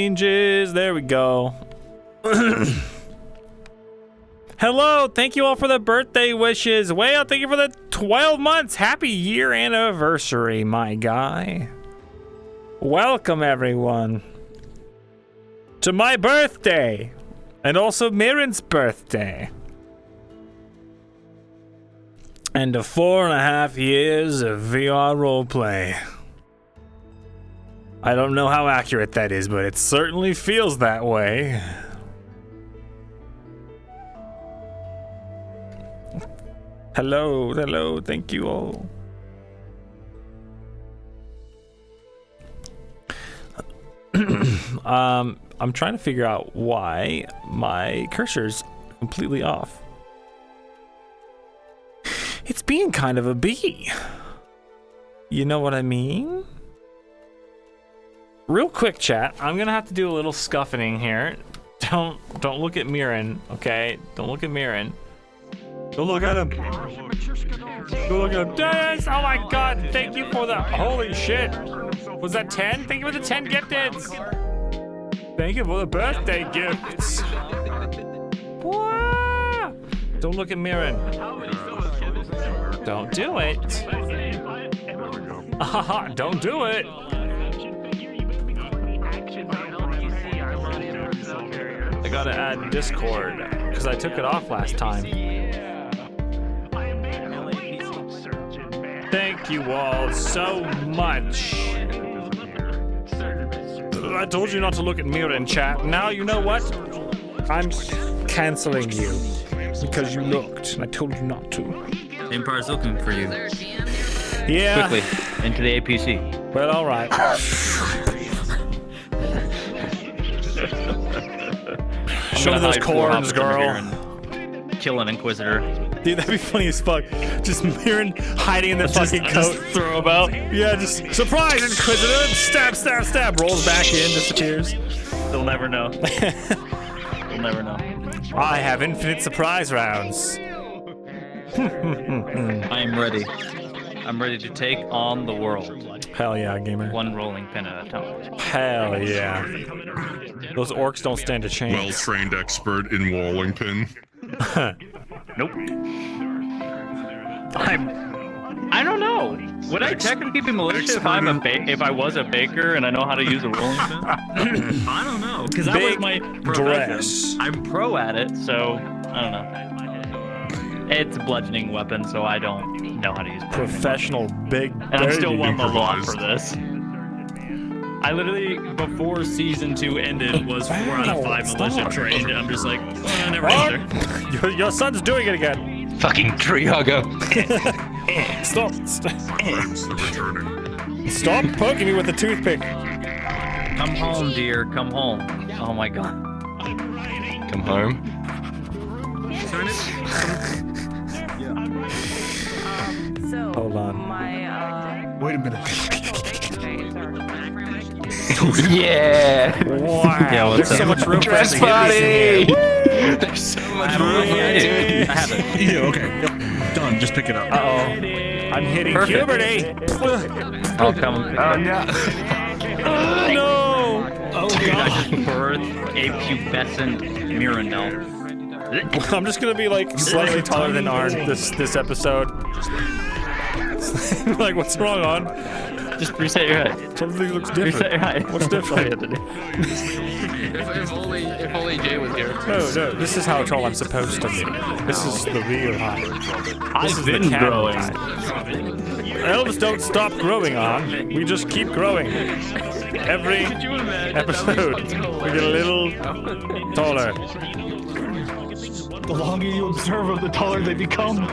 changes. There we go. Hello, thank you all for the birthday wishes. Whale, thank you for the 12 months. Happy year anniversary, my guy. Welcome, everyone, to my birthday, and also Mirren's birthday. And to 4.5 years of VR roleplay. I don't know how accurate that is, but it certainly feels that way. Hello, hello, thank you all. I'm trying to figure out why my cursor's completely off. It's being kind of a bee. You know what I mean? Real quick, chat. I'm gonna have to do a little scuffing here. Don't look at Myrin, okay? Don't look at Myrin. Don't look at him. Don't look at him. Yes! Oh my god, thank you for the holy shit. Was that 10? Thank you for the 10 gifteds. Thank you for the birthday gifts. Whoa! Don't look at Myrin. Don't do it. Don't do it. I gotta add Discord because I took it off last time. Thank you all so much. I told you not to look at Mira in chat. Now you know what? I'm canceling you because you looked and I told you not to. Empire's looking for you. Yeah. Quickly, into the APC. Well, all right. Show me those corns, girl. Kill an Inquisitor. Dude, that'd be funny as fuck. Just Myrin hiding in the fucking coat. Throw about. Yeah, just surprise Inquisitor. Stab, stab, stab. Rolls back in, disappears. They'll never know. They'll never know. I have infinite surprise rounds. I am ready. I'm ready to take on the world. Hell yeah, gamer. One rolling pin at a time. Hell yeah. Those orcs don't stand a chance. Well-trained expert in walling pin. Nope. I don't know. Would I technically be malicious if I was a baker and I know how to use a rolling pin? I don't know, because that was my profession. I'm pro at it, so I don't know. It's a bludgeoning weapon, so I don't know how to use it. Professional big And I'm still won the law for this. I literally, before season 2 ended, was 4 out of 5 militia trained, and I'm just like, I never got there. Your son's doing it again. Fucking tree hugger. Stop. Stop poking me with a toothpick. Come home, dear. Come home. Oh my god. Come home. Hold on. Wait a minute. Yeah. Wow. Yeah, There's so much room for us to get this in here. There's so much room. I have it. Yeah, okay. Done. Just pick it up. Uh-oh. I'm hitting puberty. I'll come. Oh, no. Oh, no. Oh, God. I just birthed a pubescent Myrindal. I'm just gonna be like slightly taller than Arn this episode. Like, what's wrong, Arn? Just reset your height. Something looks different. Reset your height. What's different? If only Jay was here. No, this is how tall I'm supposed to be. This is the real height. This is been the canon growing. height. Elves don't stop growing, Arn. We just keep growing. Every episode, we get a little taller. The longer you observe them, the taller they become.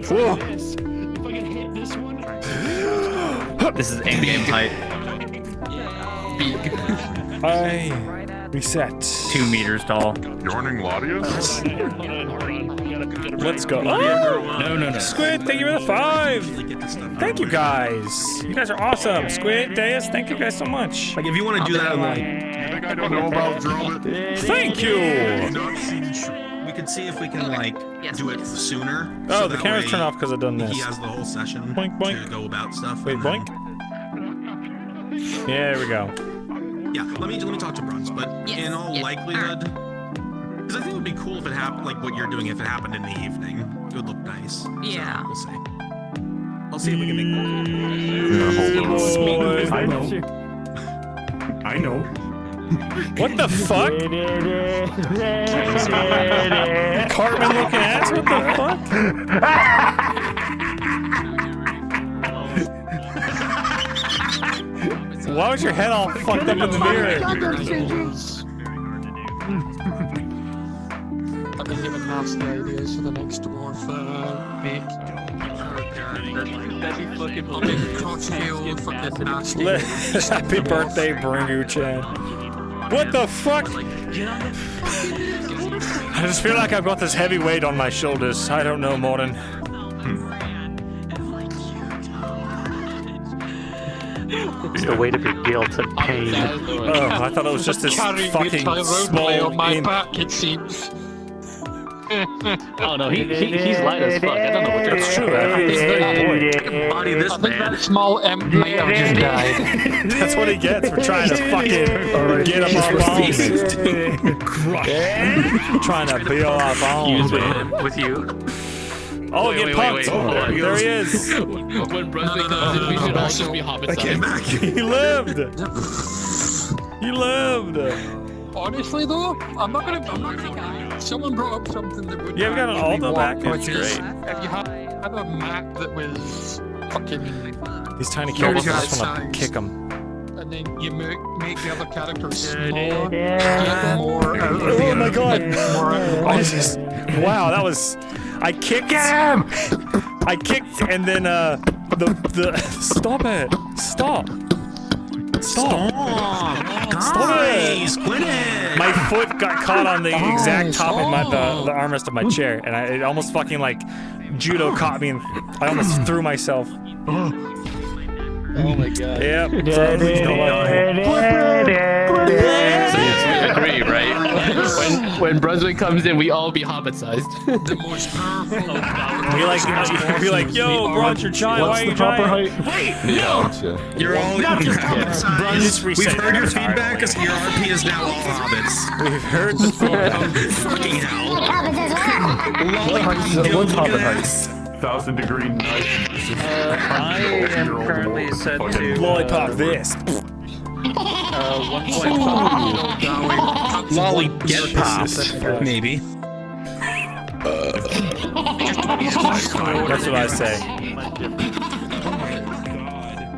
Whoa. This is in-game height. I reset. 2 meters tall. Yarning Latias? Let's go. Oh! No. Squid, thank you for the 5. Thank you guys. You guys are awesome. Squid, Deus, thank you guys so much. Like, if you want to do that, like, You think I don't know about Drummond? Thank you. we could see if we can, like, do it sooner. Oh, the camera's turned off because I've done this. He has the whole session Boink, boink. to go about stuff. Wait, boink. Yeah, there we go. Yeah, let me talk to Bruns, but in all likelihood, because I think it would be cool if it happened, like what you're doing, if it happened in the evening. It would look nice. Yeah. So, we'll see. I'll see if we can make Yeah, hold on. I know. What the fuck? Cartman looking ass? What the fuck? Why was your head all fucked up in the mirror? I've been given nasty ideas for the next dwarf make. That'd be fucking cocktail fucking nasty. Happy birthday, Bringu-chan. What the fuck? I just feel like I've got this heavy weight on my shoulders. I don't know, Morton. It's the weight of your guilt and pain. Oh, I thought it was just this fucking small my back, it seems. Oh no, he's light as fuck. I don't know what you're That's true. He's very boy. body this I think man. that small imp might have just died. That's what he gets for trying to fucking get him off bones. Trying to peel off bones. with you. Oh, get punked. There he is. When Brunswick comes in, we should all just be hobbits. I came back. He lived. He lived. Honestly though, I'm not gonna. Someone brought up something that would. Yeah, we got an actually Aldo work, back there. which It's is, great. If you had a map that was fucking, These tiny characters, I just want to kick him. and then you make the other characters smaller, get more out of the Oh my god. more out of the I just, wow, that was. I kicked. Get him! I kicked and then the stop it. Stop. Stop Guys, it. quit it. My foot got caught on the exact top of the armrest of my chair, and it almost fucking like judo caught me, and I almost threw myself. Oh my god. Yep. So yes, we agree, right? When Brunswick comes in, we all be hobbit-sized. The most powerful. Be like, yo, bro, you're giant. Why are you giant? Wait, no. You're all Just We've reset heard your your avatar. feedback, because your RP is now all hobbits. We've heard the feedback. Fucking hell. What's Hobbit Heights? 1,000-degree knife. I am currently set to Lollipop this. 1.5. Lolly get pop. Maybe. That's what I say.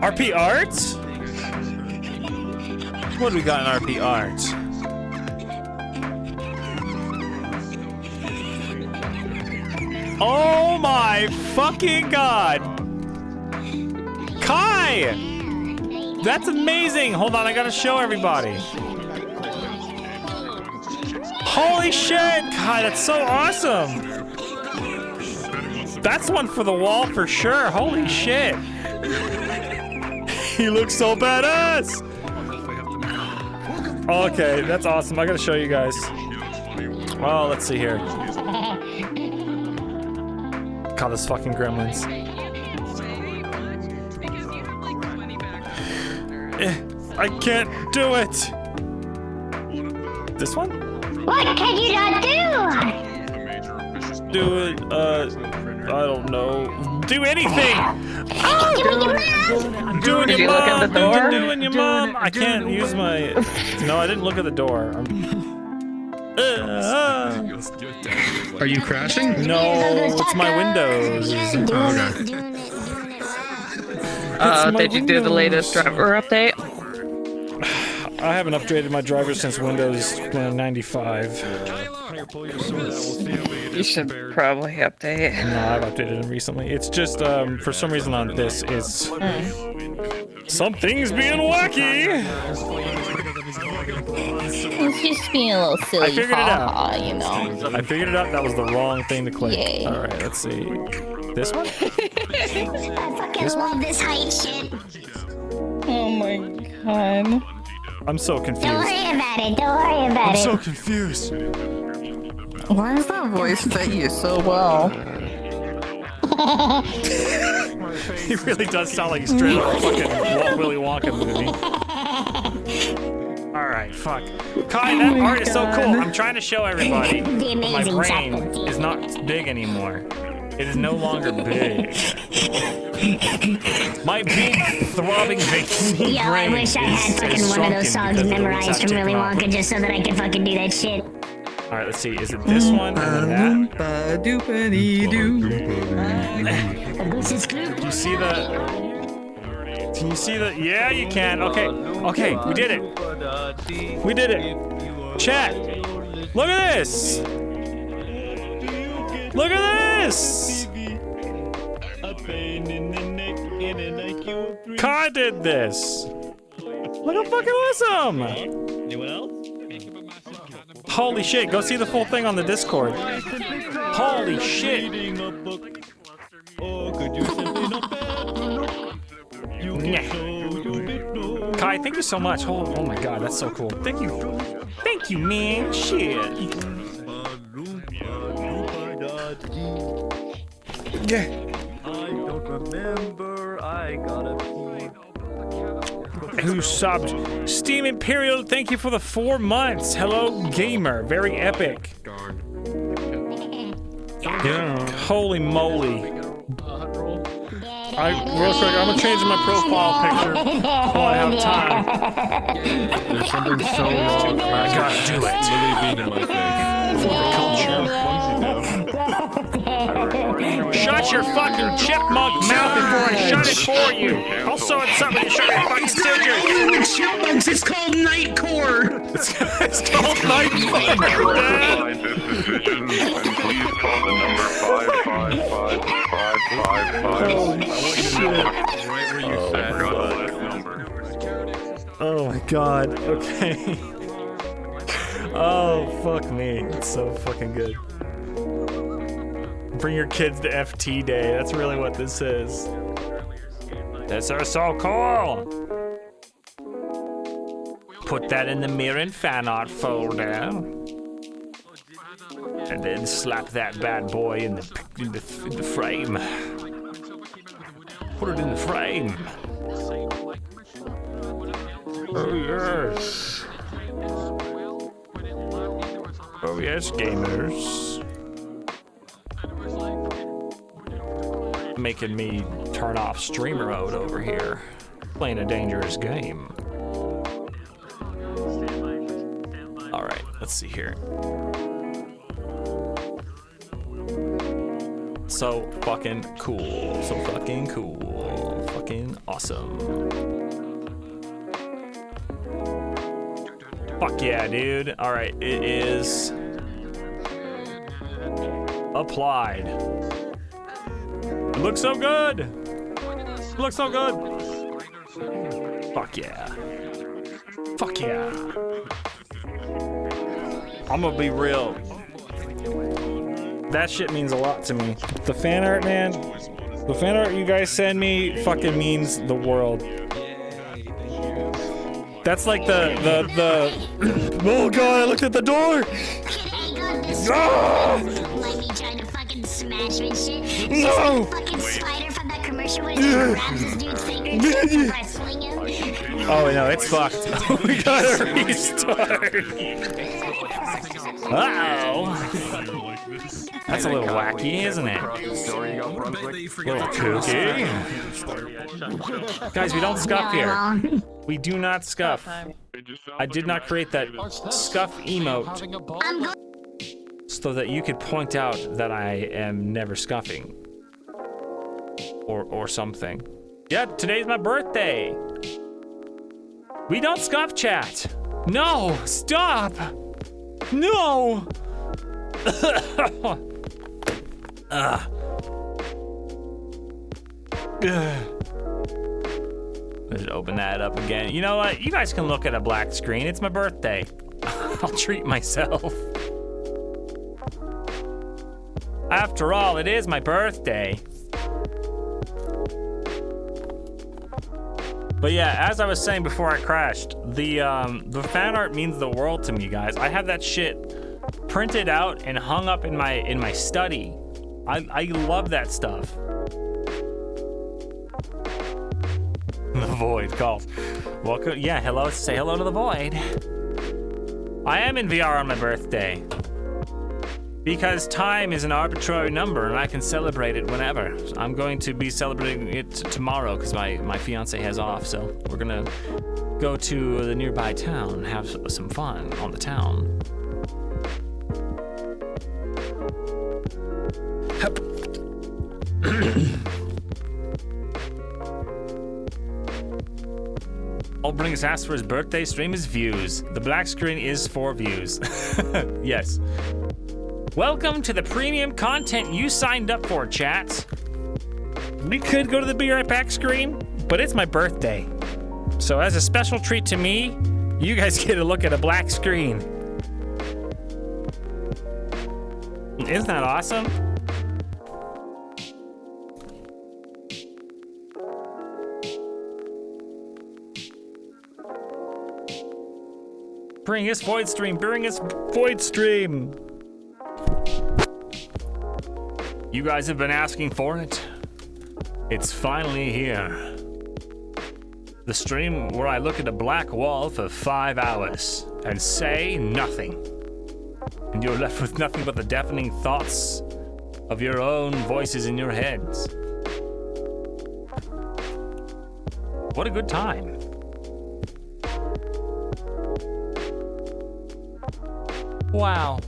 RP Arts? What do we got in RP Arts? Oh my fucking god! Kai! That's amazing! Hold on, I gotta show everybody. Holy shit! Kai, that's so awesome! That's one for the wall for sure. Holy shit! He looks so badass! Okay, that's awesome. I gotta show you guys. Oh, let's see here. God, this fucking gremlins. I can't do it! This one? What can you not do? Do it, I don't know. Do anything! Doing your mom! Doing your mom! I can't use my... No, I didn't look at the door. Are you crashing? No, it's my windows. Did you do the latest driver update? I haven't upgraded my driver since Windows 95. You should probably update. No, I've updated them recently. It's just, for some reason on this, it's... Something's being wacky! It's just being a little silly. I figured it out. You know. I figured it out. That was the wrong thing to click. Yay. Alright, let's see. This one? I fucking love this height shit. Oh my god. I'm so confused. Don't worry about it. Don't worry about I'm it. so confused. Why does that voice fit you so well? He really does sound like he's straight out of a fucking Willy Wonka movie. right, fuck. Kai, that art is so cool. I'm trying to show everybody. My brain is not big anymore. It is no longer big. My big, throbbing, veiny Yo, I wish I had fucking one of those songs memorized from Willy Wonka just so that I could fucking do that shit. All right, let's see. Is it this one and then that? Do you see the? Can you see the? Yeah, you can. Okay, okay, we did it. We did it. Chat, look at this. Look at this. Kai did this. Look how fucking awesome. Anyone else? Holy shit, go see the full thing on the Discord. Holy shit. Kai, thank you so much. Oh my god, that's so cool. Thank you. Thank you, man. Shit. Yeah. I don't remember. I gotta pee. Who subbed? Steam Imperial, thank you for the 4 months. Hello, gamer. Very epic. Yeah. Holy moly. Real quick, I'm gonna change my profile picture while I have time. There's something so wrong. I gotta do it. For the culture. Shut your fucking chipmunk mouth before I shut it for you. I'll sew it something to shut your fucking scissors. Chipmunks, it's called Nightcore. It's called Nightcore, Dad. Decisions, and please call the number 5555555. Right where you said. Oh my god. Okay. Oh fuck me. It's so fucking good. Bring your kids to FT Day. That's really what this is. This is so cool. Put that in the Myrindal fan art folder. And then slap that bad boy in the frame. Put it in the frame. Oh yes. Oh yes, gamers. Making me turn off streamer mode over here. Playing a dangerous game. Alright, let's see here. So fucking cool. So fucking cool. Fucking awesome. Fuck yeah, dude. Alright, it is applied. It looks so good. It looks so good. Fuck yeah. Fuck yeah. I'm gonna be real. That shit means a lot to me. The fan art, man. The fan art you guys send me fucking means the world. That's like the oh god, I looked at the door! Ah! Like me trying to fucking smash me and shit. No! Fucking spider from that commercial where he grabs this dude's finger and swing him. Oh no, it's fucked. We gotta restart. Uh-oh. That's a little wacky, isn't it? Little kooky. Guys, we don't scuff here. We do not scuff. I did not create that scuff emote so that you could point out that I am never scuffing. Or something. Yeah, today's my birthday. We don't scuff, chat. No, stop. No. Let's open that up again. You know what? You guys can look at a black screen. It's my birthday. I'll treat myself. After all, it is my birthday. But yeah, as I was saying before I crashed, the fan art means the world to me, guys. I have that shit printed out and hung up in my study. I love that stuff. The void calls. Welcome. Yeah, hello. Say hello to the void. I am in VR on my birthday. Because time is an arbitrary number and I can celebrate it whenever. I'm going to be celebrating it tomorrow because my fiance has off, so we're gonna go to the nearby town and have some fun on the town. All Bringus asked for his birthday stream is views. The black screen is for views. Yes. Welcome to the premium content you signed up for, chat. We could go to the Be Right Back screen, but it's my birthday. So as a special treat to me, you guys get a look at a black screen. Isn't that awesome? Bring us void stream, bring us void stream. You guys have been asking for it. It's finally here. The stream where I look at a black wall for 5 hours and say nothing. And you're left with nothing but the deafening thoughts of your own voices in your heads. What a good time. Wow.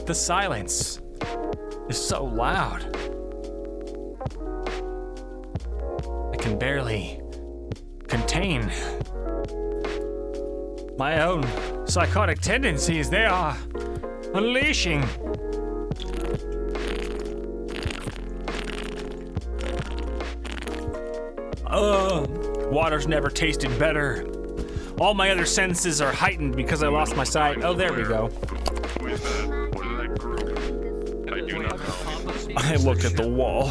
The silence is so loud. I can barely contain my own psychotic tendencies. They are unleashing. Water's never tasted better. All my other senses are heightened because I lost my sight. Oh, there we go. Who is that? What is that group? I do not know. I looked at the wall.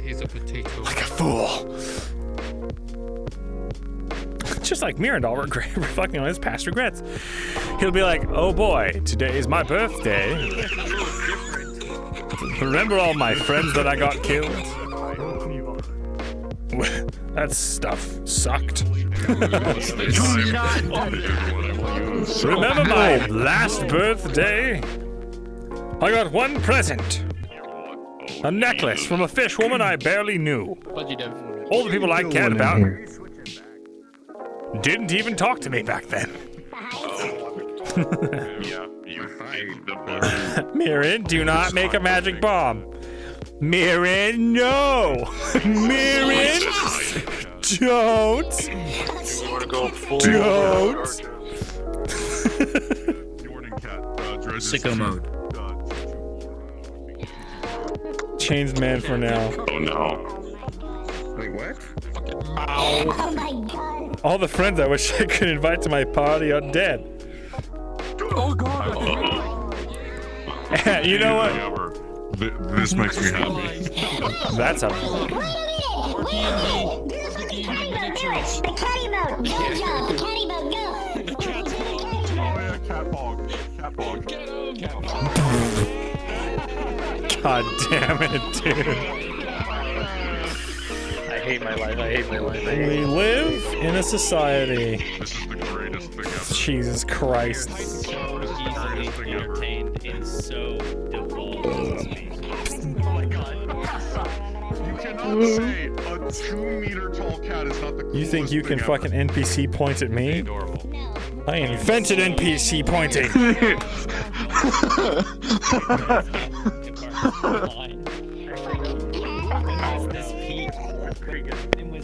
He's a potato. Like a fool. Just like Myrindal reflecting on his past regrets. He'll be like, oh boy, today is my birthday. Remember all my friends that I got killed? That stuff sucked. Remember my last birthday? I got one present. A necklace from a fish woman I barely knew. All the people I cared about didn't even talk to me back then. Yeah, you hide the button. Myrin, do not make a magic bomb. Myrin, no! Myrin, don't! You want to go full Don't! Sicko mode. Changed man for now. Oh no. Wait, what? Oh my god. All the friends I wish I could invite to my party are dead. Oh god. You know what? This makes me happy. That's a... Wait a minute. The caddy boat. Go, Joe. The caddy boat, go. God damn it, dude. I hate my life. I hate my life. I hate We live in a society. This is the greatest thing ever. Jesus Christ. So easily entertained and so devolved. You cannot say a 2-meter tall cat is not the coolest You think you can thing fucking NPC point at me? Adorable. I invented NPC pointing.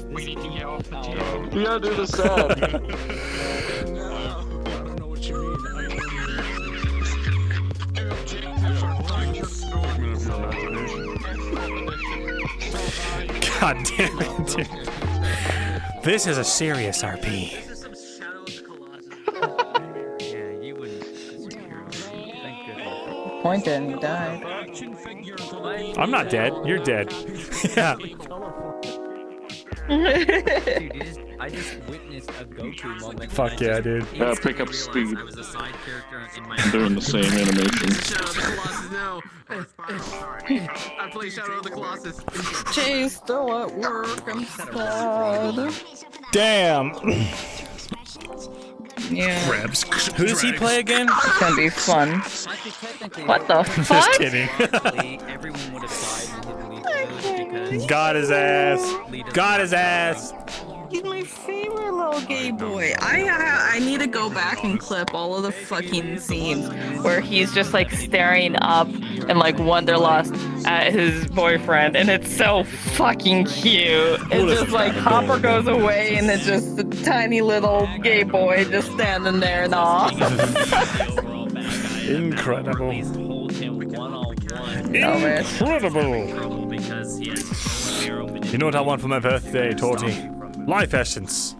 We need to yell at the team. You gotta do the sound. I don't know what you mean. God damn it, dude. This is a serious RP. Point and he died. I'm not dead. You're dead. Yeah. I just witnessed a Goku moment. Fuck yeah, dude. Pick up speed. I was a side character in my Doing the same animation. Shadow of the Colossus, no! I play Shadow of the Colossus. Jay's still at work. I'm sad. Damn. Yeah. Who does he play again? It's gonna be fun. What the fuck? Just kidding. Everyone would have died because Got his ass. Got his ass. He's my favorite little gay boy. I need to go back and clip all of the fucking scenes where he's just like staring up in like wonderlust at his boyfriend, and it's so fucking cute. It's just like Hopper goes away, and it's just a tiny little gay boy just standing there and all. Incredible. Incredible. You know what I want for my birthday, Torty? Life essence.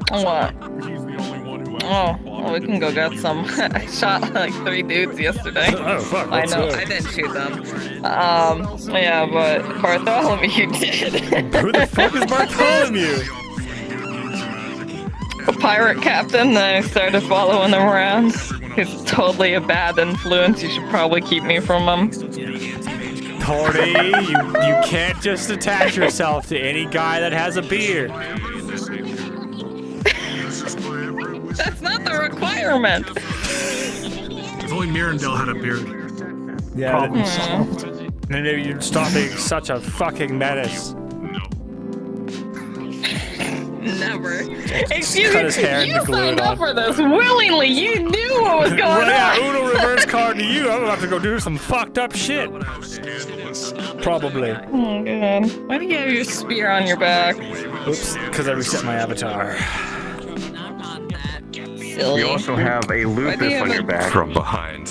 What? Oh, well, we can go get some. I shot like 3 dudes yesterday. Oh fuck! I know, I didn't shoot them. Yeah, but Bartholomew did. Who the fuck is Bartholomew? A pirate captain that I started following him around. He's totally a bad influence. You should probably keep me from him. Torty, you can't just attach yourself to any guy that has a beard. That's not the requirement. If only Myrindal had a beard. Yeah. Problem solved. Then maybe you'd stop being such a fucking menace. Never. Cut Excuse his hair me, and you glue it signed up on. for this willingly. You knew what was going Well, yeah, on. Uno reverse card to you. I'm about to go do some fucked up shit. Probably. Oh god. Why do you have your spear on your back? Oops, because I reset my avatar. Silly. You also have a lupus on your back. From behind.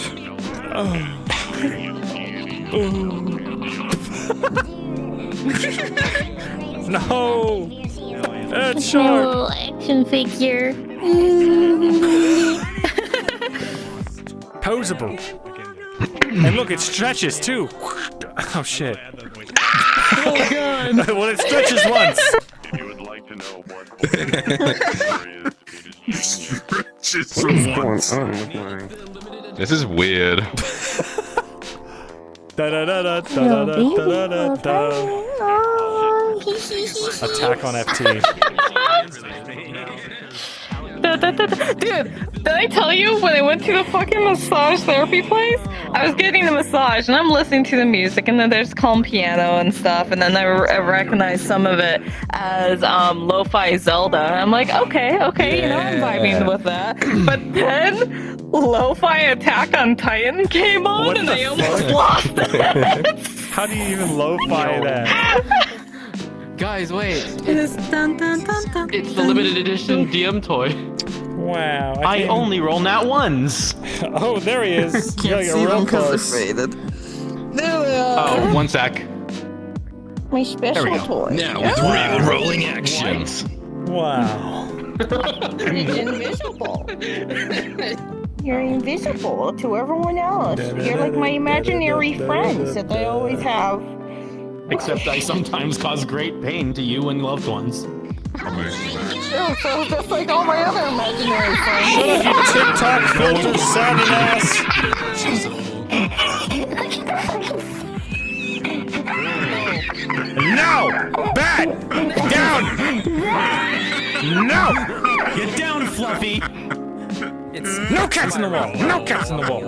No! That's sharp! Action figure. Posable. And look, it stretches too. Oh shit. Oh god. Well, it stretches once. If you would like to know what What's going on with mine? This is weird. Da da da da da da da da da. Attack on FT. Dude, did I tell you when I went to the fucking massage therapy place? I was getting a massage and I'm listening to the music, and then there's calm piano and stuff, and then I recognize some of it as lo-fi Zelda. I'm like, okay, you know, I'm vibing with that. But then lo-fi Attack on Titan came on, What and the I almost fuck? lost it. How do you even lo-fi that? Guys, wait. It's dun dun dun dun. It's the limited edition DM toy. Wow. I can't- only roll nat ones. Oh, there he is. Can't Yeah, see you're them real because close. they're faded. There they are. Oh, one sec. My special toy. Now with real rolling actions. Wow. Invisible. You're invisible to everyone else. You're like my imaginary friends that I always have. Except I sometimes cause great pain to you and loved ones. Yeah, so just like all my other imaginary friends. Shut up, you TikTok filter sounding ass. No! Bat! Down! No! Get down, Fluffy! No cats in the wall! No cats in the wall!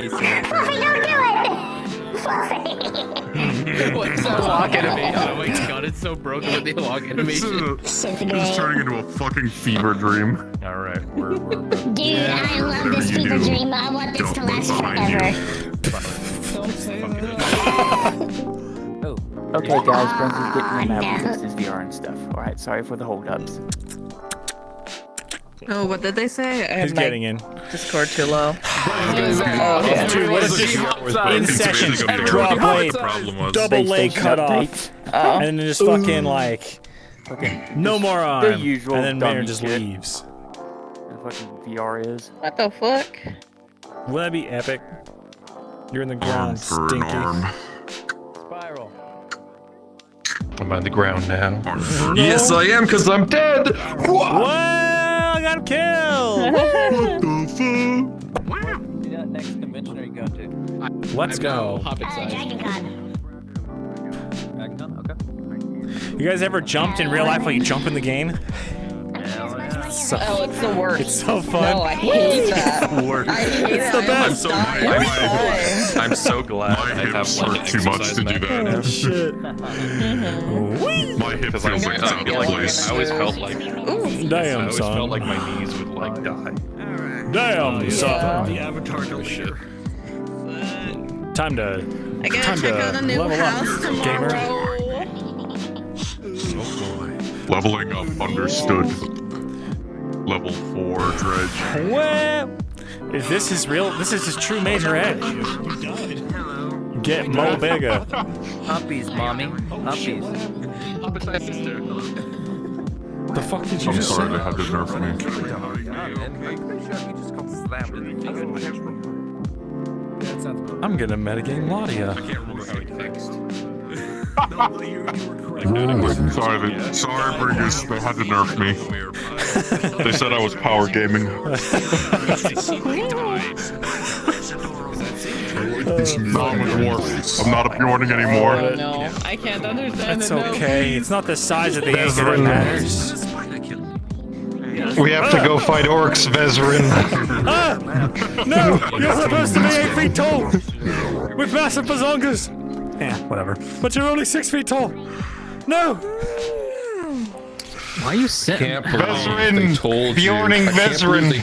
Fluffy, don't do it! Fluffy! What's that log animation? Oh my god, it's so broken with the log animation. This is turning into a fucking fever dream. Alright, we're Dude, I love this fever dream. I want this to last forever. Okay, guys, Bringus is getting him out with his VR and stuff. Alright, sorry for the holdups. Oh, what did they say? I He's had my getting in. Discord too low. Dude, what if just in session, draw blade, double leg cut off, and then just fucking like, no more arm, The usual and then dummy Mayor just shit. leaves. What VR is. What the fuck? Would that be epic? You're in the Arm ground, for an stinky. arm. Spiral. I'm on the ground now. Yes, I am, because I'm dead! Whoa! I got him killed! What the fuck? Next convention are you going to? Let's go. Hop inside. Okay. You guys ever jumped in real life while you jump in the game? So, Oh, it's the worst. it's so fun. No, I hate that. I hate It's it. the I best. almost die. I'm so glad I have hurt too much to do that. Oh, shit. My hip feels like it's out of place. I always felt like Damn, I always son. felt like my knees would like die. Damn, son. The avatar don't shit. Time to I gotta check out a new level house up, tomorrow. Leveling up, understood. Level 4, Dredge. Well, if this is real, this is his true major edge. Get Mo bigger. Uppies, mommy. Uppies. Hop inside, sister. The fuck did you I'm just sorry say? they had to nerf me. I'm gonna metagame Ladia. Sorry, Bringus, they had to nerf me. They said I was power gaming. I'm not a Bjorning anymore. No, I can't understand It's it. okay. It's not the size of the ink that matters. We have to go fight orcs, Vezrin. Ah! No! You're supposed to be 8 feet tall! With massive bazongas! Yeah, whatever. But you're only 6 feet tall! No! Why are you sitting? Vezrin! Bjorning Vezrin!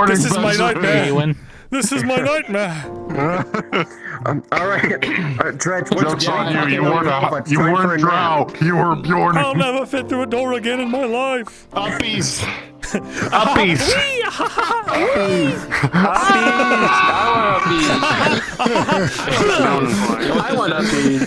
This is my nightmare! This is my nightmare! Alright, Dredge, Joke's on you, you weren't Drow, you were Bjorn. I'll never fit through a door again in my life! Uppies! Uppies! I want uppies.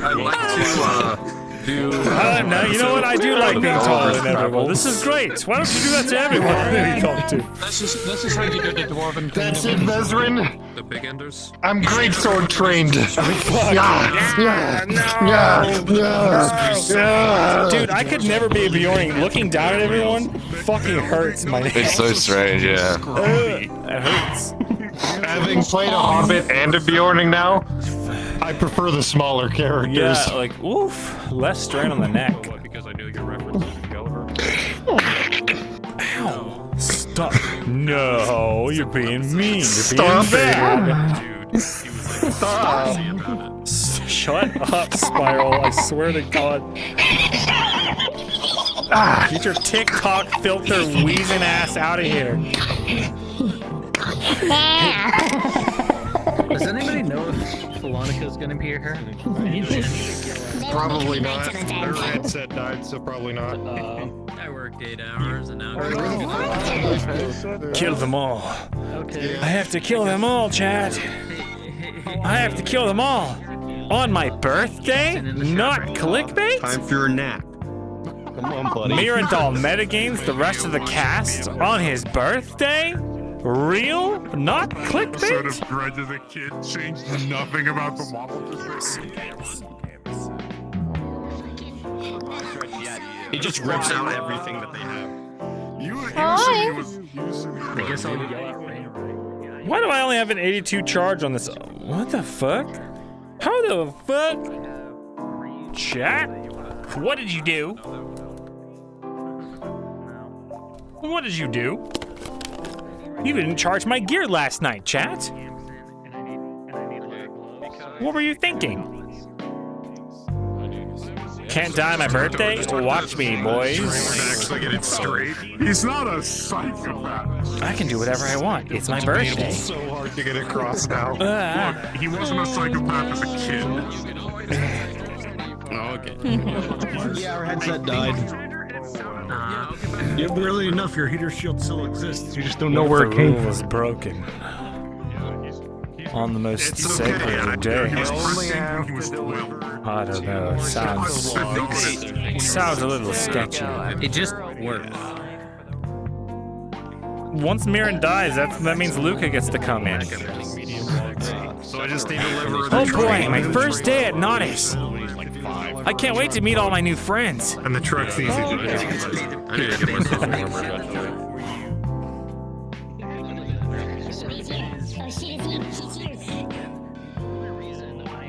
I'd like to do... No, you know what? I do like being taller than everyone. This is great. Why don't you do that to everyone that you talk to? That's just how you do the dwarven thing. That's it, Vezrin! The big enders? I'm greatsword trained! Dude, I could never be a Bjorn. Looking down at everyone fucking hurts my neck. It's so strange, yeah. It hurts. Having played a Hobbit and a Bjorning now, I prefer the smaller characters. Yeah, like, oof. Less strain on the neck. Because I knew your reference to Gulliver. Ow. Stop. No, you're being mean. You're being Stop bad. Dude, Stop. Shut up, Spiral. I swear to God. Get your TikTok filter wheezing ass out of here. Does anybody know if Felonica's gonna be here? Probably not. Their headset died, so probably not. I worked 8 hours and now Kill them all. Okay. I have to kill them all, chat. I have to kill them all. On my birthday? Not clickbait? Time for your nap. Come on, buddy. Myrindal metagames the rest of the cast on his birthday? Real? Not Said clickbait? if Dredge as a kid changed nothing about the model. He just rips out everything that they have. You said he was... I guess I'll yell at Why do I only have an 82 charge on this? What the fuck? How the fuck? Chat? What did you do? What did you do? You didn't charge my gear last night, chat. What were you thinking? Can't die on my birthday? Watch me, boys. Actually get it straight. He's not a psychopath. I can do whatever I want. It's my birthday. So hard to get across now. Look, he wasn't a psychopath as a kid. Oh, okay. Yeah, our headset died. Yeah, barely enough. Your heater shield still exists. You just don't know where it came from. was broken. On the most sacred of days. He was 12. I don't know. It sounds a little sketchy. It just worked. once Mirin dies, that means Luca gets to come in. So I just need to deliver. Oh boy, my first day at Nodis. I can't wait to meet all my new friends. And the truck's easy to do. I need to get myself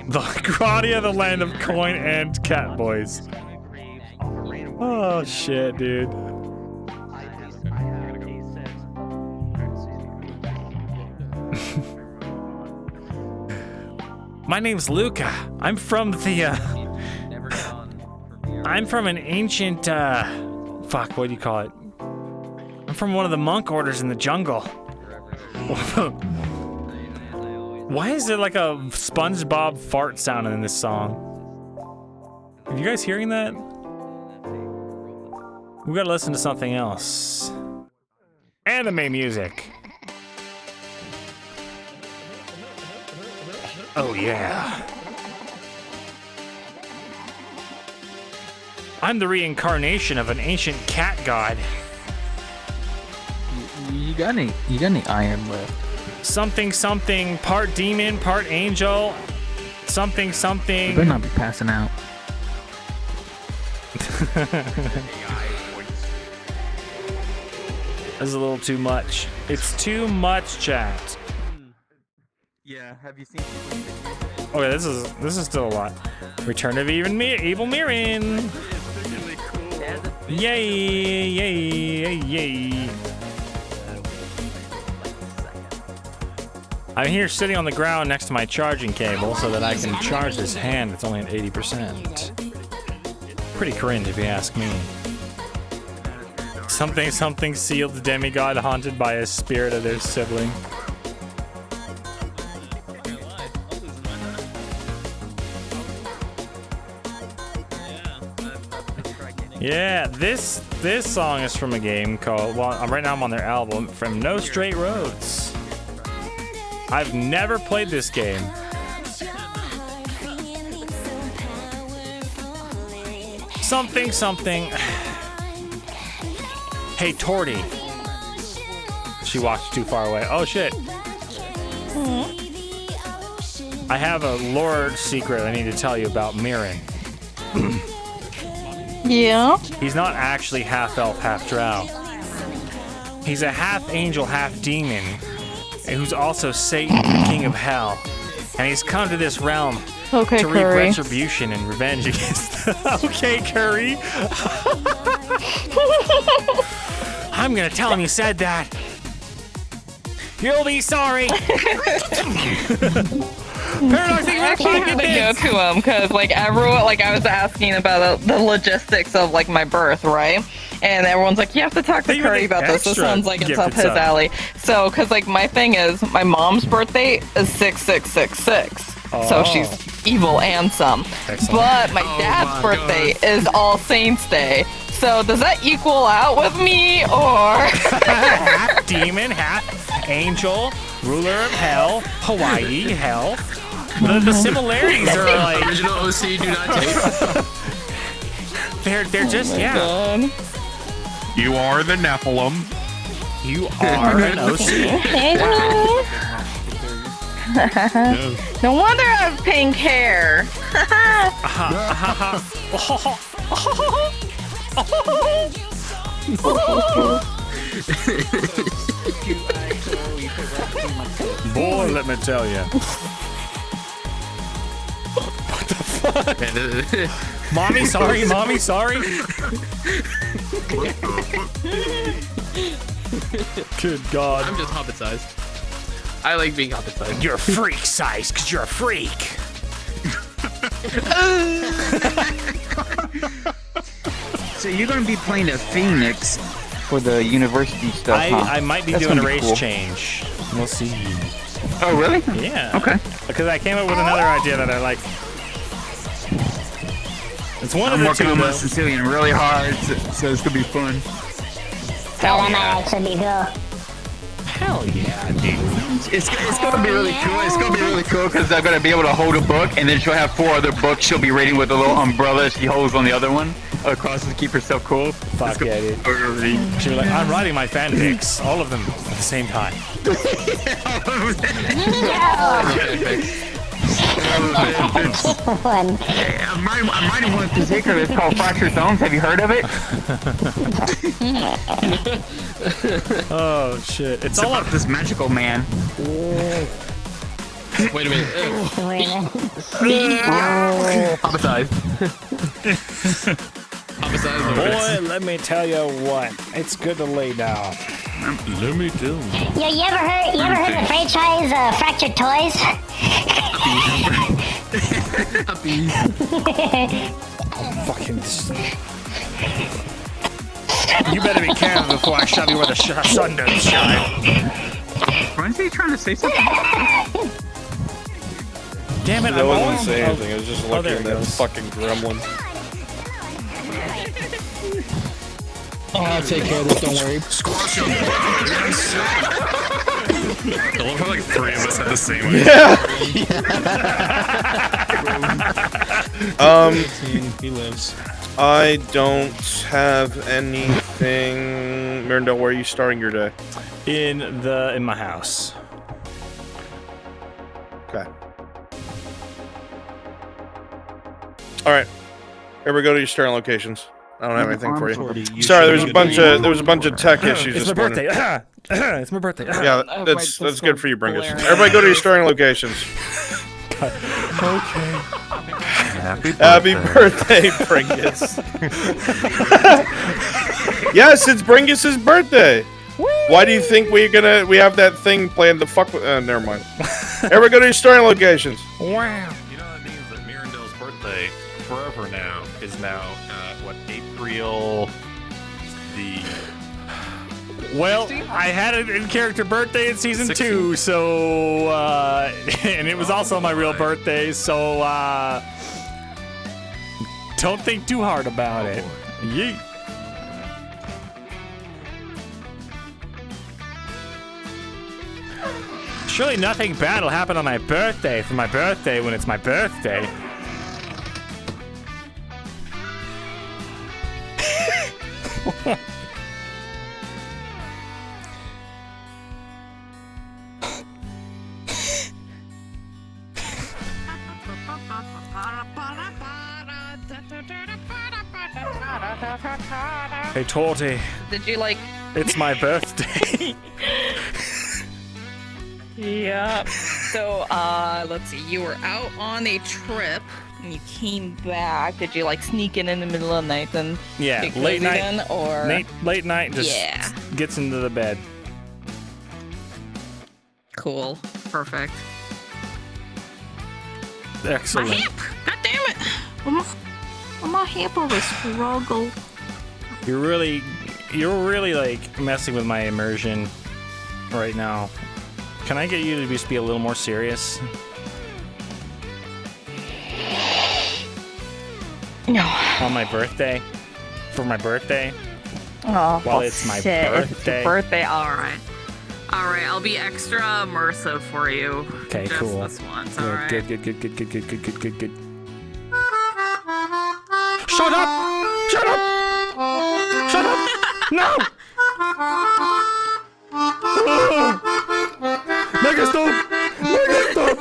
The Gradia, the land of coin and cat boys. Oh shit, dude. My name's Luca. I'm from the I'm from an ancient fuck, what do you call it? I'm from one of the monk orders in the jungle. Why is there like a SpongeBob fart sound in this song? Are you guys hearing that? We gotta listen to something else. Anime music. Oh yeah. I'm the reincarnation of an ancient cat god. You got any iron left? Something something, part demon, part angel. Something something. You better not be passing out. This is a little too much. It's too much, chat. Yeah, have you seen? Okay, this is still a lot. Return of evil Mirin. Yay, yay, yay. I'm here sitting on the ground next to my charging cable so that I can charge this hand that's only at 80%. Pretty cringe if you ask me. Something something sealed the demigod haunted by a spirit of their sibling. Yeah, this song is from a game called, well, right now I'm on their album, from No Straight Roads. I've never played this game. Something something. Hey, Torty. She walked too far away. Oh shit. I have a lore secret I need to tell you about Mirin. Yeah? He's not actually half elf, half drow. He's a half angel, half demon, who's also Satan, the king of hell. And he's come to this realm to reap retribution and revenge against Okay, Curry. I'm gonna tell him you said that. You'll be sorry. I actually had to go to him because, like, everyone, like, I was asking about the logistics of, like, my birth, right? And everyone's like, you have to talk to Curry about this. This sounds like it's up his alley. So, because, like, my thing is, my mom's birthday is 6666. So she's evil and some. Excellent. But my dad's birthday is All Saints Day. So does that equal out with me, or? Half demon, half angel, ruler of hell, Hawaii, hell. The similarities are like original OC do not take. They're just God. You are the Nephilim. You are an OC. No wonder I have pink hair. Boy, let me tell you. What the fuck? Mommy, sorry. Mommy, sorry. Good God. I'm just hobbit sized. I like being hobbit sized. You're freak sized because you're a freak. So you're going to be playing a Phoenix for the university stuff, huh? I might be doing a race change. We'll see. Oh, really? Yeah. Okay. Because I came up with another idea that I like. It's one of the two. I'm working on my Sicilian really hard, so it's going to be fun. That might actually be cool. Hell yeah, dude. It's gonna be really cool. It's gonna be really cool because I'm gonna be able to hold a book, and then she'll have 4 other books she'll be reading with a little umbrella she holds on the other one across to keep herself cool. Fuck yeah, dude. She'll be like, I'm writing my fanfics, all of them at the same time. I'm writing one in particular. It's called Fractured Thumbs. Have you heard of it? Oh shit! It's all about this magical man. Wait a minute. Homicide. Boy, let me tell you what. It's good to lay down. Let me tell you. Yo, you ever heard the franchise Fractured Toys? Fucking. You better be careful before I shove you where the sun don't shine. Why is he trying to say something? Damn it! I wasn't saying anything. I was just looking at that fucking gremlin. Oh, I'll take care of this, don't worry. Squash him. Yes. I love how like 3 of us had the same idea. Yeah. He lives. I don't have anything. Myrindal, where are you starting your day? In my house. Okay. All right. Here we go to your starting locations. I don't have anything for you. Sorry, there was a bunch of tech issues It's this my morning. birthday. It's my birthday. Yeah, that's good for you, Bringus. Everybody go to your starting locations. Okay. Happy birthday, Bringus. Yes, it's Bringus's birthday. Why do you think we have that thing planned to fuck with? Never mind. Everybody go to your starting locations. Wow. You know that means that Myrindal's birthday forever now is now April the. Well, I had an in-character birthday in season 2, so and it was also my real birthday, so don't think too hard about it. Yeet. Surely nothing bad will happen on my birthday for my birthday when it's my birthday. Hey, Torty. Did you like? It's my birthday. Yeah. So, let's see. You were out on a trip and you came back. Did you like sneak in the middle of the night then? Yeah, get late cozy night. then, or Late night just gets into the bed. Cool. Perfect. Excellent. My hip! God damn it! My hip of a struggle. You're really like messing with my immersion right now. Can I get you to just be a little more serious? No. On my birthday? For my birthday? Oh, While it's my shit. birthday? It's your birthday. Alright. Alright, I'll be extra immersive for you. Okay, just cool. This once, Yeah, alright. Good. Shut up! Shut up! Shut up! No! Make it stop! Make it stop!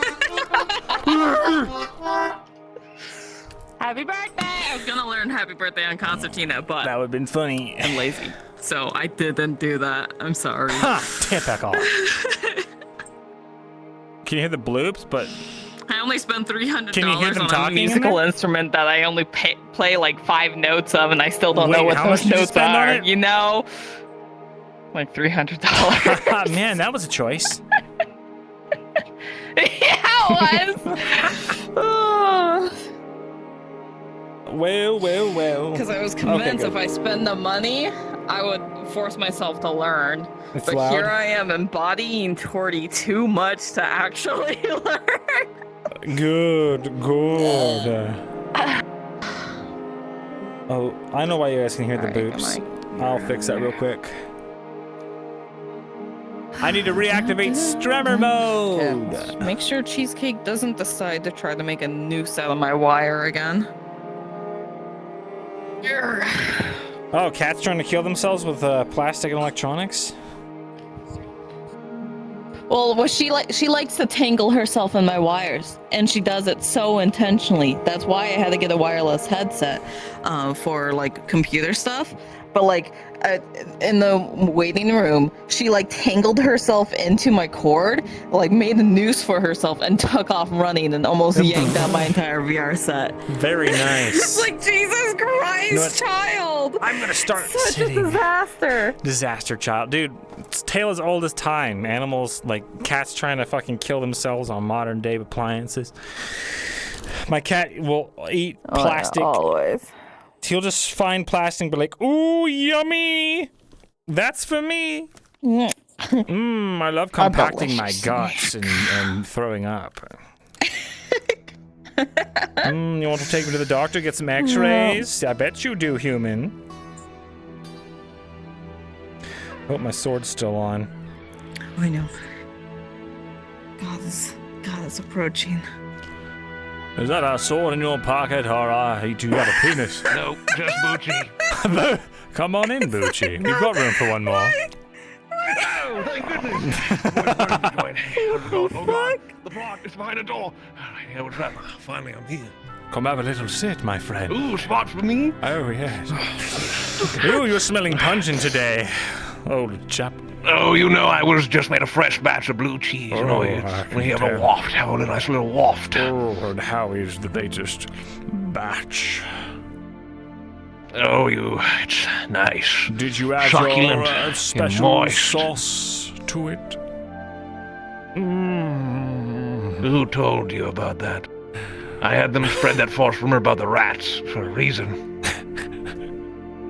Happy birthday! I was gonna learn happy birthday on Concertina, but that would've been funny. I'm lazy. So I didn't do that. I'm sorry. Ha! Take back off. Can you hear the bloops? But I only spent $300 Can you hear them on a talking in musical there? instrument that I only play like 5 notes of, and I still don't know Wait, what how much those did you notes spend on are. it? You know, like $300. Man, that was a choice. Yeah, it was. Well. Because I was convinced if I spend the money, I would force myself to learn. It's but loud. here I am embodying Torty too much to actually learn. Good. Oh, I know why you guys can hear the boops. I'll fix that real quick. I need to reactivate Stremmer mode. Okay, make sure Cheesecake doesn't decide to try to make a noose out of my wire again. Oh, cats trying to kill themselves with plastic and electronics? Well, she likes to tangle herself in my wires, and she does it so intentionally. That's why I had to get a wireless headset for like computer stuff. But like in the waiting room, she like tangled herself into my cord, like made a noose for herself, and took off running and almost yanked out my entire VR set. Very nice. It's like, Jesus Christ, child! I'm gonna start Such sitting. a disaster. Disaster child. Dude, it's tale as old as time. Animals, like cats trying to fucking kill themselves on modern day appliances. My cat will eat plastic. Yeah, always. He'll just find plastic and be like, ooh, yummy! That's for me! I love compacting my guts and throwing up. You want to take me to the doctor, get some x-rays? I bet you do, human. Oh, my sword's still on. I know. God, it's approaching. Is that a sword in your pocket, or do you have a penis? No, just Bucci. Come on in, Bucci. We've got room for one more. Oh, thank goodness. What are you doing? Oh, God. The block is behind the door. Yeah, what's that? Finally, I'm here. Come have a little sit, my friend. Ooh, spots for me? Oh, yes. Ooh, you're smelling pungent today, old chap. Oh, you know, I was just made a fresh batch of blue cheese. You know, when you have a waft, have a nice little waft. Oh, and how is the latest batch? Oh, it's nice. Did you add succulent your special moist sauce to it? Who told you about that? I had them spread that false rumor about the rats for a reason.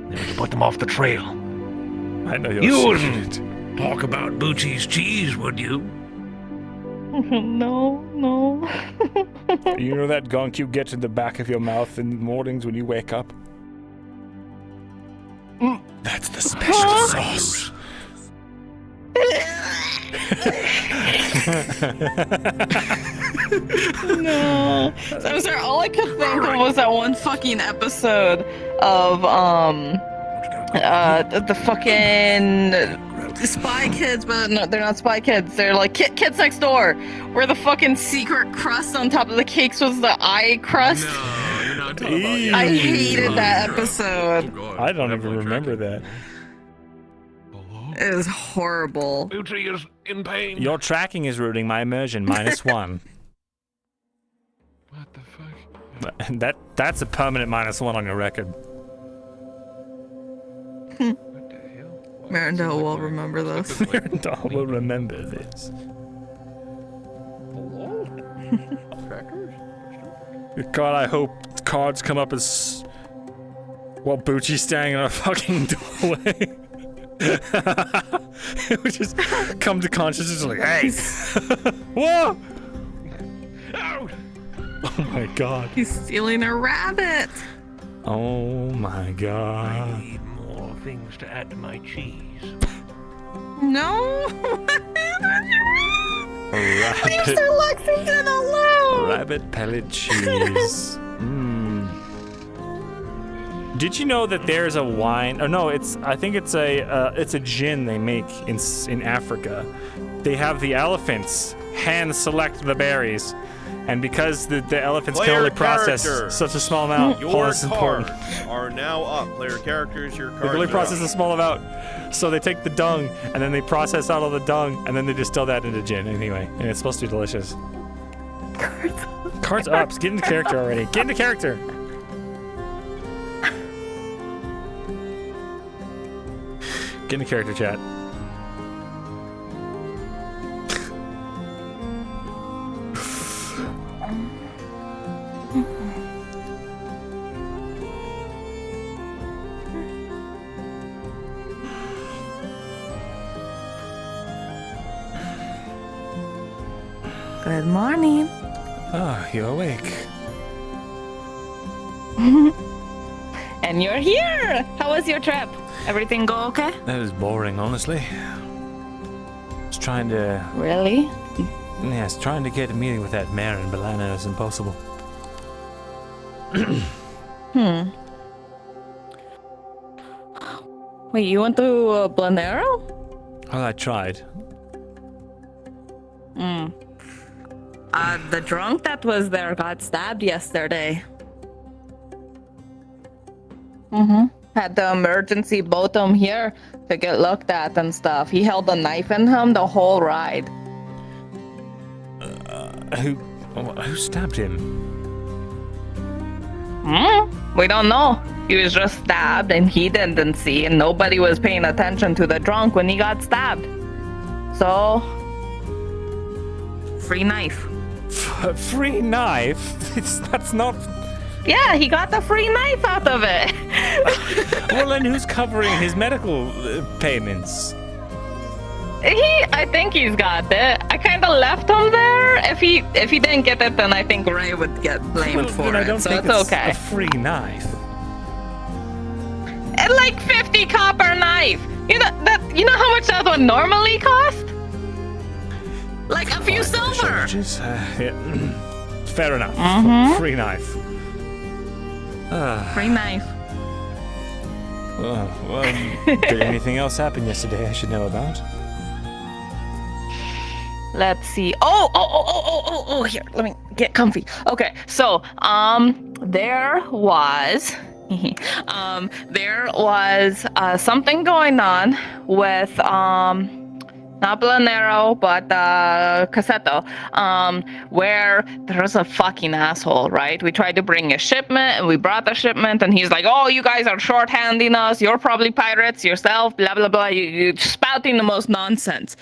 They were to put them off the trail. I know you wouldn't talk about Bucci's cheese, would you? No. You know that gunk you get in the back of your mouth in the mornings when you wake up? That's the special sauce. No. So I'm sorry, all I could think of was that one fucking episode of the fucking Spy Kids, but no, they're not Spy Kids. They're like Kids Next Door, where the fucking secret crust on top of the cakes was the eye crust. No, you're not talking about I hated that episode. I don't even remember that. It was horrible. Bucci is in pain. Your tracking is ruining my immersion, -1. What the fuck? That's a permanent -1 on your record. Myrindal will remember this. Myrindal will remember this. God, I hope cards come up as while Bucci's standing in a fucking doorway. It would just come to consciousness like, hey! Whoa! Oh my god. He's stealing a rabbit. Oh my god. I need more things to add to my cheese. No. Rabbit. Leave Sir Lexington alone. Rabbit pellet cheese. Did you know that there's a wine? Oh no, I think it's a gin they make in Africa. They have the elephants hand select the berries, and because the elephants can only process such a small amount, Your cards are now up. Player characters, your cards they can only are process up. a small amount, so they take the dung and then they process out all the dung and then they distill that into gin anyway, and it's supposed to be delicious. Cards up. Get into character already. Get into character. Get into character, chat. Good morning. Ah, you're awake. And you're here. How was your trip? Everything go okay? That is boring, honestly. He's trying to... Really? Yes, trying to get a meeting with that mayor in Balana is impossible. Wait, you went to Blanero? Well, I tried. The drunk that was there got stabbed yesterday. Had the emergency boat him here to get looked at and stuff. He held a knife in him the whole ride. Who stabbed him? We don't know. He was just stabbed and he didn't see, and nobody was paying attention to the drunk when he got stabbed. So, free knife. Free knife? That's not... Yeah, he got the free knife out of it. Well, then who's covering his medical payments? I think he's got it. I kind of left him there. If he didn't get it, then I think Ray would get blamed for I don't it. So think it's it's okay. a free knife. And like 50 copper knife. You know how much that would normally cost? Like a few silver. Yeah. Fair enough. Free knife. Free knife. Well, did anything else happen yesterday I should know about? Let's see. Oh, here, let me get comfy. Okay, so, there was something going on with, not Blanero, but, Cassetto, where there was a fucking asshole, right? We tried to bring a shipment, and we brought the shipment, and he's like, oh, you guys are shorthanding us, you're probably pirates yourself, blah, blah, blah, you're spouting the most nonsense.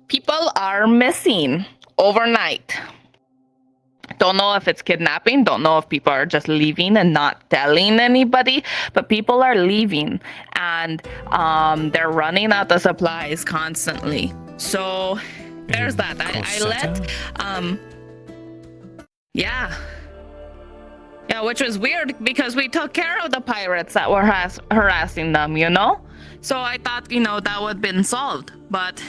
People are missing overnight. Don't know if it's kidnapping, don't know if people are just leaving and not telling anybody, but people are leaving, and they're running out of supplies constantly. So there's that. I let yeah, which was weird because we took care of the pirates that were harassing them, you know? So I thought, that would have been solved, but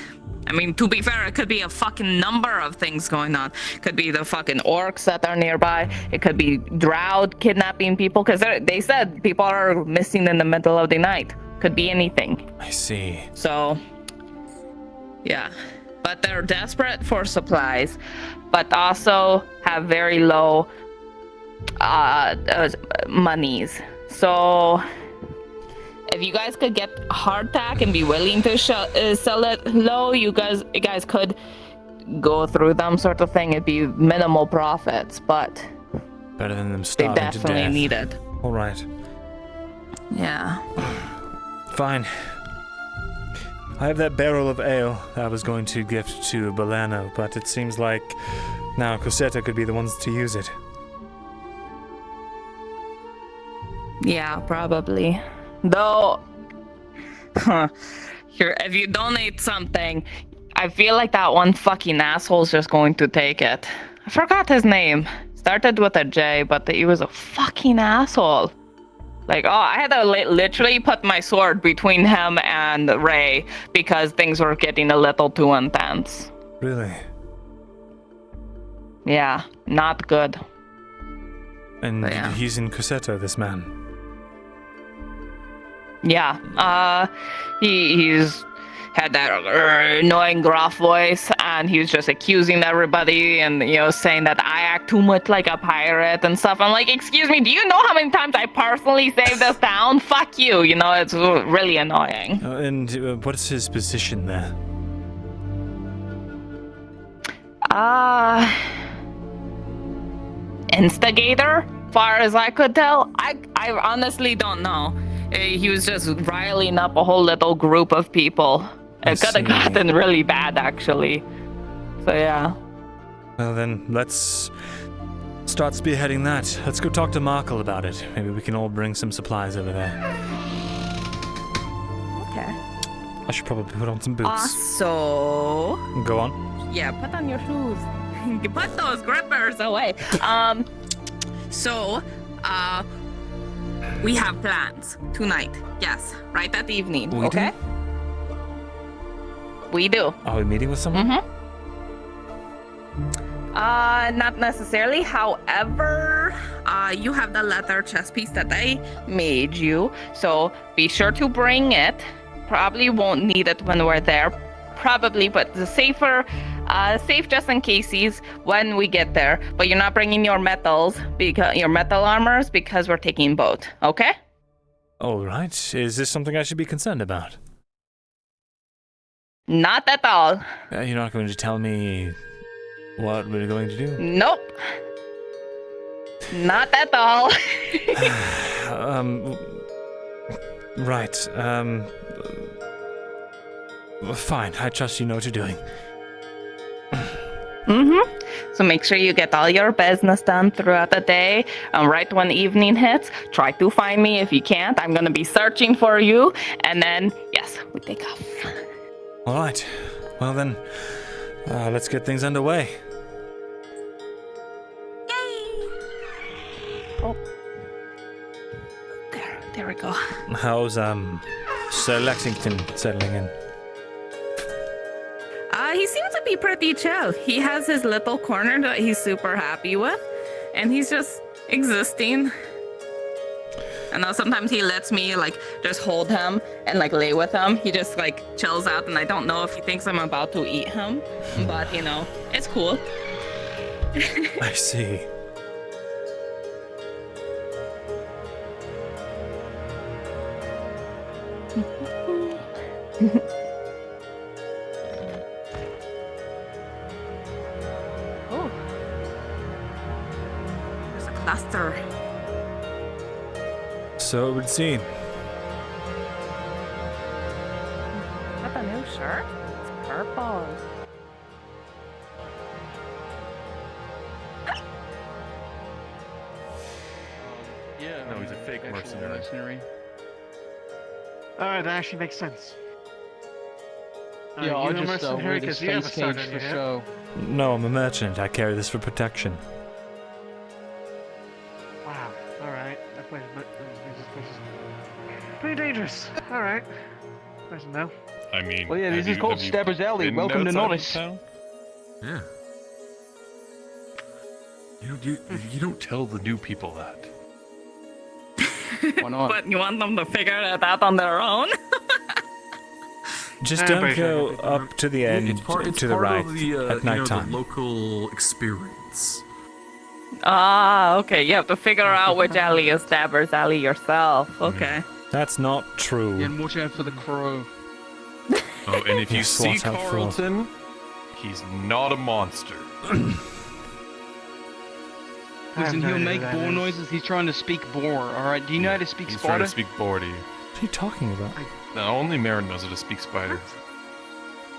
I mean, to be fair, it could be a fucking number of things going on. It could be the fucking orcs that are nearby. It could be Drow kidnapping people, because they said people are missing in the middle of the night. Could be anything. I see. So, yeah. But they're desperate for supplies, but also have very low monies. So, if you guys could get hardtack and be willing to sell it low, you guys could go through them, sort of thing. It'd be minimal profits, but better than them starving to death. They definitely need it. All right. Yeah. Fine. I have that barrel of ale that I was going to gift to Balano, but it seems like now Cosetta could be the ones to use it. Yeah, probably. Though, if you donate something, I feel like that one fucking asshole's just going to take it. I forgot his name. Started with a J, but he was a fucking asshole. Like, I had to literally put my sword between him and Ray because things were getting a little too intense. Really? Yeah, not good. And he's in Cosetta, this man. Yeah, he's had that annoying gruff voice, and he was just accusing everybody and, saying that I act too much like a pirate and stuff. I'm like, excuse me, do you know how many times I personally saved this town? Fuck you, it's really annoying. And what is his position there? Instigator, far as I could tell. I honestly don't know. He was just riling up a whole little group of people. It could have gotten really bad, actually. So, yeah. Well, then, let's start spearheading that. Let's go talk to Markle about it. Maybe we can all bring some supplies over there. Okay. I should probably put on some boots. So... Go on. Yeah, put on your shoes. Put those grippers away. We have plans tonight. Yes, right that evening. We okay. we do. Are we meeting with someone? Mm-hmm. Not necessarily. However, you have the leather chest piece that I made you, so be sure to bring it. Probably won't need it when we're there. Probably, but the safe just in cases when we get there. But you're not bringing your metals, because your metal armors, because we're taking both. Okay? All right. Is this something I should be concerned about? Not at all. You're not going to tell me what we're going to do? Nope. Not at all. Right. Fine. I trust you know what you're doing. So make sure you get all your business done throughout the day. And right when evening hits, try to find me. If you can't, I'm going to be searching for you. And then, yes, we take off. All right. Well then, let's get things underway. Oh. There we go. How's Sir Lexington settling in? He seems to be pretty chill. He has his little corner that he's super happy with, and he's just existing. I know sometimes he lets me like just hold him and like lay with him. He just like chills out, and I don't know if he thinks I'm about to eat him, but you know, it's cool. I see. Oh, there's a cluster. So it would seem. Got a new shirt? It's purple. Yeah. No, he's a fake mercenary. Alright, that actually makes sense. Yeah, I'll just wear because this you have face a sword cage in for your hand. show. No, I'm a merchant. I carry this for protection. Wow, alright. That place is pretty dangerous. Alright. Nice to know. I mean, Well, yeah, this is called Stabber's Alley. Welcome to Norris. Yeah. You don't tell the new people that. Why not? But you want them to figure it out on their own? Just don't go up to the end, It's part to the right, of the, at night the time. local experience. Ah, okay. You have to figure out which alley is Stabber's Alley yourself. Okay. That's not true. Yeah, and watch out for the crow. Oh, and if you Yes, see watch out for- Carlton, he's not a monster. Listen, he'll make boar noises. He's trying to speak boar. All right. Do you know how to speak He's spider? trying to speak boar to you. What are you talking about? No, only Marin knows how to speak spider.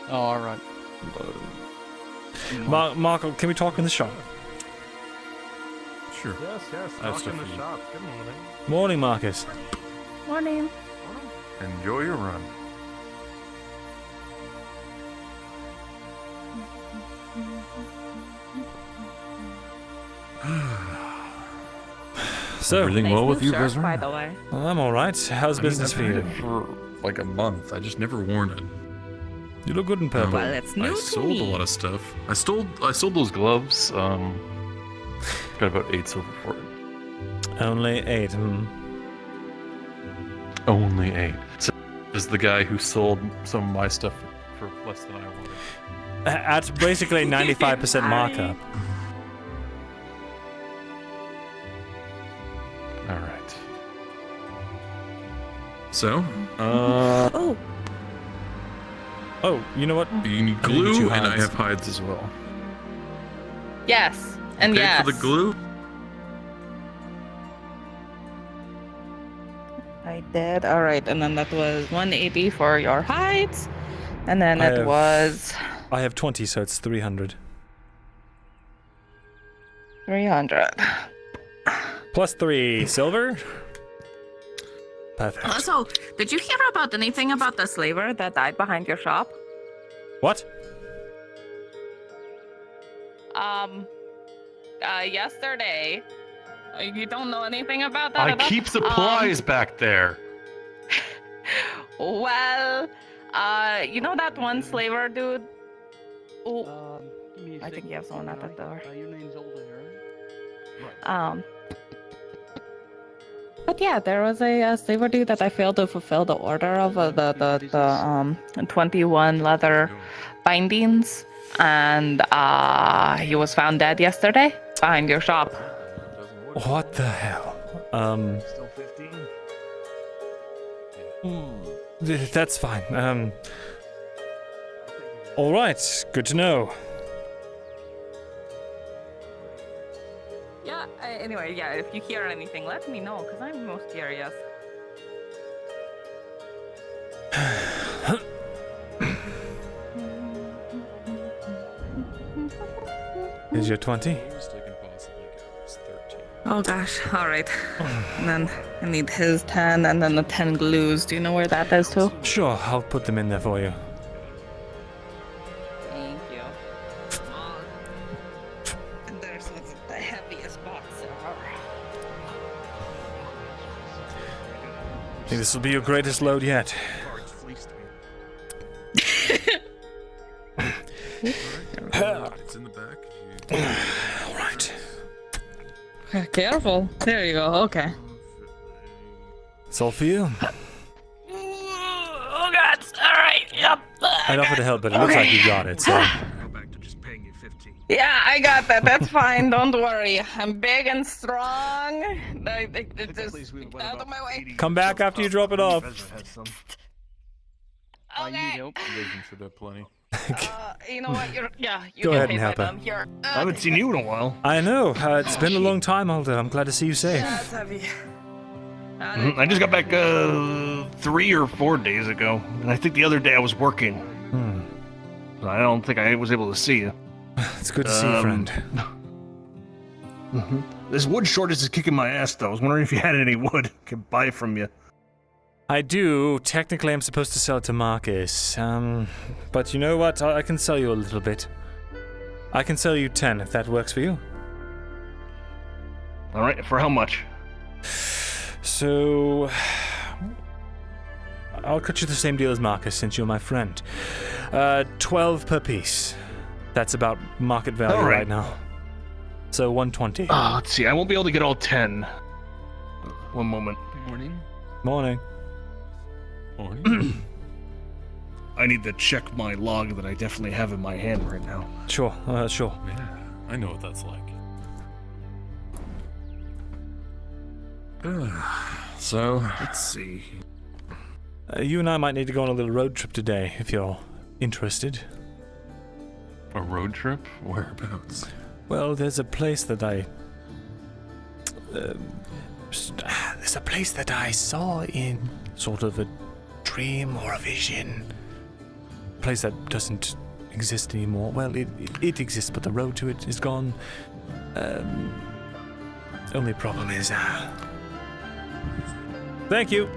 Oh, all right. Marco, can we talk in the shop? Sure. Yes, That's talk in the the food. shop. Good morning. Morning, Marcus. Morning. Enjoy your run. So, Everything well with you, Vezra? By the way. I'm all right. How's business for you? For like a month. I just never worn it. You look good in purple. Well, it's new I to sold me. a lot of stuff. I sold those gloves. Got about 8 silver for it. Only 8. Only 8. So is the guy who sold some of my stuff for less than I wanted. At basically 95% markup. All right. So, Oh. Oh, you know what? you need I need glue, two and I hides. have hides as well. Yes. And Okay, yes. for the glue. I did. All right. And then that was 180 for your hides. And then I it have- was I have 20, so it's 300. 300. Plus 3 silver? Perfect. Also, did you hear about anything about the slaver that died behind your shop? What? Yesterday. You don't know anything about that? I at all? keep supplies back there. Well, You know that one slaver dude? Oh, I think you have someone at that door. Your name's Auzera, right? But yeah, there was a slaver dude that I failed to fulfill the order of the 21 leather bindings, and he was found dead yesterday behind your shop. What the hell? Still 15? That's fine. All right, good to know. Yeah, anyway, yeah, if you hear anything, let me know, because I'm most curious. Is your 20? Oh gosh, alright. And then I need his 10 and then the 10 glues. Do you know where that is too? Sure, I'll put them in there for you. Thank you. And there's the heaviest box ever. I think this will be your greatest load yet. It's in the back. All right. Careful. There you go. Okay. It's all for you. Oh god. Alright. Yep. I'd offer to help, but it looks like you got it, so. Yeah, I got that. That's fine. Don't worry. I'm big and strong. Just out of my way. Come back after you drop it off. Okay. Vision should have plenty. You know what? You Go can ahead pay and help my her. bill. Here. I haven't seen you in a while. I know. It's been a long time, Alder. I'm glad to see you safe. Yeah, it's heavy. I just got back 3 or 4 days ago, and I think the other day I was working. I don't think I was able to see you. It's good to see you, friend. This wood shortage is kicking my ass, though. I was wondering if you had any wood I could buy from you. I do. Technically, I'm supposed to sell it to Marcus. But you know what? I can sell you a little bit. I can sell you 10 if that works for you. All right, for how much? So, I'll cut you the same deal as Marcus since you're my friend. 12 per piece. That's about market value right now. So 120. Let's see. I won't be able to get all 10. One moment. Morning. Morning. I need to check my log that I definitely have in my hand right now. Sure, sure. Yeah, I know what that's like. So, let's see. You and I might need to go on a little road trip today, if you're interested. A road trip? Whereabouts? Well, there's a place that there's a place that I saw in sort of a dream or a vision. A place that doesn't exist anymore. Well, it exists, but the road to it is gone. Only problem is, thank you.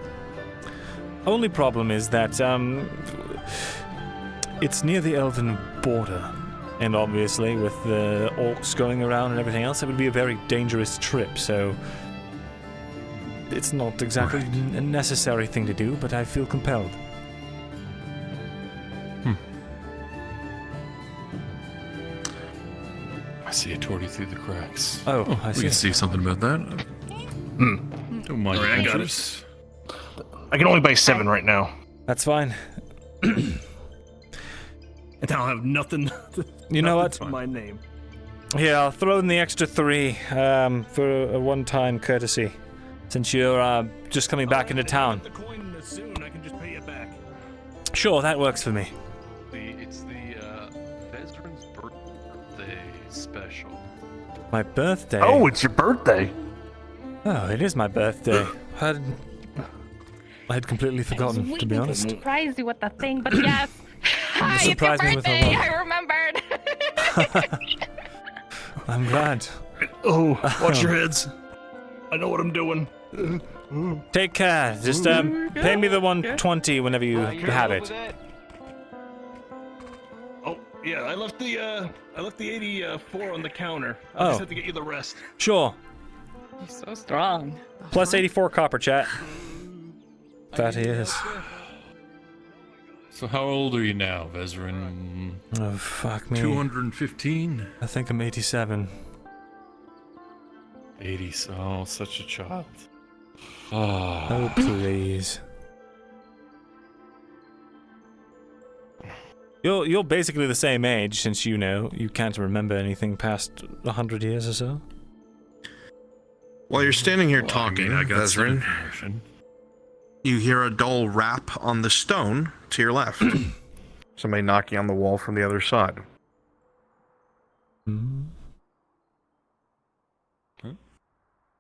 Only problem is that, it's near the Elven border. And obviously, with the orcs going around and everything else, it would be a very dangerous trip, so... It's not exactly a necessary thing to do, but I feel compelled. I see it toward you through the cracks. Oh, I see. We can see something about that. Don't mind. Alright, I got it. I can only buy 7 right now. That's fine. And I'll have nothing. You know what? My name. Here, I'll throw in the extra 3 for a one-time courtesy, since you're just coming back into town. The coin soon. I can just pay it back. Sure, that works for me. It's the veteran's birthday special. My birthday? Oh, it's your birthday. Oh, it is my birthday. I had completely forgotten, to be honest. Surprise you with the thing, but yes. Hi, it's your Surprise me with a birthday. what? I remembered. I'm glad. Oh, watch your heads. I know what I'm doing. Take care. Just pay me the 120 whenever you have it. Oh, yeah, I left the 84 on the counter. I Oh. just have to get you the rest. Sure. You're so strong. Plus 84 copper, chat. That is. So how old are you now, Vezrin? Oh, fuck me. 215? I think I'm 87. 80, oh, such a child. Oh, please. You're basically the same age, since you know you can't remember anything past 100 years or so. While you're standing here talking, I got some Vezrin, information. you hear a dull rap on the stone to your left. Somebody knocking on the wall from the other side. Hmm.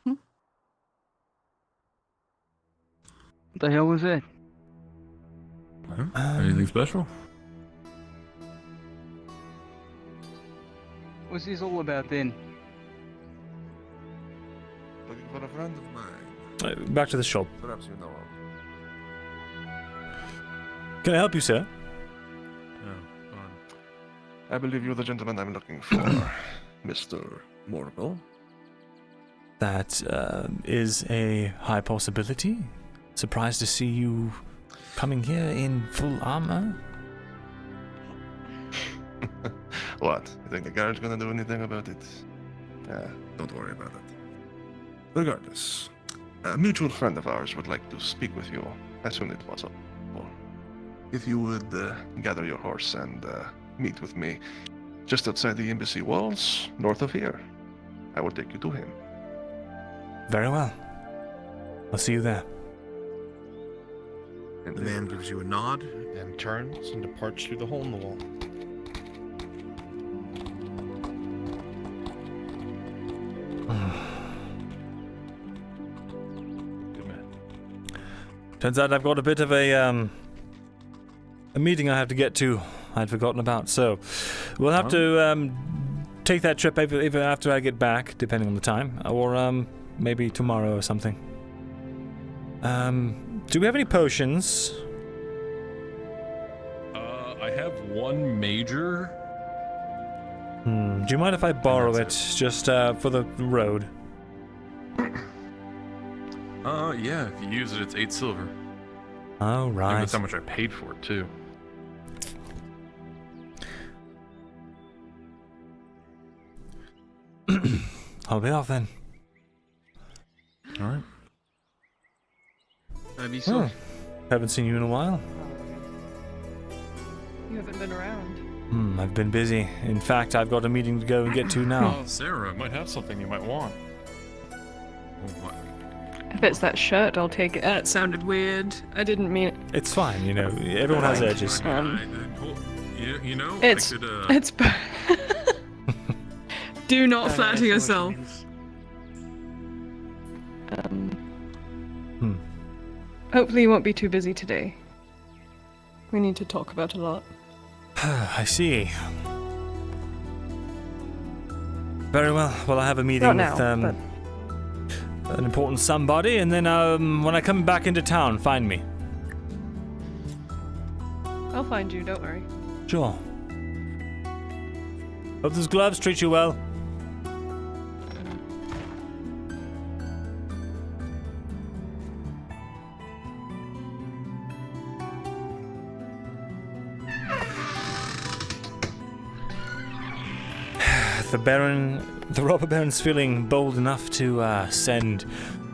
What the hell was that? Anything special? What's this all about then? Looking for a friend of mine. Back to the shop. Perhaps you know him. Can I help you, sir? I believe you're the gentleman I'm looking for, Mr. Morgul. That is a high possibility. Surprised to see you coming here in full armor. What? You think the guard's gonna do anything about it? Don't worry about it. Regardless, a mutual friend of ours would like to speak with you as soon as possible. If you would gather your horse and meet with me just outside the embassy walls, north of here, I will take you to him. Very well. I'll see you there. And the man gives you a nod and turns and departs through the hole in the wall. Good man. Turns out I've got a bit of a meeting I have to get to. I'd forgotten about, so we'll have to take that trip either after I get back, depending on the time, or maybe tomorrow or something. Do we have any potions? I have one major. Do you mind if I borrow it, just for the road? Yeah, if you use it, it's 8 silver. Oh, I right. think that's how much I paid for it, too. I'll be off then. Alright. Have you saw? Haven't seen you in a while. You haven't been around. I've been busy. In fact, I've got a meeting to go and get to now. Oh, Sarah, might have something you might want. Oh, what? If it's that shirt, I'll take it. That sounded weird. I didn't mean it. It's fine, you know. Everyone has edges. you know, It's I could, it's. Do not flatter yourself. Hopefully you won't be too busy today. We need to talk about a lot. I see. Very well. Well, I have a meeting Not now, with an important somebody, and then when I come back into town, find me. I'll find you, don't worry. Sure. Hope those gloves treat you well. The robber baron's feeling bold enough to send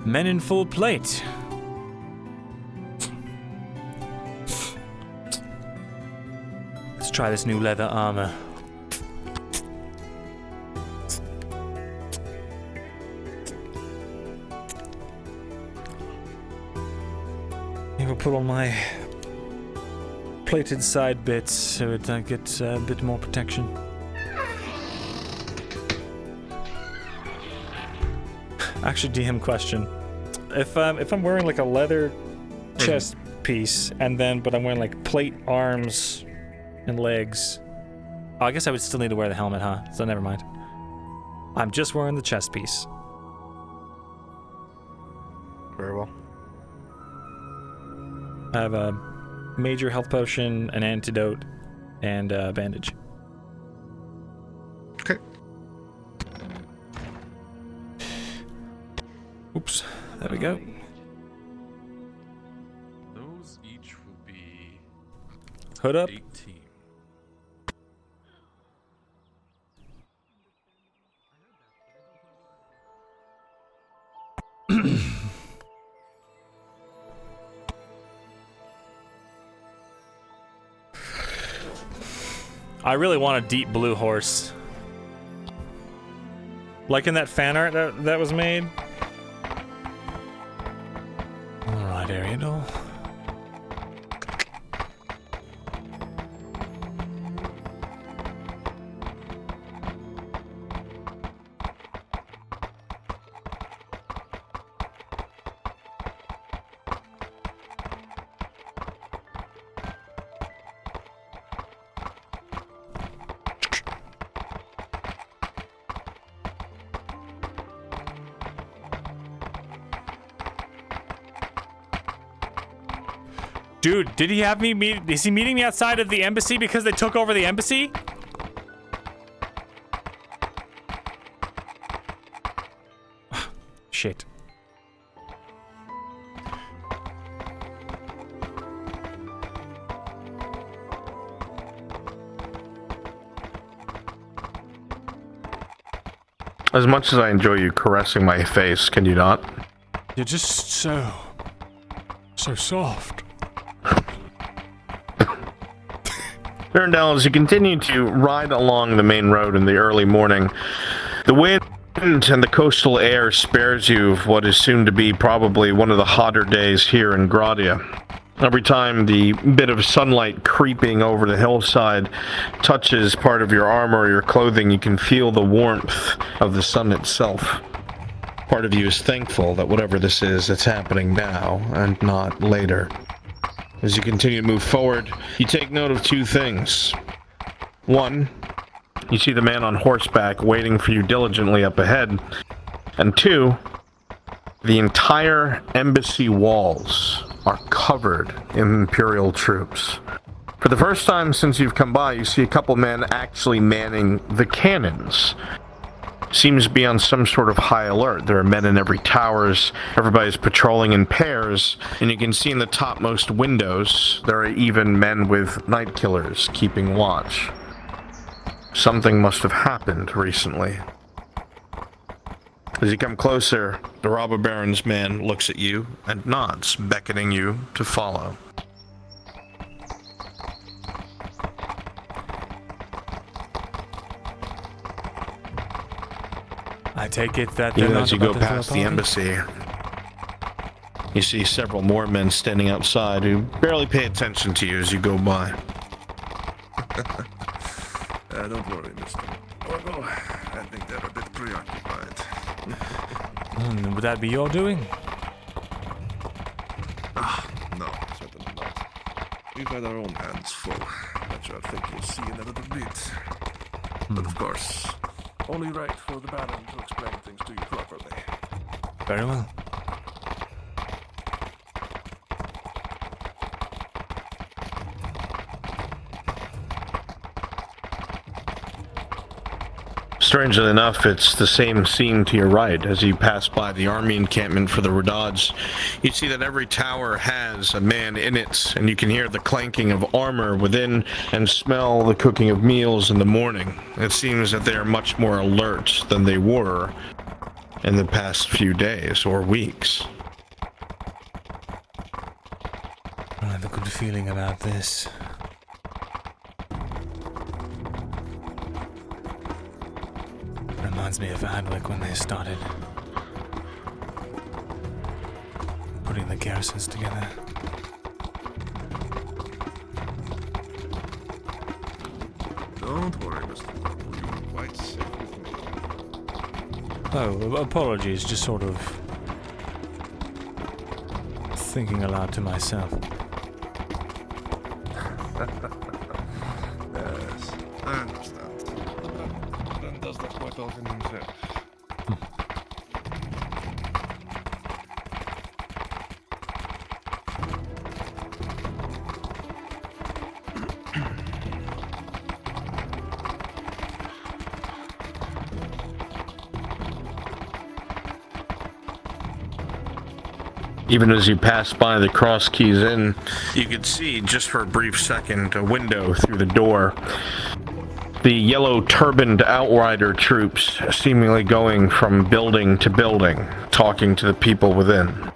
men in full plate. Let's try this new leather armor. Maybe I'll put on my plated side bits so it gets a bit more protection. Actually, DM question: if I'm wearing like a leather chest piece but I'm wearing like plate arms and legs, I guess I would still need to wear the helmet, huh? So never mind. I'm just wearing the chest piece. Very well. I have a major health potion, an antidote, and a bandage. Okay. Oops, there we go. Those each will be Hood up. 18. I really want a deep blue horse. Like in that fan art that was made. Alright, Ariadne. Dude, did he have me meet? Is he meeting me outside of the embassy because they took over the embassy? Shit. As much as I enjoy you caressing my face, can you not? You're just so soft. Myrindal, as you continue to ride along the main road in the early morning, the wind and the coastal air spares you of what is soon to be probably one of the hotter days here in Gradia. Every time the bit of sunlight creeping over the hillside touches part of your armor or your clothing, you can feel the warmth of the sun itself. Part of you is thankful that whatever this is, it's happening now and not later. As you continue to move forward, you take note of two things. One, you see the man on horseback waiting for you diligently up ahead. And two, the entire embassy walls are covered in Imperial troops. For the first time since you've come by, you see a couple men actually manning the cannons. Seems to be on some sort of high alert. There are men in every towers, everybody's patrolling in pairs, and you can see in the topmost windows, there are even men with night killers keeping watch. Something must have happened recently. As you come closer, the robber baron's man looks at you and nods, beckoning you to follow. I take it that they're Even not as you go about to past throw the a party? embassy, you see several more men standing outside who barely pay attention to you as you go by. Don't worry, Mr. Orgo. I think they're a bit preoccupied. Would that be your doing? No, certainly not. We've had our own hands full, which I think you'll see in a little bit. But of course, only right for the Baron to explain things to you properly. Very well. Strangely enough, it's the same scene to your right. As you pass by the army encampment for the Redodds, you see that every tower has a man in it, and you can hear the clanking of armor within and smell the cooking of meals in the morning. It seems that they are much more alert than they were in the past few days or weeks. I have a good feeling about this. Reminds me of Adwick when they started putting the garrisons together. Don't worry, Mr. Orgo. You are quite safe with me. Oh, apologies, just sort of thinking aloud to myself. Yes, I understand. The Baron does that quite often himself. Even as you pass by the cross keys inn, you could see, just for a brief second, a window through the door. The yellow turbaned outrider troops seemingly going from building to building, talking to the people within.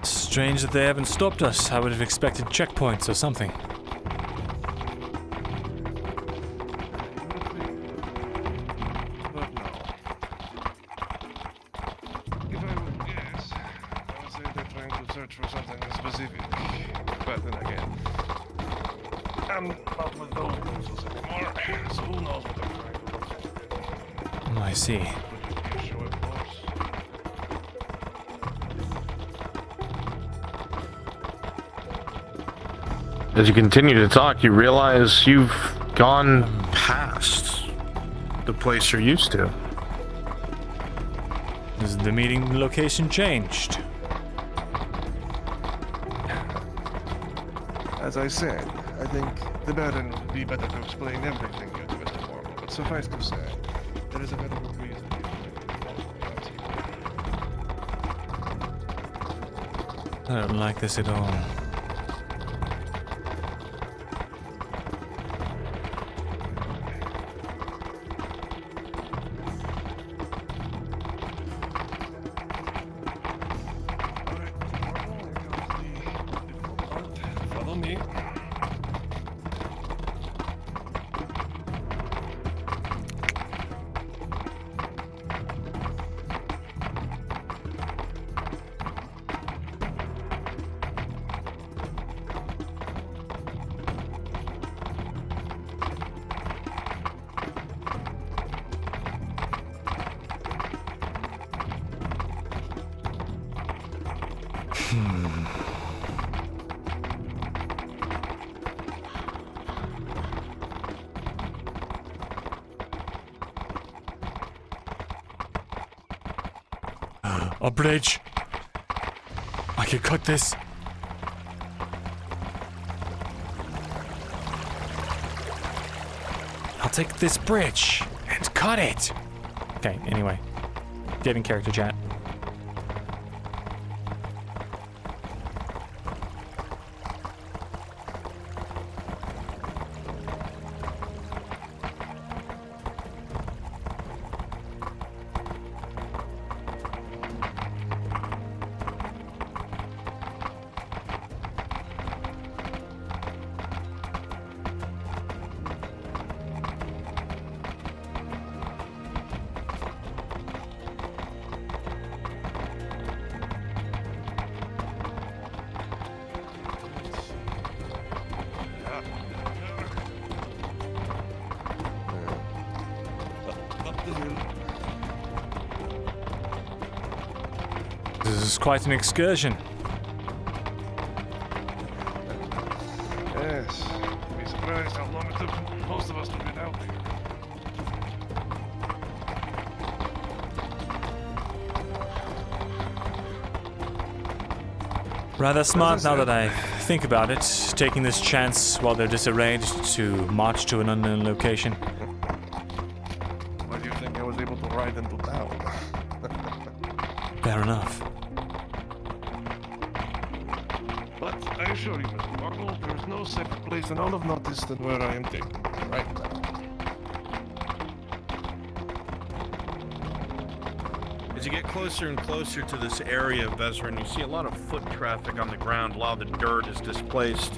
Strange that they haven't stopped us. I would have expected checkpoints or something. But no. If I would guess, I would say they're trying to search for something specific. But then again, I'm not with those puzzles anymore, so who knows what they're trying to look for. I see. As you continue to talk, you realize you've gone past the place you're used to. Has the meeting location changed? As I said, I think the Baron would be better to explain everything you to Mr. Morgan, but suffice to say, there is a very good reason I don't like this at all. Follow me. A bridge. I could cut this. I'll take this bridge and cut it. Okay, anyway. Get in character, chat. This is quite an excursion. Yes. You'd be surprised how long it took most of us to get out here. Rather smart now that I think about it, taking this chance while they're disarrayed to march to an unknown location. Why do you think I was able to ride into town? Fair enough. But I assure you, Mr. Marvel, there's no safer place in all of Notice than where I am taking you right now. As you get closer and closer to this area of Vezran, you see a lot of foot traffic on the ground. A lot of the dirt is displaced.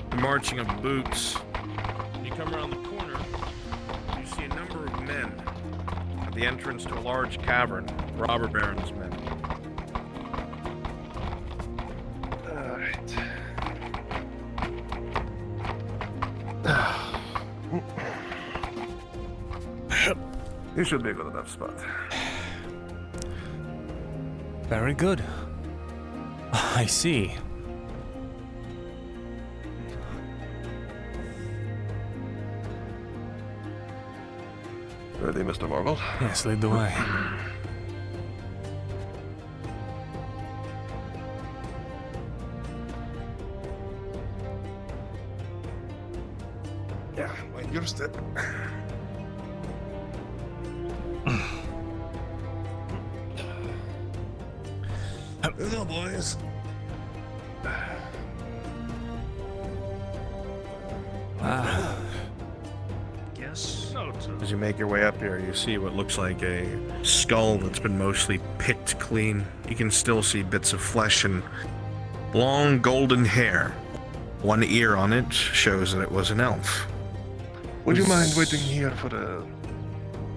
The marching of boots. You come around the corner, you the entrance to a large cavern. Robber baron's men. You should be a good enough spot. Very good. I see. Ready, Mr. Morgul? Yes, lead the way. Yeah, mind your step. Hello, boys. Yes. As you make your way up here, you see what looks like a skull that's been mostly picked clean. You can still see bits of flesh and long golden hair. One ear on it shows that it was an elf. Would you mind waiting here for the...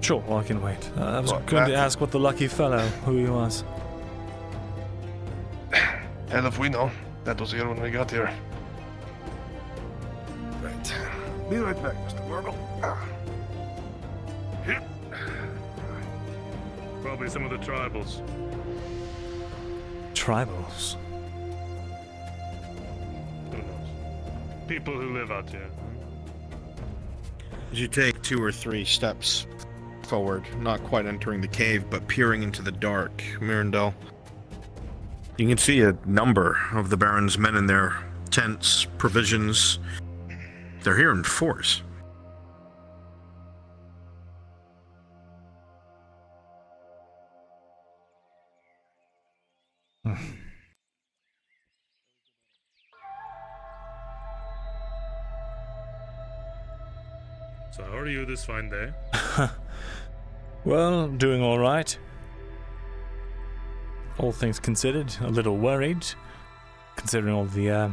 Sure, I can wait. I was going to ask what the lucky fellow, who he was. Hell if we know. That was here when we got here. Right. Be right back, Mr. Morgul. Probably some of the tribals. Tribals? Who knows? People who live out here. As you take 2 or 3 steps forward, not quite entering the cave, but peering into the dark, Myrindal, you can see a number of the Baron's men in their tents, provisions. They're here in force. So how are you this fine day? Well, doing all right. All things considered, a little worried, considering all the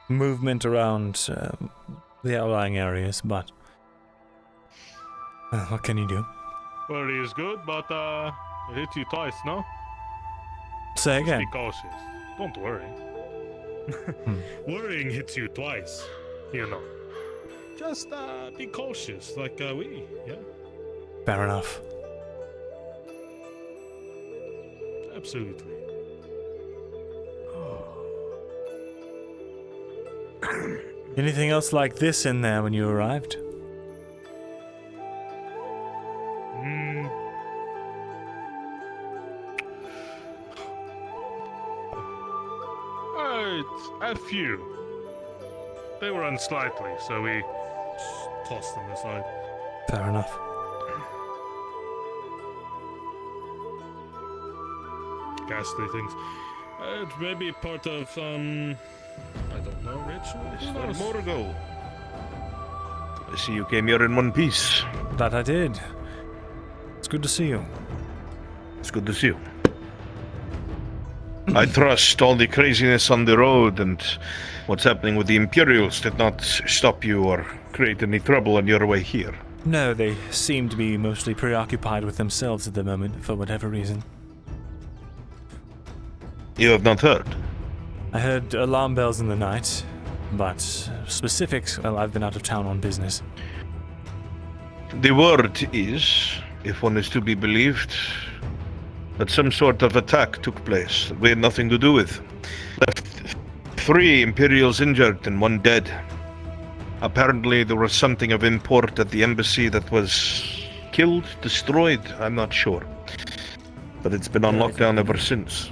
movement around the outlying areas, but what can you do? Worry is good, but it hit you twice, no? Say again. Just be cautious. Don't worry. Worrying hits you twice, you know. Just be cautious, like we, yeah? Fair enough. Absolutely. Anything else like this in there when you arrived? A few. They were unsightly, so we tossed them aside. Fair enough. Ghastly things. It may be part of, I don't know, ritual? Mr. Morgul, I see you came here in one piece. That I did. It's good to see you. It's good to see you. I trust all the craziness on the road and what's happening with the Imperials did not stop you or create any trouble on your way here. No, they seem to be mostly preoccupied with themselves at the moment, for whatever reason. You have not heard? I heard alarm bells in the night, but specifics, well, I've been out of town on business. The word is, if one is to be believed, that some sort of attack took place that we had nothing to do with. Left 3 Imperials injured and 1 dead. Apparently there was something of import at the embassy that was killed, destroyed, I'm not sure. But it's been on lockdown ever since.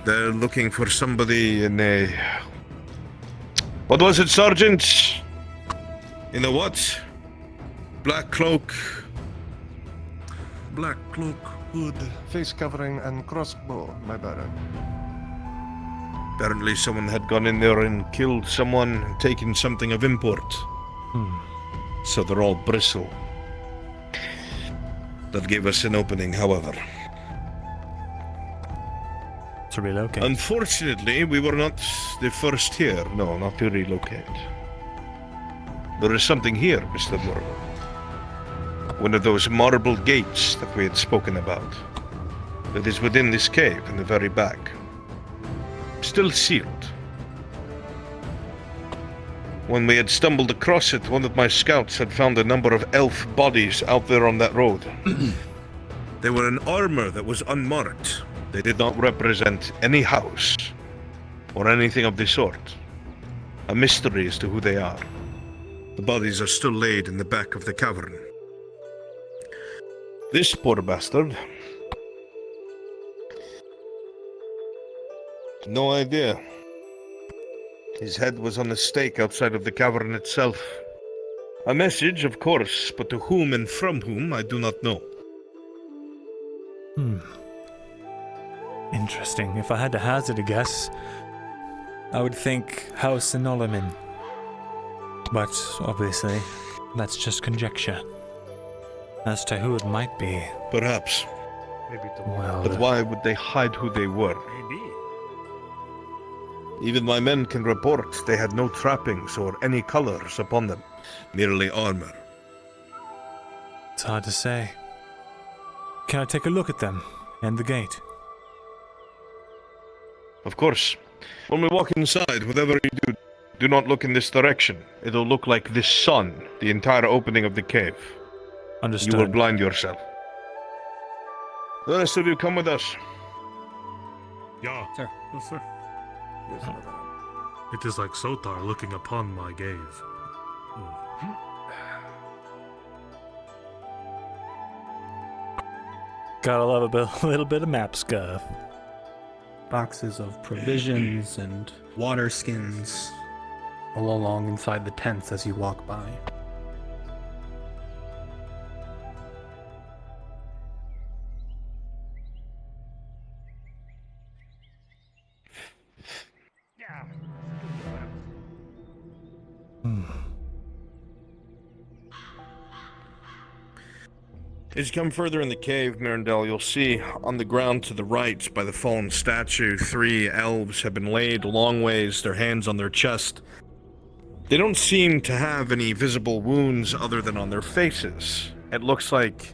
They're looking for somebody in a... What was it, Sergeant? In a what? Black cloak. Black cloak, hood, face covering, and crossbow, my baron. Apparently someone had gone in there and killed someone and taken something of import. So they're all bristle. That gave us an opening, however. To relocate? Unfortunately, we were not the first here. No, not to relocate. There is something here, Mr. Morgul. One of those marble gates that we had spoken about. It is within this cave in the very back. Still sealed. When we had stumbled across it, one of my scouts had found a number of elf bodies out there on that road. They were in armor that was unmarked. They did not represent any house or anything of the sort. A mystery as to who they are. The bodies are still laid in the back of the cavern. This poor bastard. No idea. His head was on a stake outside of the cavern itself. A message, of course, but to whom and from whom I do not know. Interesting. If I had to hazard a guess, I would think House Anolamin. But obviously, that's just conjecture. As to who it might be. Perhaps. Maybe Well, But why would they hide who they were? Maybe. Even my men can report they had no trappings or any colors upon them. Merely armor. it's hard to say. Can I take a look at them and the gate? Of course. When we walk inside, whatever you do, do not look in this direction. It'll look like this sun, the entire opening of the cave. Understood. You will blind yourself. The rest of you come with us. Yeah. Sir. Yes, sir. It is like Sotar looking upon my gaze. Gotta love a little bit of map scuff. Boxes of provisions and water skins all along inside the tents as you walk by. As you come further in the cave, Myrindal, you'll see on the ground to the right by the fallen statue, 3 elves have been laid a long ways, their hands on their chest. They don't seem to have any visible wounds other than on their faces. It looks like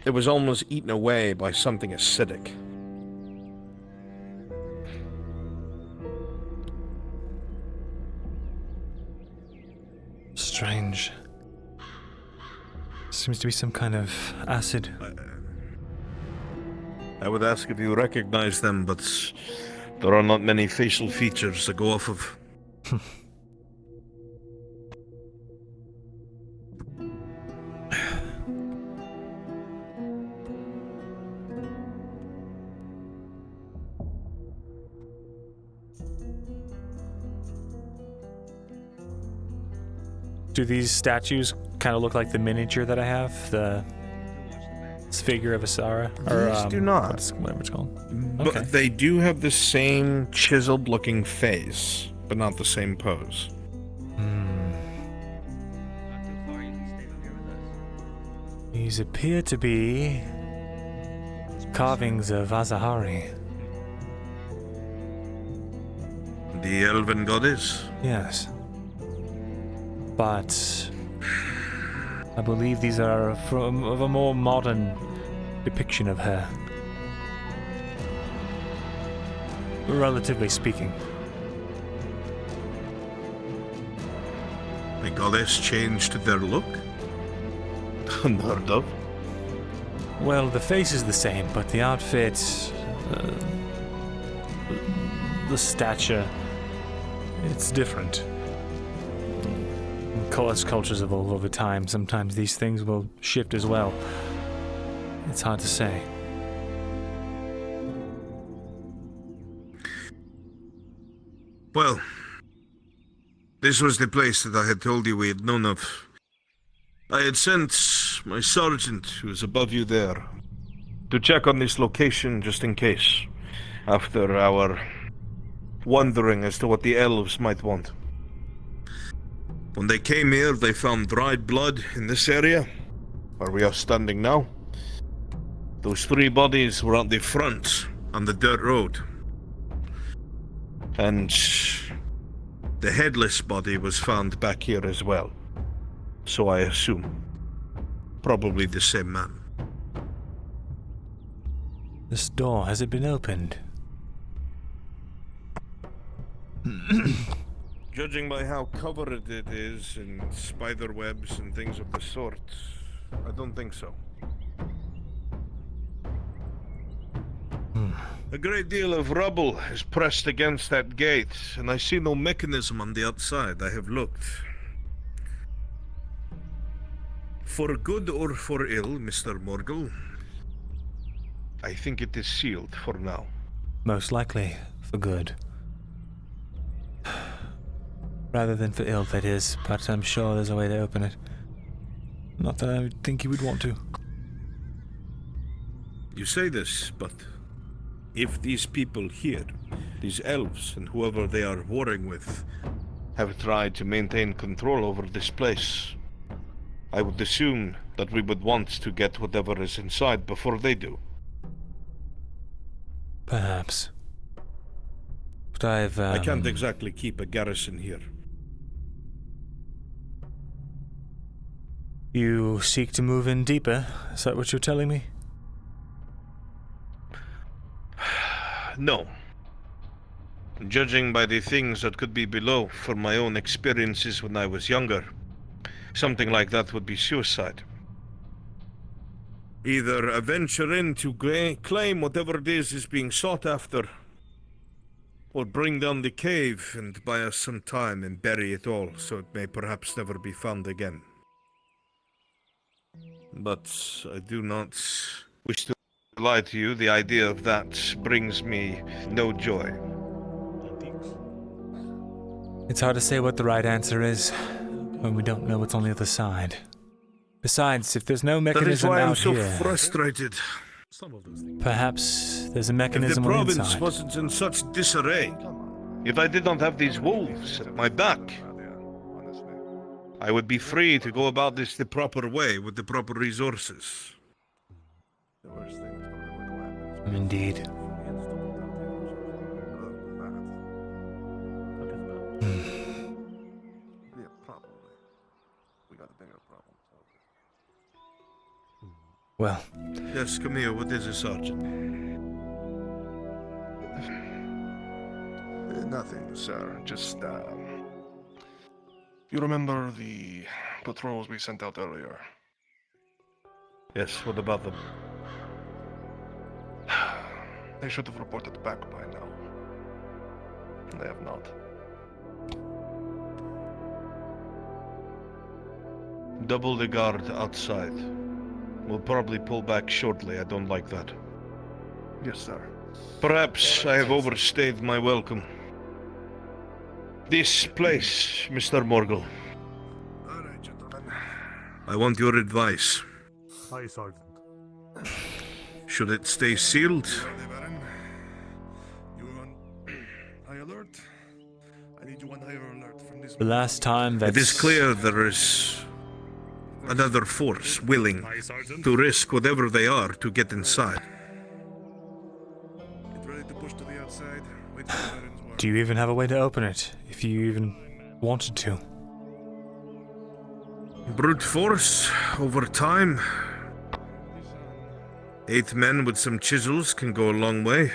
it was almost eaten away by something acidic. Strange. Seems to be some kind of acid. I would ask if you recognize them, but there are not many facial features to go off of. Do these statues kind of look like the miniature that I have? The figure of Auzera? These do not. Whatever it's called. But Okay. they do have the same chiseled looking face, but not the same pose. These appear to be carvings of Azahari. The Elven goddess? Yes. But I believe these are of a more modern depiction of her. Relatively speaking. The goddess changed their look? Unheard of. Well, the face is the same, but the outfit, the stature, it's different. As cultures evolve over time, sometimes these things will shift as well. It's hard to say. Well, this was the place that I had told you we had known of. I had sent my sergeant, who is above you there, to check on this location just in case, after our wondering as to what the elves might want. When they came here, they found dried blood in this area, where we are standing now. Those 3 bodies were on the front, on the dirt road. And the headless body was found back here as well. So I assume. Probably the same man. This door, has it been opened? Judging by how covered it is in spider webs and things of the sort, I don't think so. A great deal of rubble is pressed against that gate, and I see no mechanism on the outside. I have looked. For good or for ill, Mr. Morgul, I think it is sealed for now. Most likely for good. Rather than for ill, that is, but I'm sure there's a way to open it. Not that I would think you would want to. You say this, but if these people here, these elves and whoever they are warring with, have tried to maintain control over this place, I would assume that we would want to get whatever is inside before they do. Perhaps. But I can't exactly keep a garrison here. You seek to move in deeper? Is that what you're telling me? No. Judging by the things that could be below from my own experiences when I was younger, something like that would be suicide. Either a venture in to claim whatever it is being sought after, or bring down the cave and buy us some time and bury it all so it may perhaps never be found again. But I do not wish to lie to you. The idea of that brings me no joy. It's hard to say what the right answer is when we don't know what's on the other side. Besides, if there's no mechanism out here... That is why I'm so frustrated. Perhaps there's a mechanism on the If the inside. province wasn't in such disarray, if I did not have these wolves at my back, I would be free to go about this the proper way with the proper resources. Indeed. Well. Yes, come here. What is it, Sergeant? Nothing, sir. Just, you remember the patrols we sent out earlier? Yes, what about them? They should have reported back by now. They have not. Double the guard outside. We'll probably pull back shortly. I don't like that. Yes, sir. Perhaps I have overstayed my welcome. This place, Mr. Morgul. All right, gentlemen. I want your advice. Aye, Sergeant. Should it stay sealed? You on high alert? I need you on higher alert from this. The last time that... It is clear there is another force willing to risk whatever they are to get inside. Get ready to push to the outside. Wait for the veterans' work. Do you even have a way to open it, if you even wanted to? Brute force, over time. 8 men with some chisels can go a long way.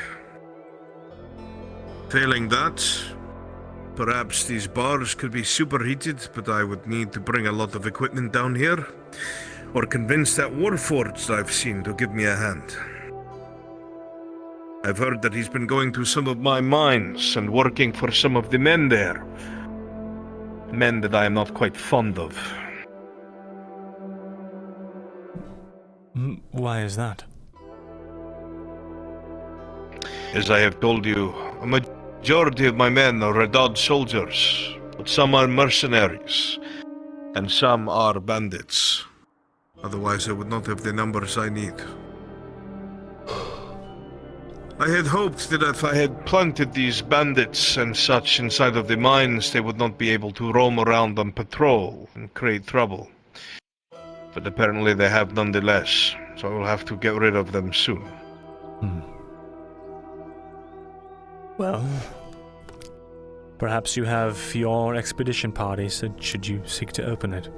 Failing that, perhaps these bars could be superheated, but I would need to bring a lot of equipment down here, or convince that warforged I've seen to give me a hand. I've heard that he's been going to some of my mines and working for some of the men there. Men that I am not quite fond of. Why is that? As I have told you, a majority of my men are Redod soldiers, but some are mercenaries, and some are bandits. Otherwise I would not have the numbers I need. I had hoped that if I had planted these bandits and such inside of the mines, they would not be able to roam around and patrol and create trouble. But apparently they have nonetheless, so I will have to get rid of them soon. Well, perhaps you have your expedition party, so should you seek to open it?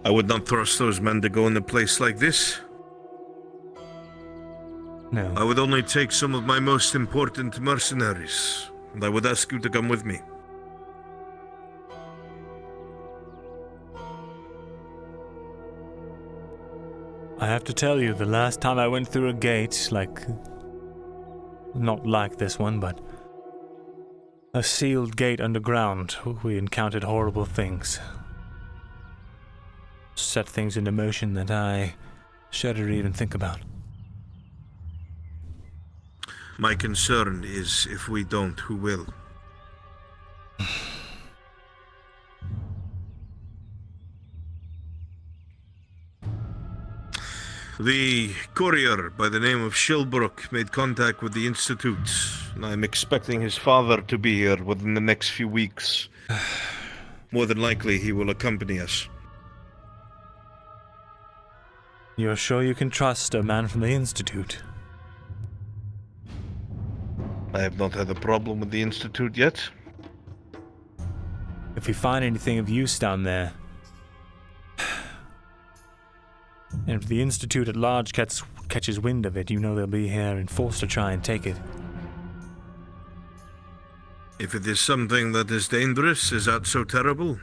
I would not trust those men to go in a place like this. No. I would only take some of my most important mercenaries, and I would ask you to come with me. I have to tell you, the last time I went through a gate, not like this one, but a sealed gate underground, we encountered horrible things. Set things into motion that I shudder to even think about. My concern is, if we don't, who will? The courier by the name of Shilbrook made contact with the Institute, and I'm expecting his father to be here within the next few weeks. More than likely, he will accompany us. You're sure you can trust a man from the Institute? I have not had a problem with the Institute yet. If we find anything of use down there, and if the Institute at large catches wind of it, you know they'll be here in force to try and take it. If it is something that is dangerous, is that so terrible?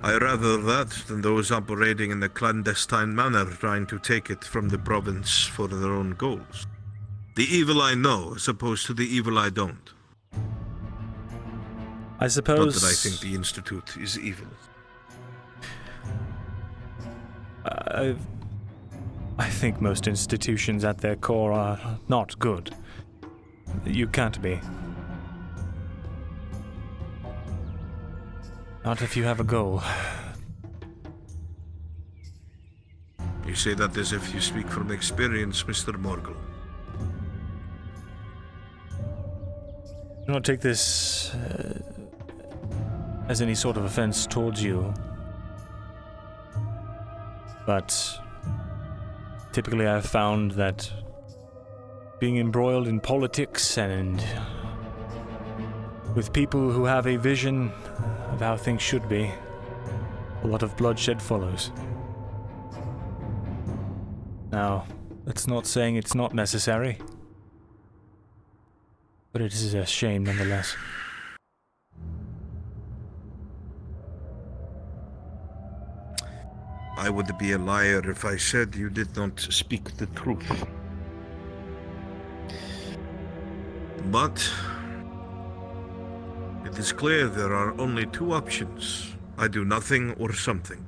I rather that than those operating in a clandestine manner trying to take it from the province for their own goals. The evil I know as opposed to the evil I don't. I suppose... Not that I think the Institute is evil. I think most institutions at their core are not good. You can't be. Not if you have a goal. You say that as if you speak from experience, Mr. Morgul. Do not take this as any sort of offense towards you. But typically I've found that being embroiled in politics and with people who have a vision of how things should be, a lot of bloodshed follows. Now, that's not saying it's not necessary, but it is a shame nonetheless. I would be a liar if I said you did not speak the truth. But it is clear there are only two options. I do nothing or something.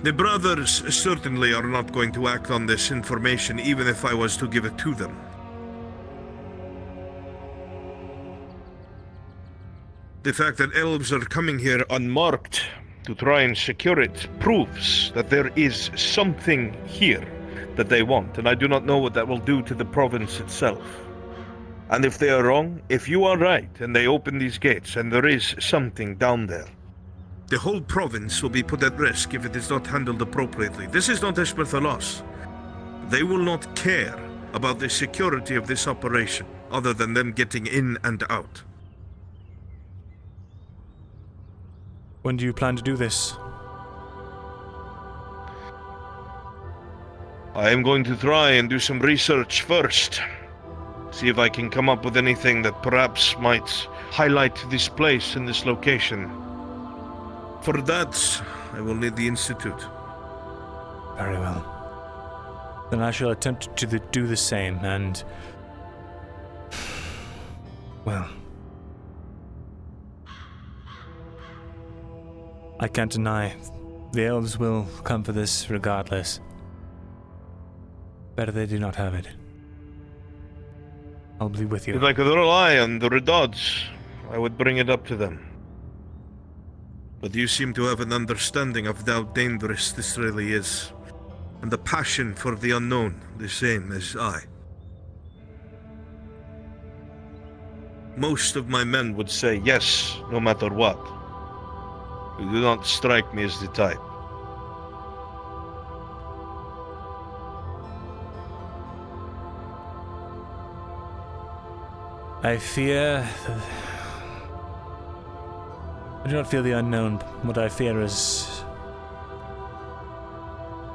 The brothers certainly are not going to act on this information, even if I was to give it to them. The fact that elves are coming here unmarked to try and secure it proves that there is something here that they want, and I do not know what that will do to the province itself. And if they are wrong, if you are right, and they open these gates, and there is something down there, the whole province will be put at risk if it is not handled appropriately. This is not Eshma Thalas. They will not care about the security of this operation, other than them getting in and out. When do you plan to do this? I am going to try and do some research first. See if I can come up with anything that perhaps might highlight this place and this location. For that, I will need the Institute. Very well. Then I shall attempt to do the same, and... well... I can't deny, the elves will come for this regardless. Better they do not have it. I'll be with you. If I could rely on the Redods, I would bring it up to them. But you seem to have an understanding of how dangerous this really is, and a passion for the unknown, the same as I. Most of my men would say yes, no matter what. You do not strike me as the type. I fear I do not fear the unknown. What I fear is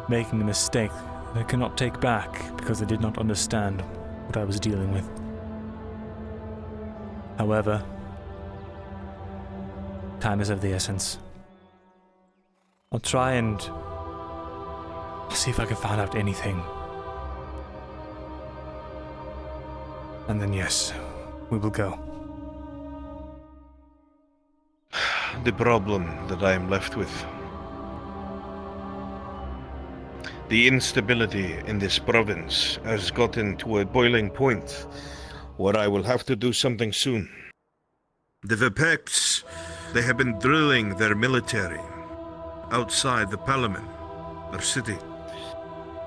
making a mistake that I cannot take back because I did not understand what I was dealing with. However, time is of the essence. I'll try and see if I can find out anything. And then yes, we will go. The problem that I am left with. The instability in this province has gotten to a boiling point where I will have to do something soon. The Vipeks, they have been drilling their military outside the Parliament, their city.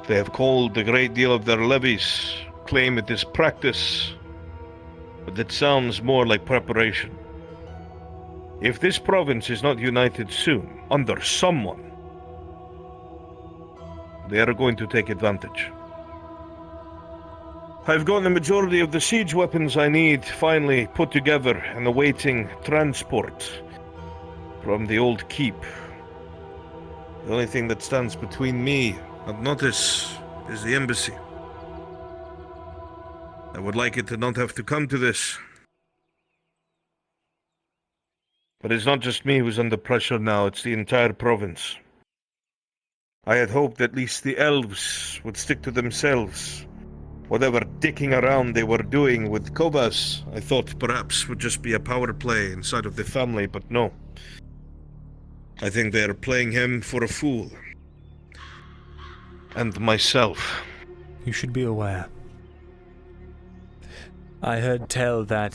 They have called a great deal of their levies, claim it is practice, but it sounds more like preparation. If this province is not united soon, under someone, they are going to take advantage. I've got the majority of the siege weapons I need finally put together and awaiting transport from the old keep. The only thing that stands between me and notice is the embassy. I would like it to not have to come to this. But it's not just me who's under pressure now, it's the entire province. I had hoped at least the elves would stick to themselves. Whatever dicking around they were doing with Kovas, I thought perhaps would just be a power play inside of the family, but no. I think they are playing him for a fool. And myself. You should be aware. I heard tell that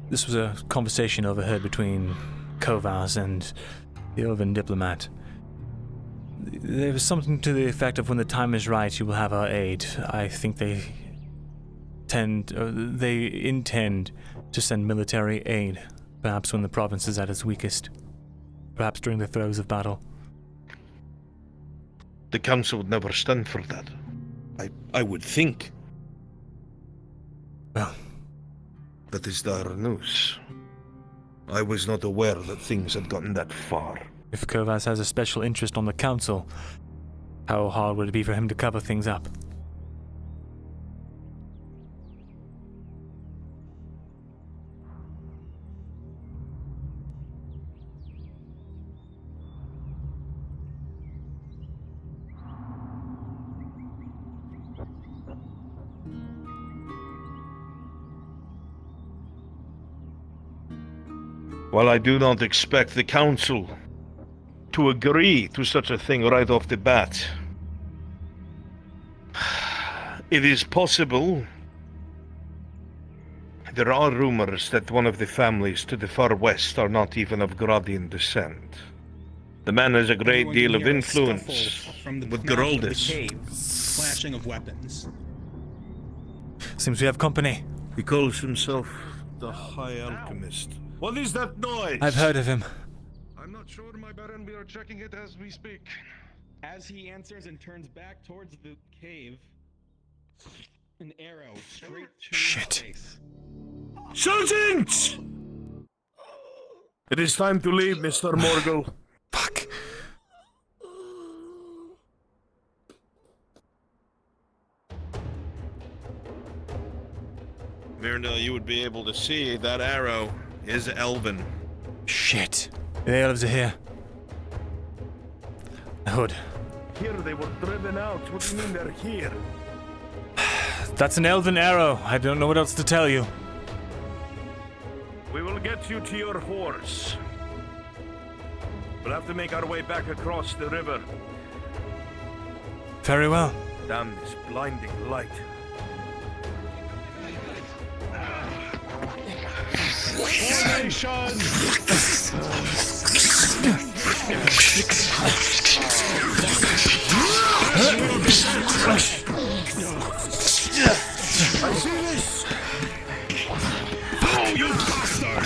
this was a conversation overheard between Kovas and the Elven diplomat. There was something to the effect of when the time is right, you will have our aid. I think they intend to send military aid, perhaps when the province is at its weakest, perhaps during the throes of battle. The council would never stand for that. I would think. Well, that is dire news. I was not aware that things had gotten that far. If Kovas has a special interest on the council, how hard would it be for him to cover things up? While I do not expect the council to agree to such a thing right off the bat, it is possible. There are rumors that one of the families to the far west are not even of Gradian descent. The man has a great deal of influence with Geraldus. Clashing of weapons. Seems we have company. He calls himself the High Alchemist. What is that noise? I've heard of him. I'm not sure, my Baron. We are checking it as we speak. As he answers and turns back towards the cave, an arrow straight to his face. Sergeant! It is time to leave, Mr. Morgul. Fuck. Myrindal, you would be able to see that arrow is Elven. Shit. The elves are here. Hood. Here they were driven out. What do you mean they're here? That's an elven arrow. I don't know what else to tell you. We will get you to your horse. We'll have to make our way back across the river. Very well. Damn this blinding light. Formation! I see this! Oh, you bastard!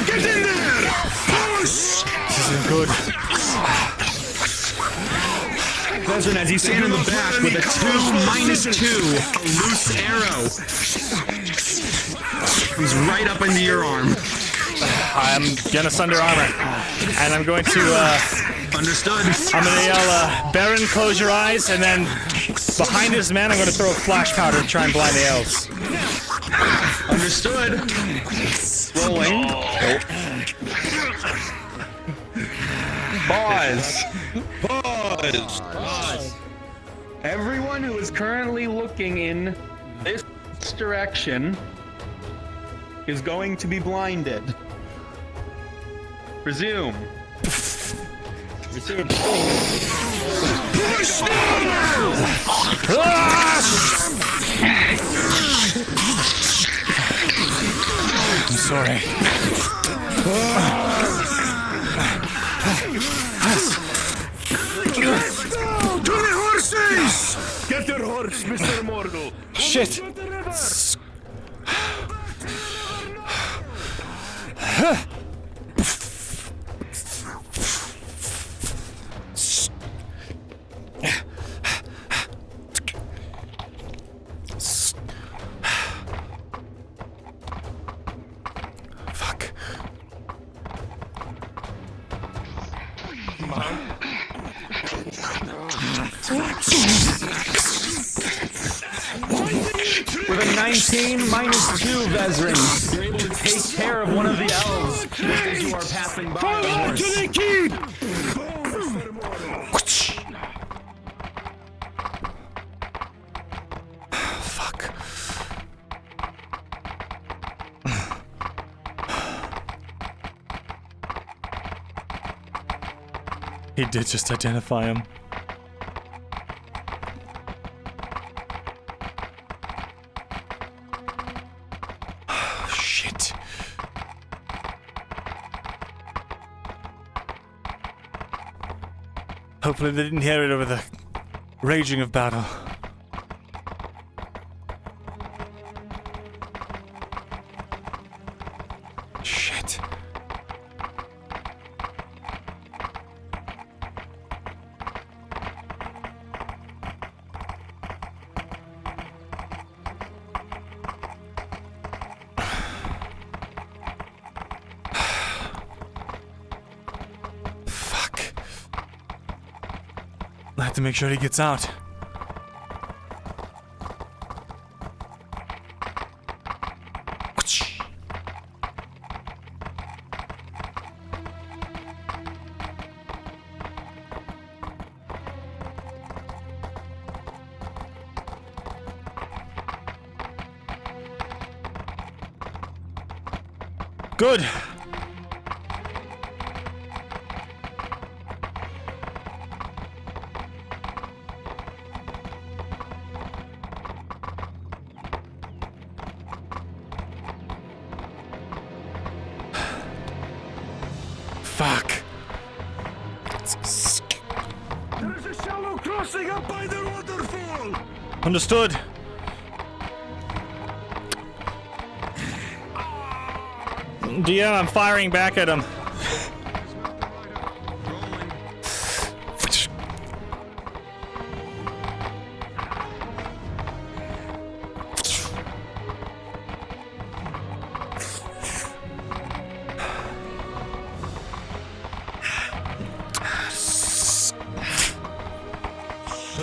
Get in there! Push! This isn't good. Vezrin, as you stand in the back with a 2-2, a loose arrow. He's right up into your arm. I'm gonna sunder armor, and I'm going to. Understood. I'm gonna yell, Baron, close your eyes, and then behind his man, I'm gonna throw a flash powder to try and blind the elves. Understood. Rolling. Pause. Everyone who is currently looking in this direction is going to be blinded. Resume. Resume. I'm sorry. To the horses! Get your horse, Mr. Morgul. Shit. Fuck. With a 19 -2, Vezrin, you're able to take care of one of the elves just as you are passing by. Follow to the keep! Fuck. He did just identify him. Shit. Hopefully they didn't hear it over the raging of battle. Shit. I have to make sure he gets out. Good. Fuck. There's a shallow crossing up by the waterfall! Understood. DM, I'm firing back at him.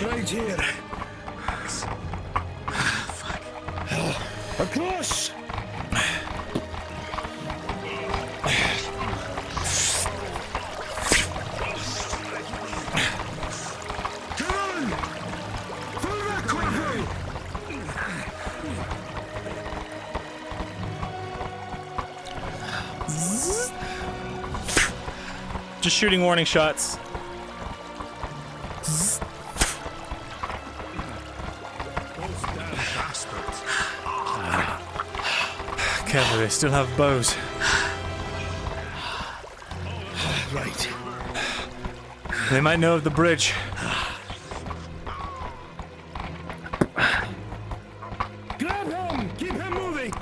Right here. Across! Come on! Pull back, Corporal! Just shooting warning shots. Careful, they still have bows. Right. They might know of the bridge. Grab him! Keep him moving!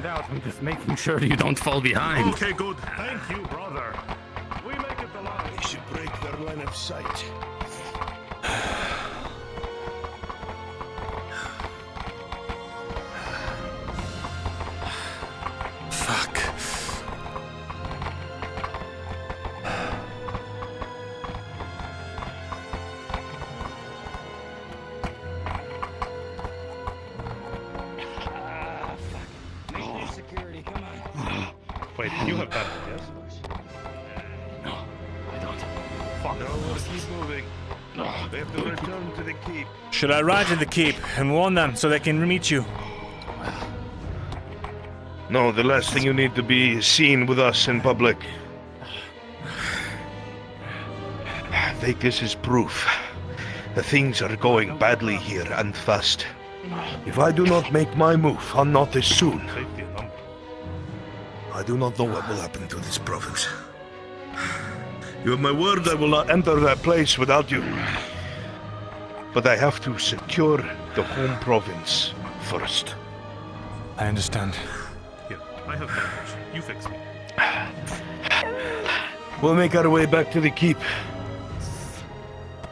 find out. I'm just making sure you don't fall behind. Okay, good. Thank you, brother. We make it alive. They should break their line of sight. Fuck. Security, come on. Wait, you have that, yes? No, I don't. Fuck. No, we'll keep moving. They have to return to the keep. Should I ride to the keep and warn them so they can meet you? No, the last thing you need to be seen with us in public. Take this as proof. The things are going badly here and fast. If I do not make my move, and not this soon, I do not know what will happen to this province. You have my word I will not enter that place without you. But I have to secure the home province first. I understand. Here, I have bandage. You fix me. We'll make our way back to the keep.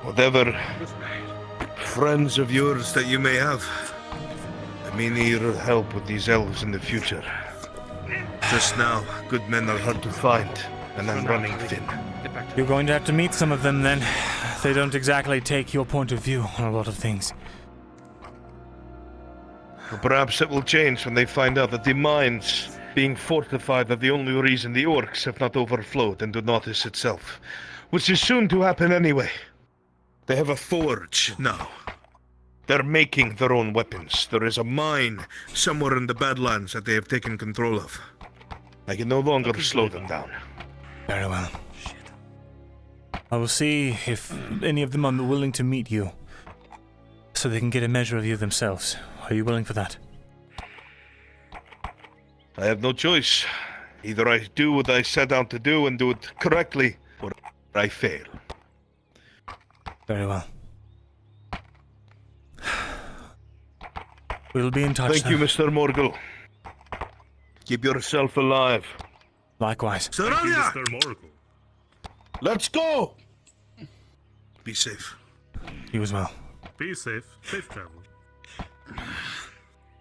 Whatever friends of yours that you may have, I may need your help with these elves in the future. Just now, good men are hard to find, and I'm running thin. You're going to have to meet some of them then. They don't exactly take your point of view on a lot of things. Perhaps it will change when they find out that the mines being fortified are the only reason the orcs have not overflowed into Nautis itself, which is soon to happen anyway. They have a forge now. They're making their own weapons. There is a mine somewhere in the Badlands that they have taken control of. I can no longer slow them down. Very well. I will see if any of them are willing to meet you, so they can get a measure of you themselves. Are you willing for that? I have no choice. Either I do what I set out to do and do it correctly, or I fail. Very well. We'll be in touch. Thank you, Mr. Morgul. Keep yourself alive. Likewise. Sarania! Mr. Morgul. Let's go! Be safe. You as well. Be safe. Safe travel.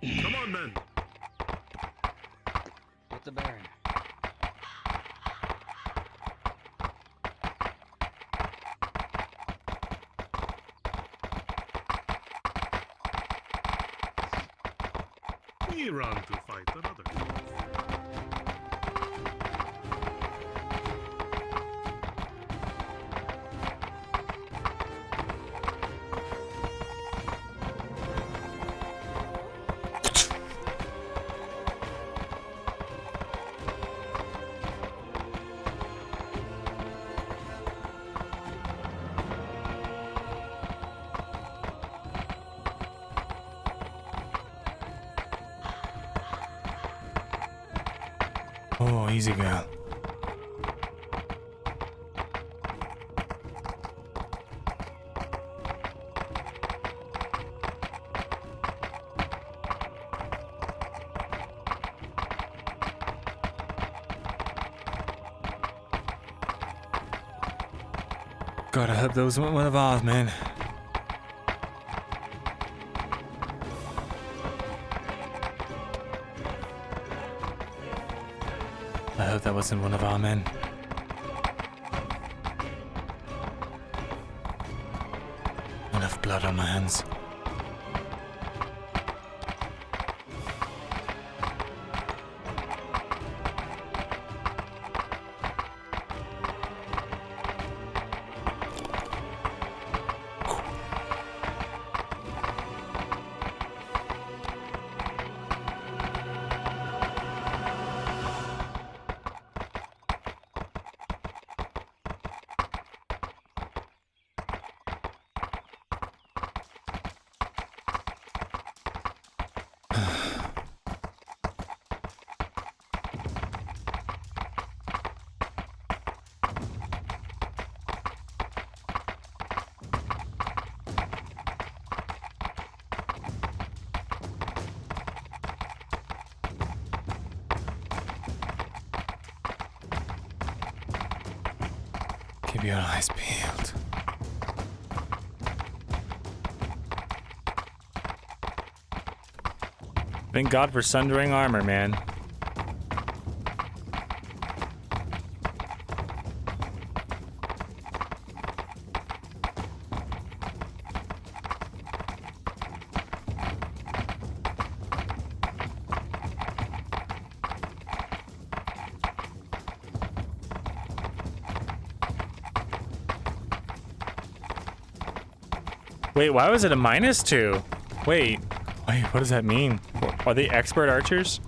Come on, men. Get the Baron. We run to fight another. Oh, easy girl. God, I hope those weren't one of ours, man. I hope that wasn't one of our men. Enough blood on my hands. Keep your eyes peeled. Thank God for sundering armor, man. Wait, why was it a -2? Wait, what does that mean? Are they expert archers?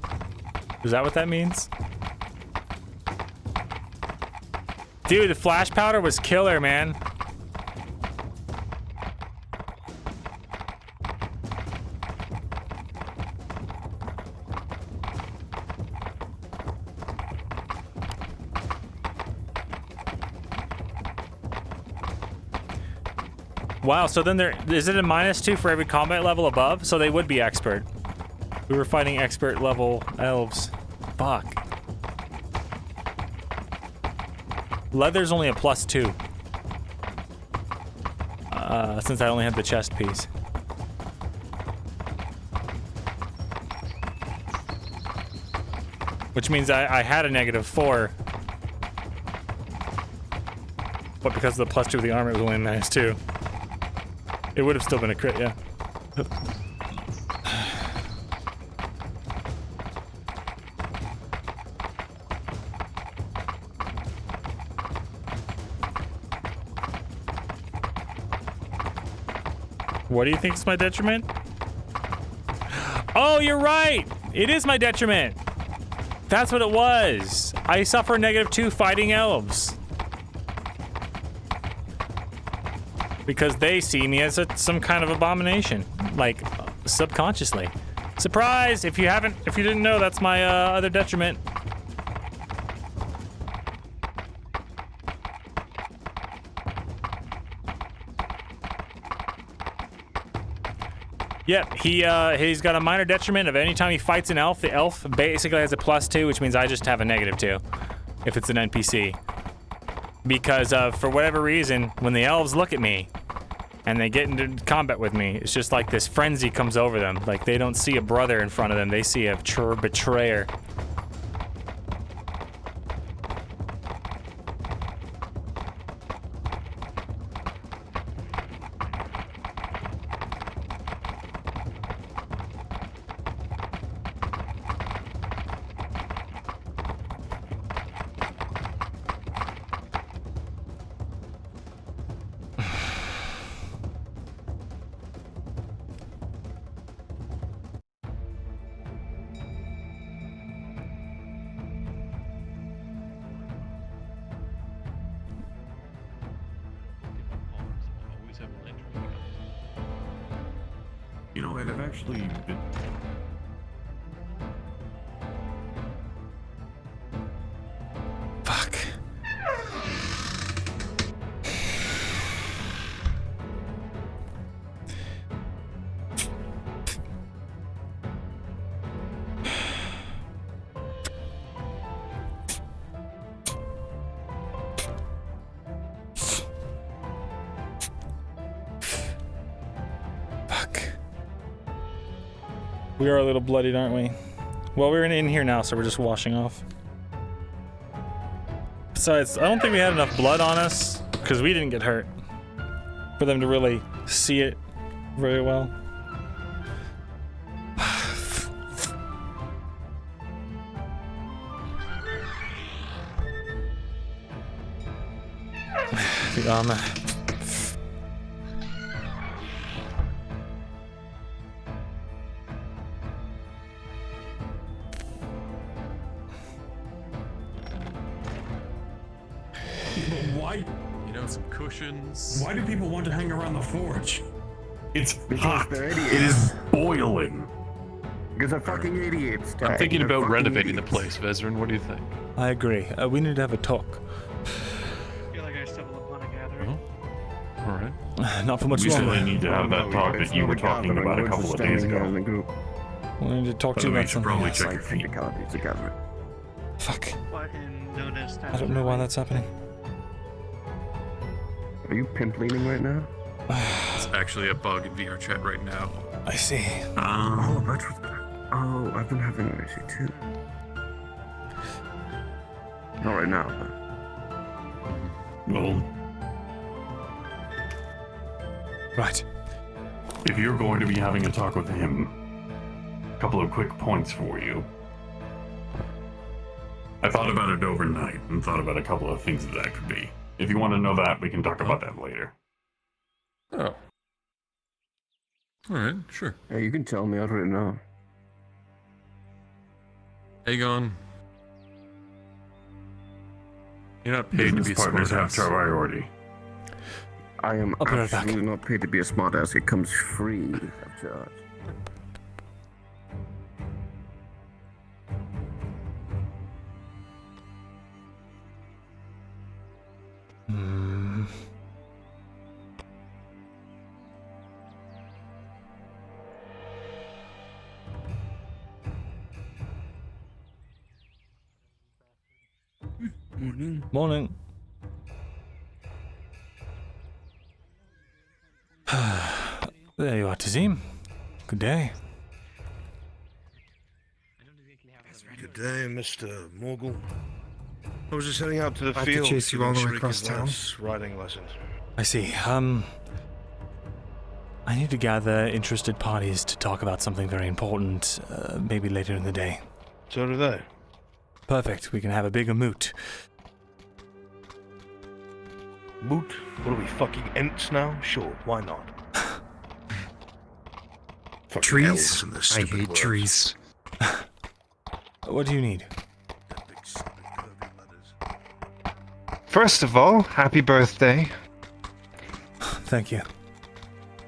Is that what that means? Dude, the flash powder was killer, man. Wow, so then is it a -2 for every combat level above? So they would be expert. We were fighting expert level elves. Fuck. Leather's only a +2. Since I only have the chest piece. Which means I had a -4. But because of the +2 of the armor, it was only a -2. It would have still been a crit, yeah. What do you think is my detriment? Oh, you're right! It is my detriment! That's what it was! I suffer -2 fighting elves. Because they see me as some kind of abomination, like subconsciously. Surprise! If you didn't know, that's my other detriment. Yep, he's got a minor detriment of any time he fights an elf. The elf basically has a +2, which means I just have a -2 if it's an NPC. Because for whatever reason, when the elves look at me and they get into combat with me, it's just like this frenzy comes over them. Like they don't see a brother in front of them, they see a betrayer. You know, I've actually been... Fuck. We are a little bloodied, aren't we? Well, we're in here now, so we're just washing off. Besides, I don't think we had enough blood on us, because we didn't get hurt, for them to really see it very well. The armor. Why? You know, some cushions. Why do people want to hang around the forge? It's Because hot. they're idiots. It is boiling. Because they're fucking idiots. I'm thinking They're about fucking renovating idiots. the place, Vezrin. What do you think? I agree. We need to have a talk. I feel like I stumbled upon a gathering. All right. Not for much We longer. certainly need to have that talk that you were talking about a couple of days ago. We need to talk By to the you way, about you should something. probably else. check your feet. Fuck. What in notice I don't know why that's happening. Are you pimp leaning right now? It's actually a bug in VRChat right now. I see. Oh, that's what. Oh, I've been having an issue too. Not right now, but. Well. Right. If you're going to be having a talk with him, a couple of quick points for you. I thought about it overnight and thought about a couple of things that could be. If you want to know that, we can talk about that later. Oh. Alright, sure. Yeah, you can tell me, I already know. Aegon. You're not paid to be a Partners have smartass. priority. I am I'll be right back. absolutely not paid to be a smartass. It comes free of charge. Morning. Morning. There you are, Tazim. Good day. Good day, Mr. Morgul. I was just heading out to the I have to field. chase you all the way make across Shrika's town? last riding lessons. I see. I need to gather interested parties to talk about something very important, maybe later in the day. So do they. Perfect. We can have a bigger moot. Moot? What are we, fucking Ents now? Sure, why not? Fucking Trees? elves and their I stupid hate words. trees. What do you need? First of all, happy birthday. Thank you.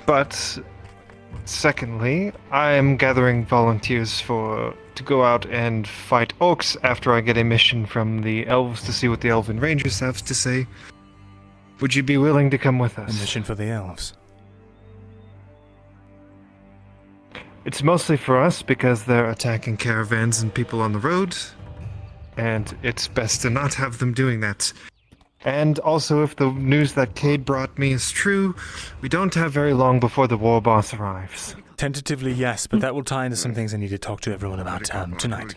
But secondly, I am gathering volunteers to go out and fight orcs after I get a mission from the elves to see what the Elven Rangers have to say. Would you be willing to come with A us? mission for the elves. It's mostly for us because they're attacking caravans and people on the road, and it's best to not have them doing that. And also, if the news that Cade brought me is true, we don't have very long before the war boss arrives. Tentatively, yes, but that will tie into some things I need to talk to everyone about tonight.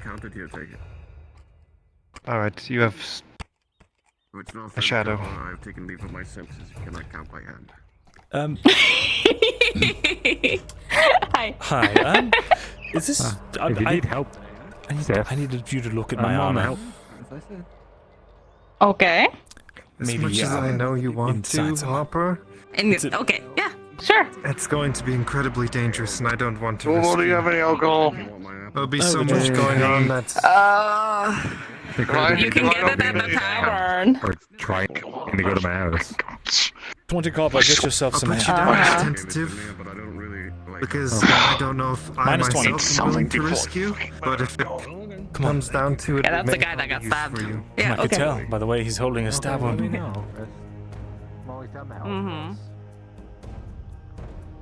Alright, you have It's not a shadow. I've taken leave of my senses. You cannot count by hand. Hi. Is this... If you need help, I need you to look at my armor. Okay. As Maybe, much as I know you want to, inside somewhere. Hopper, Okay, yeah, sure. it's going to be incredibly dangerous, and I don't want to Well, risk do you have any alcohol? There'll be so much going on that... You can get it at the tavern. or try to go to my house. 20 copper, get yourself I'll some put you ale. down as tentative, But I don't really like because I don't know if I Minus 20. myself am willing to risk you, but if it comes down to it... Yeah, that's it the may guy that got be used stabbed. for you. Yeah, I could okay. tell by the way he's holding a stab wound. Mm-hmm.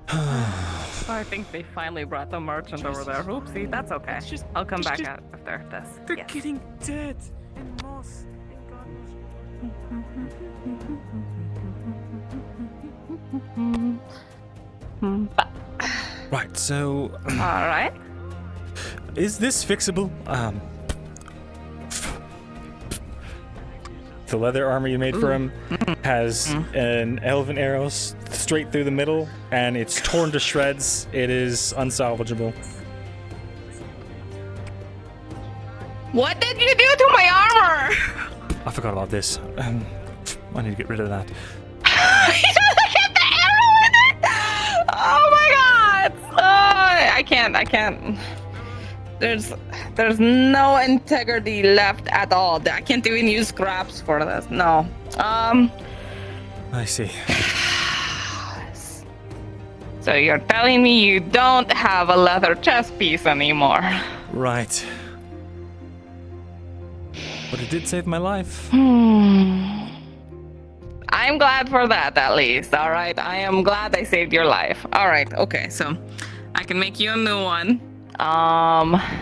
I think they finally brought the merchant over there. Oopsie, that's okay. I'll come back out after this. They're Yes. getting dead and moss Right, so... Alright. Is this fixable? The leather armor you made for him has an elven arrow straight through the middle, and it's torn to shreds. It is unsalvageable. What did you do to my armor? I forgot about this. I need to get rid of that. Hit the arrow in it! Oh my god! I can't. There's no integrity left at all. I can't even use scraps for this. No. I see. So you're telling me you don't have a leather chest piece anymore? Right. But it did save my life. I'm glad for that, at least. All right. I am glad I saved your life. All right. Okay. So I can make you a new one.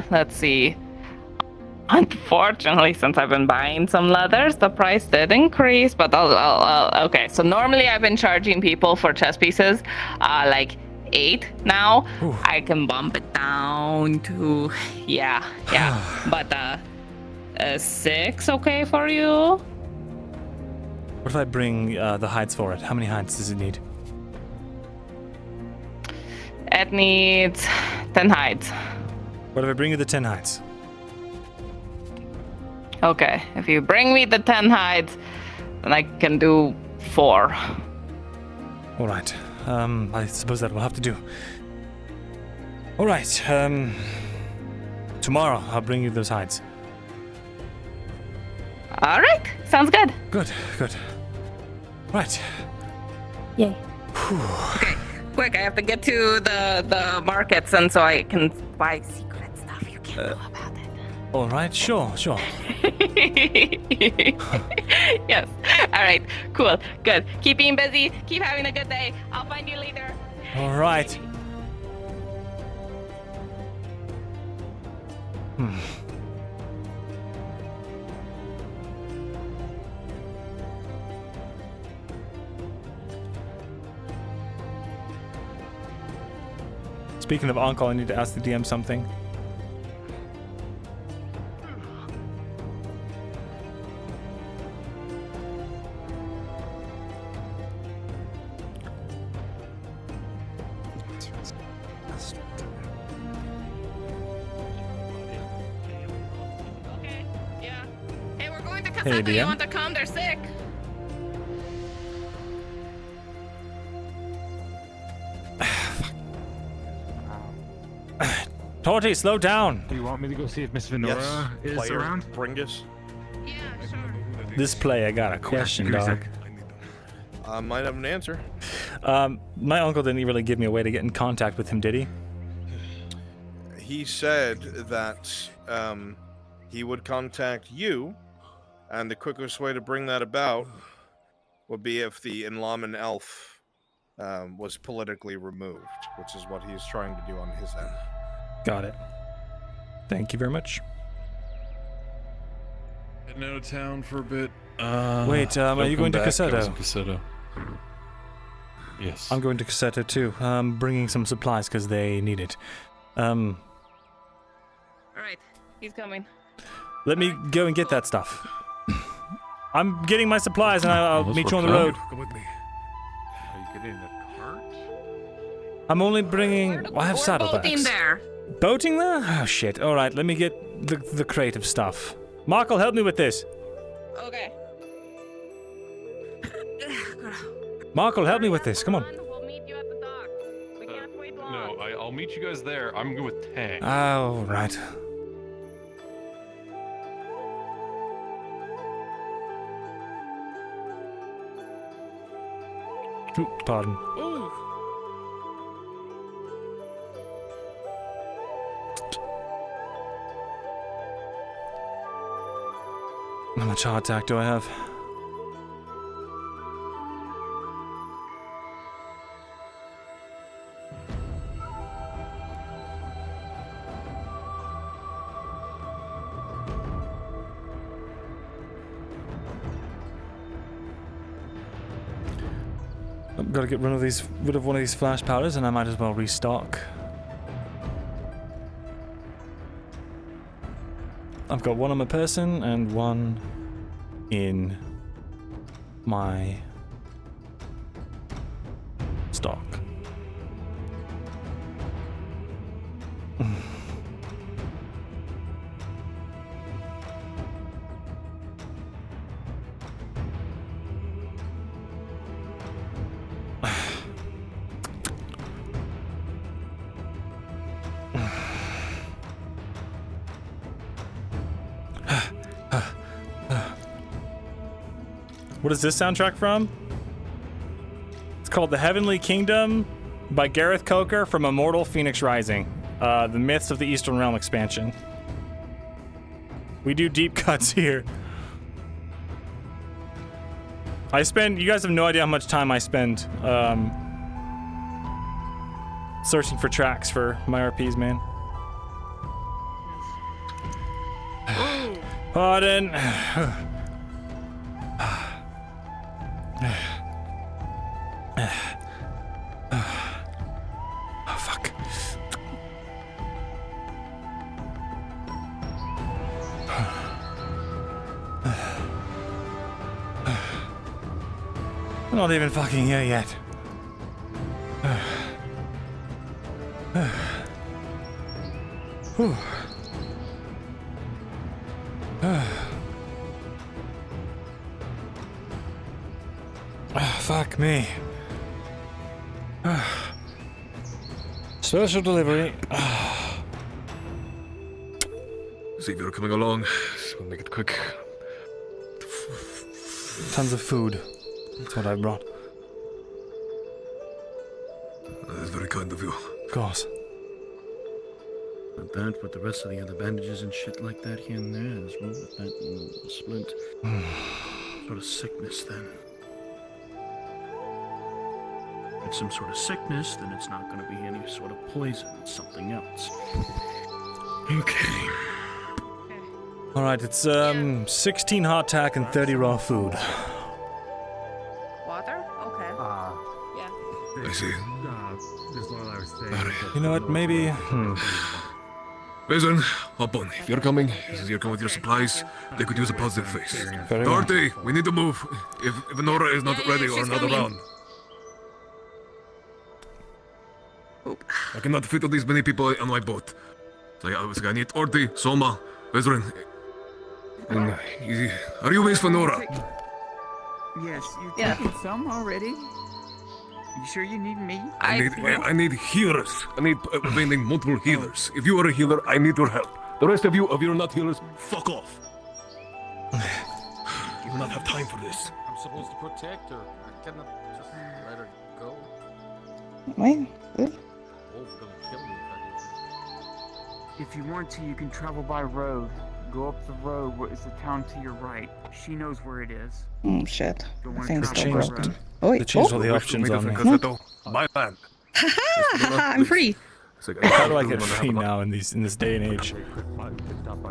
Let's see. Unfortunately, since I've been buying some leathers, the price did increase. But okay. So normally I've been charging people for chest pieces, like 8 now. Ooh. I can bump it down to, yeah. But 6 okay for you? What if I bring the hides for it? How many hides does it need? It needs 10 hides. What if I bring you the 10 hides? Okay, if you bring me the 10 hides, then I can do 4. All right. I suppose that will have to do. All right. Tomorrow I'll bring you those hides. All right, sounds good. Good. Right. Yay. Okay, quick, I have to get to the markets, and so I can buy secret stuff you can't know about it. All right, sure. Yes. All right, cool, good. Keep being busy, keep having a good day. I'll find you later. All right. Speaking of Uncle, I need to ask the DM something. Okay, yeah. Hey, we're going to Hey, Caseta. You DM. want to come? They're sick. Torty, slow down. Do you want me to go see if Miss Venora is Player around? Bringus. This play, I got a question, give me a dog. sec. I might have an answer. My uncle didn't really give me a way to get in contact with him, did he? He said that he would contact you, and the quickest way to bring that about would be if the Enlaman elf was politically removed, which is what he's trying to do on his end. Got it. Thank you very much. Heading out of town for a bit. Wait, are you going to Caseta? Caseta. Yes. I'm going to Caseta too. Bringing some supplies because they need it. All right, he's coming. Let me go and get that stuff. I'm getting my supplies and I'll meet you on the road. Come with me. Are you getting in the cart? I'm only bringing. I have saddlebags. Boating there. Boating there? Oh shit! All right, let me get the crate of stuff. Markle, help me with this. Okay. Markle, help me with this. Come on. We'll meet you at the dock. We can't wait long. No, I'll meet you guys there. I'm good with Tang. Oh, right. Ooh, pardon. How much heart attack do I have? I've got to get rid of one of these flash powders, and I might as well restock. I've got one on my person and one in my stock. What is this soundtrack from? It's called The Heavenly Kingdom by Gareth Coker from Immortal Phoenix Rising. The Myths of the Eastern Realm expansion. We do deep cuts here. You guys have no idea how much time I spend searching for tracks for my RPs, man. Pardon. Oh, fuck. We're not even fucking here yet. Whew. Fuck me. Special delivery. See if you're coming along. So we'll make it quick. Tons of food. That's what I brought. That is very kind of you. Of course. Not that, with the rest of the other bandages and shit like that here and there as well. With that and the splint. Sort of sickness then. If it's some sort of sickness, then it's not going to be any sort of poison. It's something else. Okay. Alright, it's 16 hardtack and 30 raw food. Water? Okay. Yeah. I see. Just what I was saying. You know what, maybe... Listen, hop on. If you're coming, since you're coming with your supplies, they could use a positive face. Very well. Dorothy, we need to move. If Nora is not ready or she's not coming. around. I cannot fit all these many people on my boat. So I need Dorothy, Soma, Vezrin. And are you with for Nora? Yes, you've Yeah. taken some already? You sure you need me? I need healers. I need finding multiple healers. If you are a healer, I need your help. The rest of you, if you're not healers, fuck off. You will not have time for this. I'm supposed to protect her. I cannot just let her go. Wait. Wolf's gonna kill me if I do. If you want to, you can travel by road. Go up the road where is the town to your right. She knows where it is. Oh shit. Don't I want think to it's travel still by corrupted. road. Oh wait. They changed all Oh. the options on me. My land. I'm free. How do I get free now in this day and age?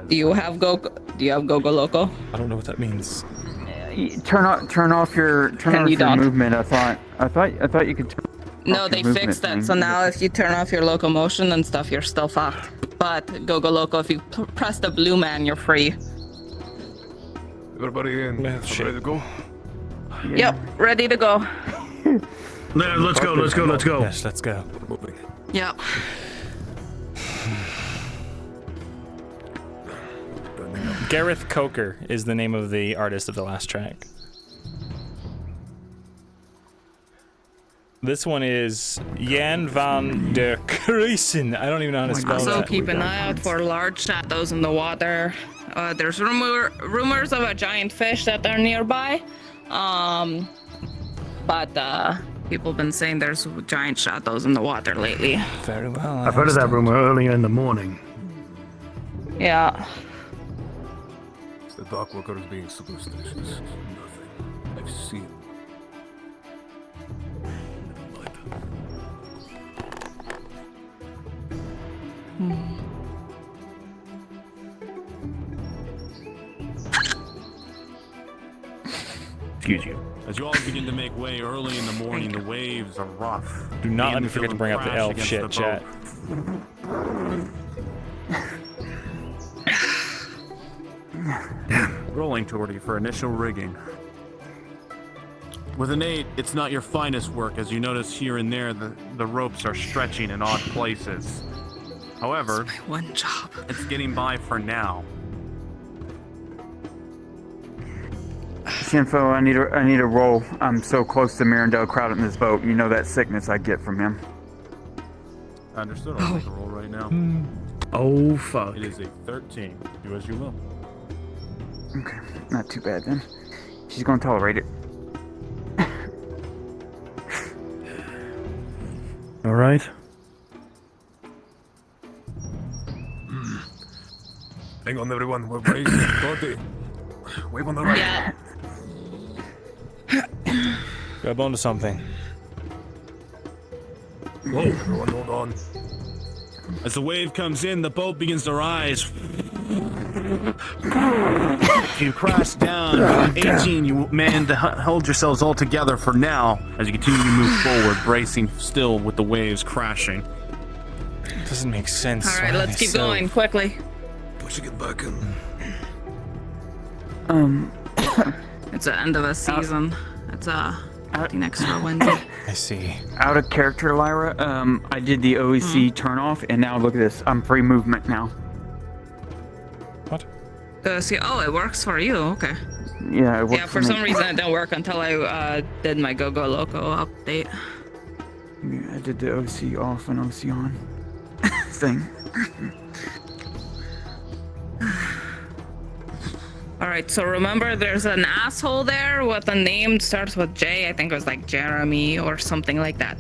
Do you have Go Loco? I don't know what that means. Turn off your you don't? movement. I thought you could turn No, off they your fixed movement it. So thing. now if you turn off your locomotion and stuff, you're still fucked. But Go Loco, if you press the blue man, you're free. Everybody in. Ready to go? Yep, ready to go. Yeah, let's go. Yes, let's go. Moving. Yep. Gareth Coker is the name of the artist of the last track. This one is Jan van der Kruisen. I don't even know how to spell Also that. keep an eye out for large shadows in the water. There's rumors of a giant fish that are nearby. But people have been saying there's giant shadows in the water lately. Very well. I've heard of that rumor earlier in the morning. Yeah. It's the dock workers being superstitious. Nothing. I've seen. Excuse you. As you all begin to make way early in the morning, the waves are rough. Do not let me Begin forget to feel bring them up the crash elf against shit, the chat. Rolling toward you for initial rigging. With an 8, it's not your finest work, as you notice here and there the ropes are stretching in odd places. However, That's my one job. it's getting by for now. Shinfo, I need a roll. I'm so close to Myrindal crowd in this boat. You know that sickness I get from him. Understood. I'll make a roll right now. Oh, fuck. It is a 13. Do as you will. Okay, not too bad then. She's gonna tolerate it. All right. Hang on, everyone. We're ready. Dorothy. Wave on the right. Yeah. Grab onto something. Whoa, everyone, hold on. As the wave comes in, the boat begins to rise. You crash down. 18, you man, hold yourselves all together for now as you continue to move forward, bracing still with the waves crashing. It doesn't make sense. All right, let's keep going quickly. Pushing it back in. It's the end of a season. It's the next Wednesday. I see. Out of character, Lyra. I did the OEC turn off, and now look at this. I'm free movement now. What? See, oh, it works for you. Okay. Yeah, it works Yeah, for some reason it didn't work until I did my Go Go Loco update. Yeah, I did the OC off and OC on thing. Alright, so remember there's an asshole there with a name starts with J. I think it was like Jeremy or something like that.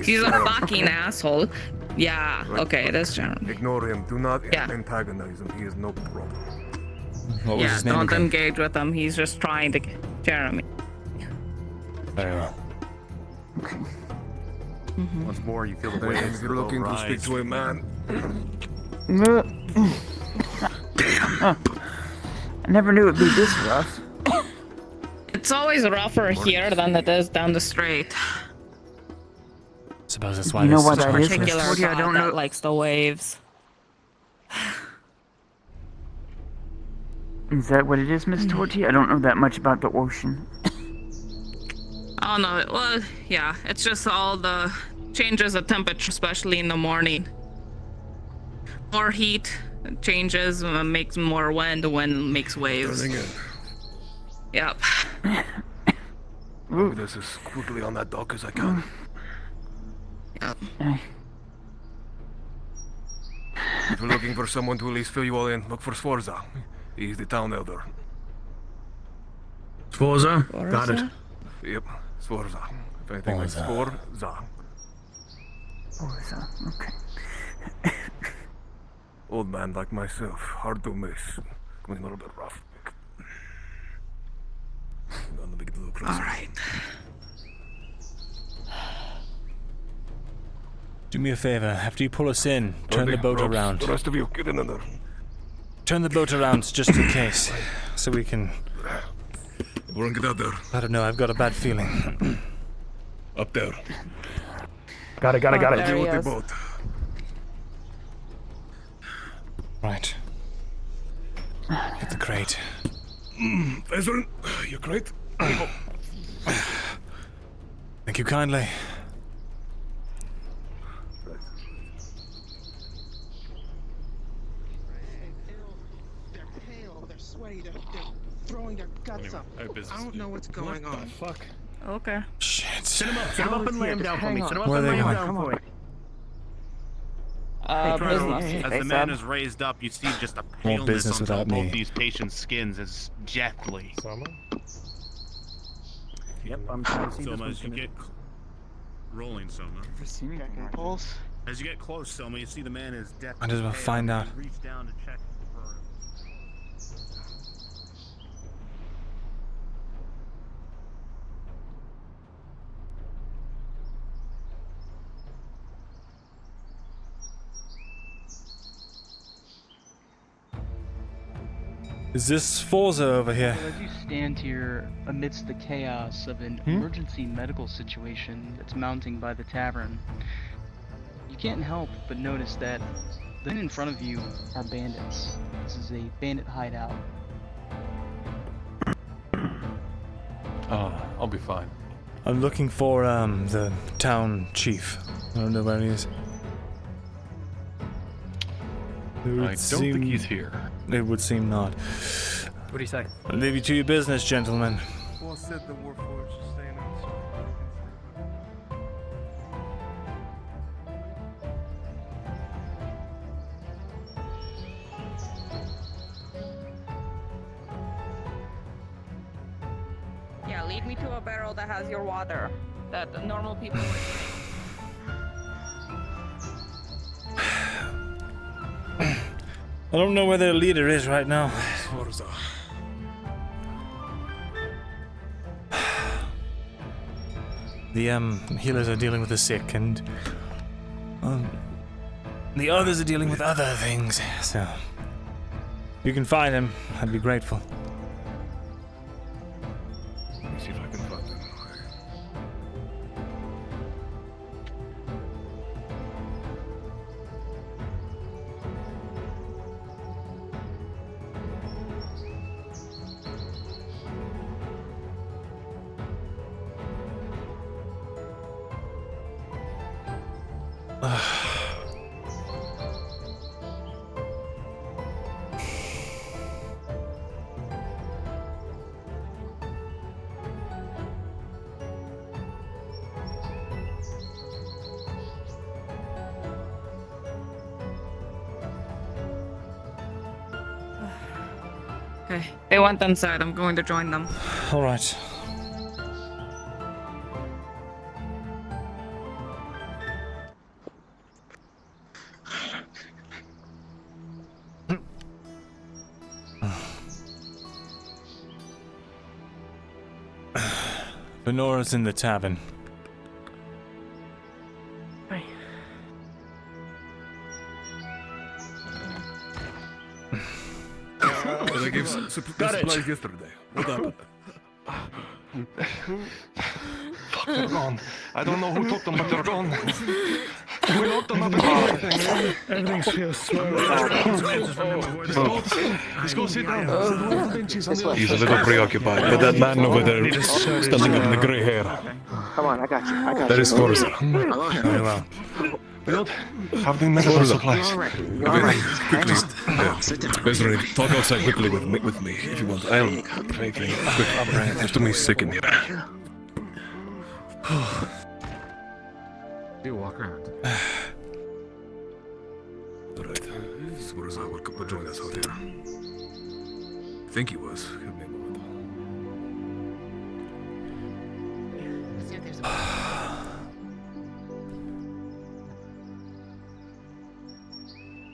He's a fucking asshole. Yeah, okay, it is Jeremy. Ignore him. Do not Yeah. antagonize him. He is no problem. What was Yeah, his name don't again? engage with him. He's just trying to get Jeremy. Very well. Once more, you feel the Hey, waves. if you're looking to speak to a man, I never knew it'd be this rough. It's always rougher here than it is down the strait. Suppose that's why You know this what is that charged is, for. Miss Particular Torty? I god don't that know. likes the waves. Is that what it is, Miss Torty? I don't know that much about the ocean. Oh no, well, yeah, it's just all the changes of temperature, especially in the morning. More heat changes, makes more wind, the wind makes waves. turning in. Yep. Move this as quickly on that dock as I can. Yep. If you're looking for someone to at least fill you all in, look for Sforza. He's the town elder. Sforza? Got it. Yep, Sforza. If anything like Sforza. Okay. Old man like myself, hard to miss. Coming a little bit rough. Let me get a little closer. Alright. Do me a favor. After you pull us in, turn the boat Ropes, around. The rest of you, get in there. Turn the boat around just in case, so we can. Everyone get out there. I don't know. I've got a bad feeling. Up there. Got it. Deal with the boat. Right. Get the crate. Ezrin, your crate? Thank you kindly. They're pale, they're sweaty, they're throwing their guts up. I don't know what's going on. Fuck. Okay. Shit. Set him up and lay him down for me. Set him up Where and are they lay him going? down for me. Business. As the man is raised up, you see just a More paleness business on without both me. these patients' skins as deathly. Yep, I'm trying to see Selma, as you get rolling, Selma. Pulse. As you get close, Selma, you see the man is deathly. I just want to find out. You reach down to check for. Is this Forza over here? As you stand here amidst the chaos of an emergency medical situation that's mounting by the tavern, you can't help but notice that the men in front of you are bandits. This is a bandit hideout. Oh, I'll be fine. I'm looking for the town chief. I don't know where he is. I don't think he's here. It would seem not. What do you say? I'll leave you to your business, gentlemen. Well said, the Warforged is staying outside. Yeah, lead me to a barrel that has your water. That the normal people would drink. I don't know where their leader is right now. The healers are dealing with the sick, and the others are dealing with other things. So you can find him, I'd be grateful. Let me see if I can find him. Okay, they went inside. I'm going to join them. All right. Venora's in the tavern. But I gave supplies yesterday. What happened? Fuck, they're gone. I don't know who took them, but they're gone. We locked them up and everything. Everything feels slow. Let's go sit down. He's a little preoccupied, but that man over there, standing up in the grey hair. Come on, I got you. That is Forza. Very well. We don't have the medical supplies. Quickly. Bezra, talk outside quickly with me if you want. I'll make things quick. There's too many sick in here. You walk around. Alright. Forza will join us out here. I think he was. Give me a moment.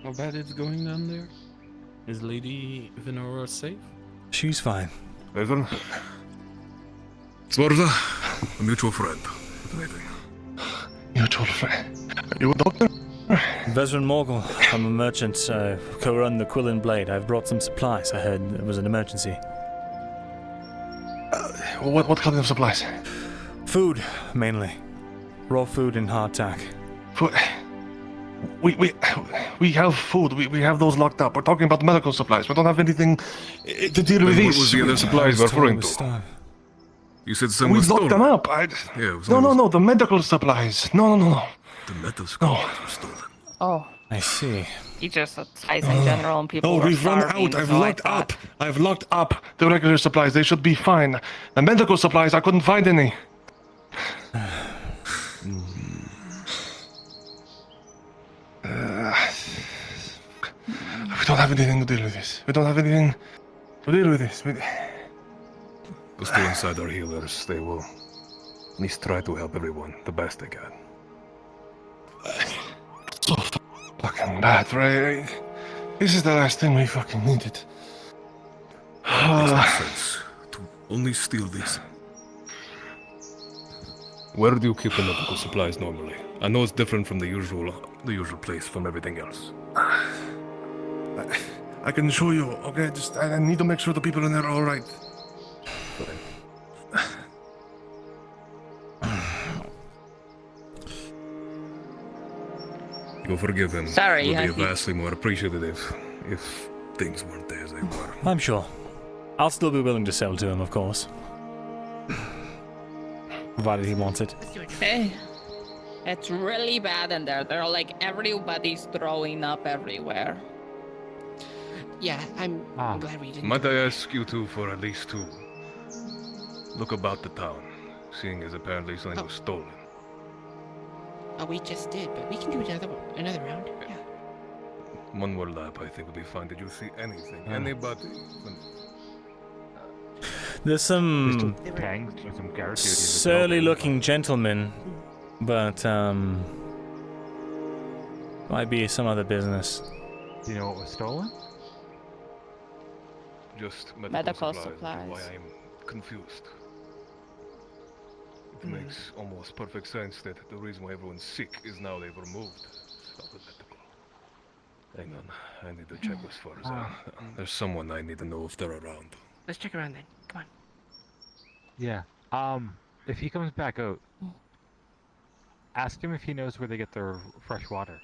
How bad it's going down there? Is Lady Venora safe? She's fine. Listen. Sforza, a mutual friend. Mutual friend? Are you a doctor? Vezran Morgul. I'm a merchant, co-run the Quill and Blade. I've brought some supplies. I heard it was an emergency. What kind of supplies? Food, mainly. Raw food and hardtack. Food? We have food. We have those locked up. We're talking about medical supplies. We don't have anything to deal with these. What was the other supplies we're referring to? You said someone We stole locked them up. Yeah, it was No, the medical supplies. No. The medical supplies were stolen. Oh. I see. He just supplies in general and people No, are we've run starving, out. I've so I locked thought- up. I've locked up the regular supplies. They should be fine. The medical supplies, I couldn't find any. We don't have anything to deal with this. We don't have anything to deal with this. We'll stay inside our healers. They will at least try to help everyone the best they can. So fucking bad, right? This is the last thing we fucking needed. Makes no sense to only steal these. Where do you keep the medical supplies normally? I know it's different from the usual place from everything else. I can show you, okay? Just I need to make sure the people in there are all right. You'll forgive him. Sorry, We'll I be think- vastly more appreciative if things weren't as they were. I'm sure. I'll still be willing to sell to him, of course. Provided he wants it. Hey, it's really bad in there. They're like everybody's throwing up everywhere. Yeah, I'm glad we didn't. Might I ask you two for at least to look about the town, seeing as apparently something was stolen? Oh, we just did, but we can do another round. Yeah. One more lap, I think, would be fine. Did you see anything? Anybody? There's some Tanks or some guard duty. surly looking gentlemen, but might be some other business. Do you know what was stolen? Just Medical supplies. Why supplies. I'm confused. It makes almost perfect sense that the reason why everyone's sick is now they've removed stuff with medical. Hang on, I need to check with Forza. There's someone I need to know if they're around. Let's check around then. Come on. Yeah. If he comes back out, ask him if he knows where they get their fresh water.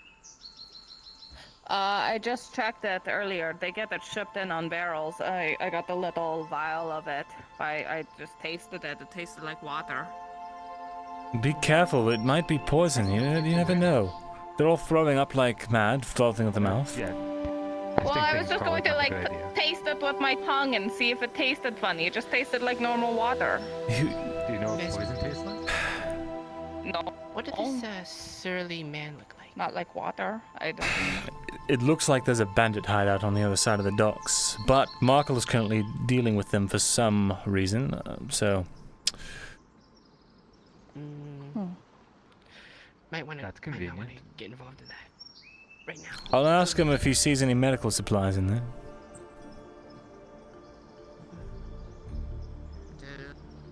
I just checked it earlier. They get it shipped in on barrels. I got the little vial of it. I just tasted it. It tasted like water. Be careful, it might be poison. You never know. They're all throwing up like mad, frothing at the mouth. Yeah. Well, I was just going to like taste it with my tongue and see if it tasted funny. It just tasted like normal water. Do you know what poison tastes like? No. What did this surly man look like? Not like water. I don't. It looks like there's a bandit hideout on the other side of the docks, but Markle is currently dealing with them for some reason, so... Might want to. That's convenient. Get involved in that right now. I'll ask him if he sees any medical supplies in there.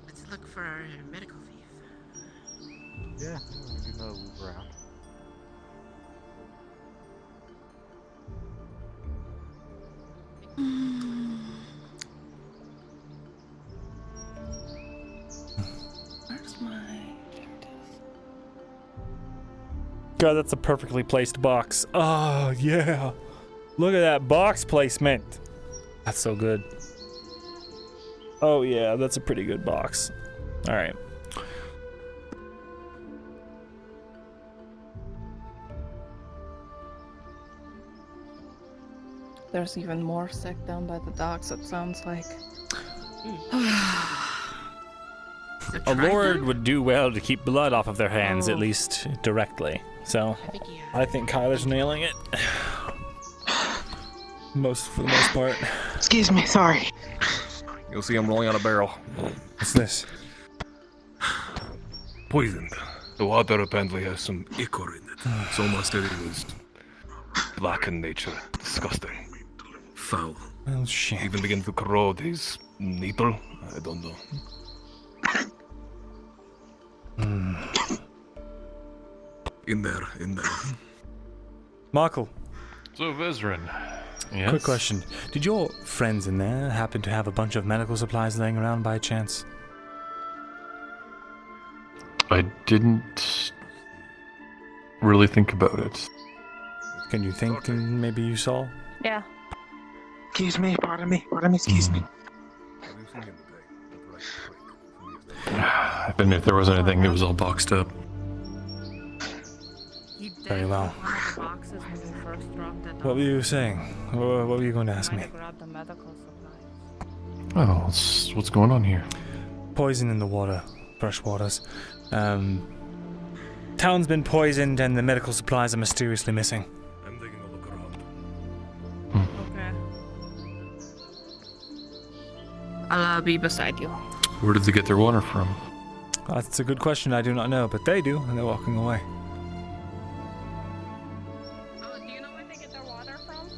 Let's look for our medical thief. Yeah, we can do another loop around. Where's my... God, that's a perfectly placed box. Oh, yeah. Look at that box placement. That's so good. Oh, yeah, that's a pretty good box. All right. There's even more sick down by the docks, it sounds like. A lord would do well to keep blood off of their hands, at least directly. So, I think Kyler's nailing it. For the most part. Excuse me, sorry. You'll see I'm rolling on a barrel. What's this? Poisoned. The water apparently has some ichor in it. It's almost that it was black in nature. Disgusting. Foul. Oh, shit. Even begin to corrode his nipple. I don't know. In there. Markle. So, Vezrin. Yes? Quick question. Did your friends in there happen to have a bunch of medical supplies laying around by chance? I didn't really think about it. Can you think and maybe you saw? Yeah. Excuse me, pardon me, excuse me. And if there was anything, it was all boxed up. Very well. What were you saying? What were you going to ask me? Oh, what's going on here? Poison in the water. Fresh waters. Town's been poisoned and the medical supplies are mysteriously missing. I'm taking a look around. Okay. I'll be beside you. Where did they get their water from? That's a good question. I do not know, but they do, and they're walking away. Oh, do you know where they get their water from?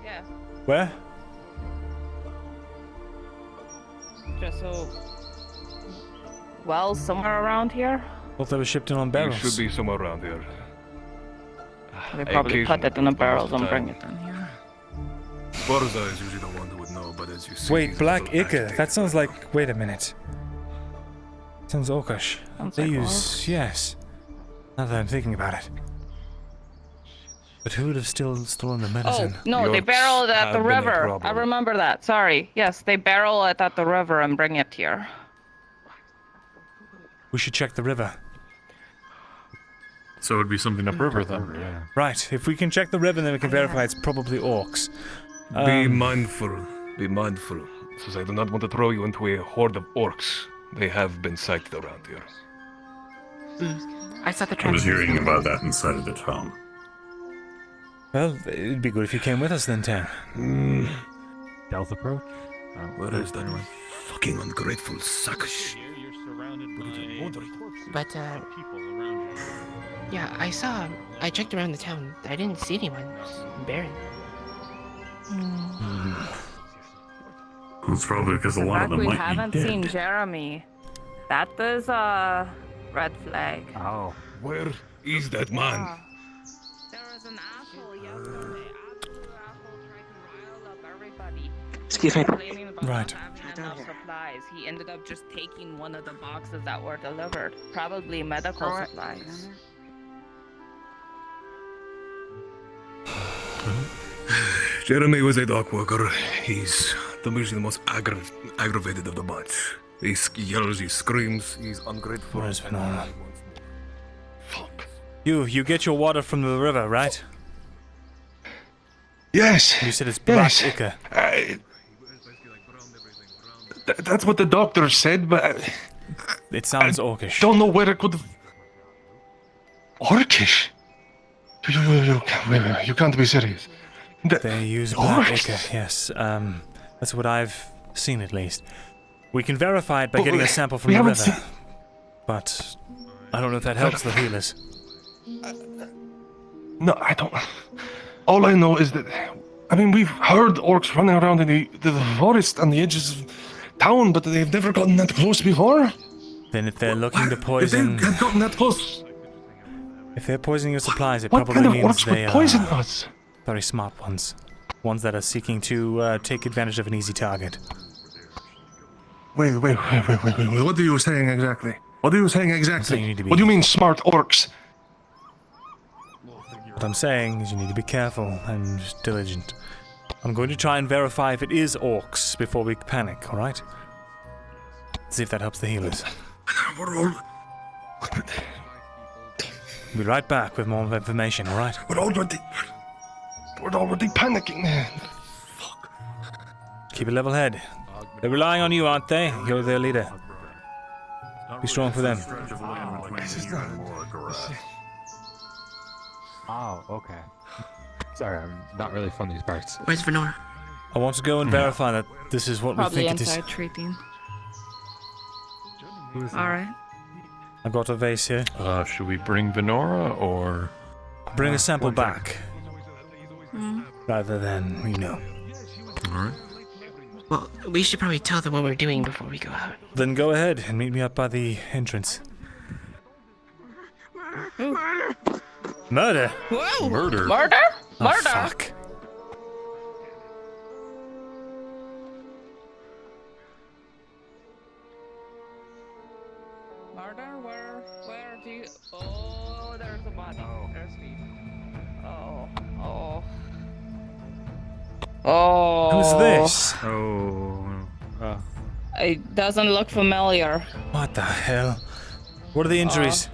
Yeah. Where? Just so... Well, somewhere around here? Well, they were shipped in on barrels. You should be somewhere around here. They probably put it in the barrels and bring it in here. Forza is usually the one who would know, but as you see... Wait, black ichor. That sounds like... Wait a minute. Sounds orcish. They use... Yes. Now that I'm thinking about it. But who would have still stolen the medicine? Oh, no, they barrel it at the river. I remember that. Sorry. Yes, they barrel it at the river and bring it here. We should check the river. So it would be something upriver then. Yeah. Right. If we can check the river, then we can verify it's probably orcs. Be mindful. Be mindful. Since I do not want to throw you into a horde of orcs. They have been sighted around here. I saw the I was hearing about that inside of the town. Well, it'd be good if you came with us then, Tan. Stealth approach? Where is that fucking ungrateful sack of shit? But, yeah, I checked around the town. I didn't see anyone. It was barren. It's probably because a lot of them we might haven't be dead. seen Jeremy. That is a red flag. Oh, Where is that man? There was an asshole yesterday. Absolute asshole trying to rile up everybody. Excuse me. Complaining about Right. not having enough supplies. He ended up just taking one of the boxes that were delivered. Probably medical supplies. Jeremy was a dock worker. He's usually the most aggravated of the bunch. He yells, he screams, he's ungrateful. Where's Venora? You get your water from the river, right? Yes. You said it's black Yes. ichor. That's what the doctor said, but It sounds orcish. don't know where it could. Orcish? You can't be serious. They use black Orcs? ichor, yes. That's what I've seen at least. We can verify it by getting a sample from we the haven't river. But I don't know if that helps the healers. No, I don't. All I know is that, I mean, we've heard orcs running around in the forest on the edges of town, but they've never gotten that close before. Then if they're looking to If poison... they had gotten that close, If they're poisoning your supplies, it what probably kind of means orcs they would are poison us? very smart ones. Ones that are seeking to take advantage of an easy target. Wait. What are you saying exactly? What are you saying exactly? you need to be- What do you mean, smart orcs? What I'm saying is you need to be careful and diligent. I'm going to try and verify if it is orcs before we panic, alright? See if that helps the healers. Be right back with more information, alright? We're already panicking. Keep a level head. They're relying on you, aren't they? You're their leader. Be strong for them. This is not. Oh, okay. Sorry, I'm not really from these parts. Where's Venora? I want to go and verify that this is what Probably we think it is. inside treating. Alright. I've got a vase here. Should we bring Venora or Bring a sample back. Mm. Rather than, Alright. Well, we should probably tell them what we're doing before we go out. Then go ahead and meet me up by the entrance. Murder? Whoa! Murder? Murder? Oh, Murder? fuck. Murder? Where do you... Oh, there's a body. There's feet. Oh. Who's this? It doesn't look familiar. What the hell? What are the injuries?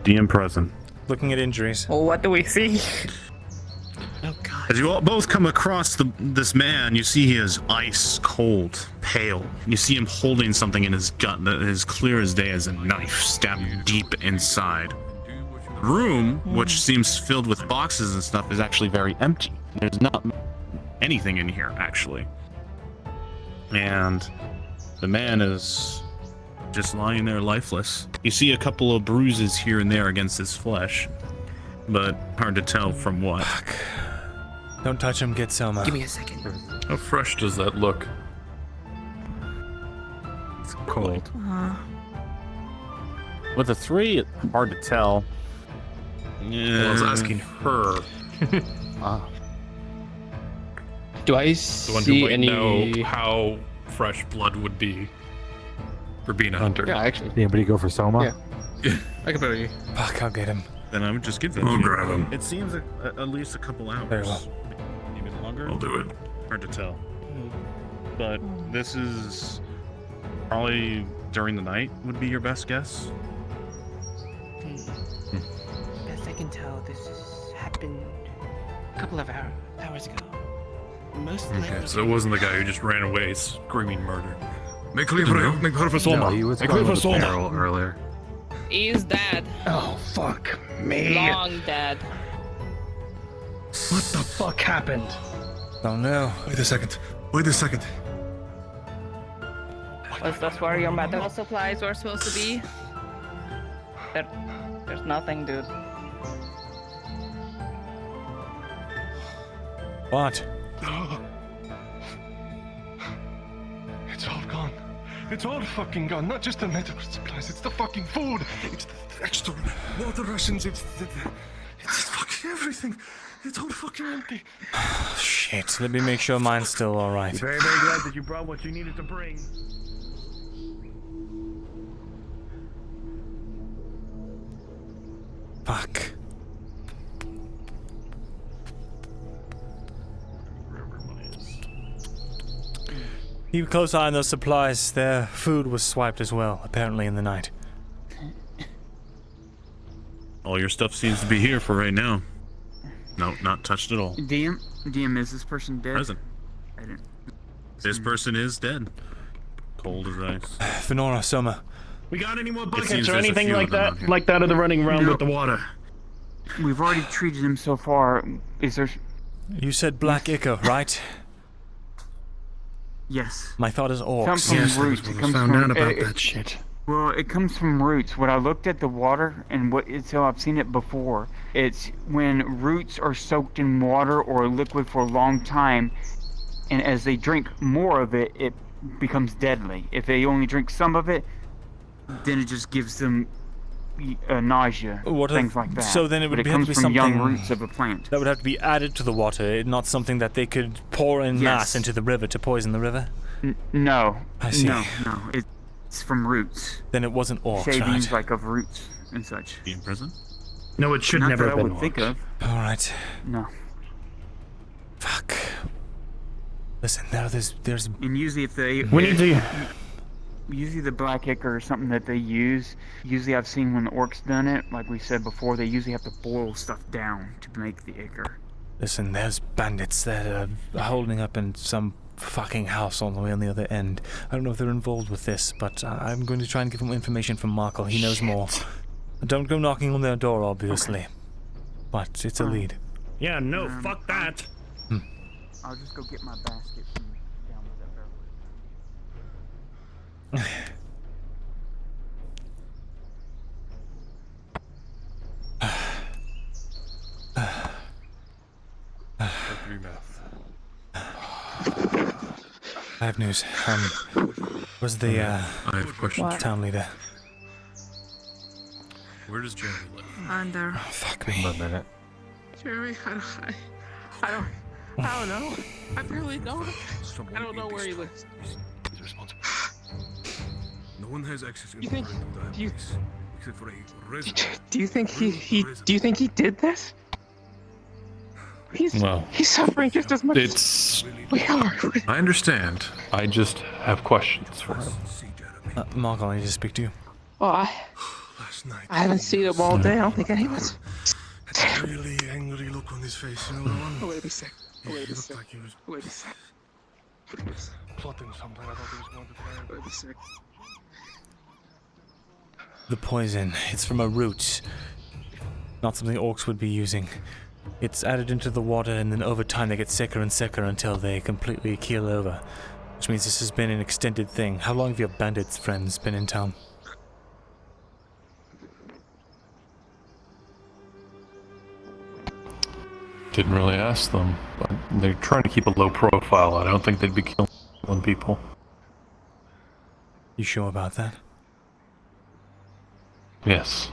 DM present. Looking at injuries. Well, what do we see? As you all both come across this man, you see he is ice cold, pale. You see him holding something in his gut that is clear as day as a knife stabbed deep inside. The room, which seems filled with boxes and stuff, is actually very empty. There's not anything in here, actually. And the man is just lying there lifeless. You see a couple of bruises here and there against his flesh, but hard to tell from what. Fuck. Don't touch him, get Selma. Give me a second. How fresh does that look? It's cold. With the three, hard to tell. Well, I was asking her. Do I The one who see might any? know how fresh blood would be for being a hunter. Yeah, actually. Anybody go for Soma? Yeah. I can better you. Fuck, I'll get him. Then I would just give that I'll to you. grab him. It seems at least a couple hours. Very well. Even longer? I'll do it. Hard to tell. But this is probably during the night would be your best guess. Best I can tell, this has happened a couple of hours ago. Most likely. Okay, so it wasn't the guy who just ran away screaming murder. Make clear for Soma. No, he was Make going clear for with the Soma. barrel earlier. He's dead. Oh, fuck me. Long dead. What the fuck happened? Don't know. Wait a second. Was this where your medical supplies were supposed to be? There's nothing, dude. What? It's all gone. It's all fucking gone. Not just the medical supplies. It's the fucking food. It's the extra water rations. It's fucking everything. It's all fucking empty. Shit, let me make sure mine's still alright. Very, very glad that you brought what you needed to bring. Fuck. Keep a close eye on those supplies. Their food was swiped as well, apparently in the night. All your stuff seems to be here for right now. No, not touched at all. DM, is this person dead? Present. I didn't. This person is dead. Cold as ice. Fenora, Soma. We got any more It buckets seems or there's a anything few like of them that? out here. Like that of the running around No. with the water. We've already treated him so far. Is there? You said Black Ichor, right? Yes. My thought is orcs. Comes from roots. It comes found from, out about it- that shit. Well, it comes from roots. When I looked at the water, and so I've seen it before. It's when roots are soaked in water or liquid for a long time, and as they drink more of it, it becomes deadly. If they only drink some of it, then it just gives them nausea, things like that. So then it would But it have comes to be from something young roots of a plant. that would have to be added to the water, not something that they could pour in mass Yes. into the river to poison the river. No. I see. No. It's from roots. Then it wasn't orcs, Shavings right? like of roots and such. In prison? No, it should Not never that have I been would think orcs. of. All right. No. Fuck. Listen, there's. And usually if they We need to. usually the black ichor or something that they use. Usually I've seen when the orcs done it, like we said before, they usually have to boil stuff down to make the ichor. Listen, there's bandits that are holding up in some fucking house all the way on the other end. I don't know if they're involved with this, but I'm going to try and give him information from Markle. He knows more. Don't go knocking on their door, obviously. Okay. But it's a lead. Yeah, no, fuck that. I'll just go get my basket from down with that barrel. I have news. Where's the I have a question. town leader? Where does Jeremy live? Under. Oh, fuck me. A minute. Jeremy, I don't know. I really don't. I don't know where he lives. He's responsible. No one has access You think? inside Do you? place, except for a resident. Do you think Do you think he did this? Well, He's suffering just as much it's. as we are. I understand. I just have questions for him. Markle, I need to speak to you. Well, I haven't seen him all day. I don't think anyone's. Had a really angry look on his face, you know the one? Oh, wait a sec. Yeah, Wait he a looked sec. like he was Wait a sec. Plotting something. I thought he was going to try. Wait a sec. The poison, it's from a root. Not something orcs would be using. It's added into the water, and then over time they get sicker and sicker until they completely keel over. Which means this has been an extended thing. How long have your bandits friends been in town? Didn't really ask them, but they're trying to keep a low profile. I don't think they'd be killing people. You sure about that? Yes.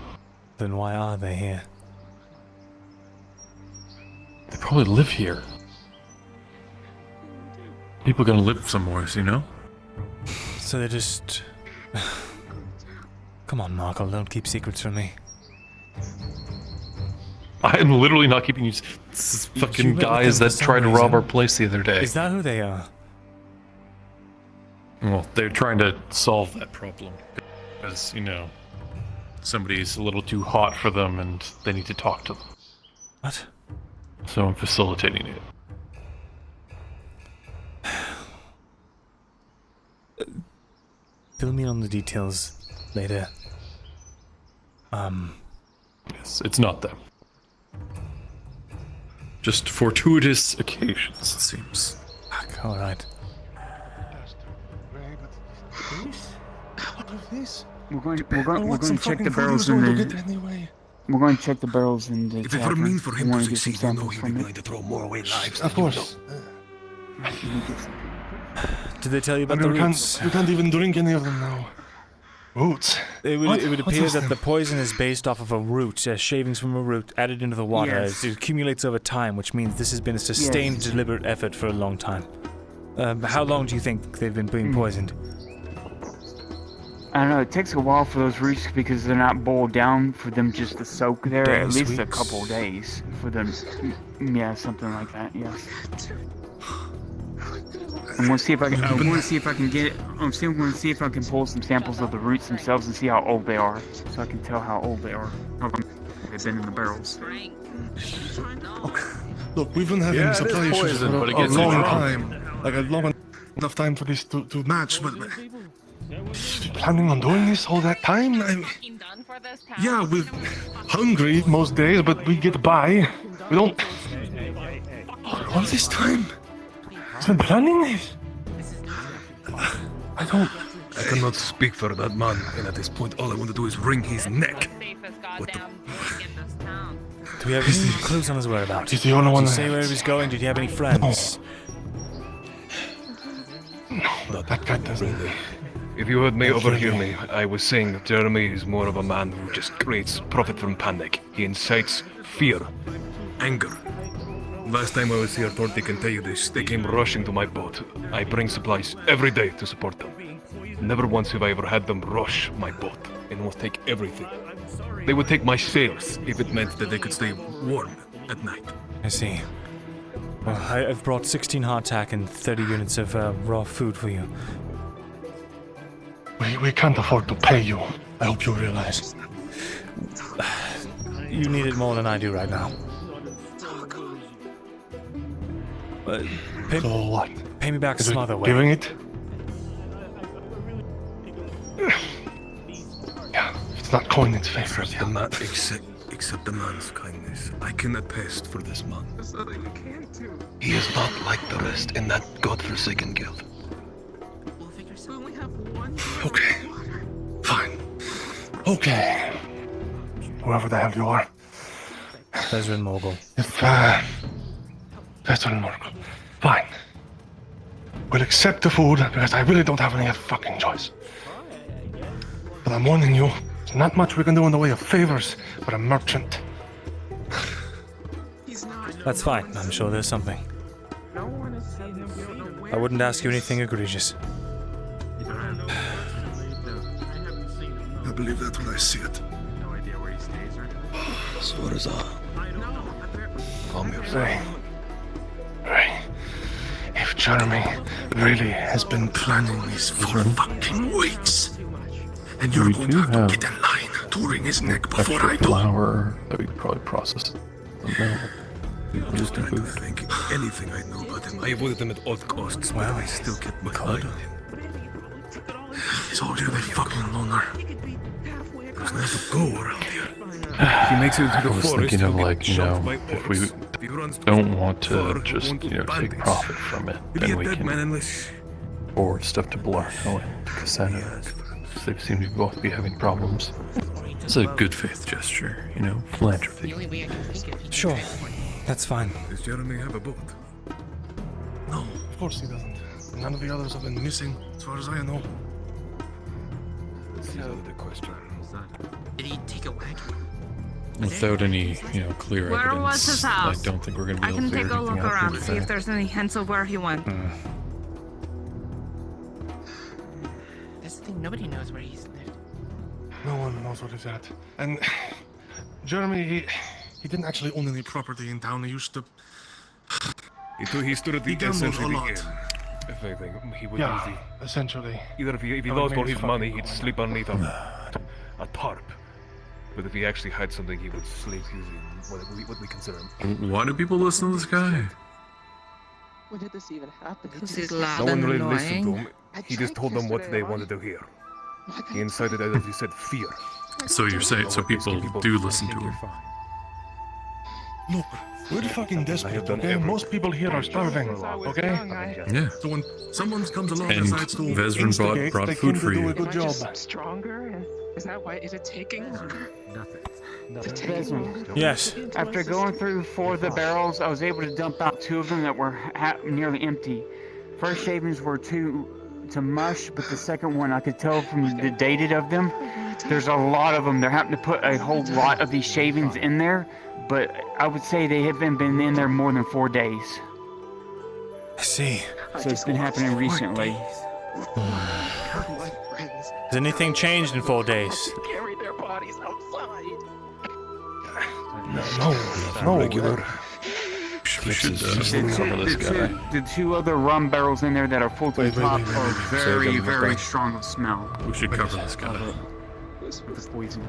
Then why are they here? They probably live here. People gonna live somewhere, you know? So they're just... Come on, Markle, don't keep secrets from me. I'm literally not keeping you. This fucking met with guys them that for some tried to rob reason. our place the other day. Is that who they are? Well, they're trying to solve that problem. Because, you know, somebody's a little too hot for them and they need to talk to them. What? So I'm facilitating it. Fill me on the details later. Yes, it's not them. Just fortuitous occasions, it seems. Fuck, alright. We're going to check the barrels in the. We're going to check the barrels in the. If it were mean for him we to want to get some succeed, we know samples he'd be from it. willing to throw more away lives. Of course. Can we get some Did they tell you about And the we roots? can't even drink any of them now. Roots? It would What? appear What is that them? the poison is based off of a root, shavings from a root added into the water. Yes. It accumulates over time, which means this has been a sustained, Yes. deliberate effort for a long time. How long do you think they've been being poisoned? I don't know, it takes a while for those roots because they're not boiled down for them just to soak there. At Days, least a weeks? couple days for them. Yeah, something like that, yes. I'm gonna see if I can. I'm gonna see if I can get. I'm still gonna see if I can pull some samples of the roots themselves and see how old they are, so I can tell how old they are. How long they've been in the barrels. Look, we've been having supply issues for a long time. Like a long enough time for this to match, but planning on doing this all that time? Yeah, we're hungry most days, but we get by. We don't... All this time? It's been planning this? I cannot speak for that man, and at this point all I want to do is wring his neck. What the... Do we have any clues on his whereabouts? He's the only one Did he that- say where he was going? Did he have any friends? No, that guy doesn't... If you heard me overhear me, I was saying that Jeremy is more of a man who just creates profit from panic. He incites fear, anger. Last time I was here, Torty can tell you this. They came rushing to my boat. I bring supplies every day to support them. Never once have I ever had them rush my boat and almost take everything. They would take my sails if it meant that they could stay warm at night. I see. Well, I've brought 16 hardtack and 30 units of raw food for you. We can't afford to pay you. I hope you realize. You need it more than I do right now. So what? Pay me back Is some it other way. giving it? Yeah, it's not going in favor of the man. Except the man's kindness. I can attest for this man. He is not like the rest in that godforsaken guild. Okay. Fine. Okay. Whoever the hell you are. Veteran Mogul. If, Veteran Mogul. Fine. We'll accept the food because I really don't have any fucking choice. But I'm warning you, there's not much we can do in the way of favors for a merchant. That's fine. I'm sure there's something. I wouldn't ask you anything egregious. I believe that when I see it. As far as calm yourself. Right. If Jeremy really has been planning this for fucking weeks, and you're going to have to get in line to wring his neck before I do. Flour that we could probably process. Just trying to think anything I know about him. I avoided him at all costs, but I still kept my eye on him. He's always a fucking loner. There's nowhere to go around here. He makes it to I the was forest. thinking of he'll like, get you shoved know, by if we orcs. don't want to just, you know, take profit from it, then we dead man can unless... forward stuff to Blarno and to Cassandra. They seem to both be having problems. It's a good faith gesture, you know, philanthropy. Sure. That's fine. Does Jeremy have a boat? No, of course he doesn't. None of the others have been missing, as far as I know. That's the question. Did he take a wagon? Without any, you know, clear Where evidence, was his house? I don't think we're going to be I able can to take figure a look anything out around, here see if today. there's any hints of where he went. That's the thing, nobody knows where he's lived. No one knows what he's at. And Jeremy, he didn't actually own any property in town. He used to... He stood at the gambled essentially a the lot. inn. If anything, he would Yeah, use essentially. either if he Like lost all maybe his money, fucking he'd sleep underneath a tarp. But if he actually had something, he would sleep using what we consider him. Why do people listen to this guy? When did this even happen? Because he's loud No one and really annoying. listened to him. He just told them what they wanted to hear. He incited, as you said, fear. So you're saying, so people do listen to him. Look, we're fucking desperate, okay? Most people here are starving, okay? Yeah. So when someone comes along And and decides to Vezran instigate, brought they food seem for to do you. a good job. Stronger? And is that why? Is it taking longer? Yes. After going through 4 of the barrels, I was able to dump out 2 of them that were nearly empty. first shavings were to mush, but the second one I could tell from the dated of them. There's a lot of them. They're having to put a whole lot of these shavings in there, but I would say they haven't been in there more than 4 days. I see. So it's been happening recently. Has anything changed in 4 days? Carry their bodies outside. No. Regular. The two other rum barrels in there that are full to the top are very, very strong of smell. We should cover this guy. The poison.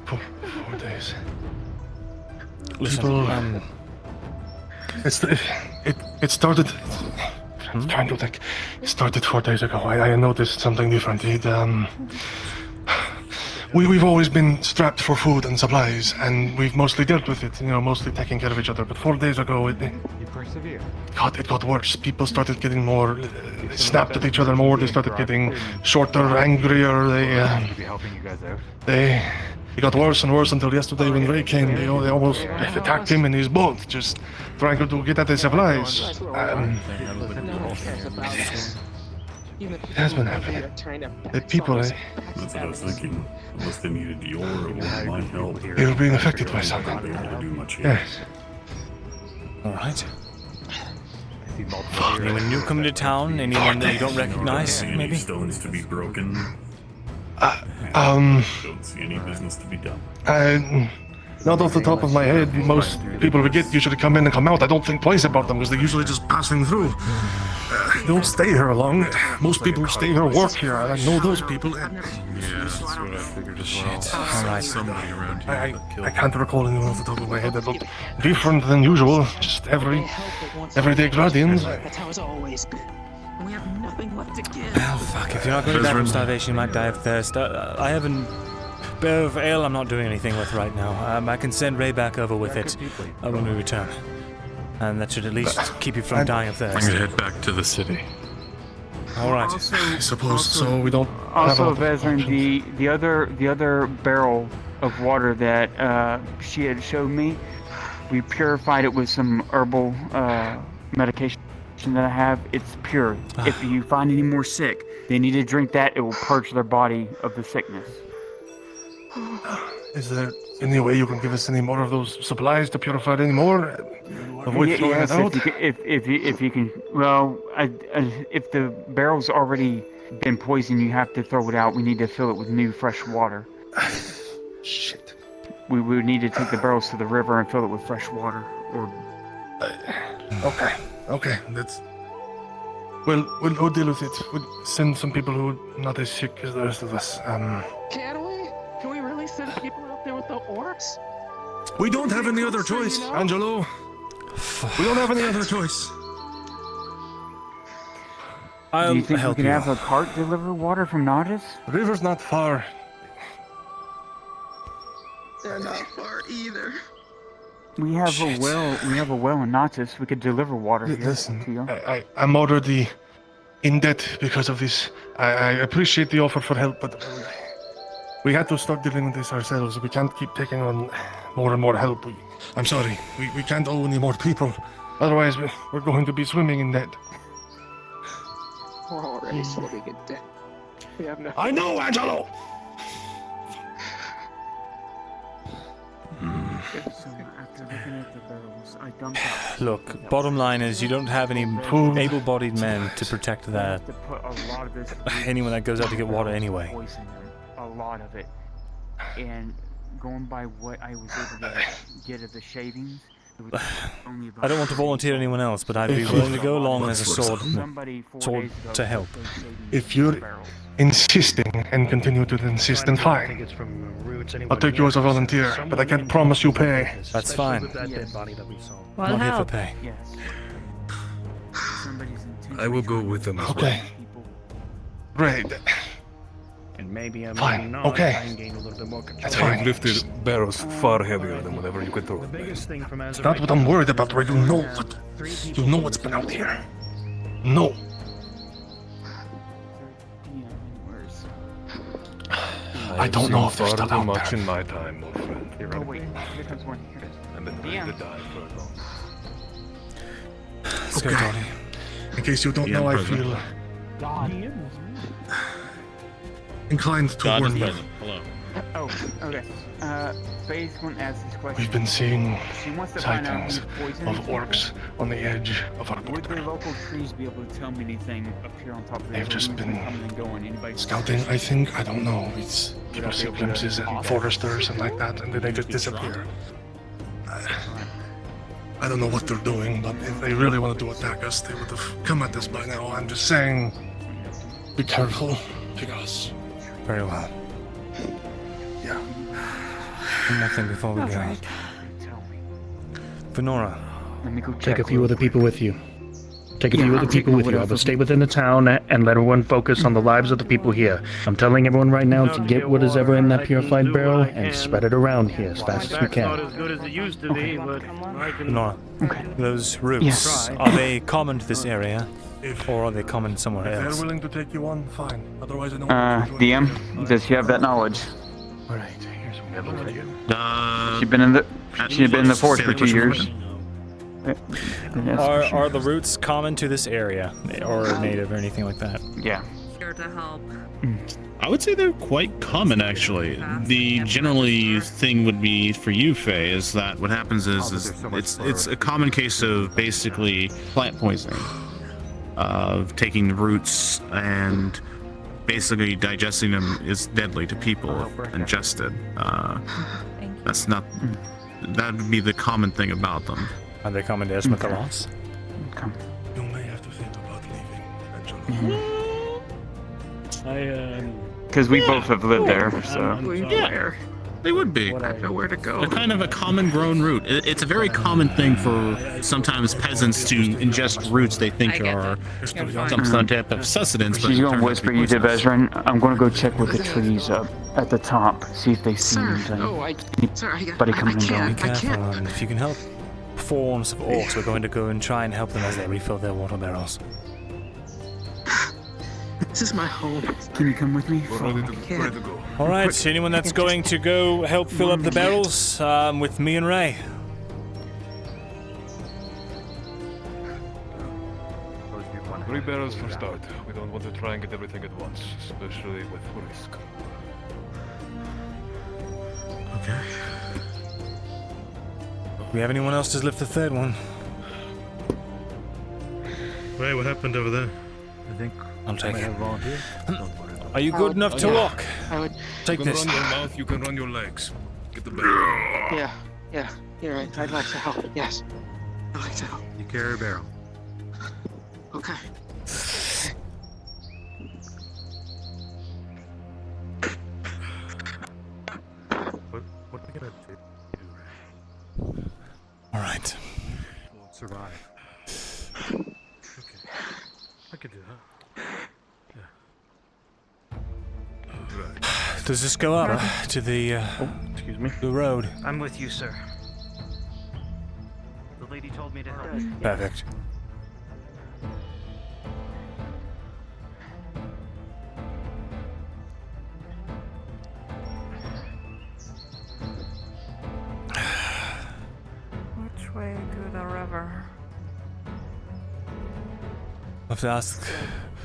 4 days. Listen, People, it started. I'm trying to think. It started 4 days ago. I noticed something different. We've always been strapped for food and supplies, and we've mostly dealt with it. Mostly taking care of each other. But 4 days ago, You persevere. it got worse. People started getting more, snapped at each other more. They started getting shorter, angrier. Be helping you guys out. It got worse and worse until yesterday when Ray came. They almost attacked him in his boat, just trying to get at his supplies. It has been happening. The people, That's what I was thinking. Unless they needed your or my help. they were being affected by something. They were able to do much here. Yes. Alright. Anyone new coming to town? Anyone that you don't recognize, Any maybe? stones to be broken. Don't see any business to be done. Not off the top of my head, most people we get usually come in and come out. I don't think twice about them because they're usually just passing through. They don't stay here long. Most people who stay here work here. I know those people. Yeah, that's what I figured as well. Alright. Somebody around here that killed I can't recall anyone off the top of my head that looked different than usual. Just everyday guardians. That's how it's always been. We have nothing left to give. Oh, fuck. If you're not going to die from starvation, you might die of thirst. I have a barrel of ale I'm not doing anything with right now. I can send Ray back over with it when we return. And that should at least keep you from dying of thirst. I'm gonna head back to the city. Alright. I suppose so. We don't Also, Vezran, the other barrel of water that she had showed me, we purified it with some herbal medication that I have. It's pure. If you find any more sick, they need to drink that. It will purge their body of the sickness. Is there any way you can give us any more of those supplies to purify it anymore? Avoid throwing it out? If you can, well, if the barrel's already been poisoned, you have to throw it out. We need to fill it with new, fresh water. Shit. We would need to take the barrels to the river and fill it with fresh water. Or. Okay. That's. We'll deal with it. We'll send some people who are not as sick as the rest of us. Can we? Can we really send people out there with the orcs? We don't have any other choice, Angelo. We don't have any other choice. Do you think we can have a cart deliver water from Nardis? The river's not far. They're not far either. We have a well. We have a well in Nardis. We could deliver water here. Listen, to you. I'm already in debt because of this. I appreciate the offer for help, but we had to start dealing with this ourselves. We can't keep taking on more and more help. I'm sorry. We can't owe any more people. Otherwise, we're going to be swimming in debt. We're already swimming in debt. We have no. I know, Angelo! So after looking at the barrels, I dumped out. Look, bottom line is you don't have any able-bodied men to protect that. To put a lot of this Anyone that goes out to get water anyway. poison them, a lot of it. And going by what I was able to get of the shavings, it was only about I don't want to volunteer anyone else, but I'd be willing to go along as a sword to help. If you're insisting and continue to insist, then fine. I'll take you as a volunteer, but I can't promise you pay. That's fine. Well, I'm here for pay. I will go with them as Okay. Great. And maybe I'm Fine. not. Okay. I can gain a little bit more control. That's fine. I've lifted barrels far heavier than whatever you could throw. The biggest thing from It's not what I'm worried about, Ray. You know what's been out here. No. I don't know if they're still out much there. in my time, old friend. Oh wait, here comes one. Here it is. I've been ready to die for a long. Let's go, Tony. In case you don't know, I feel inclined to warn you. Hello. Oh, okay. Faye's going to ask this question. We've been seeing She wants to find out sightings who's poisoned. of orcs on the edge of our Would border. the local trees be able to tell me anything up here on top of the They've just been coming and going? Anybody scouting, I think. I don't know. It's people see glimpses and foresters and like that, and then they just disappear. I don't know what they're doing, but if they really wanted to attack us, they would have come at us by now. I'm just saying, be careful, because... Very well. Yeah. One more thing before we go. Right. Venora. Let me go check. Take a few of the people with you. Take a Yeah, few of I'm the people taking with you. I whatever. will stay within the town and let everyone focus on the lives of the people here. I'm telling everyone right now to get what is ever in that purified barrel and spread it around here as fast as we Not can. as good as it used to be, but I can. Venora. Those roots, Yes. are they common to this area? Or are they common somewhere If they're else? willing to take you on, fine. Otherwise, I don't DM, does she have that knowledge? Alright, here's what She's been in the force for 2 years. Are the roots common to this area? Or native or anything like that? Yeah. Here to help. I would say they're quite common, actually. The generally thing would be for you, Faye, is that what happens is it's a common case of basically plant poisoning, of taking the roots and basically digesting them is deadly to people if ingested. That's not. That would be the common thing about them. Are they common to Eshma Thalas? You may have to think about leaving eventually. Because we both have lived there, so. Yeah, they would be. I know where to go. They're kind of a common grown root. It's a very common thing for sometimes peasants to ingest roots they think are some type of sustenance. But She's it going to turns out whisper to be you to poisonous. Veteran. I'm going to go check with the trees up at the top, see if they see Sir, anything. no, sir, Anybody coming and going. Be careful, and if you can help forms of orcs, we're going to go and try and help them as they refill their water barrels. This is my home. Can you come with me? Alright, anyone that's going to go help fill up the barrels, with me and Ray. Three barrels for start. We don't want to try and get everything at once, especially with risk. Okay. We have anyone else to lift the third one? Ray, what happened over there? I think I'll take it. Are you good enough to walk? I would. Take You can this. run your mouth, you can run your legs. Get the barrel. Yeah, you're right. I'd like to help. Yes. I'd like to help. You carry a barrel. Okay. What are we gonna do? Alright. We'll survive. Okay. I could do that. Does this go up to the, excuse me. the road? I'm with you, sir. The lady told me to help. Perfect. Which way to the river? I have to ask,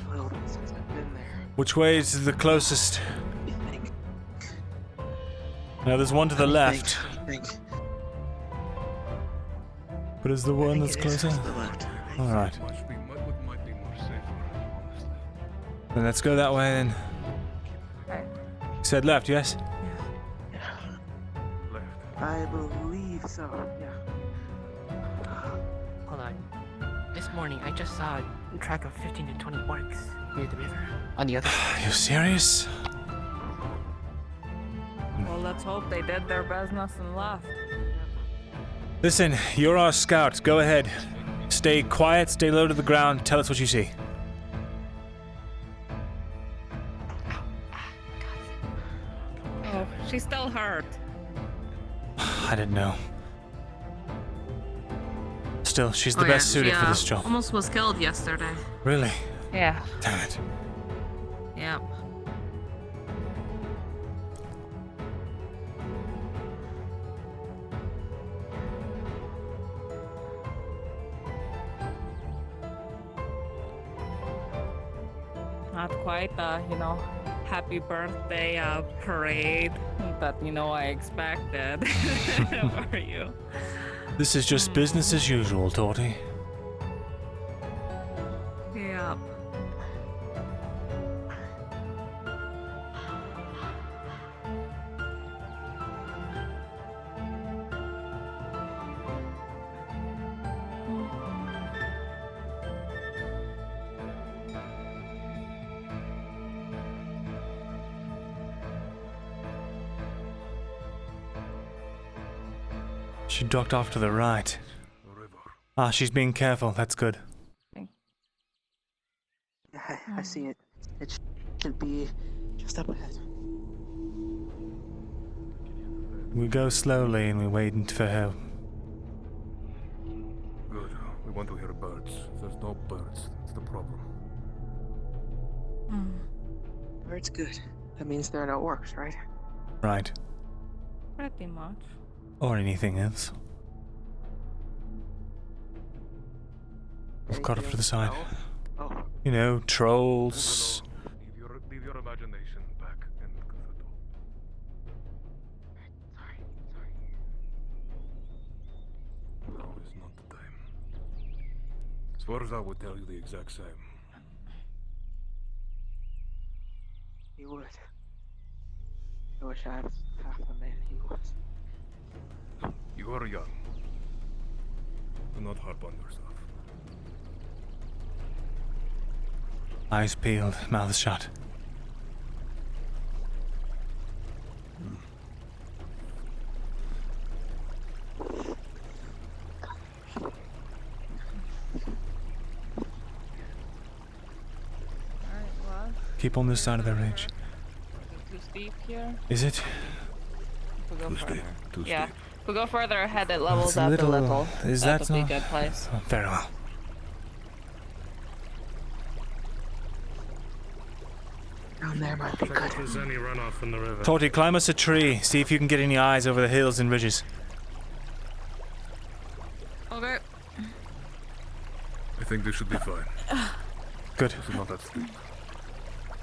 Well, since I've been there. which way is the closest? Now there's one to the left. I think. But is the one that's closer? Alright. What might be more safer, honestly. Then let's go that way then. You said left, yes? I believe so. Yeah. Hold on. This morning, I just saw a track of 15 to 20 orcs near the river. On the other side. Are you serious? Well, let's hope they did their business and left. Listen, you're our scout. Go ahead. Stay quiet, stay low to the ground. Tell us what you see. Oh, she's still hurt. I didn't know. Still, she's the best suited for this job. Almost was killed yesterday. Really? Yeah. Damn it. Yep. not quite happy birthday parade that I expected for you. This is just business as usual, Torty. Yep. She ducked off to the right. Ah, she's being careful. That's good. I see it. It should be just up ahead. We go slowly and we wait for her. Good. We want to hear birds. If there's no birds, that's the problem. Bird's good. That means there are no orcs, right? Right. Pretty much. Or anything else. I've got up to the side. Oh. You know, trolls. Leave your imagination back in Cthulhu. Sorry. Now is not the time. Sforza would tell you the exact same. He would. I wish I was half the man he was. You are young. Do not harp on yourself. Eyes peeled, mouth shut. Keep on this side of the ridge. Too steep here? Is it? If we go further. Too Yeah. steep. If we go further ahead, it levels It's a up little- a little. is that that would be a not- good place. Oh, very well. Down there might be Check good. if there's any runoff in the river. Torty, climb us a tree. See if you can get any eyes over the hills and ridges. Okay. I think this should be fine. Good. This is not that steep.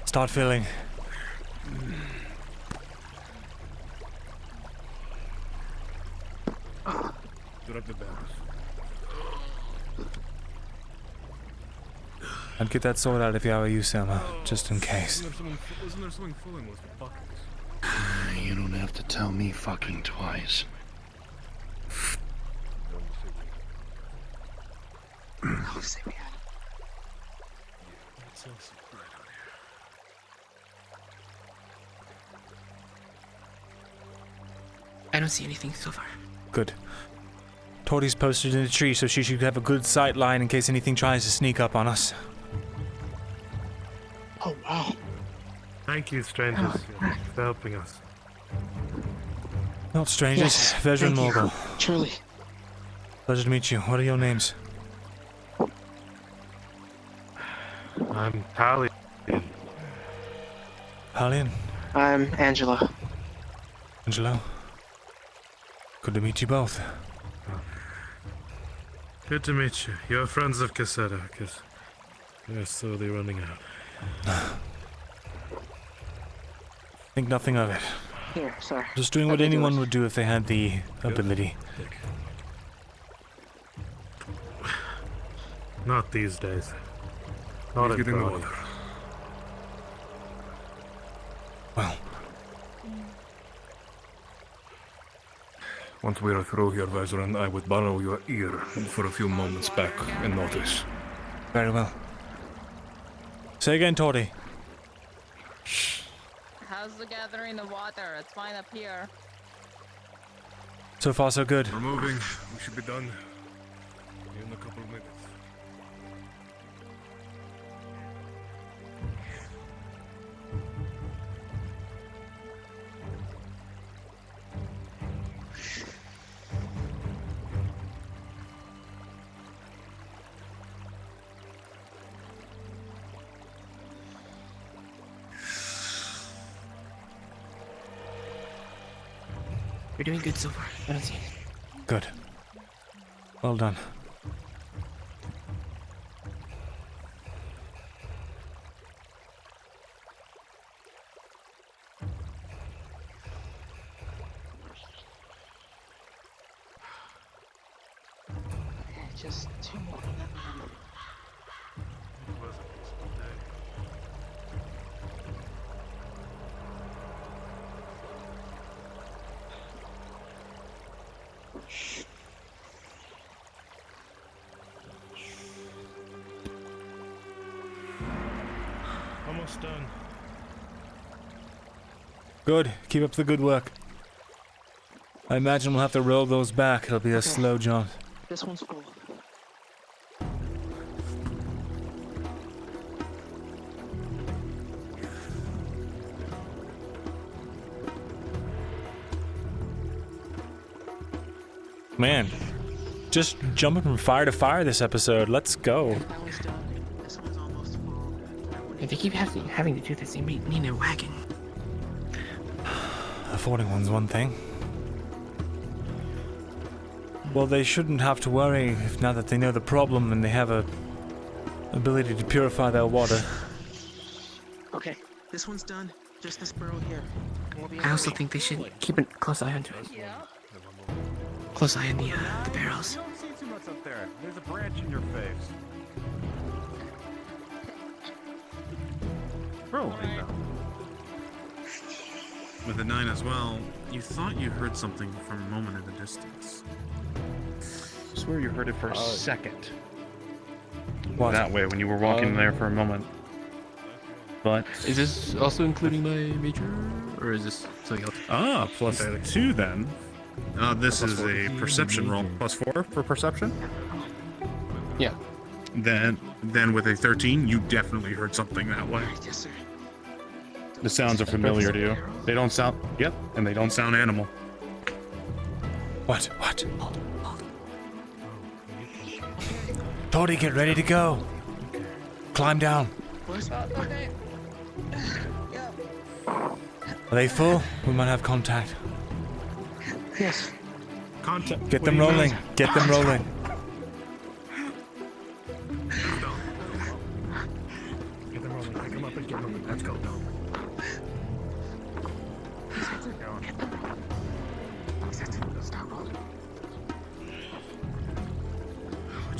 Start filling. Drop the barrels. I'd get that sword out if I were you, Selma, just in case. Wasn't there something filling with buckets? You don't have to tell me fucking twice. Oh, say we had. It's also bright out here. I don't see anything so far. Good. Torty's posted in a tree, so she should have a good sight line in case anything tries to sneak up on us. Oh, wow. Thank you, strangers, for helping us. Not strangers, Yes, Veteran thank you. Morgul. Truly. Pleasure to meet you. What are your names? I'm Tally. Hallian? I'm Angela. Angelo? Good to meet you both. Good to meet you. You're friends of Cassetta, because they're slowly running out. Think nothing of it. Here, sir. Just doing what anyone would do if they had the ability. Not these days. Not He's at getting the all. water. Well. Once we are through here, Veteran, I would borrow your ear for a few moments back and notice. Very well. Say again, Torty. How's the gathering of water? It's fine up here. So far, so good. We're moving. We should be done in a couple of minutes. You're doing good so far. I don't see it. Good. Well done. Just 2 more. Almost done. Good. Keep up the good work. I imagine we'll have to roll those back. It'll be a slow jaunt. This one's full. Man, just jumping from fire to fire this episode. Let's go. If they keep having to do this, they may need a wagon. Affording one's one thing. Well, they shouldn't have to worry if now that they know the problem and they have a ability to purify their water. Okay, this one's done. Just this burrow here. I also think they should keep a close eye on it. Close eye on the barrels. Don't see too much up there. There's a branch in your face. Bro, With the 9 as well, you thought you heard something from a moment in the distance. I swear you heard it for a second. What? That way, when you were walking there for a moment. But is this also including my major, or is this something else? Ah, plus 2 then. This is a perception roll. Plus 4 for perception? Yeah. Then with a 13, you definitely heard something that way. Yes, sir. the sounds are familiar to you. They don't sound... Yep, and they don't sound animal. What? Thody, get ready to go. Climb down. Are they full? We might have contact. Yes. Contact. Get them rolling. Get them rolling. Get them rolling. Pick them up and get moving. Let's go.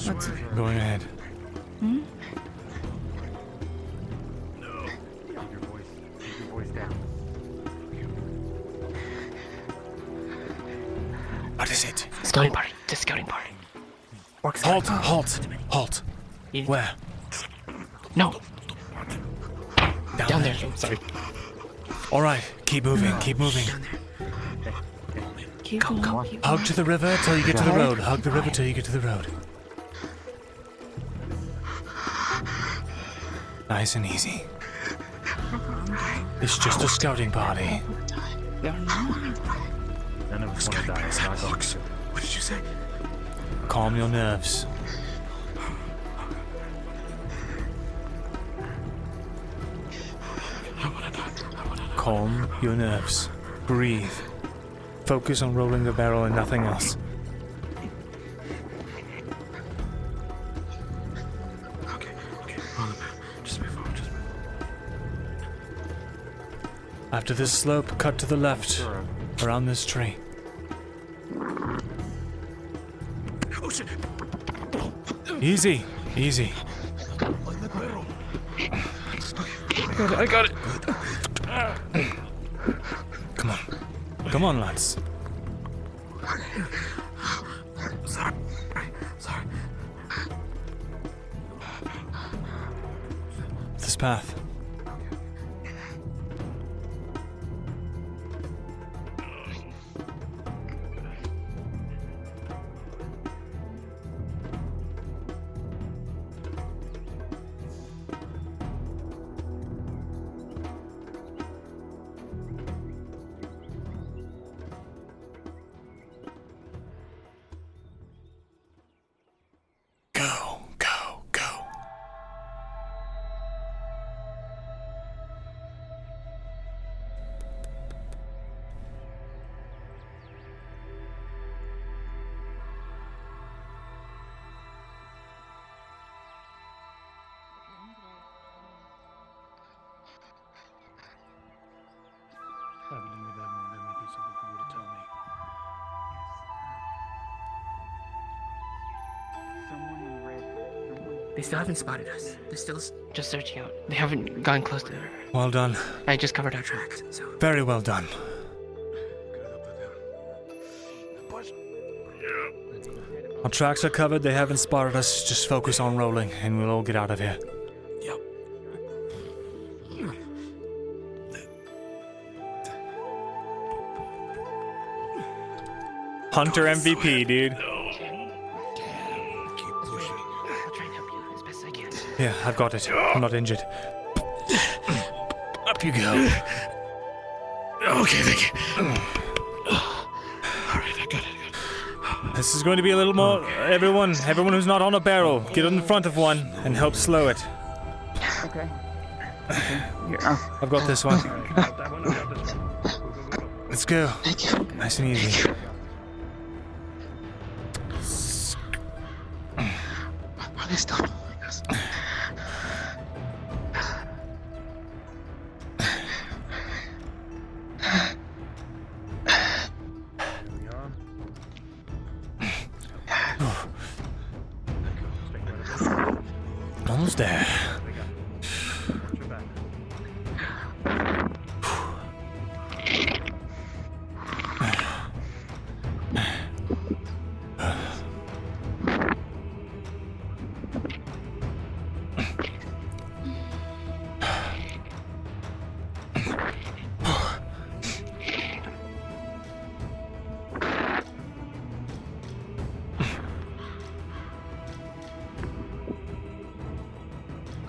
What's going ahead? Hmm? No. Keep your voice down. What is it? Scouting party. It's a scouting party. Halt. Where? No. Down there. Sorry. All right, keep moving. Go. Hug to the river till you get to the road. Hug the river till you get to the road. Nice and easy. It's just a scouting party. None of us want to die. It's not going to. What did you say? Calm your nerves. Calm your nerves. Breathe. Focus on rolling the barrel and nothing else. Okay. Just move on. After this slope, cut to the left. Around this tree. Oh shit! Easy. I got it. Come on, lads. Sorry. This path. Go. They still haven't spotted us. They're still just searching out. They haven't gone close to her. Well done. I just covered our tracks, so. Very well done. Our tracks are covered. They haven't spotted us. Just focus on rolling, and we'll all get out of here. Hunter MVP, dude. I'll try and help you as best I can. Yeah, I've got it. I'm not injured. Up you go. Okay, thank you. This is going to be a little more. Everyone who's not on a barrel, get in front of one and help slow it. Okay. I've got this one. Let's go. Nice and easy. Are they still following us? Almost there.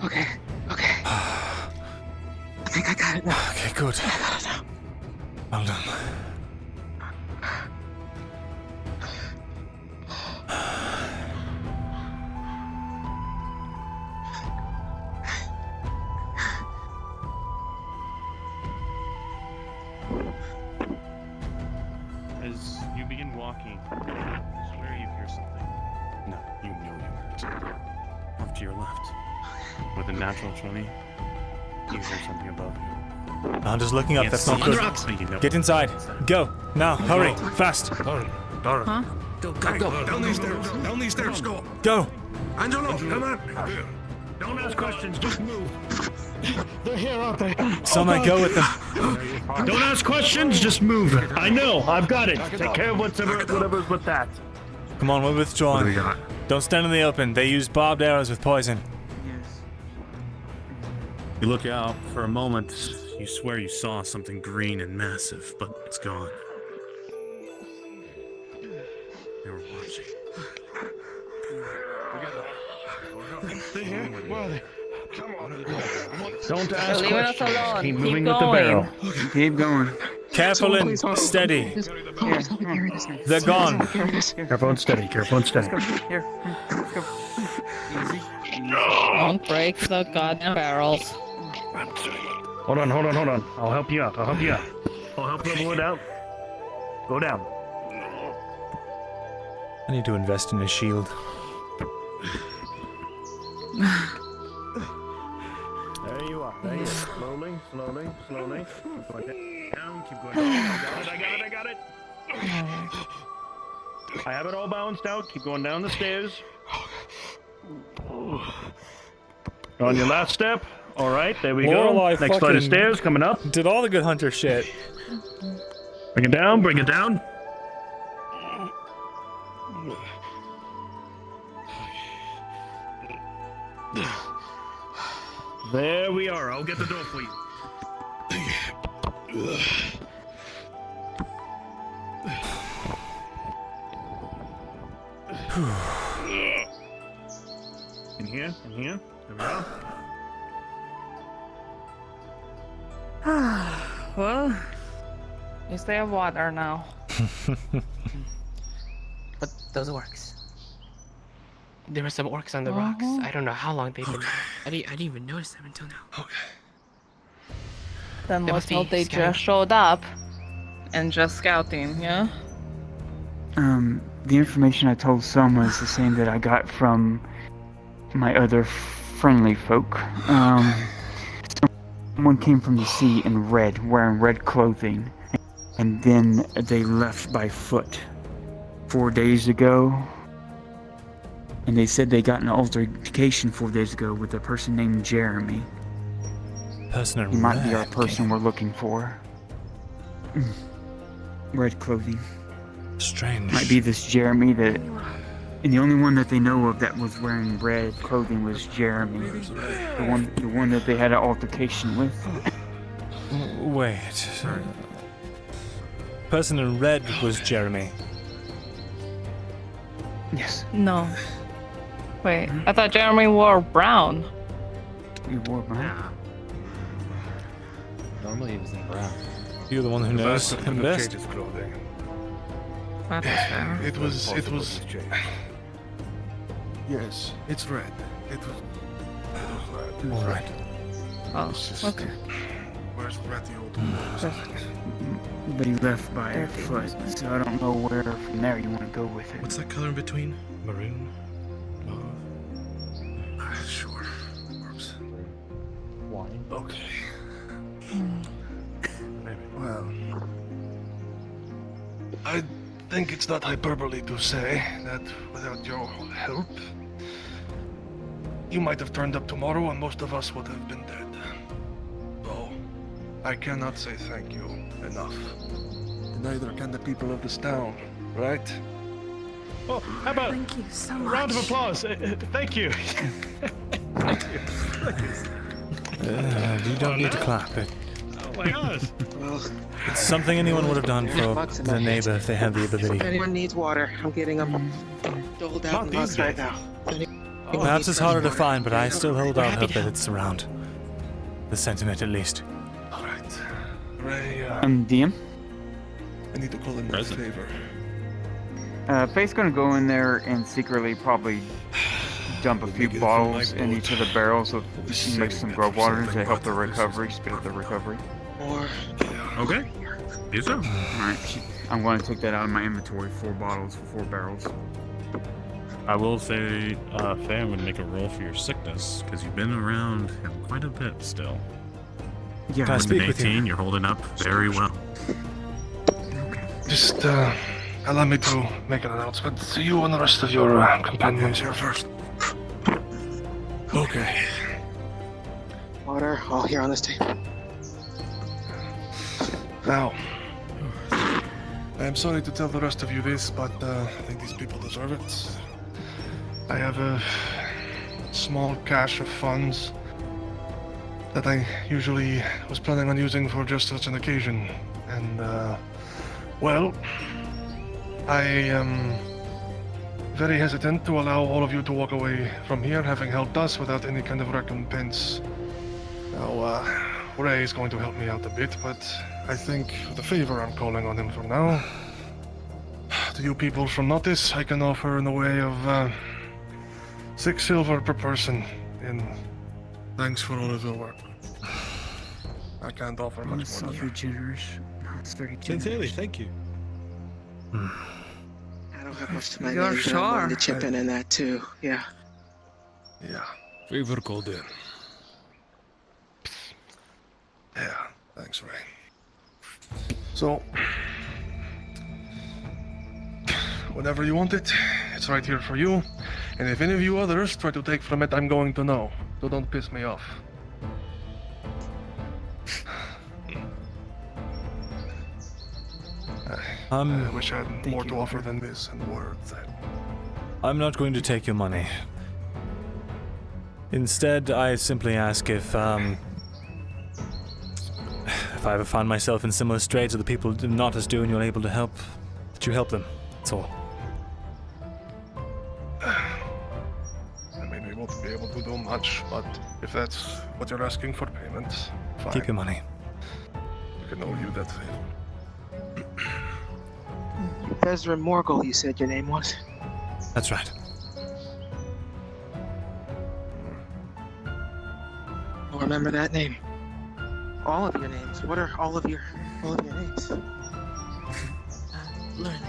Okay. I think I got it now. Okay, good. I got it now. Well done. As you begin walking, I swear you hear something. No, you know you heard something. Off to your left. With a natural 20, you hear something above you. I'm just looking up. Can't That's see. not On the good. rocks. You know. Get inside. Go. Now. Hurry. Fast. Huh? Go. Down these stairs. Down these stairs. Go. Go. Angelo, come on. Don't ask questions. Just move. They're here, aren't they? Someone go with them. Don't ask questions. Just move. I know. I've got it. Take care of whatever's with that. Come on, we're withdrawing. What do we got? Don't stand in the open. They use barbed arrows with poison. You look out for a moment, you swear you saw something green and massive, but it's gone. They were watching. They're here? Where are they? Don't They're leaving us alone. Keep Keep moving going. with the barrel. Keep going. Careful and steady. They're gone. Careful and steady, careful and steady. Here, let's go. Don't break the goddamn barrels. Hold on. I'll help you out. I'll help level it out. Go down. I need to invest in a shield. There you are. Slowly. Keep going down. Keep going down. I got it. I have it all balanced out. Keep going down the stairs. On your last step. All right, there we go. Lorelei Next flight of stairs coming up. Did all the good hunter shit. Bring it down. There we are. I'll get the door for you. In here. There we are. Well, at least they have water now. But those orcs. There were some orcs on the rocks. I don't know how long they've been. I didn't even notice them until now. Then They let's must be hope they scouting. just showed up and just scouting, yeah? The information I told Soma is the same that I got from my other friendly folk. Someone came from the sea in red, wearing red clothing, and then they left by foot. 4 days ago, And they said they got an altercation 4 days ago with a person named Jeremy. Person in He might be red, our person we're looking for. Red clothing. Strange. Might be this Jeremy that... And the only one that they know of that was wearing red clothing was Jeremy. The one that they had an altercation with. Wait. Person in red was Jeremy. Yes. No. Wait, I thought Jeremy wore brown. You wore brown? Normally he was in brown. You're the one who knows him best. That is fair. It was. Yes, it's red. It was red. All right. Oh, okay. Where's Ratty old? But he left by foot, so I don't know where from there you want to go with it. What's that color in between? Maroon? Sure. Works. Wine. Okay. Well, I think it's not hyperbole to say that without your help, you might have turned up tomorrow and most of us would have been dead. So, I cannot say thank you enough. Neither can the people of this town, right? Oh, how about Thank you so a much. round of applause? Thank you. You don't need to clap it. Oh my gosh. It's something anyone would have done for their neighbor if they had the If ability. anyone needs water, I'm getting them doled out in bucks right now. Perhaps it's harder to find, but I still hold out hope that it's around. The sentiment, at least. Alright. Ray, DM? I need to call in a favor. Faye's gonna go in there and secretly probably dump a few bottles in each of the barrels of mix some grub water to help the recovery, speed up the recovery. Or Okay. Yes, sir. Alright, I'm going to take that out of my inventory. 4 bottles for 4 barrels. I will say, Faye, I'm going to make a roll for your sickness, because you've been around him quite a bit still. Yeah, Can I speak with you? 18, you're holding up very well. Just, allow me to make an announcement. You and the rest of your companions here first. Okay. water, all here on this table. Now, I am sorry to tell the rest of you this, but I think these people deserve it. I have a small cache of funds that I usually was planning on using for just such an occasion. And, well, I am very hesitant to allow all of you to walk away from here having helped us without any kind of recompense. Now, Ray is going to help me out a bit, but I think the favor I'm calling on him for now, to you people from Notice, I can offer in the way of 6 silver per person in thanks for all of your work. I can't offer much That's more so than that. generous. That's very Sincerely, generous. thank you. I don't have much to my You're name, but I'm willing to sure. chip in that too. Yeah. Yeah. Favor called in. Yeah, thanks, Ray. So, whenever you want it, it's right here for you. And if any of you others try to take from it, I'm going to know. So don't piss me off. I wish I had more to offer than this in words. I'm not going to take your money. Instead, I simply ask if I ever find myself in similar straits or the people not as do and you're able to help, that you help them. That's all. I mean, we won't be able to do much, but if that's what you're asking for payment, fine. Keep your money. You can owe you that favor. Ezra Morgul, you said your name was? That's right. I'll remember that name. All of your names. What are all of your names? Learn.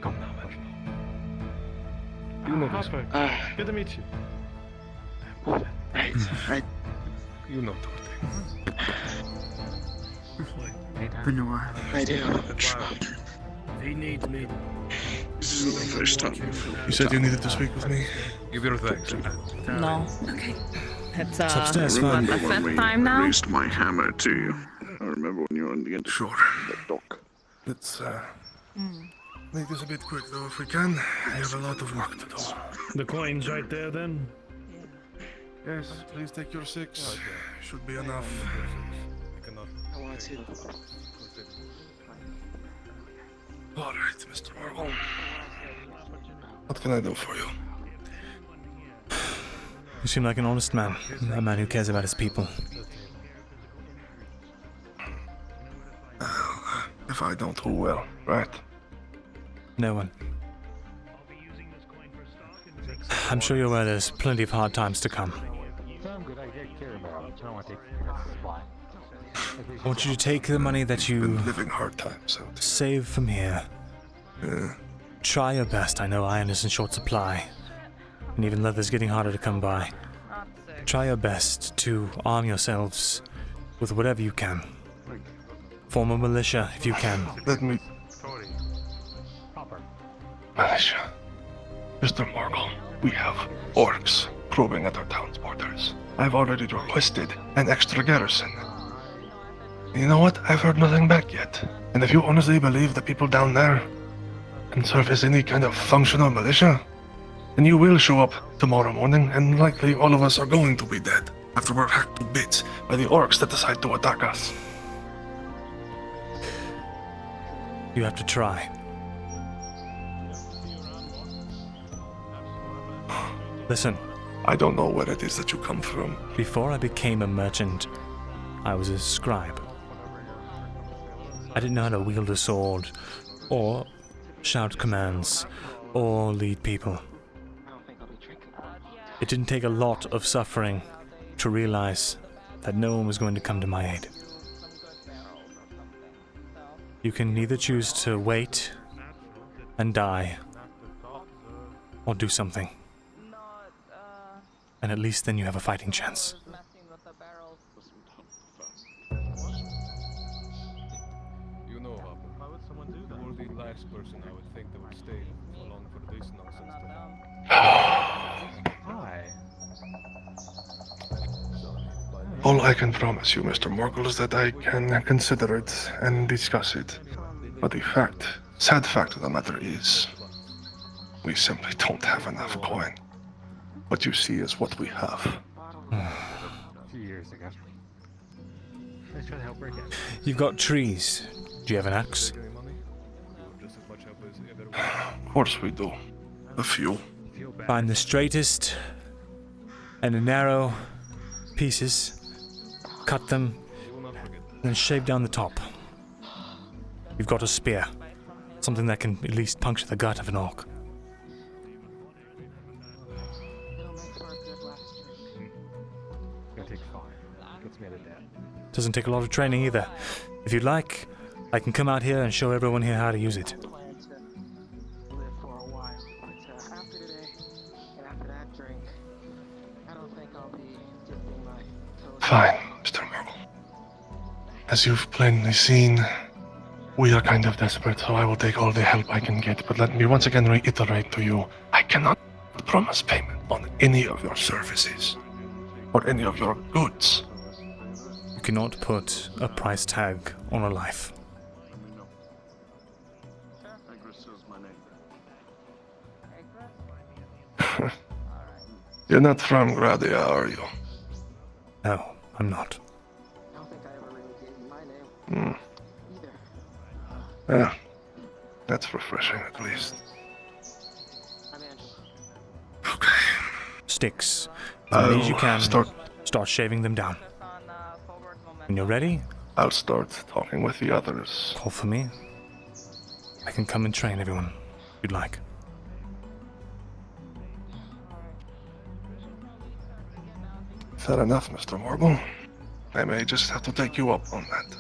Come now, Edna. You know this. Good to meet you. Right. You know Dorothy. Benor. I do. He needs me. This isn't the first time you said you needed to speak with me. Give your thanks. No. Okay. It's upstairs, what, fine. the fifth time now? Raised my hammer to you. I remember when you were on the end. Sure. That dock. Let's make this a bit quick though, if we can. I have a lot of work to do. The coin's right there, then. Yes, please take your 6. Should be enough. I want to. All right, Mr. Marvel. What can I do for you? You seem like an honest man. A man who cares about his people. If I don't, who will, right? No one. I'm sure you're aware there's plenty of hard times to come. I'm good. I care about it. I don't want to take the supply. I want you to take the money that you living hard times save from here. Yeah. Try your best. I know iron is in short supply, and even leather's getting harder to come by. Try your best to arm yourselves with whatever you can. Form a militia if you can. Let me... Militia. Mr. Morgul, we have orcs probing at our town's borders. I've already requested an extra garrison. You know what? I've heard nothing back yet. And if you honestly believe the people down there can serve as any kind of functional militia, then you will show up tomorrow morning, and likely all of us are going to be dead after we're hacked to bits by the orcs that decide to attack us. You have to try. Listen. I don't know where it is that you come from. Before I became a merchant, I was a scribe. I didn't know how to wield a sword, or shout commands, or lead people. It didn't take a lot of suffering to realize that no one was going to come to my aid. You can either choose to wait and die, or do something. And at least then you have a fighting chance. You know, why would someone do that? You're the last person I would think that would stay along for this nonsense. Hi. All I can promise you, Mr. Morgul, is that I can consider it and discuss it. But the sad fact of the matter is, we simply don't have enough coin. What you see is what we have. A few years ago. Let's try to help break it. You've got trees. Do you have an axe? Of course we do. A few. Find the straightest and the narrow pieces, cut them, then shave down the top. You've got a spear. Something that can at least puncture the gut of an orc. Doesn't take a lot of training either. If you'd like, I can come out here and show everyone here how to use it. Fine, Mr. Morgul. As you've plainly seen, we are kind of desperate, so I will take all the help I can get. But let me once again reiterate to you, I cannot promise payment on any of your services or any of your goods. You cannot put a price tag on a life. You're not from Gradia, are you? No, I'm not. Yeah, that's refreshing at least. Sticks. As many as you can. Start shaving them down. When you're ready, I'll start talking with the others. Call for me. I can come and train everyone if you'd like. Fair enough, Mr. Morgul. I may just have to take you up on that.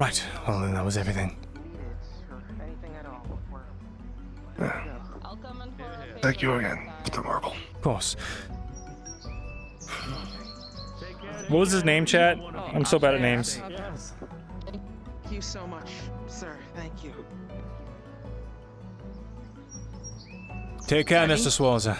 Right, well then that was everything. Yeah. Thank you again, Mr. Morgul. Of course. What was his name, chat? I'm so bad at names. you so much, sir. Thank you. Take care, Mr. Swarza.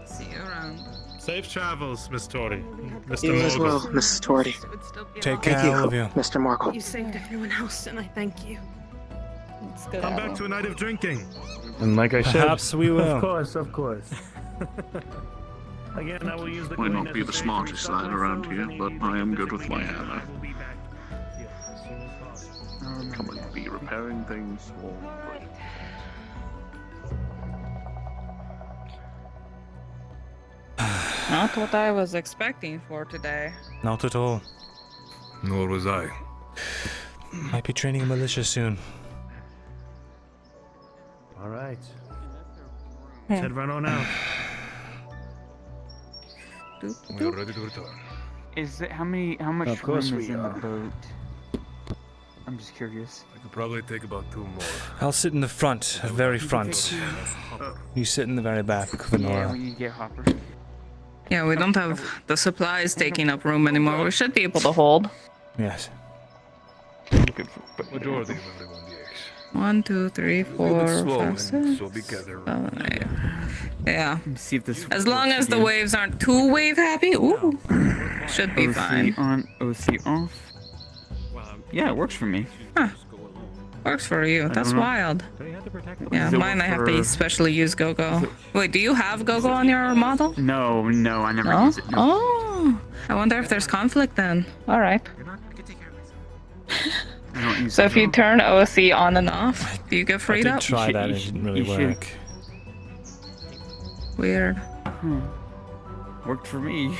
See you around. Safe travels, Miss Tori. Mr. You as well, Morgul. Mrs. Torty. Take care, Thank you, all of you. Mr. Markle. You saved everyone else, and I thank you. Come back to a night of drinking. And like I said, Perhaps we will. Of course, of course. Again, I will use the Might not be the smartest lad around here, but I am good with my hammer. Come and be repairing things or... Not what I was expecting for today. Not at all. Nor was I. Might be training a militia soon. All right. Head right on out. We are ready to return. Is it how much Of course room is we in the are. boat? I'm just curious. I could probably take about 2 more. I'll sit in the front, very front. You sit in the very back, Yeah, Vanora. we need to get Hopper. Yeah, we don't have the supplies taking up room anymore. We should be able to hold. Yes. Majority of everyone, yes. 1, 2, 3, 4, 5, 6, so be careful. 7, 8. Yeah. See if this As long as the waves aren't too wave happy, ooh, should be fine. OC on, OC off. Yeah, it works for me. Huh. Works for you. That's wild. Yeah, mine I have to specially use Go-Go. Wait, do you have Go-Go on your model? No, I never Oh? use it. No. Oh, I wonder if there's conflict then. All right. I don't use So it. if you turn OC on and off, do you get I freed did up? try that, it didn't really you should. work. Weird. Worked for me.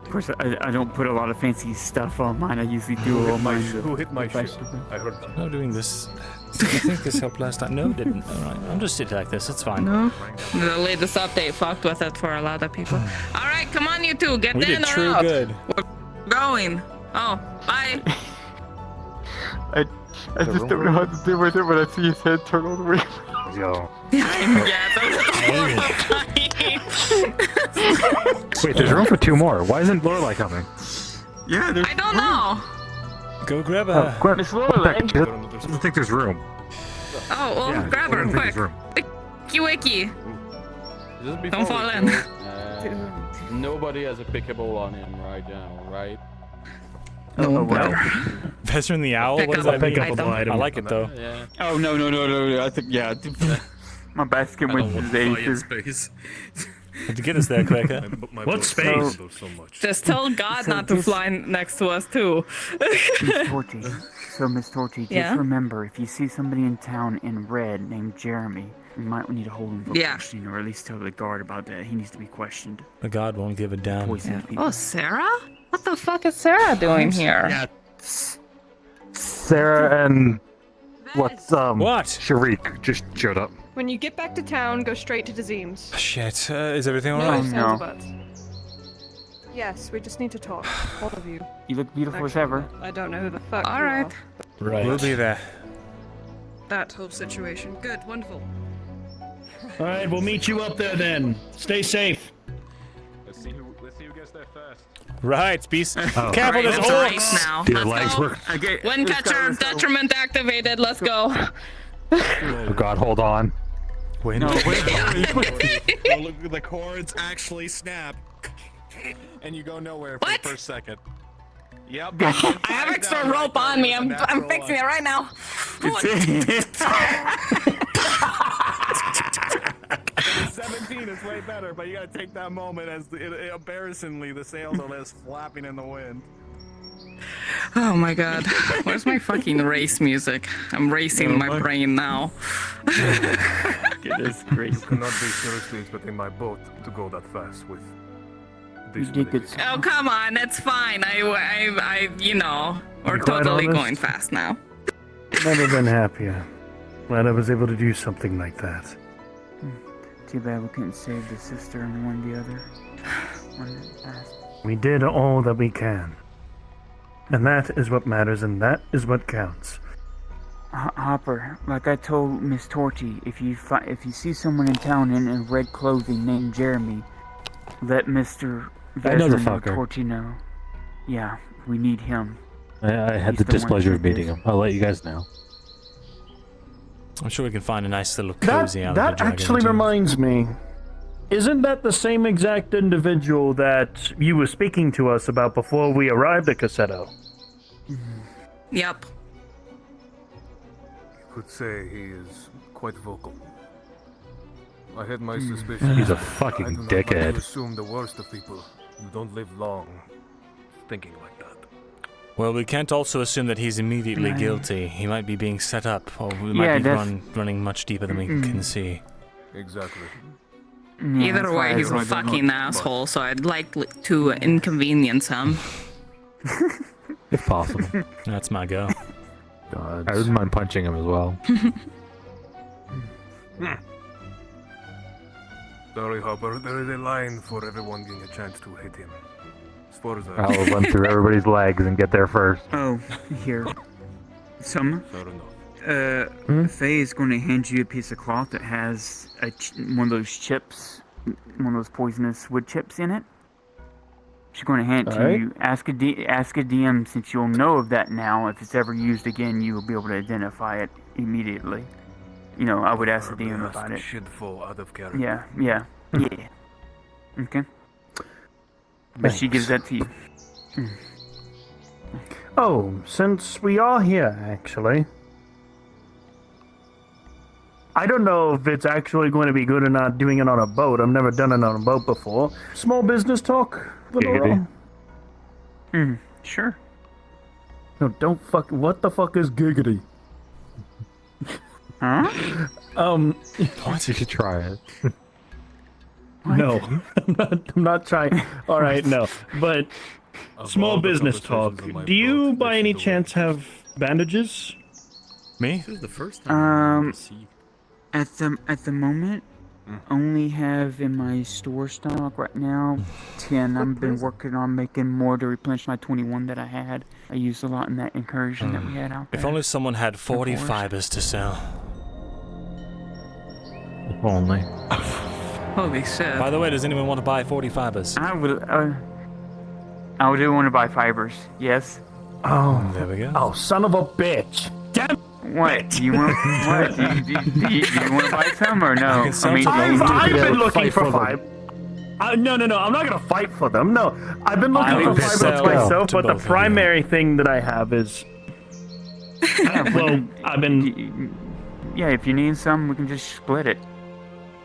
Of course, I don't put a lot of fancy stuff on mine. I usually do all mine. Who hit my ship? I heard that. No, doing this. I think this helped last time. No, it didn't. Alright, I'm just sitting like this, it's fine. No. The latest update fucked with it for a lot of people. All right, come on, you two, get We in did or true out. good. We're going. Oh, bye. I just don't know how to do with it when I see his head turn all the way. Yo. Wait, there's room for 2 more. Why isn't Lorelai coming? Yeah, there's I don't know. Go grab her. Quick, Miss Lorelai. I don't think there's room. Oh, well, Yeah, grab I her don't think quick. there's room. Wiki. Don't fall in. Nobody has a pickable on him right now, right? No, Veteran the Owl? Pick What does up that mean? item. I like it though. Yeah. Oh no! I think yeah. My basket went to the space. Had to get us there quicker. What space? So much. Just tell God not to fly next to us too. Miss Torty. So Miss Torty, just Yeah? remember, if you see somebody in town in red named Jeremy, you might need to hold him for Yeah. questioning, or at least tell the guard about that. He needs to be questioned. The god won't give a damn. Poison people. Oh, Sarah? What the fuck is Sarah doing here? Yeah. Sarah and what? What? Sharik just showed up. When you get back to town, go straight to Dazim's. Shit, is everything No alright? ifs, no. ands, or buts. Yes, we just need to talk. All of you. You look beautiful as Actually, ever. I don't know who the fuck All you right. are. Right. We'll be there. That whole situation. Good, wonderful. All right, we'll meet you up there then. Stay safe. Let's see who gets there first. Right, beast. Oh. Careful, there's It's a race orcs! now. Your Let's legs go. work. Okay. Wind catcher detriment activated. Let's go. Oh God, hold on. Wait, No, wait. Oh, look, the cords actually snap, and you go nowhere for What? the first second. Yep. I have extra rope on me. I'm fixing it right now. 17 is way better, but you gotta take that moment as embarrassingly the sails are just flapping in the wind. Oh my god. Where's my fucking race music? I'm racing my brain now. Goodness gracious. You cannot be seriously expecting my boat to go that fast with You this did good. many Oh come on, it's fine. You know, we're be quite totally honest? going fast now. Never been happier. Glad I was able to do something like that. Too bad we couldn't save the sister and warn the other. One that passed. We did all that we can. And that is what matters, and that is what counts. Hopper, like I told Miss Torchy, if you see someone in town in red clothing named Jeremy, let Mr. I know the Veteran or fucker. Torchy know. Yeah, we need him. I had He's the the one displeasure who of did meeting this. him. I'll let you guys know. I'm sure we can find a nice little That, cozy out of that the dragon actually too. reminds me. Isn't that the same exact individual that you were speaking to us about before we arrived at Cassetto? Yep. Could say he is quite vocal. I had my He's suspicions. a fucking I do not dickhead. Like to assume the worst of people. You don't live long thinking like that. Well, we can't also assume that he's immediately Right. guilty. He might be being set up, or we Yeah, might be that's- running much deeper than we can see. Exactly. Yeah, Either that's why way, I he's a don't- fucking asshole, so I'd like to inconvenience him. If possible. That's my go. God. I wouldn't mind punching him as well. Sorry, Hopper. There is a line for everyone getting a chance to hit him. As far as I'll run through everybody's legs and get there first. Oh, here. Summer. Fair enough. Faye is going to hand you a piece of cloth that has one of those chips, one of those poisonous wood chips in it. She's going to hand it to Alright. you. Ask a DM, since you'll know of that now. If it's ever used again, you will be able to identify it immediately. You know, I would ask the DM about it. Should fall out of character. Yeah. Okay. But she gives that to you. Oh, since we are here, actually. I don't know if it's actually going to be good or not doing it on a boat. I've never done it on a boat before. Small business talk? Giggity. Sure. No, don't fuck. What the fuck is giggity? Huh? What? You should try it. No, I'm not trying. All right, no. But small business talk. Do you, by any chance, have bandages? Me? This is the first time I see. At the moment, only have in my store stock right now 10. I've been working on making more to replenish my 21 that I had. I used a lot in that incursion that we had out there. If only someone had 40 course. fibers to sell. If only. Holy shit. By the way, does anyone want to buy 40 fibers? I would do want to buy fibers. Yes. Oh, there we go. Oh, son of a bitch! Damn. What? Do you want? What? Do you want to buy some or no? I've been looking for five. No, I'm not gonna fight for them. No, I've been looking for fibers myself, but the primary thing that I have is. Well, I've been. Yeah, if you need some, we can just split it.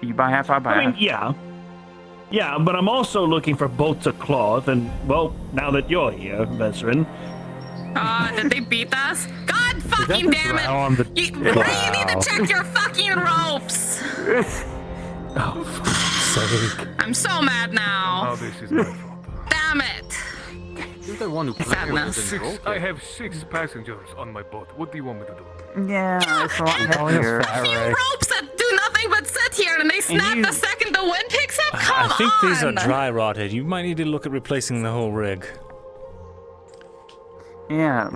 You buy half, I buy I mean, half. yeah, but I'm also looking for bolts of cloth, and well, now that you're here, veteran. Did they beat us? God fucking damn it! You need to check your fucking ropes! Oh, for fuck's sake. I'm so mad now. Oh, this is my fault. Damn it! You're the one who Sadness. I have 6 passengers on my boat. What do you want me to do? Yeah, it's a lot heavier. Ropes that do nothing but sit here and they snap the second the wind picks up? Come I think on! these are dry rotted. You might need to look at replacing the whole rig. Yeah.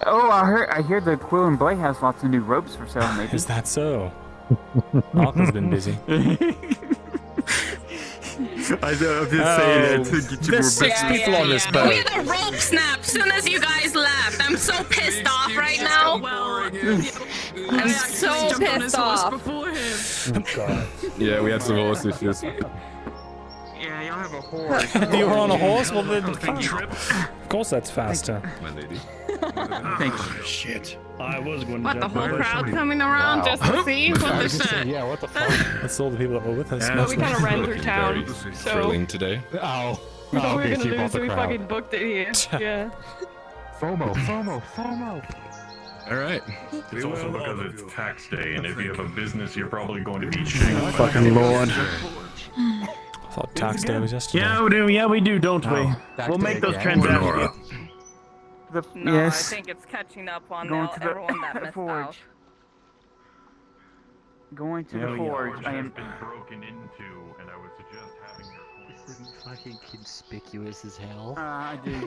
Oh, I hear the Quill and Blade has lots of new ropes for sale. Maybe. Is that so? Malcolm's been busy. I'm just saying it to get you There's more 6 people on this boat. We had a rope snap soon as you guys left. I'm so pissed off right now. I'm so pissed off. Oh, God. Yeah, we had some horse issues. Yeah, y'all have a horse. You were on a horse? Well, then, of course that's faster. My lady. Thank you. Shit. I was going to What, the jump whole over. crowd coming around just to see? What the shit? Yeah, what the fuck? That's all the people that were with us. Well, we kind of ran through town, so Thrilling today. Ow. we thought we were Okay, gonna so you bought lose, so the we crowd. fucking booked it here. Yeah. FOMO. All right. It's also because it's tax day, and if you have a business, you're probably going to be shitting on Fucking Lord. I thought tax day was yesterday. Yeah, we do, don't we? Tax We'll day make those again. transactions. No, Yes. I think it's catching up on Going to the everyone that missed forge. out. Going to Hell the yeah. forge. I am. been broken into, and I would suggest having your coins. Isn't fucking conspicuous as hell? I do.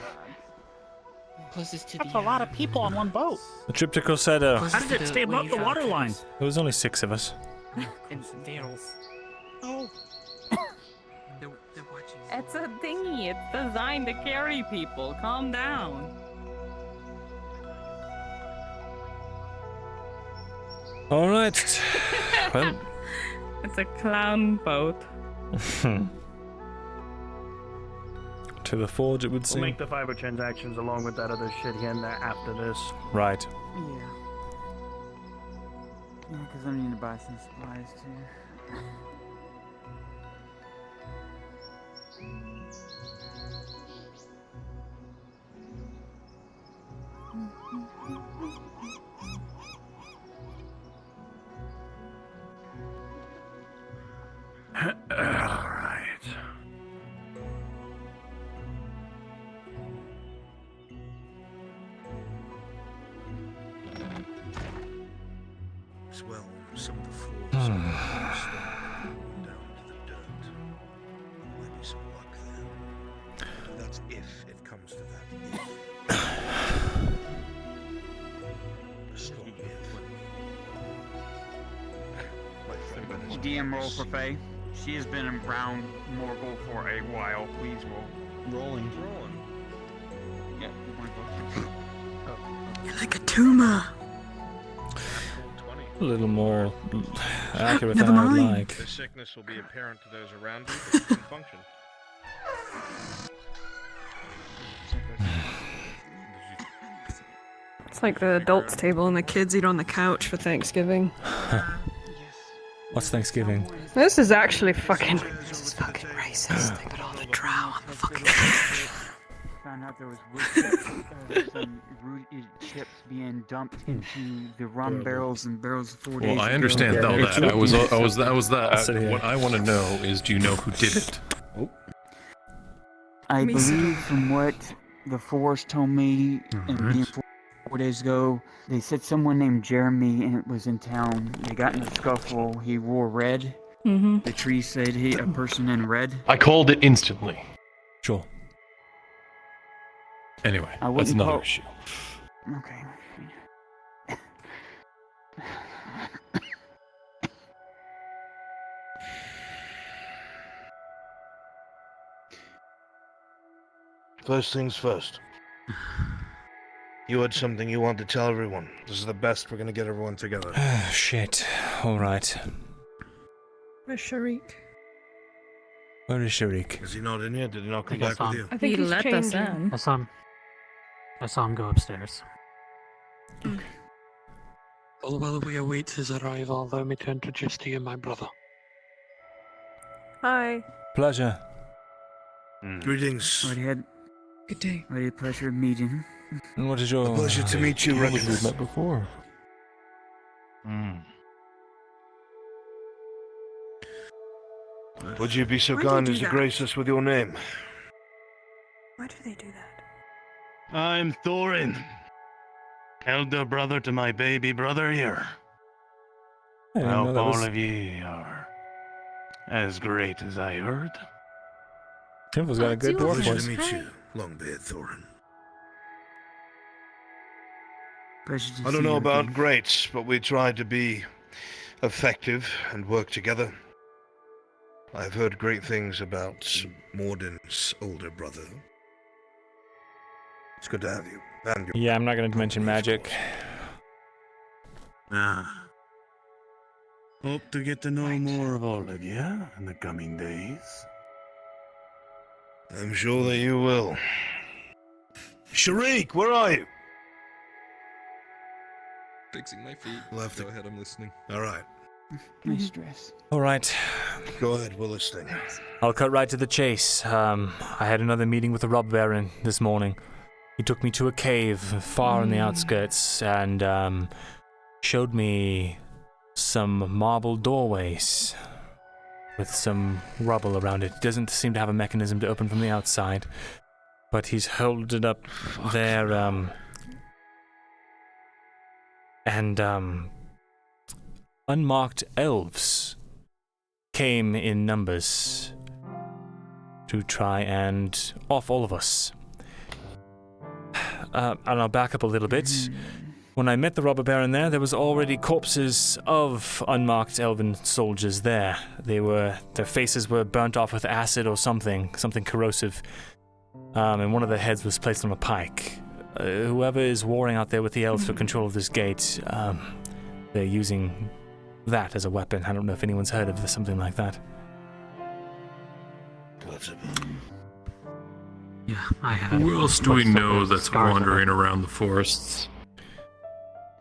Closest to That's the, a lot of people on one boat. The trip to Corsetto. How did it stay above the water line? There was only 6 of us. And they're... Oh. They're watching. It's a dinghy. It's designed to carry people. Calm down. All right. Well. It's a clown boat. To the forge, it would seem. We'll make the fiber transactions along with that other shit here and there after this. Right. Yeah. Yeah, because I need to buy some supplies too. Alright. As well, some of the floors are down to the dirt. Might be some luck there. That's if it comes to that. A strong if. DM roll for Faye. She has been around Morgul for a while. Please roll. Rolling. Yeah, You're like a tumor. A little more accurate Never than I'd mind. like. The sickness will be apparent to those around you, but it can function. It's like the adults table and the kids eat on the couch for Thanksgiving. What's Thanksgiving? This is actually fucking. This is fucking racist. They put all the drow on the fucking couch. Found out there was some root chips being dumped into the rum barrels and barrels 4 days Well, I ago. understand all that. I was that. What I want to know is, do you know who did it? I believe from what the forest told me, and 4 days ago, they said someone named Jeremy, and it was in town. They got in a scuffle. He wore red. Mm-hmm. The tree said a person in red. I called it instantly. Sure. Anyway, I that's wouldn't another call- issue. Okay. First things first. You had something you want to tell everyone. This is the best we're gonna get everyone together. Shit. Alright. Where's Sharik? Where is Sharik? Is he not in here? Did he not come back with you? I think He he's let us changing. in. I saw him go upstairs. Well, while we await his arrival, allow me to introduce to you my brother. Hi. Pleasure. Greetings. Already had. Good day. Already a pleasure meeting. And what is your... A pleasure to meet you, We've Reckoners. met before. Would you be so Why do you kind do as to that? grace us with your name? Why do they do that? I'm Thorin. Elder brother to my baby brother here. I I didn't know hope that all was... of ye are as great as I heard. Timber's got a good dwarf Pleasure voice. to meet you, Longbeard Thorin. Pleasure to I see don't know you about again. greats, but we try to be effective and work together. I've heard great things about Morden's older brother. It's good to have you. And your Yeah, I'm not going to mention magic. Hope to get to know more of all of you in the coming days. I'm sure that you will. Sharik, where are you? Fixing my feet. Left Go it. ahead, I'm listening. All right. Nice dress. Alright. Go ahead, we're listening. I'll cut right to the chase. I had another meeting with the Rob Baron this morning. He took me to a cave far on the outskirts and showed me some marble doorways with some rubble around it. Doesn't seem to have a mechanism to open from the outside, but he's held it up there, and unmarked elves came in numbers to try and off all of us. and I'll back up a little bit. When I met the robber baron there was already corpses of unmarked elven soldiers there. Their faces were burnt off with acid or something corrosive. And one of their heads was placed on a pike. Whoever is warring out there with the elves for control of this gate, they're using that as a weapon. I don't know if anyone's heard of something like that. Yeah, I have. Who else do we know that's wandering around the forests?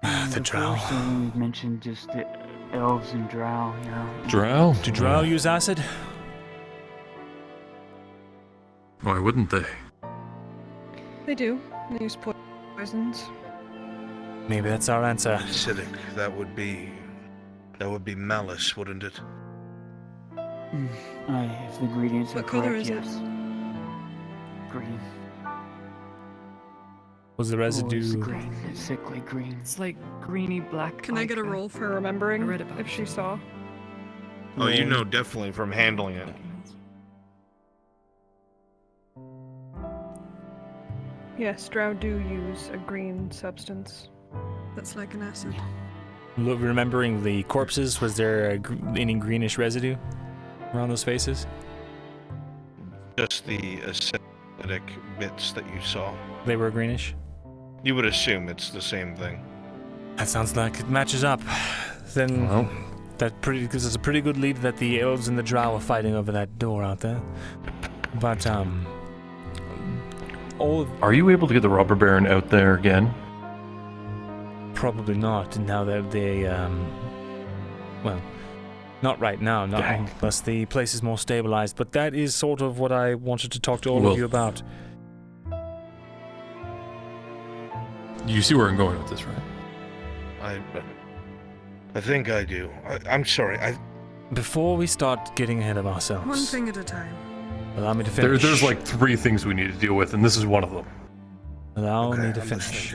The drow. You mentioned just the elves and drow, you know. Drow? Do drow use acid? Why wouldn't they? They do. They use poisons. Maybe that's our answer. Acidic, that would be malice, wouldn't it? If the ingredients are What color correct, is it? yes. Green. Was the residue... It's green. It's sickly green. It's like greeny black. Can I get a roll for remembering I read about if she saw? Oh, you know definitely from handling it. Yes, drow do use a green substance. That's like an acid. Remembering the corpses, was there any greenish residue around those faces? Just the acidic bits that you saw. They were greenish? You would assume it's the same thing. That sounds like it matches up. Then that gives us a pretty good lead that the elves and the drow are fighting over that door out there. But Are you able to get the robber baron out there again? Probably not. Now that they well, not right now. Not unless the place is more stabilized. But that is sort of what I wanted to talk to all of you about. You see where I'm going with this, right? I think I do. I'm sorry. Before we start getting ahead of ourselves. One thing at a time. Allow me to finish. There's like 3 things we need to deal with, and this is one of them. Allow me to finish.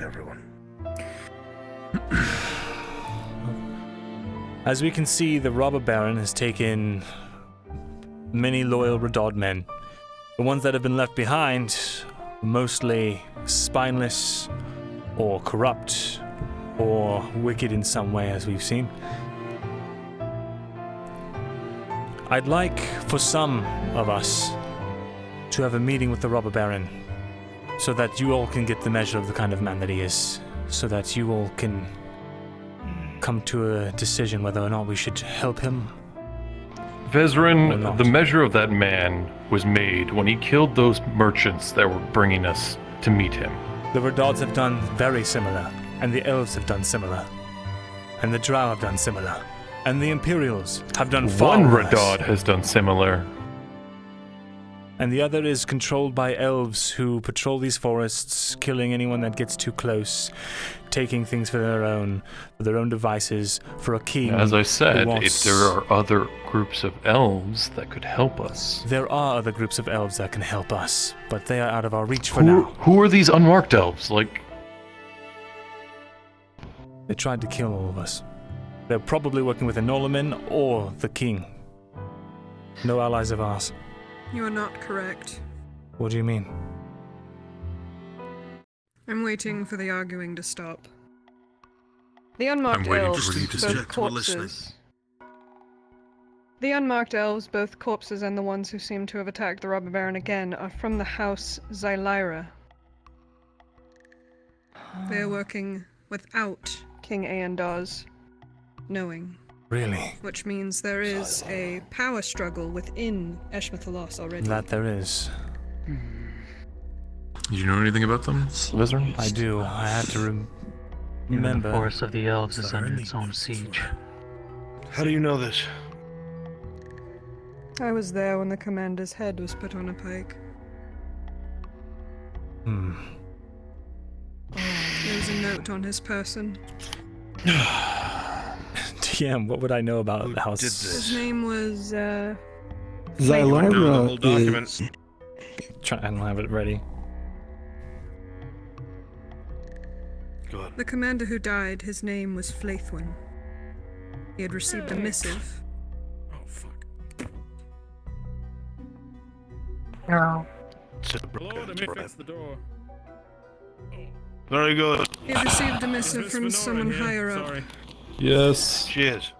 As we can see, the robber baron has taken many loyal Redod men. The ones that have been left behind, mostly spineless, or corrupt, or wicked in some way, as we've seen. I'd like for some of us to have a meeting with the robber baron, so that you all can get the measure of the kind of man that he is, so that you all can come to a decision whether or not we should help him. Vezrin, the measure of that man was made when he killed those merchants that were bringing us to meet him. The Redods have done very similar, and the Elves have done similar, and the Drow have done similar, and the Imperials have done far One worse. Redod has done similar. And the other is controlled by elves who patrol these forests, killing anyone that gets too close, taking things for their own devices, for a king. As I said, if there are other groups of elves that could help us. There are other groups of elves that can help us, but they are out of our reach for now. Who are these unmarked elves? They tried to kill all of us. They're probably working with the Nolaman or the king. No allies of ours. You are not correct. What do you mean? I'm waiting for the arguing to stop. The unmarked I'm waiting elves, for you to both speak. We're corpses. The unmarked elves, both corpses and the ones who seem to have attacked the robber baron again, are from the house Xylira. They are working without King Aendar's knowing. Really? Which means there is a power struggle within Eshma Thalas already. That there is. Do you know anything about them, Vezrin? I do. I had to remember. The forest of the elves is under its own siege. How do you know this? I was there when the commander's head was put on a pike. There was a note on his person. TM, what would I know about the house? His name was, Xylira document. I don't have it ready. The commander who died, his name was Flaithwin. He had received a missive. Oh, fuck. No. Hello, let me fix the door. Oh. Very good. He received a missive from someone higher up. Sorry. Yes. Cheers.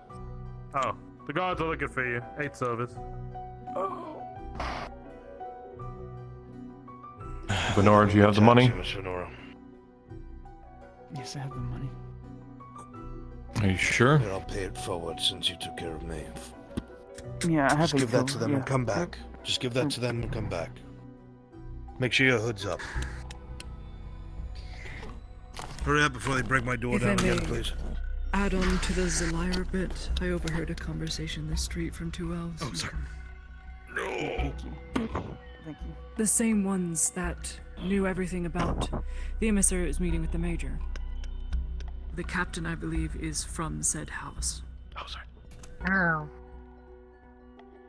Oh, the guards are looking for you. 8 service. Bernard, do you have the money? Yes, I have the money. Are you sure? Here, I'll pay it forward since you took care of me. Yeah, I have Just it give that filled, to them yeah. and come back. Just give that to them and come back. Make sure your hood's up. Hurry up before they break my door If down I may again, please. add on to the Zelira bit, I overheard a conversation in the street from 2 elves. Oh, sorry. Thank you. Thank you. The same ones that knew everything about the emissary's meeting with the major. The captain, I believe, is from said house. Oh, sorry. Oh.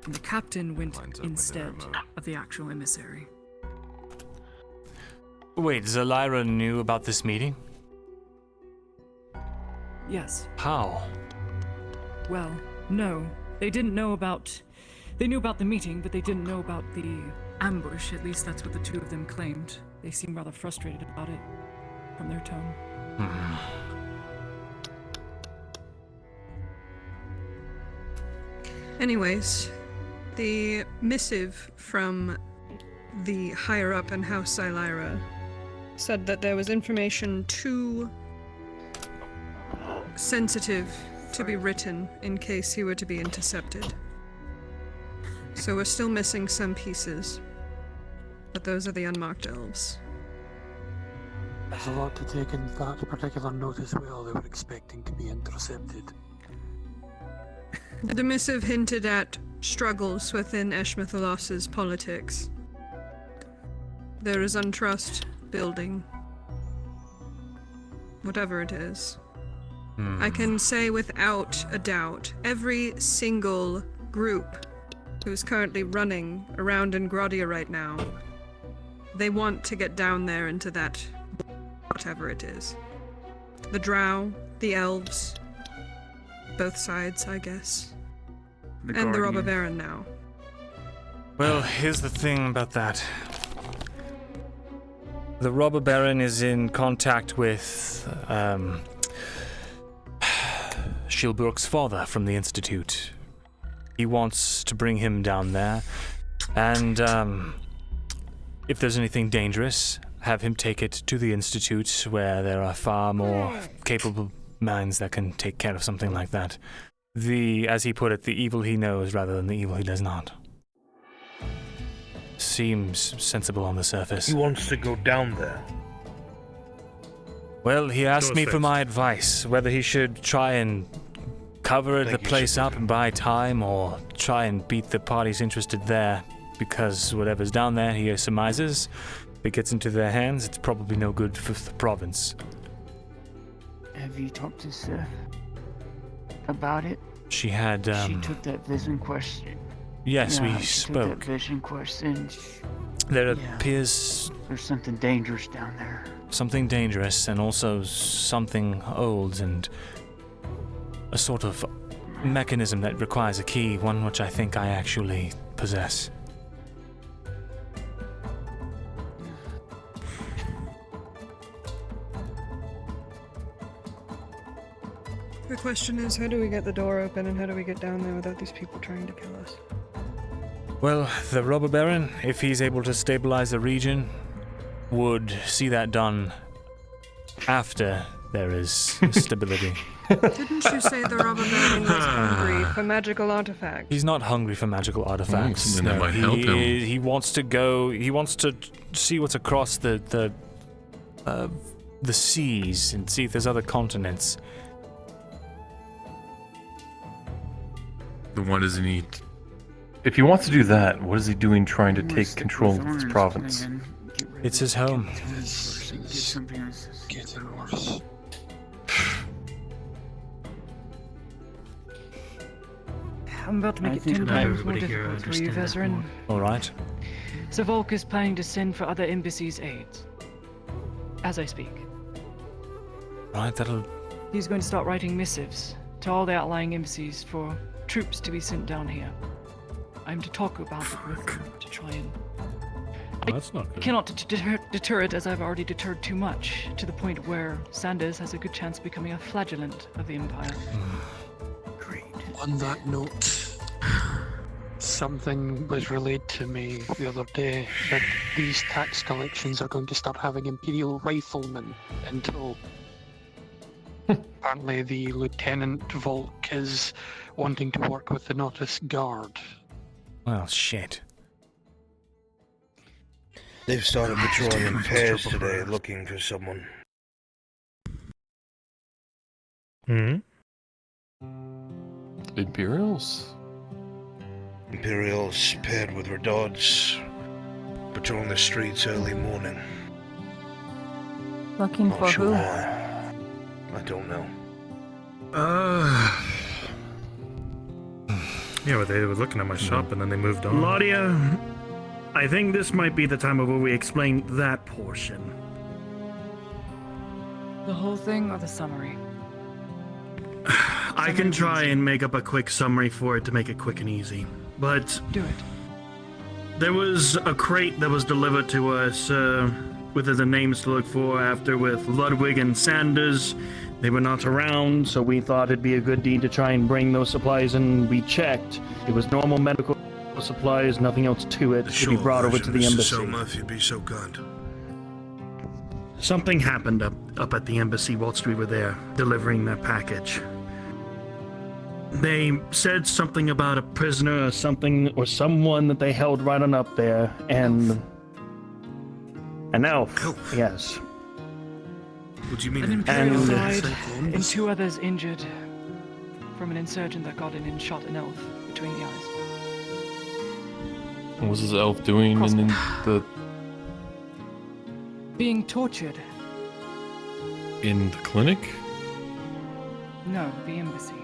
And the captain went instead of the actual emissary. Wait, Zelira knew about this meeting? Yes. How? Well, no. They didn't know about... They knew about the meeting, but they didn't know about the ambush. At least that's what the 2 of them claimed. They seemed rather frustrated about it, from their tone. Anyways, the missive from the higher up in House Zelira said that there was information too sensitive to be written in case he were to be intercepted. So we're still missing some pieces, but those are the unmarked elves. There's a lot to take in that particular note as well. They were expecting to be intercepted. The missive hinted at struggles within Eshma Thalas' politics. There is untrust building. Whatever it is. I can say without a doubt, every single group who's currently running around in Grodia right now, they want to get down there into that whatever it is. The drow, the elves, both sides, I guess. And the robber baron now. Well, here's the thing about that. The robber baron is in contact with Shilbrook's father from the Institute. He wants to bring him down there, and if there's anything dangerous, have him take it to the Institute, where there are far more capable minds that can take care of something like that. As he put it, the evil he knows rather than the evil he does not. Seems sensible on the surface. He wants to go down there. Well, he asked me for my advice, whether he should try and cover the place up and buy time, or try and beat the parties interested there, because whatever's down there, he surmises, if it gets into their hands, it's probably no good for the province. Have you talked to Seth about it? She had, She took that vision quest. Yes, yeah, we she spoke. Took that vision quest and There appears there's something dangerous down there. something dangerous, and also something old, and a sort of mechanism that requires a key, one which I think I actually possess. The question is, how do we get the door open and how do we get down there without these people trying to kill us? Well, the robber baron, if he's able to stabilize the region, would see that done after there is stability. Didn't you say the robber baron was hungry for magical artifacts? He's not hungry for magical artifacts. something that might help him. He wants to go. He wants to see what's across the seas and see if there's other continents. Then why doesn't he? If he wants to do that, what is he doing trying to take control of this province? It's his home. Getting worse. I'm about to make it 10 times more difficult for you, Vezerin. All right. Zavolk is planning to send for other embassies' aids. As I speak. Right, that'll... He's going to start writing missives to all the outlying embassies for troops to be sent down here. I'm to talk about it with him to try and... That's not good. Cannot deter it as I've already deterred too much, to the point where Sanders has a good chance of becoming a flagellant of the Empire. On that note, something was relayed to me the other day that these tax collections are going to start having Imperial riflemen until apparently the Lieutenant Volk is wanting to work with the Notice Guard. Well, shit. They've started patrolling in pairs today, looking for someone. Hmm? Imperials? Imperials paired with Redards, patrolling the streets early morning. Looking Not for sure who? why. I don't know. Yeah, but they were looking at my shop and then they moved on. Laudia, I think this might be the time where we explain that portion. The whole thing or the summary? I can try and make up a quick summary for it to make it quick and easy, but... Do it. There was a crate that was delivered to us, with the names to look for after with Ludwig and Sanders. They were not around, so we thought it'd be a good deed to try and bring those supplies in. We checked. It was normal medical supplies, nothing else to it, to be brought over to the embassy. Selma, if you'd be so kind. Something happened up at the embassy whilst we were there, delivering that package. They said something about a prisoner or something, or someone that they held right on up there, and... An elf, yes. What do you mean? An Imperial died, and 2 others injured from an insurgent that got in and shot an elf between the eyes. What was this elf doing in the... Being tortured. In the clinic? No, the embassy.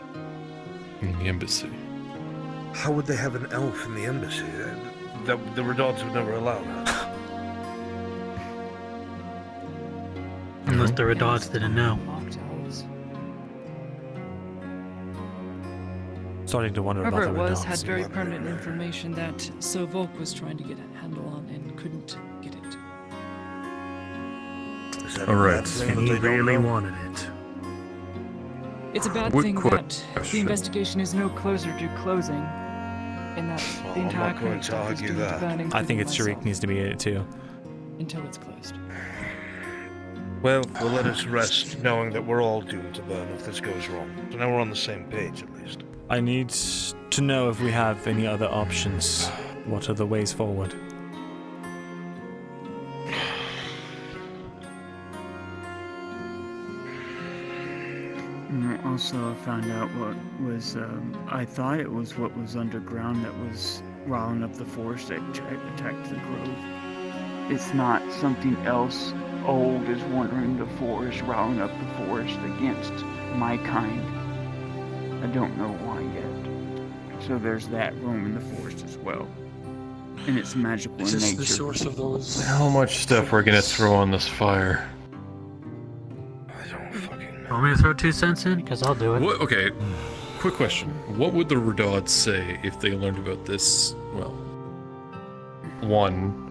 In the embassy. How would they have an elf in the embassy? The Redards would never allow that. Unless the Redards didn't know. Starting to wonder Whoever about it the was Redards. had very permanent information that Sir Volk was trying to get a handle on and couldn't get it. Is that All right. a bad thing And that he they don't really know? wanted it. It's a bad Quick thing question. that the investigation is no closer to closing, and that Well, the I'm entire not going clinic to staff is argue doomed to that. burn, I think including it's Sharik myself, needs to be in it too. until it's closed. Well, we'll let us rest knowing that we're all doomed to burn if this goes wrong. So now we're on the same page, at least. I need to know if we have any other options. What are the ways forward? And also, I found out what was, I thought it was what was underground that was riling up the forest that attacked the grove. It's not something else old is wandering the forest, riling up the forest against my kind. I don't know why yet. So there's that room in the forest as well. And it's magical Is in this nature. the source of those? How much stuff we're gonna throw on this fire? Want me to throw 2 cents in? Because I'll do it. What? Okay, quick question. What would the Redards say if they learned about this? Well, 1,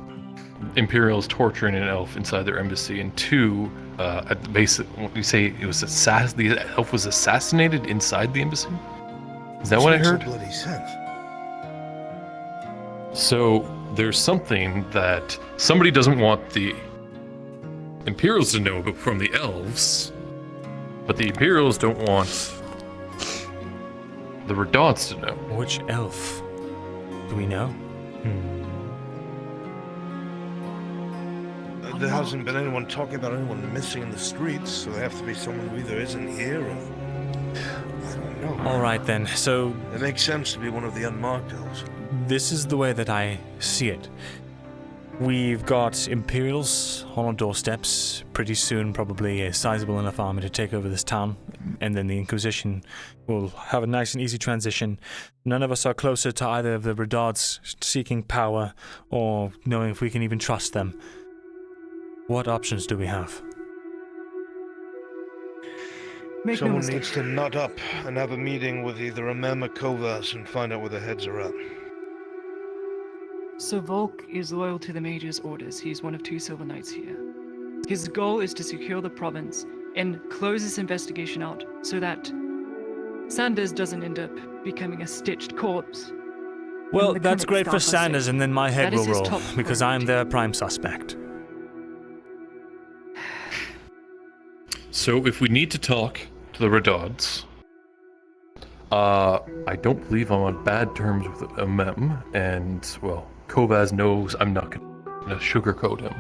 Imperials torturing an elf inside their embassy, and 2, at the base, you say it was the elf was assassinated inside the embassy? Is that what I heard? Makes no bloody sense. So there's something that somebody doesn't want the Imperials to know from the elves, but the Imperials don't want the Redards to know. Which elf? Do we know? There hasn't been anyone talking about anyone missing in the streets, so they have to be someone who either isn't here or... I don't know. Alright then, so It makes sense to be one of the unmarked elves. this is the way that I see it. We've got Imperials on our doorsteps, pretty soon probably a sizable enough army to take over this town, and then the Inquisition will have a nice and easy transition. None of us are closer to either of the Redards seeking power, or knowing if we can even trust them. What options do we have? Make no Someone mistake. needs to nut up and have a meeting with either Amema Kovas and find out where their heads are at. So Volk is loyal to the Mage's orders. He's one of 2 Silver Knights here. His goal is to secure the province and close this investigation out so that Sanders doesn't end up becoming a stitched corpse. Well, the that's clinic great for staff are Sanders, safe. and then my head That will is his roll, top because I'm their prime suspect. So if we need to talk to the Redauds, I don't believe I'm on bad terms with Mem, and, well, Kovaz knows I'm not gonna sugarcoat him.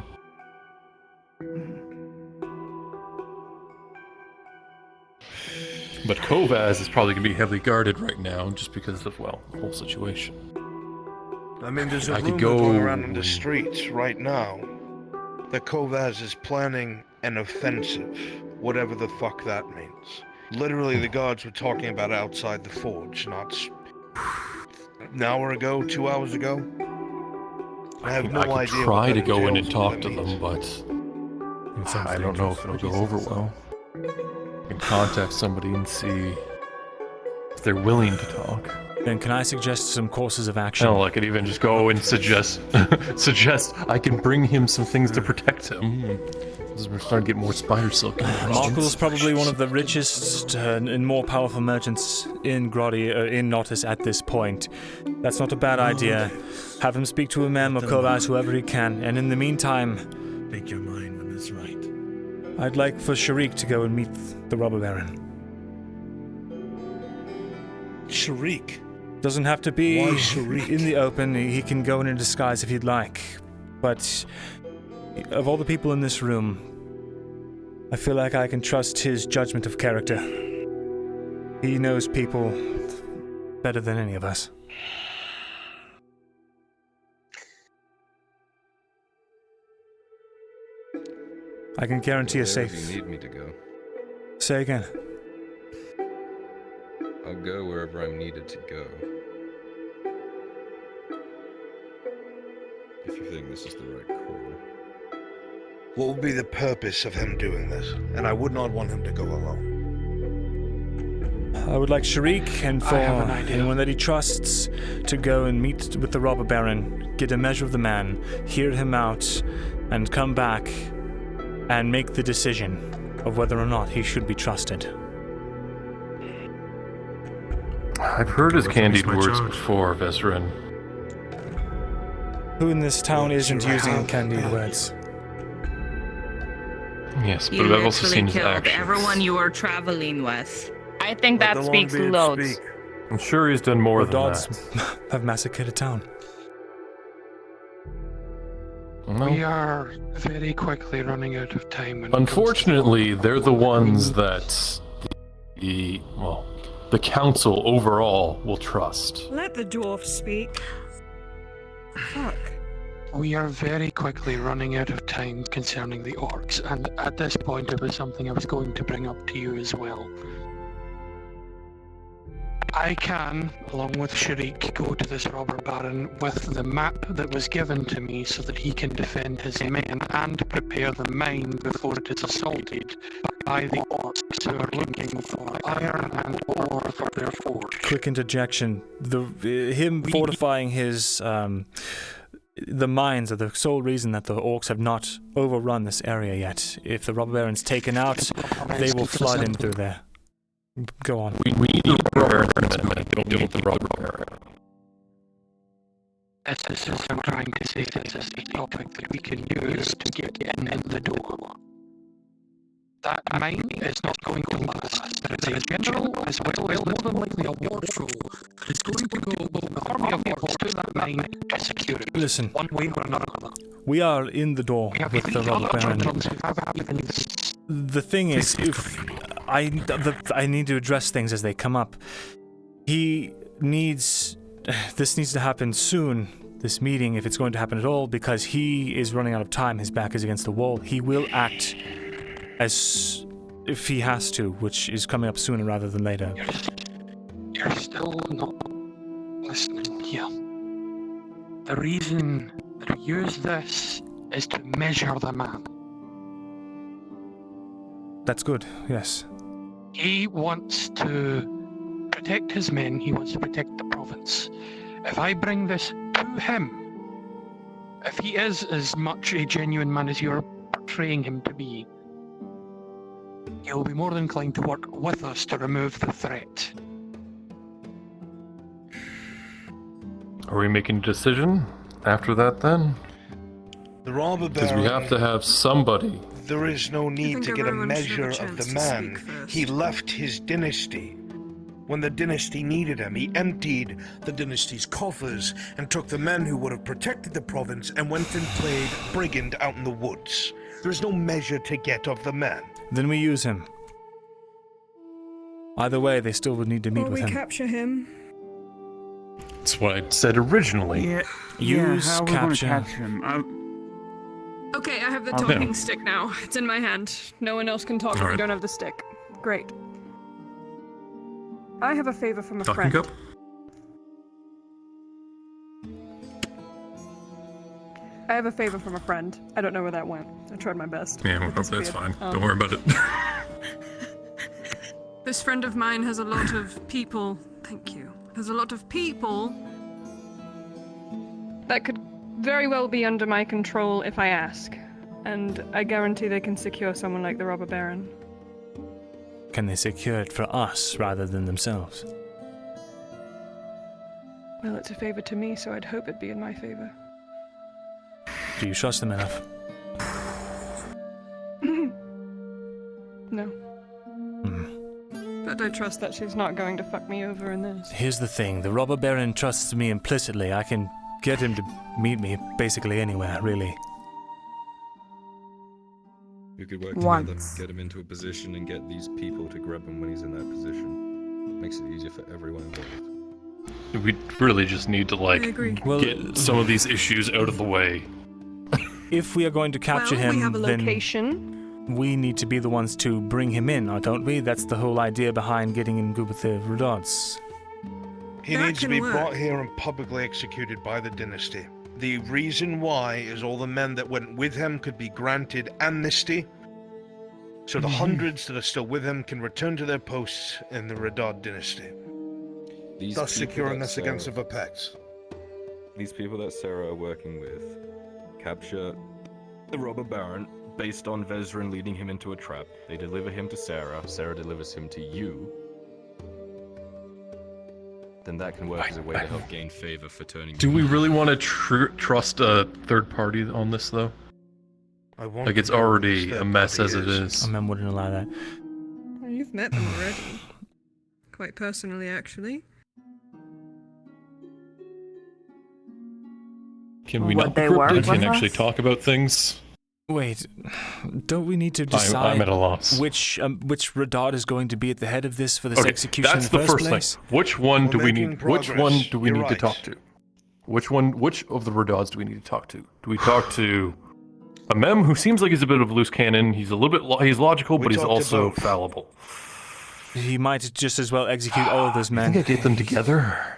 But Kovaz is probably going to be heavily guarded right now just because of, well, the whole situation. I mean, there's a I could rumor go going around in the and- streets right now that Kovaz is planning an offensive, whatever the fuck that means. Literally, the guards were talking about outside the forge, not an hour ago, 2 hours ago. I have no I could idea. try what to that go in and entails talk or to what them, it but I don't know if it'll go over well. I can contact somebody and see if they're willing to talk. Then can I suggest some courses of action? Hell, I could even just go and suggest I can bring him some things to protect him. We're starting to get more spider silk. Markle's probably one of the richest and more powerful merchants in in Nautis at this point. That's not a bad idea. Have him speak to a Mem or Kovaz, whoever he can, and in the meantime, Make your mind when it's right. I'd like for Sharik to go and meet the robber baron. Sharik? Doesn't have to be Why Sharik? in the open. He can go in a disguise if he'd like. But of all the people in this room, I feel like I can trust his judgment of character. He knows people better than any of us. I can guarantee a safe. If you need me to go, Say again. I'll go wherever I'm needed to go. If you think this is the right call. What would be the purpose of him doing this? And I would not want him to go alone. I would like Sharik and for anyone that he trusts to go and meet with the robber baron, get a measure of the man, hear him out, and come back and make the decision of whether or not he should be trusted. I've heard his candid my words charge. before, Vesrin. Who in this town isn't using candid words? Yes, but You I've also literally seen his killed actions. everyone you were traveling with. I think Let that the speaks Longbeard loads. speak. I'm sure he's done more The than Dodds that. have massacred a town. We are very quickly running out of time. When Unfortunately, they're the ones that the council overall will trust. Let the dwarf speak. Fuck. We are very quickly running out of time concerning the orcs, and at this point it was something I was going to bring up to you as well. I can, along with Sharik, go to this robber baron with the map that was given to me so that he can defend his men and prepare the mine before it is assaulted by the orcs who are looking for iron and ore for their forge. Quick interjection. Him fortifying his the mines are the sole reason that the orcs have not overrun this area yet. If the robber baron's taken out, they will flood in through there. Go on. We need the robber baron, and don't deal with the robber baron. This is I'm trying to say, this is a topic that we can use to get in the door. That mine is not going to last. There is a general as well as more than likely a war troll that is going to go with an army of orcs to that mine to secure it. Listen. One way or another. We are in the door with the robber baron. The thing is, if I need to address things as they come up. This needs to happen soon, this meeting, if it's going to happen at all, because he is running out of time. His back is against the wall. He will act as if he has to, which is coming up sooner rather than later. You're still not listening here. The reason that we use this is to measure the man. That's good, yes. He wants to protect his men, he wants to protect the province. If I bring this to him, if he is as much a genuine man as you're portraying him to be, he'll be more than inclined to work with us to remove the threat. Are we making a decision after that then? The robber Because we have to have somebody. There is no need to get a everyone should have a measure of chance the to man. speak first. He left his dynasty. When the dynasty needed him, he emptied the dynasty's coffers and took the men who would have protected the province and went and played brigand out in the woods. There's no measure to get of the man. Then we use him. Either way, they still would need to meet Or with we him. capture him. That's what I said originally. Use, how are we gonna capture. capture him? Okay, I have the Okay. talking stick now. It's in my hand. No one else can talk if you Alright. don't have the stick. Great. I have a favor from a Talking friend. cup? I have a favor from a friend. I don't know where that went. I tried my best. Yeah, It that's disappeared. fine. Don't worry about it. This friend of mine has a lot of people. Thank you. Has a lot of people that could very well be under my control if I ask. And I guarantee they can secure someone like the robber baron. Can they secure it for us rather than themselves? Well, it's a favor to me, so I'd hope it'd be in my favor. Do you trust them enough? No. But I trust that she's not going to fuck me over in this. Here's the thing, the robber baron trusts me implicitly. I can get him to meet me basically anywhere, really. We could work together, get him into a position and get these people to grab him when he's in that position. Makes it easier for everyone involved. We really just need to, like, Well, get some of these issues out of the way. If we are going to capture Well, him, we have a then location. we need to be the ones to bring him in, don't we? That's the whole idea behind getting in good with the Redots. He needs to be brought here and publicly executed by the dynasty. The reason why is all the men that went with him could be granted amnesty, so the hundreds that are still with him can return to their posts in the Redod dynasty, These thus people securing that us against Sarah- the Vepex. These people that Sarah are working with capture the robber baron based on Vezran leading him into a trap. They deliver him to Sarah. Sarah delivers him to you. Then that can work as a way to help gain favor for turning. Do we really want to trust a third party on this, though? Like, it's already a mess as it is. A man wouldn't allow that. Well, you've met them already. Quite personally, actually. Can we not be cryptic and actually talk about things? Wait, don't we need to decide I'm at a loss. which Redod is going to be at the head of this for this execution that's in the the first first place? thing. Which one do we need? Which one do we You're need to right. talk to? Which of the Redods do we need to talk to? Do we talk to a mem who seems like he's a bit of a loose cannon? He's a little bit he's logical, but he's talk to also both. fallible. He might just as well execute all of those men. I think I get them together.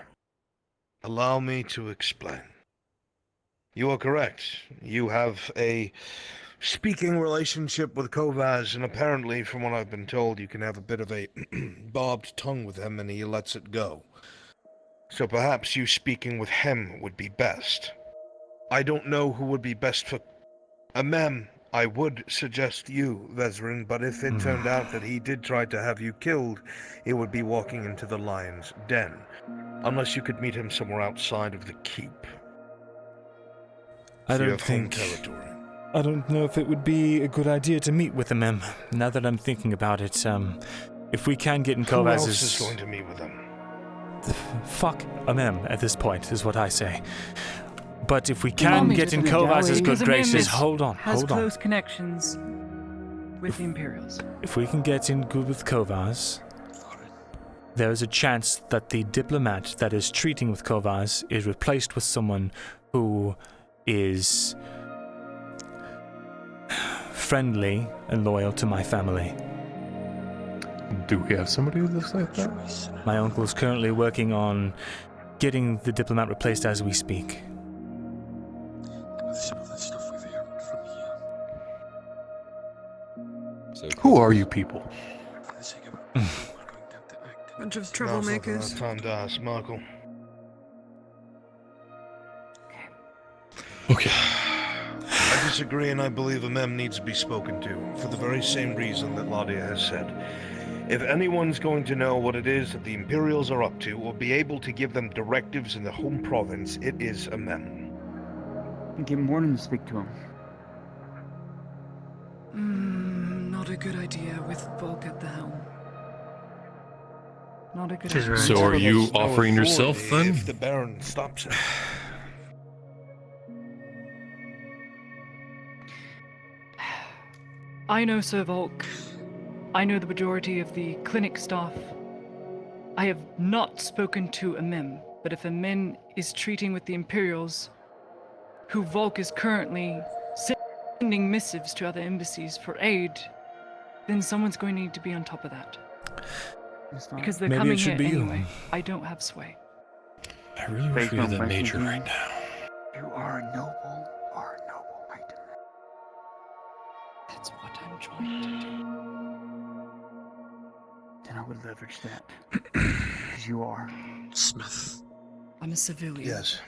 Allow me to explain. You are correct. You have a speaking relationship with Kovaz, and apparently, from what I've been told, you can have a bit of a barbed tongue with him and he lets it go. So perhaps you speaking with him would be best. I don't know who would be best for a mem. I would suggest you, Vezran, but if it turned out that he did try to have you killed, it would be walking into the lion's den. Unless you could meet him somewhere outside of the keep. I So you don't have home think. territory. I don't know if it would be a good idea to meet with the mem. Now that I'm thinking about it, if we can get in Who else Kovaz's. is going to meet with him? Fuck a mem at this point, is what I say. But if we Allow can me get to in put it that way, Kovaz's good because Amem graces, is- hold on. Has close connections with the Imperials. If we can get in good with Kovaz, there is a chance that the diplomat that is treating with Kovaz is replaced with someone who is friendly and loyal to my family. Do we have somebody who looks like that? My uncle is currently working on getting the diplomat replaced as we speak. Who are you people? Bunch of Now's not troublemakers. the time to ask, Michael. Okay. I disagree, and I believe a mem needs to be spoken to, for the very same reason that Ladia has said. If anyone's going to know what it is that the Imperials are up to, or be able to give them directives in the home province, it is a mem. Get Morton to speak to him. Not a good idea with Volk at the helm. Not a good idea. So are you offering yourself then? If the Baron stops it. I know Sir Volk. I know the majority of the clinic staff. I have not spoken to a mem, but if a mem is treating with the Imperials, who Volk is currently sending missives to other embassies for aid, then someone's going to need to be on top of that. Because they're Maybe coming it should here be you. anyway. I don't have sway. I really wish we had that major right now. You are a noble, item. That's what I'm trying to do. Then I would leverage that. Because you are. Smith. I'm a civilian. Yes.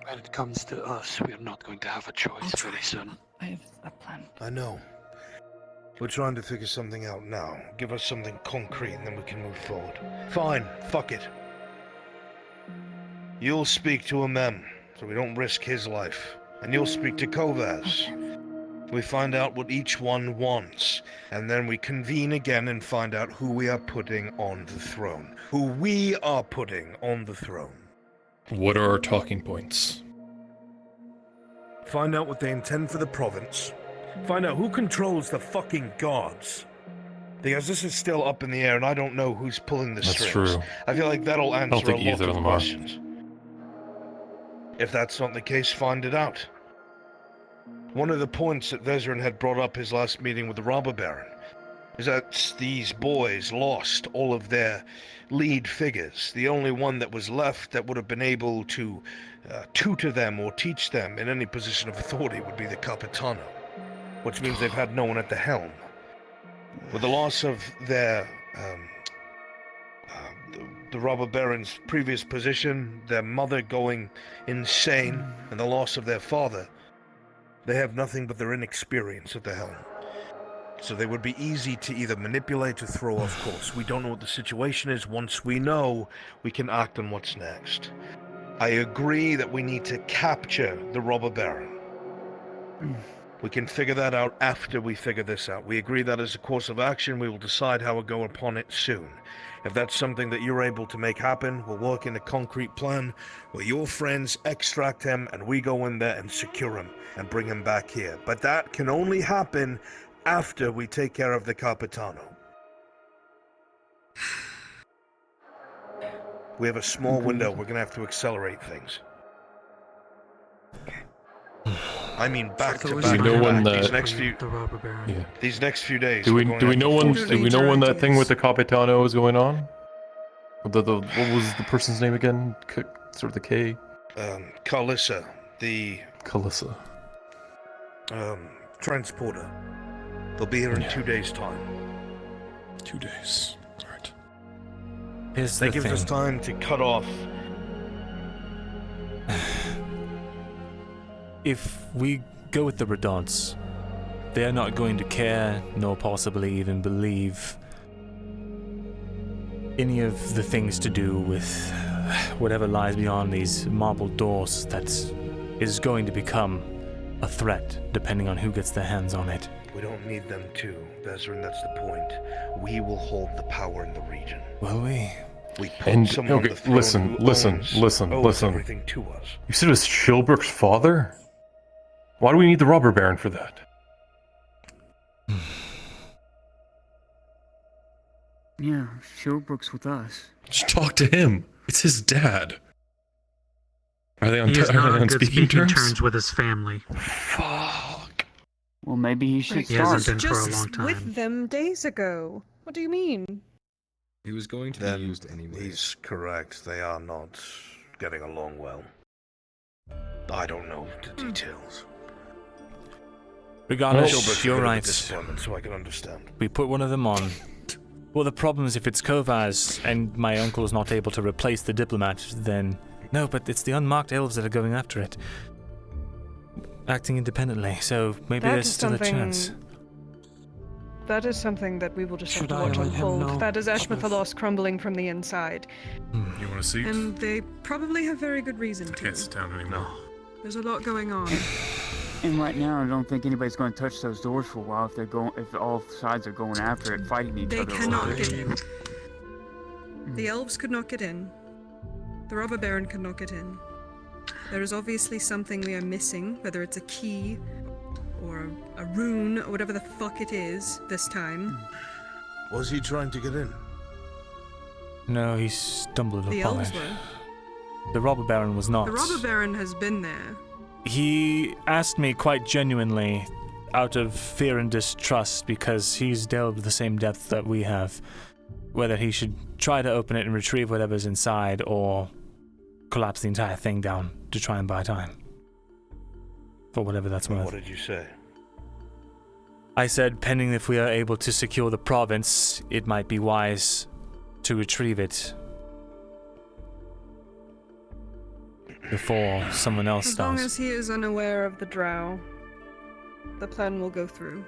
When it comes to us, we are not going to have a choice very soon. I have a plan. I know. We're trying to figure something out now. Give us something concrete and then we can move forward. Fine, fuck it. You'll speak to a mem, so we don't risk his life. And you'll speak to Kovaz. We find out what each one wants, and then we convene again and find out who we are putting on the throne. Who we are putting on the throne. What are our talking points? Find out what they intend for the province. Find out who controls the fucking gods. Because this is still up in the air and I don't know who's pulling the strings. That's true. I feel like that'll I don't answer a think lot either of of them are. questions. If that's not the case, find it out. One of the points that Vezran had brought up his last meeting with the robber baron is that these boys lost all of their lead figures. The only one that was left that would have been able to tutor them or teach them in any position of authority would be the Capitano, which means they've had no one at the helm. With the loss of their the robber baron's previous position, their mother going insane, and the loss of their father, they have nothing but their inexperience at the helm. So they would be easy to either manipulate or throw off course. We don't know what the situation is. Once we know, we can act on what's next. I agree that we need to capture the robber baron. We can figure that out after we figure this out. We agree that as a course of action, we will decide how we'll go upon it soon. If that's something that you're able to make happen, we'll work in a concrete plan where your friends extract him and we go in there and secure him and bring him back here. But that can only happen after we take care of the Capitano. We have a small window. We're going to have to accelerate things. I mean, back to back. Do we know when These next few, Yeah. these next few days. Do we we're going do we to know have to when force do we things. know when that thing with the Capitano is going on? What was the person's name again? Sort of the K. Carlissa, the Calissa. transporter. They'll be here in 2 days' time. 2 days. All right. Here's That the gives thing. us time to cut off. If we go with the Redons, they are not going to care, nor possibly even believe any of the things to do with whatever lies beyond these marble doors that is going to become a threat, depending on who gets their hands on it. We don't need them to, Vezran, that's the point. We will hold the power in the region. Will we? We put And someone on okay, the throne listen, who listen, owns listen. everything to us. You said it was Shilbrook's father? Why do we need the robber baron for that? Yeah, Shilbrook's with us. Just talk to him. It's his dad. Are they on, He is are not they on on good speaking terms? with his family. Well, maybe he should He start. hasn't been for a long Just with time. them days ago. What do you mean? He was going to Then be used anyway. he's correct. They are not getting along well. I don't know the details. Regardless, Shilbrook's a you're bit of a right. disappointment, so I can understand. We put one of them on. Well, the problem is if it's Kovaz and my uncle is not able to replace the diplomat, then No, but it's the unmarked elves that are going after it. Acting independently, so maybe That there's is still a chance. something- That is something that we will just have Should to I watch let him unfold. know? That is Eshma Thalas crumbling from the inside. You want to see? And they probably have very good reason I to. can't sit down anymore. There's a lot going on. And right now, I don't think anybody's going to touch those doors for a while if all sides are going after it, fighting each They other. cannot over get it. in. The elves could not get in. The robber baron could not get in. There is obviously something we are missing, whether it's a key or a rune or whatever the fuck it is this time. Was he trying to get in? No, he stumbled The upon elves it. were. The robber baron was not. The robber baron has been there. He asked me quite genuinely, out of fear and distrust, because he's delved the same depth that we have, whether he should try to open it and retrieve whatever's inside, or collapse the entire thing down to try and buy time. For whatever that's worth. What did you say? I said, pending if we are able to secure the province, it might be wise to retrieve it before someone else As long does. as he is unaware of the drow, the plan will go through.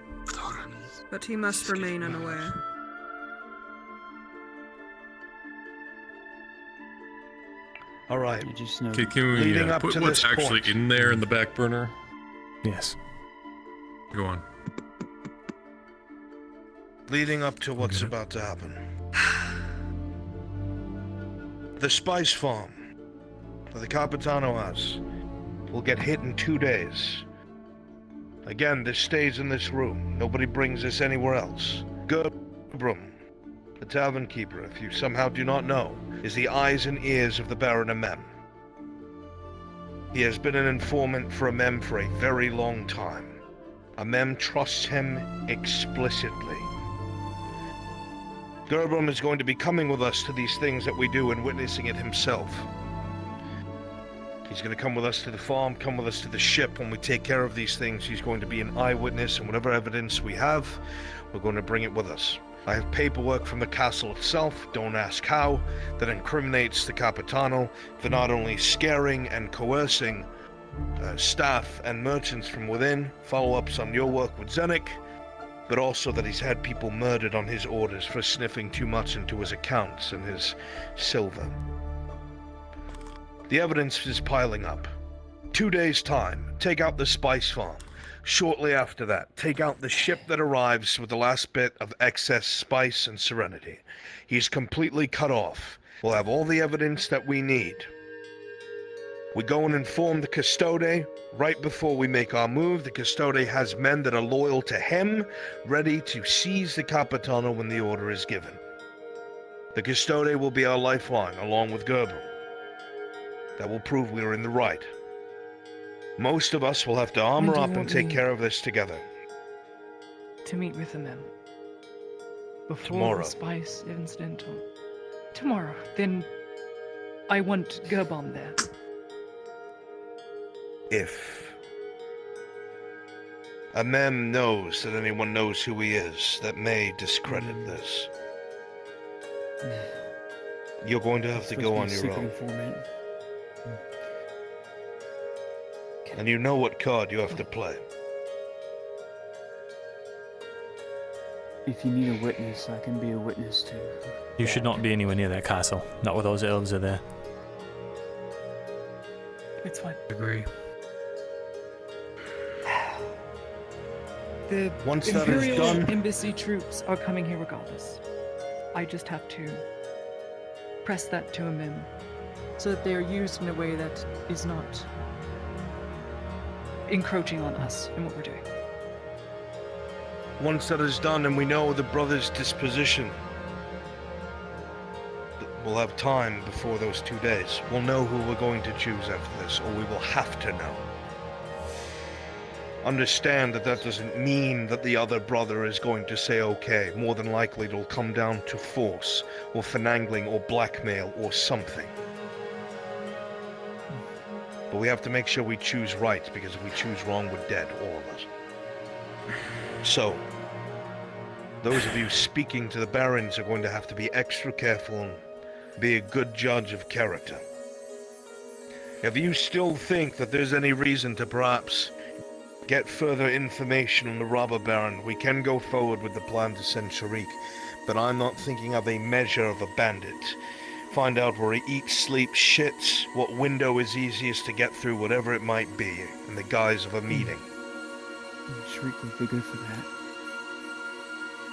But he must remain unaware. All right. Okay, can we Leading up put to what's this actually point. in there in the back burner? Yes. Go on. Leading up to what's about to happen. The spice farm that the Capitano has will get hit in 2 days. Again, this stays in this room. Nobody brings this anywhere else. Gerbrum, the tavern keeper, if you somehow do not know, is the eyes and ears of the Baron Amem. He has been an informant for Amem for a very long time. Amem trusts him explicitly. Gerbrum is going to be coming with us to these things that we do and witnessing it himself. He's going to come with us to the farm, come with us to the ship. When we take care of these things, he's going to be an eyewitness, and whatever evidence we have, we're going to bring it with us. I have paperwork from the castle itself, don't ask how, that incriminates the Capitano for not only scaring and coercing staff and merchants from within, follow-ups on your work with Zenik, but also that he's had people murdered on his orders for sniffing too much into his accounts and his silver. The evidence is piling up. 2 days' time, take out the spice farm. Shortly after that, take out the ship that arrives with the last bit of excess spice and serenity. He's completely cut off. We'll have all the evidence that we need. We go and inform the Custode. Right before we make our move, the Custode has men that are loyal to him, ready to seize the Capitano when the order is given. The Custode will be our lifeline, along with Gerbrum. That will prove we are in the right. Most of us will have to armor When do you up and want take me care of this together. To meet with the men. Before Tomorrow. the spice incident. Tomorrow. Then I want Gerbon there. If Amem knows that anyone knows who he is, that may discredit this. You're going to have to go on your own. And you know what card you have to play. If you need a witness, I can be a witness too. You should not be anywhere near that castle. Not with those elves are there. It's fine. Agree. The Once that is Imperial done- Embassy troops are coming here regardless. I just have to press that to them so that they are used in a way that is not encroaching on us and what we're doing. Once that is done and we know the brother's disposition, we'll have time before those 2 days. We'll know who we're going to choose after this, or we will have to know. Understand that that doesn't mean that the other brother is going to say okay. More than likely it'll come down to force, or finagling, or blackmail, or something. But we have to make sure we choose right, because if we choose wrong, we're dead, all of us. So, those of you speaking to the barons are going to have to be extra careful and be a good judge of character. If you still think that there's any reason to perhaps get further information on the robber baron, we can go forward with the plan to send Sharik, but I'm not thinking of a measure of a bandit. Find out where he eats, sleeps, shits, what window is easiest to get through, whatever it might be, in the guise of a meeting. Shriek would be good for that.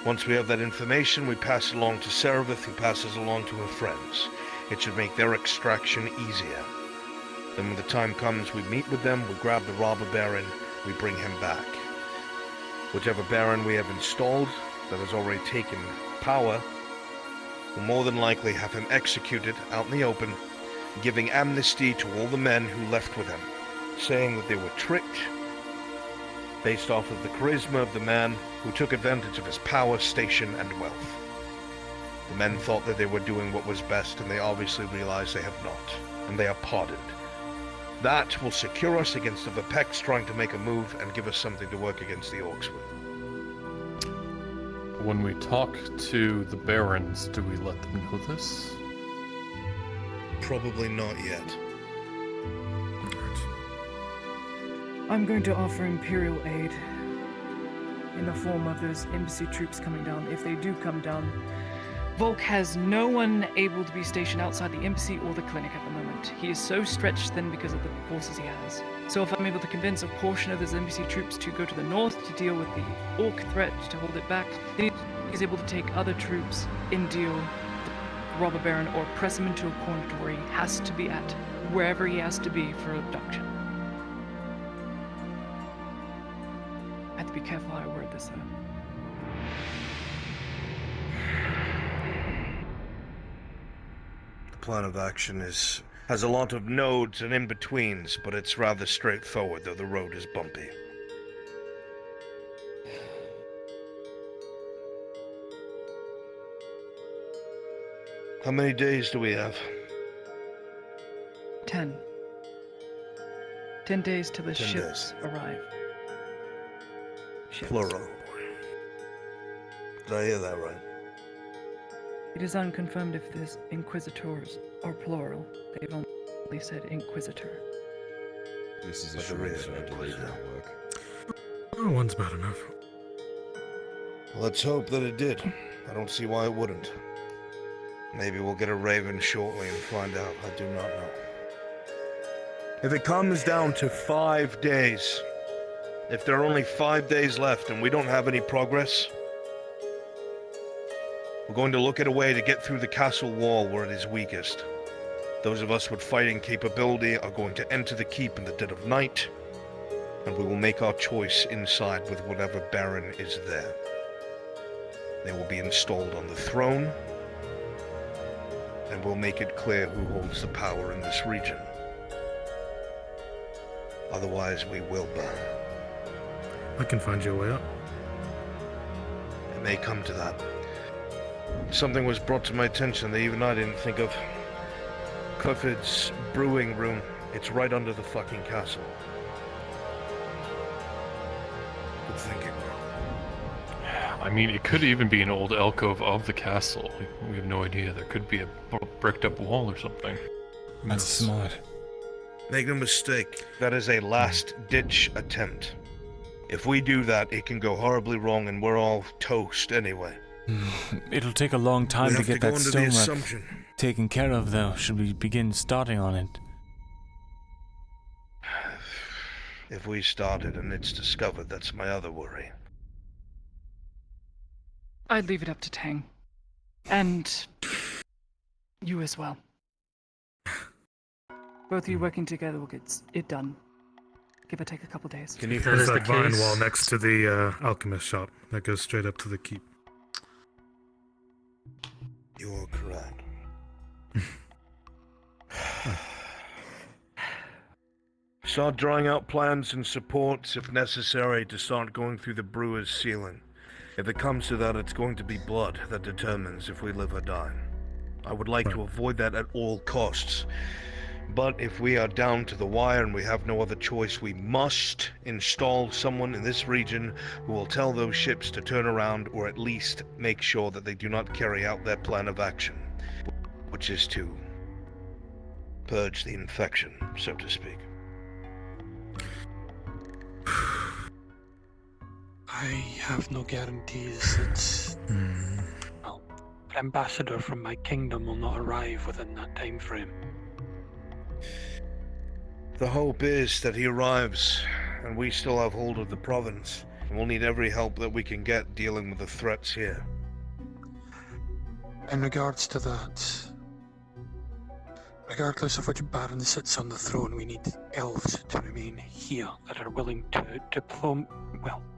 Once we have that information, we pass it along to Serevith, who passes along to her friends. It should make their extraction easier. Then when the time comes, we meet with them, we grab the robber baron, we bring him back. Whichever baron we have installed that has already taken power will more than likely have him executed out in the open, giving amnesty to all the men who left with him, saying that they were tricked based off of the charisma of the man who took advantage of his power, station, and wealth. The men thought that they were doing what was best, and they obviously realized they have not, and they are pardoned. That will secure us against the Vepex trying to make a move and give us something to work against the orcs with. When we talk to the barons, do we let them know this? Probably not yet. I'm going to offer Imperial aid in the form of those embassy troops coming down, if they do come down. Volk has no one able to be stationed outside the embassy or the clinic at the moment. He is so stretched thin because of the forces he has. So if I'm able to convince a portion of those embassy troops to go to the north to deal with the orc threat, to hold it back, then he's able to take other troops and deal with the robber baron or press him into a corner to where he has to be at, wherever he has to be for abduction. I have to be careful how I word this though. The plan of action has a lot of nodes and in-betweens, but it's rather straightforward, though the road is bumpy. How many days do we have? 10. 10 days till the ships arrive. Ships. Plural. Did I hear that right? It is unconfirmed if this inquisitors are plural. They've only said inquisitor. This is a charade, I believe that'll work. Oh, one's bad enough. Let's hope that it did. I don't see why it wouldn't. Maybe we'll get a raven shortly and find out. I do not know. If it comes down to 5 days, if there are only 5 days left and we don't have any progress, we're going to look at a way to get through the castle wall where it is weakest. Those of us with fighting capability are going to enter the keep in the dead of night, and we will make our choice inside with whatever baron is there. They will be installed on the throne, and we'll make it clear who holds the power in this region. Otherwise, we will burn. I can find you a way out. It may come to that. Something was brought to my attention that even I didn't think of. Clifford's brewing room. It's right under the fucking castle. Good thinking, bro. I mean, it could even be an old alcove of the castle. We have no idea. There could be a bricked up wall or something. That's smart. Make no mistake, that is a last-ditch attempt. If we do that, it can go horribly wrong and we're all toast anyway. It'll take a long time We to have get to go that under the stonework assumption. taken care of, though. Should we begin starting on it? If we started and it's discovered, that's my other worry. I'd leave it up to Tang. And you as well. Both of you working together will get it done. Give or take a couple days. Can you There's that vine wall next to the alchemist shop that goes straight up to the keep. You are correct. Start drawing out plans and supports if necessary to start going through the brewer's ceiling. If it comes to that, it's going to be blood that determines if we live or die. I would like to avoid that at all costs. But if we are down to the wire and we have no other choice, we must install someone in this region who will tell those ships to turn around, or at least make sure that they do not carry out their plan of action, which is to purge the infection, so to speak. I have no guarantees that well, an ambassador from my kingdom will not arrive within that time frame. The hope is that he arrives, and we still have hold of the province, and we'll need every help that we can get dealing with the threats here. In regards to that, regardless of which baron sits on the throne, we need elves to remain here that are willing to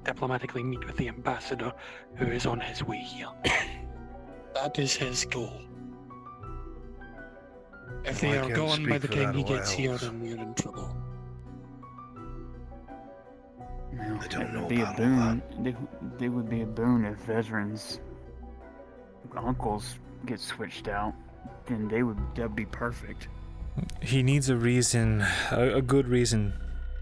diplomatically meet with the ambassador who is on his way here. That is his goal. If they are gone by the time he gets here, then we're in trouble. No, I don't know it'd be a about boon. They would be a boon if Vezran's uncles get switched out. Then that'd be perfect. He needs a reason, a good reason,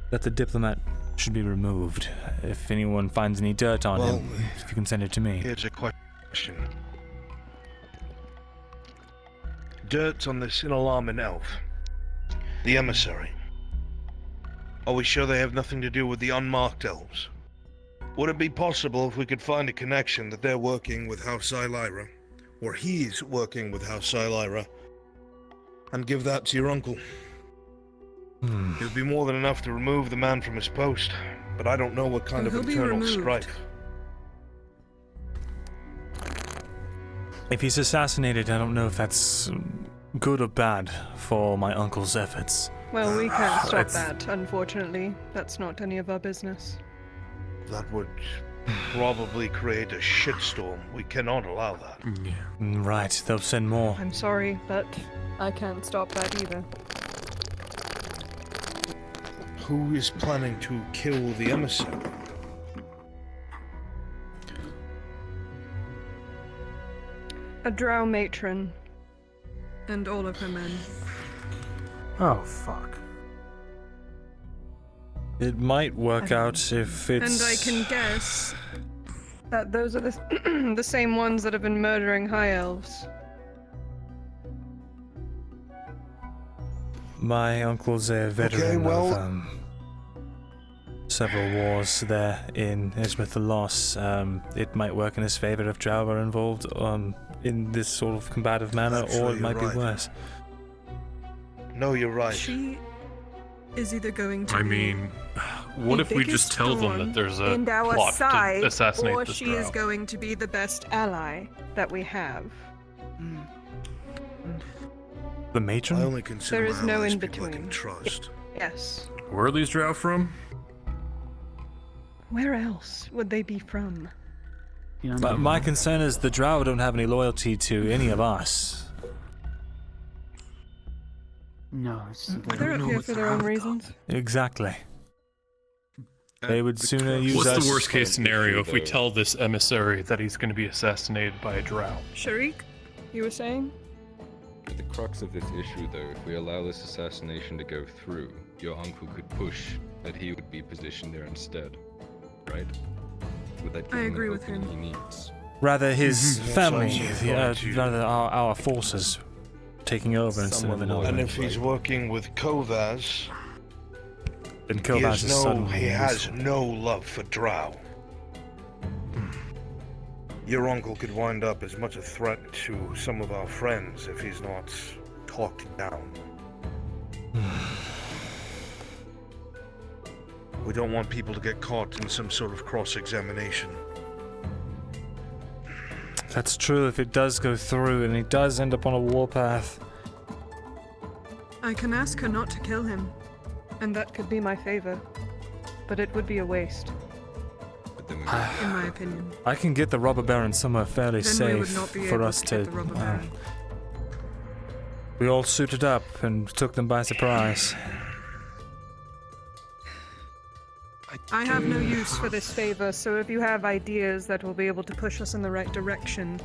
that the diplomat should be removed. If anyone finds any dirt on him, if you can send it to me. Here's a question. Dirt on this Inalarman elf. The emissary. Are we sure they have nothing to do with the unmarked elves? Would it be possible if we could find a connection that they're working with House Illyra, or he's working with House Illyra, and give that to your uncle? It would be more than enough to remove the man from his post, but I don't know what kind of internal strife. If he's assassinated, I don't know if that's good or bad for my uncle's efforts. Well, we can't stop that, unfortunately. That's not any of our business. That would probably create a shitstorm. We cannot allow that. Right, they'll send more. I'm sorry, but I can't stop that either. Who is planning to kill the emissary? A drow matron. And all of her men. Oh, fuck. It might work out if it's... And I can guess that those are the, the same ones that have been murdering high elves. My uncle's a veteran of several wars there in Eshma Thalas. It might work in his favor if drow are involved in this sort of combative manner, or it might be worse. No, you're right. She is either going to I mean, what if we just tell them that there's a in our plot side, to assassinate or this she drow? is going to be the best ally that we have. The matron? I only consider There is my no allies in people I between. can trust. Yes. Where are these drow from? Where else would they be from? But my concern is the drow don't have any loyalty to any of us. No, They're up here for their own reasons. Exactly. They would sooner use us. What's the worst case scenario if we tell this emissary that he's going to be assassinated by a drow? Sharik, you were saying? The crux of this issue, though, if we allow this assassination to go through, your uncle could push that he would be positioned there instead, right? Would that give I him agree the with him. opening he needs? Rather his family, Yes, rather our forces taking over instead of an And Elven. if he's working with Kovaz, Then Kovaz is suddenly he has useful. no love for drow. Your uncle could wind up as much a threat to some of our friends if he's not talked down. We don't want people to get caught in some sort of cross-examination. That's true if it does go through and he does end up on a warpath. I can ask her not to kill him, and that could be my favor. But it would be a waste. In my opinion. I can get the robber baron somewhere fairly Then we would safe not be for able us to to. get the robber baron. We all suited up and took them by surprise. I have no use for this favor, so if you have ideas that will be able to push us in the right direction,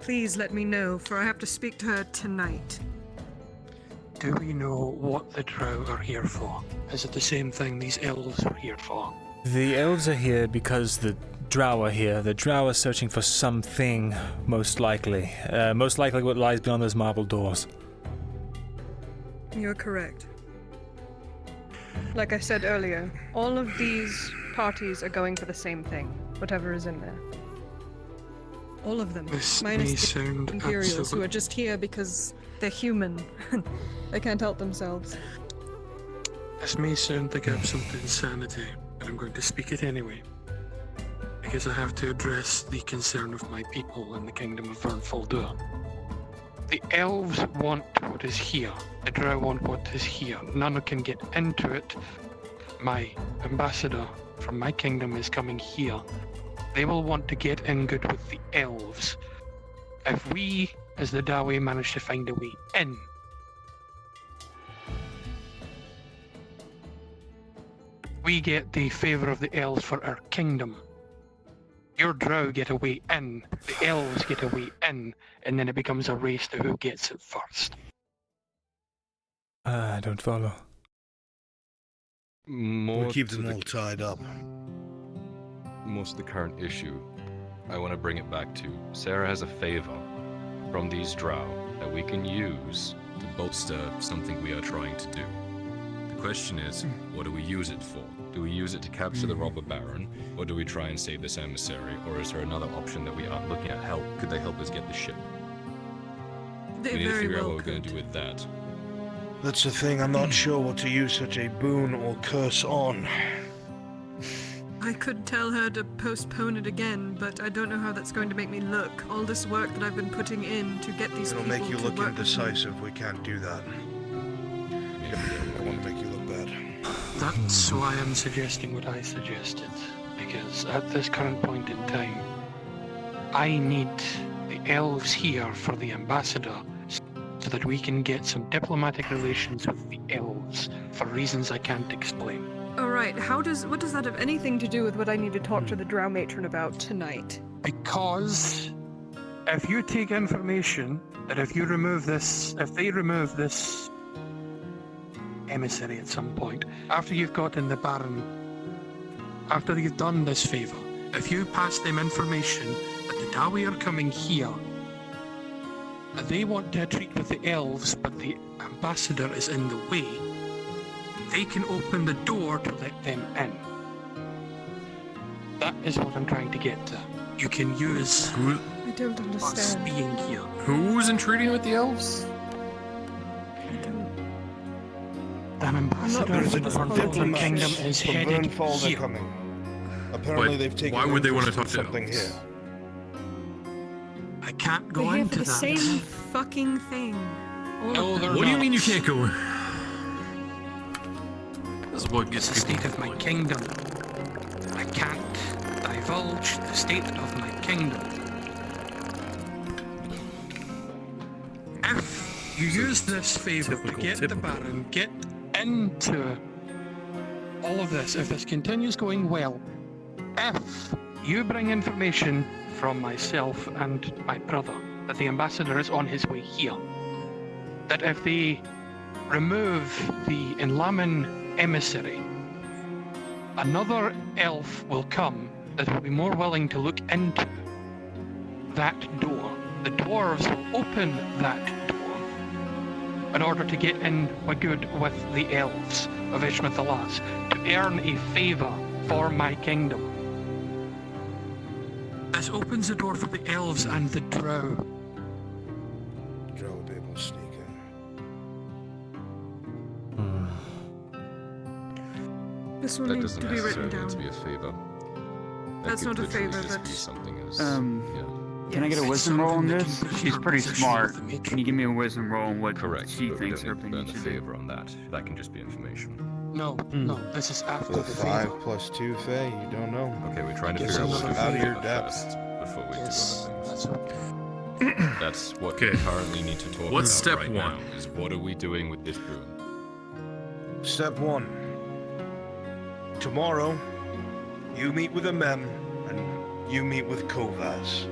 please let me know, for I have to speak to her tonight. Do we know what the drow are here for? Is it the same thing these elves are here for? The elves are here because the drow are here. The drow are searching for something, most likely. Most likely what lies beyond those marble doors. You're correct. Like I said earlier, all of these parties are going for the same thing, whatever is in there. All of them, This may minus the sound Imperials, who absolute- are just here because they're human. They can't help themselves. This may sound like absolute insanity, but I'm going to speak it anyway. Because I have to address the concern of my people in the kingdom of Vernfall. The elves want what is here. The drow want what is here. None can get into it. My ambassador from my kingdom is coming here. They will want to get in good with the elves. If we, as the Dawi, manage to find a way in, we get the favor of the elves for our kingdom. Your drow get a way in, the elves get a way in, and then it becomes a race to who gets it first. I don't follow. More We'll keep to them the- all tied up. Most of the current issue, I want to bring it back to Sarah has a favor from these drow that we can use to bolster something we are trying to do. The question is, what do we use it for? Do we use it to capture the robber baron, or do we try and save this emissary, or is there another option that we aren't looking at? Help? Could they help us get the ship? They we need to very figure out well what we're going to could. do with that. That's the thing, I'm not sure what to use such a boon or curse on. I could tell her to postpone it again, but I don't know how that's going to make me look. All this work that I've been putting in to get these It'll people make you to look work with me. indecisive, we can't do that. I want to make you look bad. That's why I'm suggesting what I suggested. Because at this current point in time, I need the elves here for the ambassador so that we can get some diplomatic relations with the elves for reasons I can't explain. Alright, what does that have anything to do with what I need to talk to the Drow Matron about tonight? Because if you take information that if they remove this emissary at some point, after you've gotten the Baron, after you've done this favor, if you pass them information that the Dawi are coming here, that they want to treat with the elves, but the ambassador is in the way, they can open the door to let them in. That is what I'm trying to get to. You can use I don't us understand. being here. Who's entreating with the elves? An ambassador There's for a the Vernfall diplomat kingdom is from headed Vernfall they're here. coming. Apparently But they've taken why would they want to interest talk in to something elves? here. I can't They're go here into for the that. same fucking thing. All No, of they're them. What do you not. mean you can't go? This is what It's gets the people state of my going. kingdom. I can't divulge the state of my kingdom. If you use this favor to get the Baron, get into all of this, if this continues going well, if you bring information from myself and my brother that the ambassador is on his way here, that if they remove the Enlamin emissary, another elf will come that will be more willing to look into that door. The dwarves will open that door in order to get in for good with the elves of Eshma Thalas, to earn a favor for my kingdom. This opens the door for the elves and the drow. Drow will be able to sneak in. This will That need doesn't to be written necessarily need down. to be a favor. That That's could not a literally favor, just but- be something as Can I get a Yes. wisdom roll on Something this? that can She's pretty position smart. with the Can you give me a wisdom roll on what correct. she but we thinks don't her need to opinion burn the should be? favor on that. That can just be information. No, no, this is after With the 5 favor. plus 2, Faye, you don't know. Okay, we're trying to Guess figure out it's what to out do of your with depth. first before we Yes, do other that's things. okay. That's what Okay. we currently need to talk What's about step right one? now, is what are we doing with this boon? Step 1. Tomorrow, you meet with a mem, and you meet with Kovaz.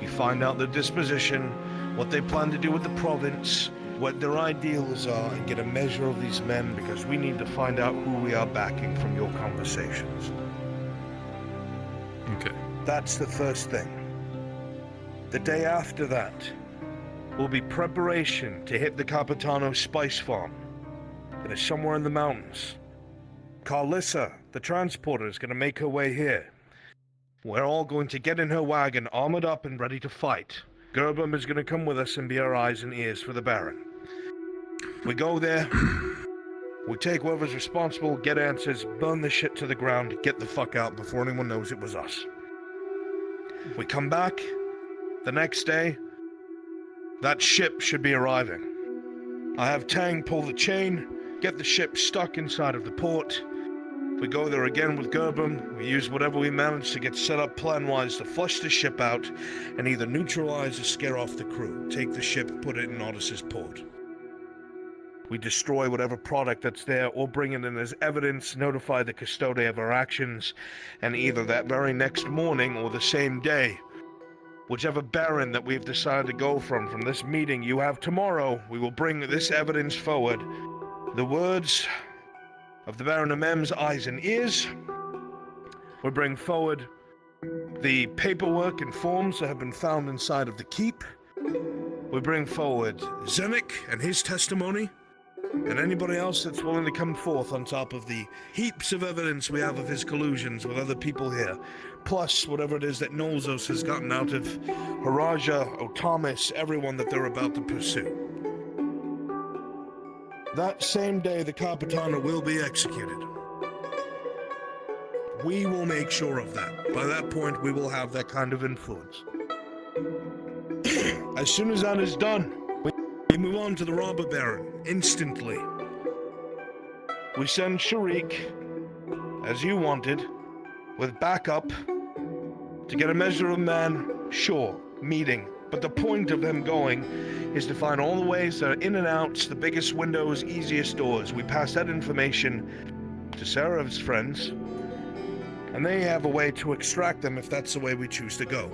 You find out their disposition, what they plan to do with the province, what their ideals are, and get a measure of these men, because we need to find out who we are backing from your conversations. Okay. That's the first thing. The day after that, will be preparation to hit the Capitano spice farm. It is somewhere in the mountains. Carlissa, the transporter, is going to make her way here. We're all going to get in her wagon, armored up and ready to fight. Gerbum is going to come with us and be our eyes and ears for the Baron. We go there, we take whoever's responsible, get answers, burn the shit to the ground, get the fuck out before anyone knows it was us. We come back, the next day, that ship should be arriving. I have Tang pull the chain, get the ship stuck inside of the port. We go there again with Gerbum, we use whatever we manage to get set up plan-wise to flush the ship out and either neutralize or scare off the crew. Take the ship, put it in Odysseus port. We destroy whatever product that's there or bring it in as evidence, notify the custode of our actions, and either that very next morning or the same day, whichever Baron that we've decided to go from this meeting you have tomorrow, we will bring this evidence forward. The words of the Baron of Mem's eyes and ears. We bring forward the paperwork and forms that have been found inside of the keep. We bring forward Zenik and his testimony, and anybody else that's willing to come forth on top of the heaps of evidence we have of his collusions with other people here, plus whatever it is that Nolzos has gotten out of Haraja, Otamis, everyone that they're about to pursue. That same day, the Capitano will be executed. We will make sure of that. By that point, we will have that kind of influence. As soon as that is done, we move on to the Robber Baron, instantly. We send Sharik, as you wanted, with backup, to get a measure of man, sure, meeting. But the point of them going is to find all the ways that are in and outs, the biggest windows, easiest doors. We pass that information to Sarah's friends, and they have a way to extract them if that's the way we choose to go.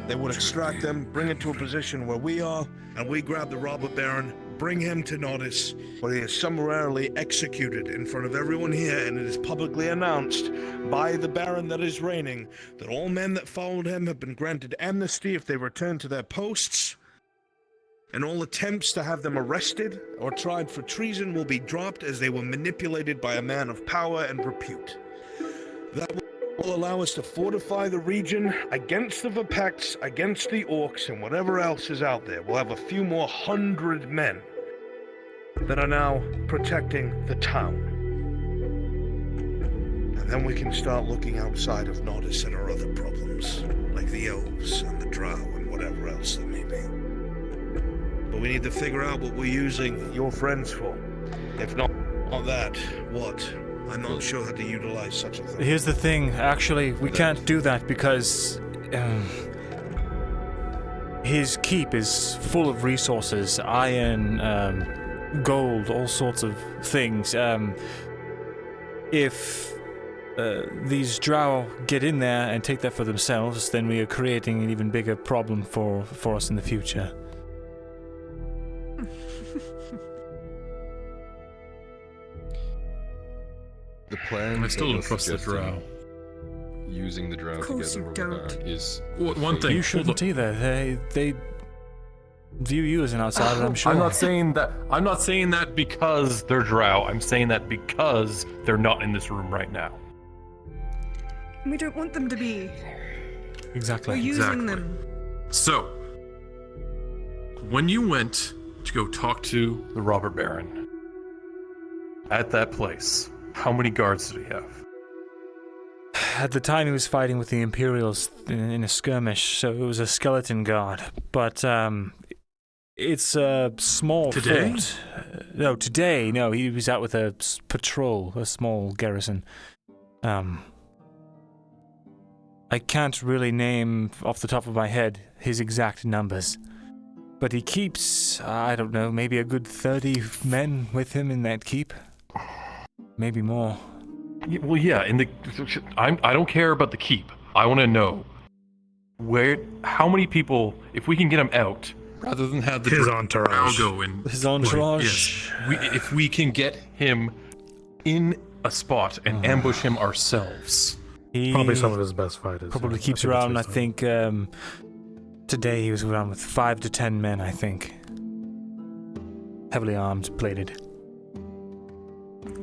They would extract them, bring it to a position where we are, and we grab the Robber Baron, bring him to Nodus, where he is summarily executed in front of everyone here, and it is publicly announced by the Baron that is reigning that all men that followed him have been granted amnesty if they return to their posts, and all attempts to have them arrested or tried for treason will be dropped as they were manipulated by a man of power and repute. That will allow us to fortify the region against the Vapects, against the Orcs, and whatever else is out there. We'll have a few more 100 men that are now protecting the town. And then we can start looking outside of Nodus at our other problems, like the elves and the drow and whatever else there may be. But we need to figure out what we're using your friends for. If not that, what? I'm not sure how to utilize such a thing. Here's the thing, actually, we can't do that because his keep is full of resources, iron, gold, all sorts of things. If these drow get in there and take that for themselves, then we are creating an even bigger problem for us in the future. The plan I still that don't was trust the suggesting drow. Using the drow Of course together you with don't. Baron is One thing. You shouldn't either. They view you as an outsider, I'm sure. I'm not saying that because they're drow. I'm saying that because they're not in this room right now. We don't want them to be. Exactly. We're using them. So, when you went to go talk to the Robber Baron at that place, how many guards did he have? At the time, he was fighting with the Imperials in a skirmish, so it was a skeleton guard. But it's a small fort. No, today, no, he was out with a patrol, a small garrison. I can't really name off the top of my head his exact numbers, but he keeps, I don't know, maybe a good 30 men with him in that keep. Maybe more. Well, yeah, I don't care about the keep. I want to know how many people, if we can get him out, rather than have the His entourage. go in. His entourage. Yes. If we can get him in a spot and ambush him ourselves. He Probably some of his best fighters. Probably keeps around, I think, Today he was around with 5 to 10 men, I think. Heavily armed, bladed.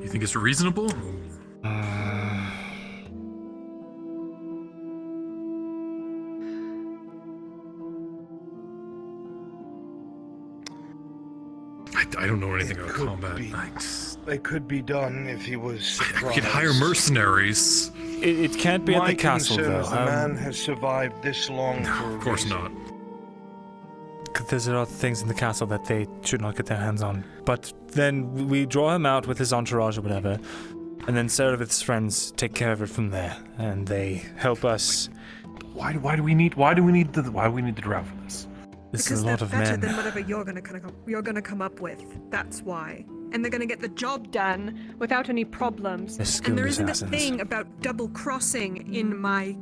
You think it's reasonable? I don't know anything about combat. It could be done if he was surprised. We could hire mercenaries. It can't be at the castle, though. The man has survived this long for Of course not. There's other things in the castle that they should not get their hands on. But then we draw him out with his entourage or whatever, and then Seravith's friends take care of it from there, and they help us. Why do we need the drow for this? This because is a lot they're of better men. than whatever you're gonna come up with. That's why. And they're gonna get the job done without any problems. They're skilled And there isn't assassins. a thing about double crossing in my.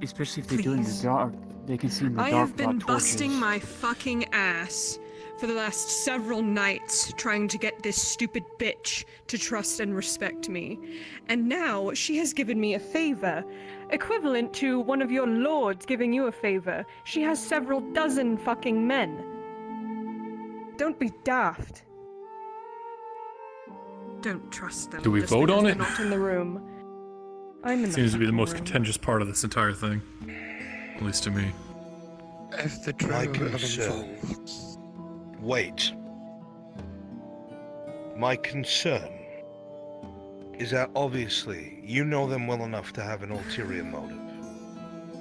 Especially if they do it in the dark. They can see in the I dark have been without busting torches. my fucking ass for the last several nights trying to get this stupid bitch to trust and respect me. And now she has given me a favor, equivalent to one of your lords giving you a favor. She has several dozen fucking men. Don't be daft. Don't trust them. Do we just vote because on they're it? Not in the room. I'm in the Seems to be the fucking most room. contentious part of this entire thing. At least to me. If the drow My are concern. involved, Wait. My concern is that obviously you know them well enough to have an ulterior motive.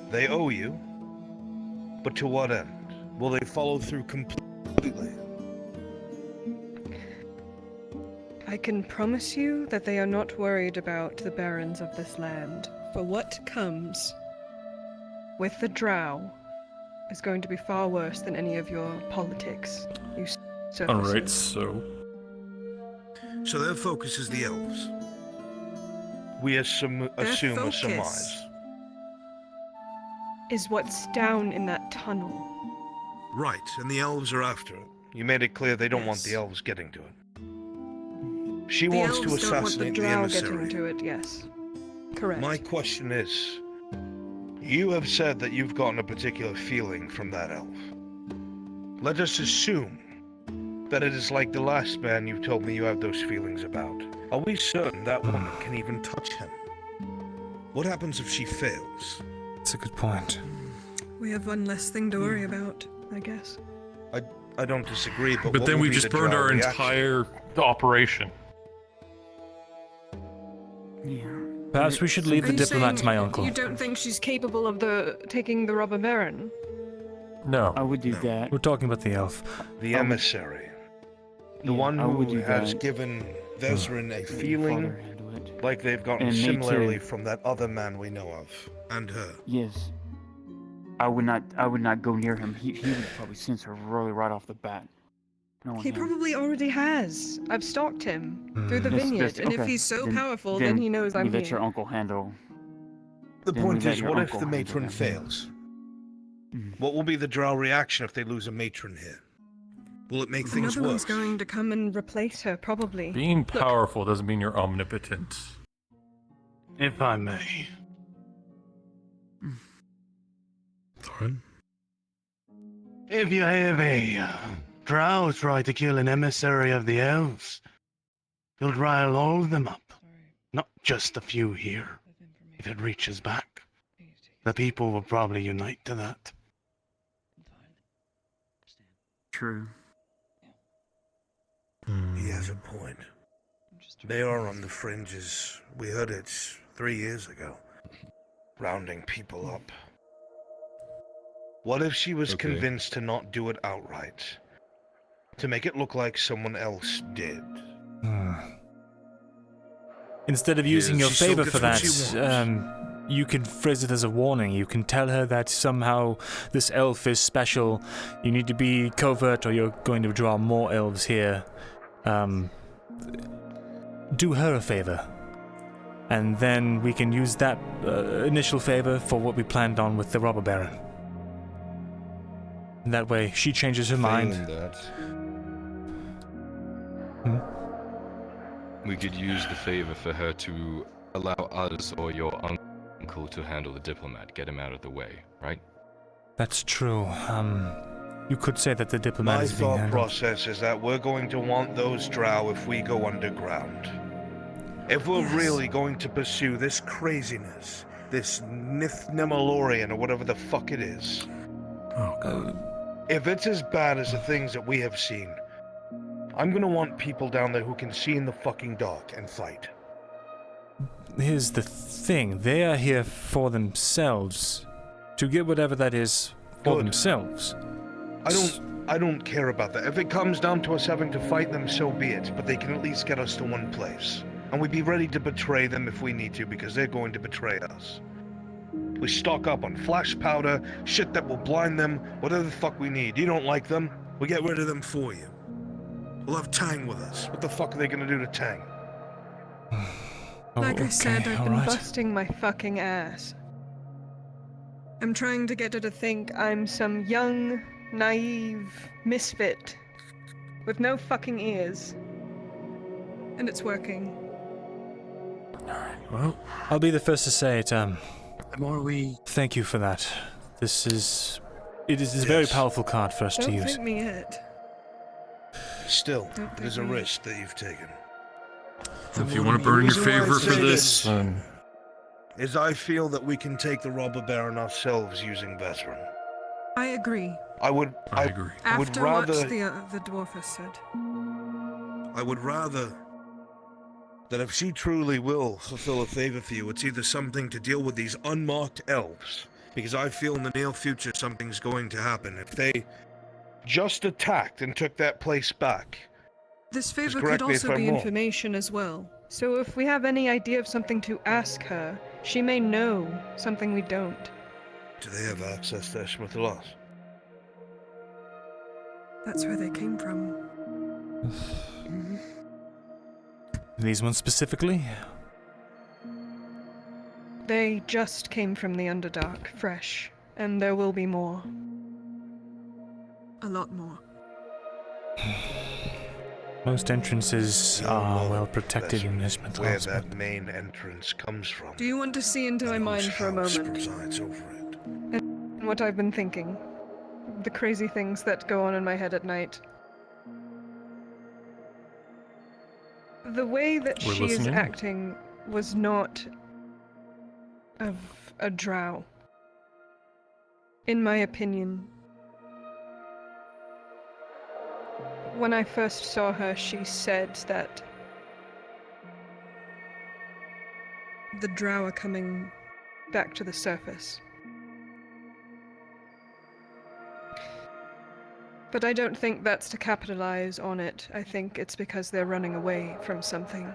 They owe you, but to what end? Will they follow through completely? I can promise you that they are not worried about the barons of this land, for what comes with the drow is going to be far worse than any of your politics. You surfaces. Alright, so. So their focus is the elves. We assume or focus surmise. Is what's down in that tunnel. Right, and the elves are after it. You made it clear they don't want the elves getting to it. She The wants to elves don't want the assassinate the drow emissary. getting to it, yes. Correct. My question is, you have said that you've gotten a particular feeling from that elf. Let us assume that it is like the last man you told me you have those feelings about. Are we certain that woman can even touch him? What happens if she fails? That's a good point. We have one less thing to worry about, I guess. I don't disagree, but But what then will we be just the burned drow our reaction? entire operation. Perhaps we should leave Are the you diplomat saying to my uncle. You don't think she's capable of taking the robber baron? No. I would do that. We're talking about the elf. The emissary. The one I would who do has that. given Vezrin a Let your feeling father handle it. like they've gotten And me similarly too. from that other man we know of. And her. Yes. I would not go near him. He would probably sense her really right off the bat. Knowing He him. probably already has. I've stalked him through the That's- vineyard, that's- and if okay. he's so powerful, then he knows we I'm let here. your uncle handle. The then point we let is, your what if uncle the handle matron him. fails? Mm. What will be the drow reaction if they lose a matron here? Will it make things Another one's worse? going to come and replace her, probably. Being powerful doesn't mean you're omnipotent. If I may. Thorin? If you have a drow try to kill an emissary of the elves, you'll rile all of them up. Not just a few here. If it reaches back, the people will probably unite to that. True. He has a point. They are on the fringes. We heard it 3 years ago. Rounding people up. What if she was Okay. convinced to not do it outright? To make it look like someone else did? Instead of using your She still favor gets for what that, she wants. you can phrase it as a warning. You can tell her that somehow this elf is special. You need to be covert or you're going to draw more elves here. Do her a favor. And then we can use that initial favor for what we planned on with the robber baron. And that way, she changes her mind. Failing that, we could use the favor for her to allow us or your uncle to handle the diplomat, get him out of the way, right? That's true. You could say that the diplomat My is being thought handled. process is that we're going to want those drow if we go underground. If we're really going to pursue this craziness, this Nithnemalorian or whatever the fuck it is. Oh god. If it's as bad as the things that we have seen, I'm gonna want people down there who can see in the fucking dark and fight. Here's the thing. They are here for themselves. To get whatever that is for themselves. I don't care about that. If it comes down to us having to fight them, so be it. But they can at least get us to one place. And we'd be ready to betray them if we need to, because they're going to betray us. We stock up on flash powder, shit that will blind them, whatever the fuck we need. You don't like them? We'll get rid of them for you. We'll have Tang with us. What the fuck are they gonna do to Tang? Like I said, I've been busting my fucking ass. I'm trying to get her to think I'm some young, naive misfit with no fucking ears. And it's working. Well, I'll be the first to say it, The more we... Thank you for that. It is a very powerful card for us to Don't use. think me it. Still, there's a risk that you've taken. If you want to burn your favor for this, then... Is I feel that we can take the robber baron ourselves using veteran. I agree. I agree. After would rather, what the dwarf has said. I would rather that if she truly will fulfill a favor for you, it's either something to deal with these unmarked elves, because I feel in the near future something's going to happen. If they just attacked and took that place back. This favor Just could correct me if also I'm be wrong. information as well. So if we have any idea of something to ask her, she may know something we don't. Do they have access to Eshma Thalas? That's where they came from. These ones specifically? They just came from the Underdark, fresh. And there will be more. A lot more. Most entrances are well protected in this Where mythos. that main entrance comes from. Do you want to see into my mind for a moment? Presides over it. And what I've been thinking. The crazy things that go on in my head at night. The way that We're she is listening. acting was not of a drow. In my opinion. When I first saw her, she said that the drow are coming back to the surface. But I don't think that's to capitalize on it. I think it's because they're running away from something.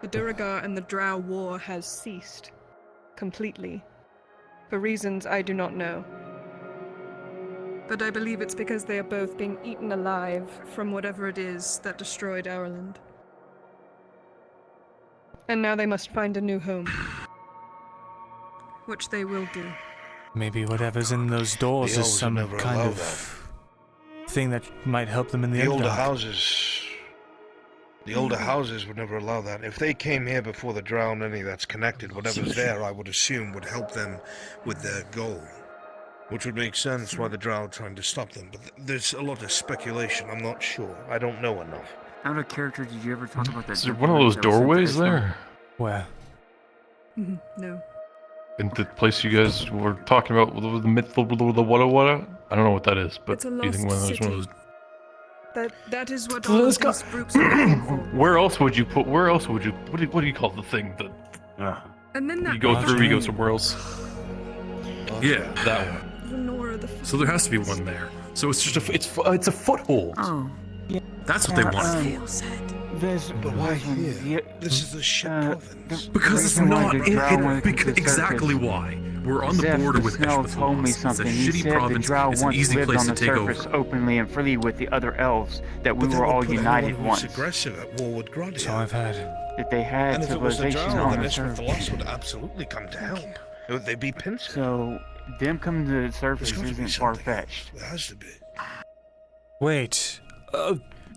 The Duragar and the Drow war has ceased. Completely. For reasons I do not know. But I believe it's because they are both being eaten alive from whatever it is that destroyed Ireland. And now they must find a new home. Which they will do. Maybe whatever's in those doors The is elves some would never kind allow of thing that might help them in the The older Underdark. houses would never allow that. If they came here before the drow and any that's connected, whatever's there, I would assume would help them with their goal. Which would make sense why the drow are trying to stop them. But there's a lot of speculation. I'm not sure. I don't know enough. Out of character, did you ever talk about that? Is there one of those doorways there? Where? No. In the place you guys were talking about with the myth, the wada? I don't know what that is, but It's a do you think one of lost those, one of those That is what all of these groups are looking for. Where else would you put? Where else would you? What do you call the thing that And then that you go through? You go somewhere else. Yeah, that one. So there has to be one there. So it's just it's a foothold. Oh, yeah. That's what they want. But why here? This is the shit province. Because it's not exactly why. We're on the border with Eshma told me Thalas. It's a something. He shitty said province. the drow It's an once easy lived place on to the take surface over. openly and freely with the other elves. That we But they were would all put united anyone who's once. aggressive at war with Grodia. So I've heard. That they had And if it was the civilization drow, on then the Eshma surface. Thalas would absolutely come to help. They'd be pinched. So them coming to the surface There's got to be isn't something far-fetched. There has to be. Wait.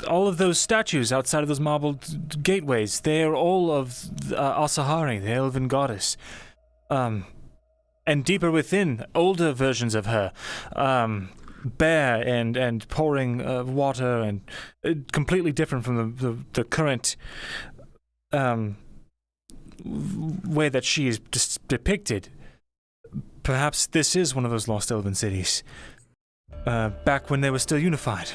All of those statues outside of those marble gateways, they are all of Asahari, the Elven goddess. and deeper within, older versions of her, bare and pouring water, and completely different from the current way that she is depicted. Perhaps this is one of those lost Elven cities, back when they were still unified.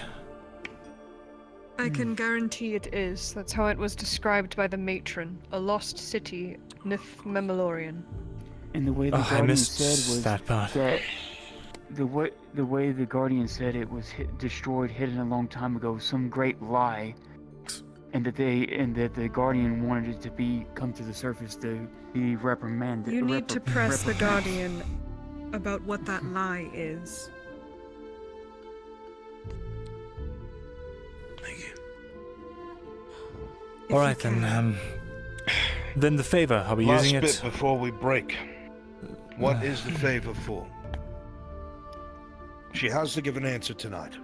I can guarantee it is. That's how it was described by the matron. A lost city, Nith Memorian. And the way the I Guardian missed said was that part. the way the Guardian said it was destroyed, hidden a long time ago, some great lie, and that the Guardian wanted it to come to the surface to be reprimanded. You need to press the Guardian about what that lie is. All right, then. Then the favor. Are we using it? Last bit before we break. What is the favor for? She has to give an answer tonight.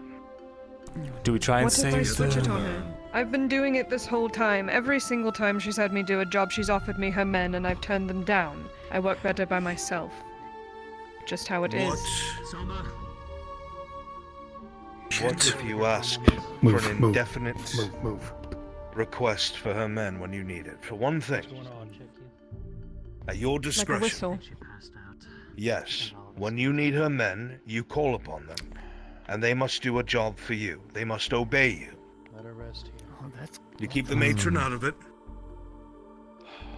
Do we try and What if I save switch it the... on her? I've been doing it this whole time. Every single time she's had me do a job, she's offered me her men, and I've turned them down. I work better by myself. Just how it is. What if you ask for an indefinite request for her men when you need it? For one thing, at your discretion. Like a whistle. Yes, when you need her men, you call upon them, and they must do a job for you. They must obey you. Let her rest here. Oh, that's... You keep the matron out of it.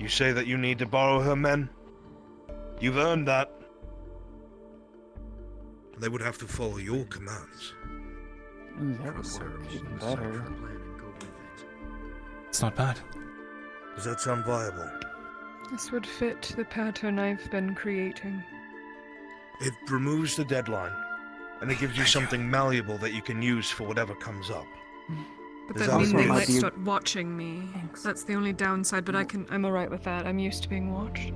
You say that you need to borrow her men. You've earned that. They would have to follow your commands. Ooh, that would work even better. It's not bad. Does that sound viable? This would fit the pattern I've been creating. It removes the deadline, and it gives you something malleable that you can use for whatever comes up. But Does that means that they make might sense? start watching me. That's the only downside, but I'm alright with that. I'm used to being watched.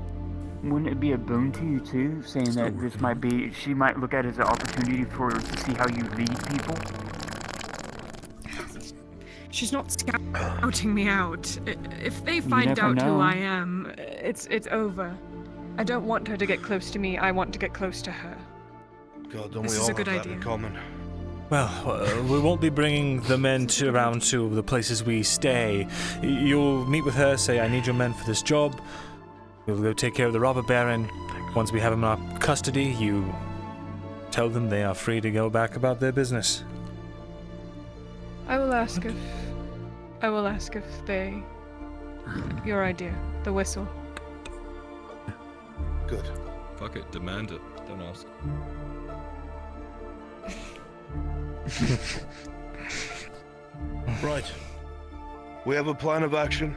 Wouldn't it be a boon to you too, saying that this might be, she might look at it as an opportunity to see how you lead people? She's not scouting me out. If they find out who I am, it's over. I don't want her to get close to me. I want to get close to her. God, don't This we is all a good have that idea. in common? Well, we won't be bringing the men around to the places we stay. You'll meet with her, say, I need your men for this job. We'll go take care of the robber baron. Once we have him in our custody, you tell them they are free to go back about their business. I will ask if they... Your idea. The whistle. Good. Fuck it, demand it. Don't ask. Right. We have a plan of action.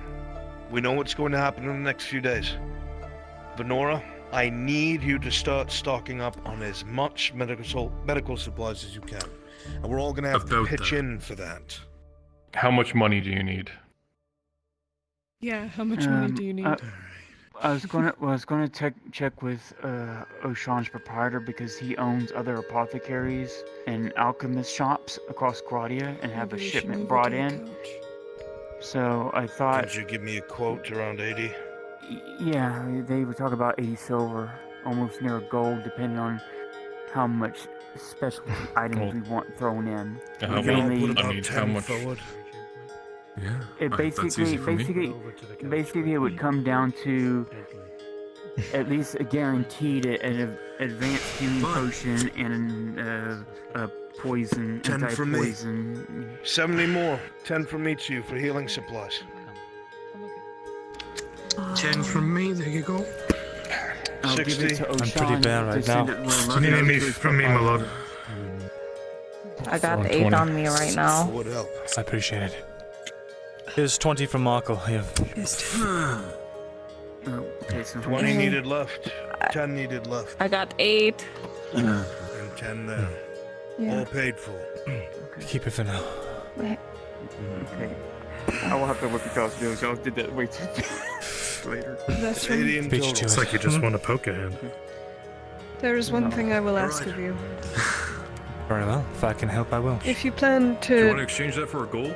We know what's going to happen in the next few days. Venora, I need you to start stocking up on as much medical supplies as you can. And we're all going to have to pitch in for that. How much money do you need? Yeah, how much money do you need? I was gonna check with Oshan's proprietor because he owns other apothecaries and alchemist shops across Gradia and have Maybe a we should shipment move brought it to in. So I thought, Could you give me a quote around 80? yeah, they were talking about 80 silver, almost near gold, depending on how much specialty items we want thrown in. How Mainly- much? I mean, how much? Yeah. It basically it would come down to at least a guaranteed an advanced healing potion and a poison, 10 from me. anti-poison. 70 more. 10 from each of you for healing supplies. 10 from me, there you go. I'll give 60. it to I'm pretty Oshan bare to right send now. it where You need me London from me, my lord. I got 8 on me right now. Would help. I appreciate it. Here's 20 from Markle. Here. Okay, so 20 needed left. 10 needed left. I got 8. And 10 there. Yeah. All paid for. Keep it for now. Okay. I will have to look at y'all's bills. Y'all did that way too fast later. That's from... 80 in Beat you total. to It's like you just want to poke a hand. There is one thing I will ask of you. Very well. If I can help, I will. If you plan Do you want to to... exchange that for a gold?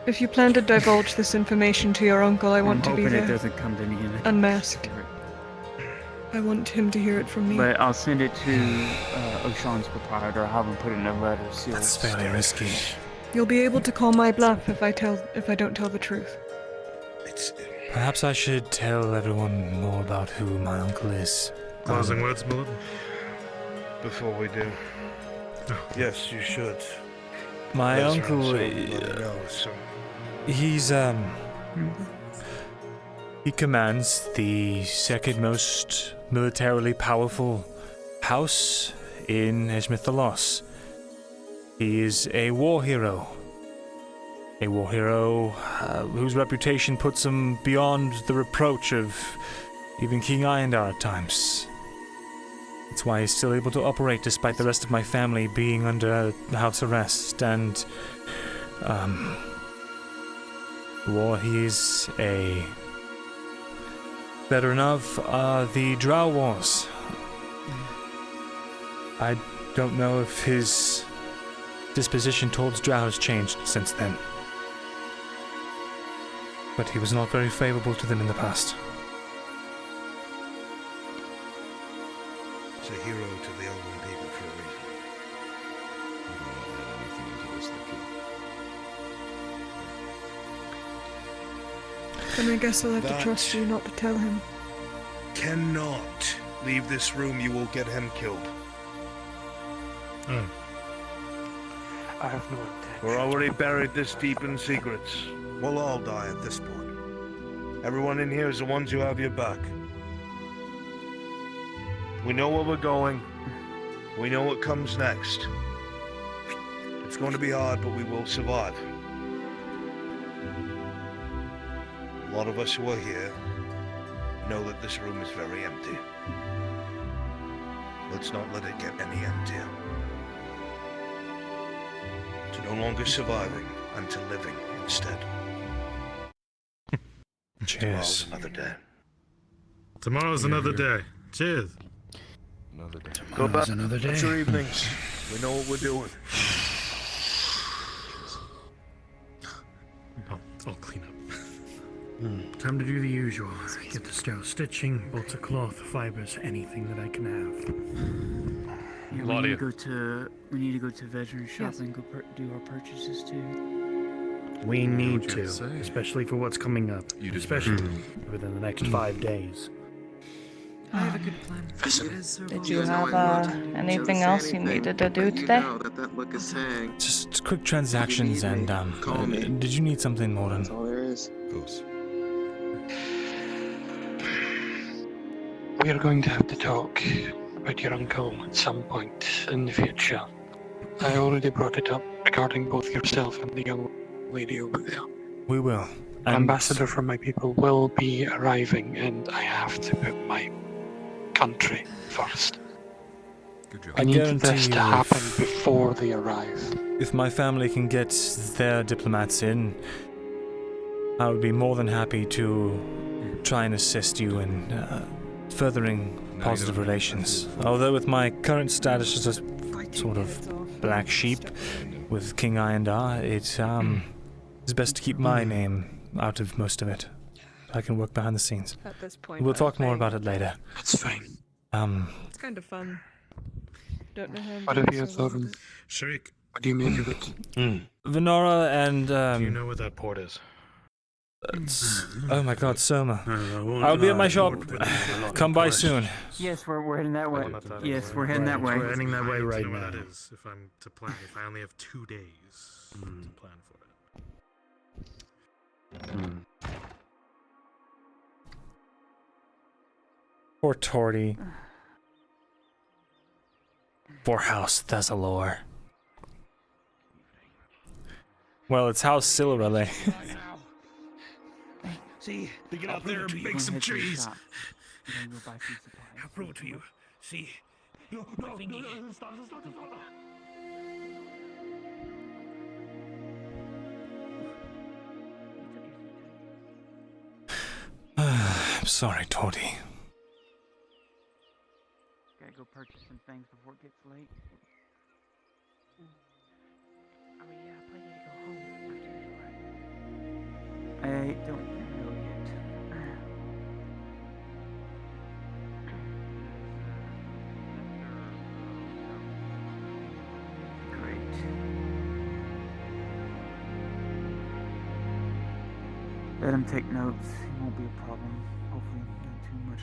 If you plan to divulge this information to your uncle, I want to I'm be hoping it there. doesn't come to me. Unmasked. I want him to hear it from me. But I'll send it to Oshan's proprietor. I'll have him put it in a letter sealed. That's fairly risky. You'll be able to call my bluff if I don't tell the truth. Perhaps I should tell everyone more about who my uncle is. Closing words, Milord? Before we do. Yes, you should. My Yes, uncle, so everybody knows, so. he's he commands the second most militarily powerful house in Eshma Thalas. He is a war hero. A war hero whose reputation puts him beyond the reproach of even King Iondar at times. That's why he's still able to operate despite the rest of my family being under house arrest and, well, he's a veteran of the Drow Wars. I don't know if his disposition towards Drow has changed since then. But he was not very favorable to them in the past. He's a hero to the Elven people for a reason. We don't want to add anything into this, Lucky. Then I guess I'll have That- to trust you not to tell him. Cannot leave this room, you will get him killed. I have no intention. We're already buried this deep in secrets. We'll all die at this point. Everyone in here is the ones who have your back. We know where we're going. We know what comes next. It's going to be hard, but we will survive. A lot of us who are here know that this room is very empty. Let's not let it get any emptier. To no longer surviving and to living instead. Cheers. Tomorrow's another day. Tomorrow's another day. Cheers. Another day. Go back. another What's day. your evenings? We know what we're doing. I'll clean up. Time to do the usual. Get the style stitching, bolts of cloth, fibers, anything that I can have. Yeah, we need to go to veteran shop and go do our purchases too. We need what you have to, to say. especially for what's coming up. You just- Especially within the next 5 days. I have a good plan. Did you have anything else you needed to do today? Just quick transactions and, did you need something, Morton? That's all there is. Goes. We are going to have to talk about your uncle at some point in the future. I already brought it up regarding both yourself and the young lady over there. We will. An ambassador from my people will be arriving, and I have to put my country first. Good job. I need this to happen before they arrive. If my family can get their diplomats in, I would be more than happy to try and assist you in furthering positive relations. Although with my current status as a sort of black sheep with King Iondar, it's best to keep my name out of most of it. I can work behind the scenes. At this point, We'll talk more about it later. That's fine. It's kind of fun. Don't know how I'm What doing have you so thought well of with it. Sharik, What do you make of it? Venora and do you know where that port is? oh my God, Soma. won't I'll be at my lie, shop. Lord, with a lot of Come by questions. soon. Yes, we're heading that way. Yes, we're heading that way. We're heading that way I right know where now. that is. If I'm to plan, if I only have 2 days to plan for it. Poor Torty. For House Thesalor. Well, it's House Silverlay. See, they get out there and make some trees. I'll prove it to you. See? No, stop. I'm sorry, Torty. Gotta go purchase some things before it gets late. I mean, yeah, I probably need to go home after this work. I don't know yet. Let him take notes. It won't be a problem. Hopefully not too much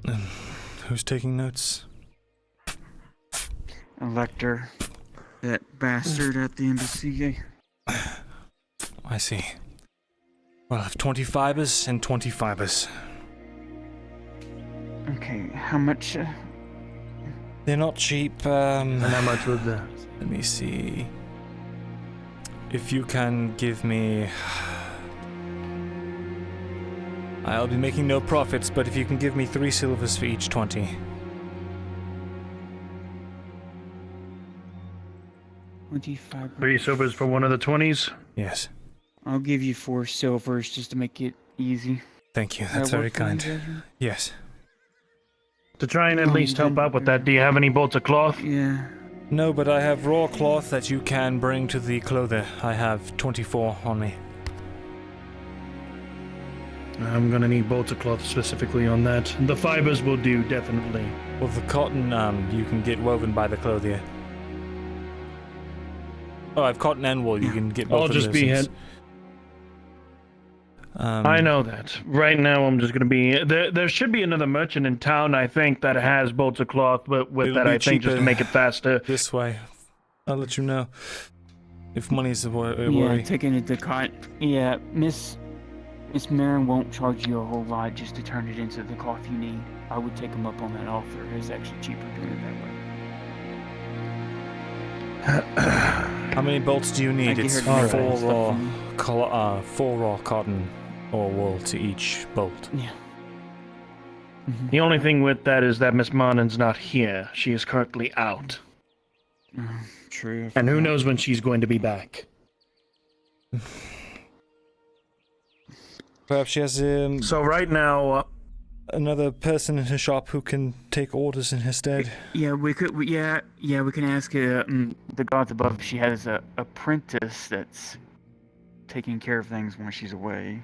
longer. Who's taking notes? Elector. That bastard at the embassy. I see. Well, I have 20 fibers and 20 fibers. Okay, how much? They're not cheap. And how much was that? Let me see. If you can give me... I'll be making no profits, but if you can give me 3 silvers for each 20. 25. 3 silvers for one of the 20s? Yes. I'll give you 4 silvers just to make it easy. Thank you, that's very kind. Yes. To try and at least help out with that, do you have any bolts of cloth? Yeah. No, but I have raw cloth that you can bring to the clothier. I have 24 on me. I'm gonna need bolts of cloth specifically on that. The fibers will do, definitely. Well, the cotton, you can get woven by the clothier. Oh, I have cotton and wool. You can get both I'll of just those be things. I know that. Right now, I'm just gonna be... There should be another merchant in town, I think, that has bolts of cloth, but with that, I think, just to make it faster. This way. I'll let you know. If money's a worry. Yeah, taking it to Yeah, Miss Marin won't charge you a whole lot just to turn it into the cloth you need. I would take him up on that offer. It's actually cheaper doing it that way. How many bolts do you need? It's 4 raw cotton or wool to each bolt. Yeah. The only thing with that is that Miss Marnin's not here. She is currently out. True. And who knows when she's going to be back. Perhaps she has So right now... another person in her shop who can take orders in her stead. Yeah, we could. We can ask the gods above if she has a apprentice that's taking care of things when she's away.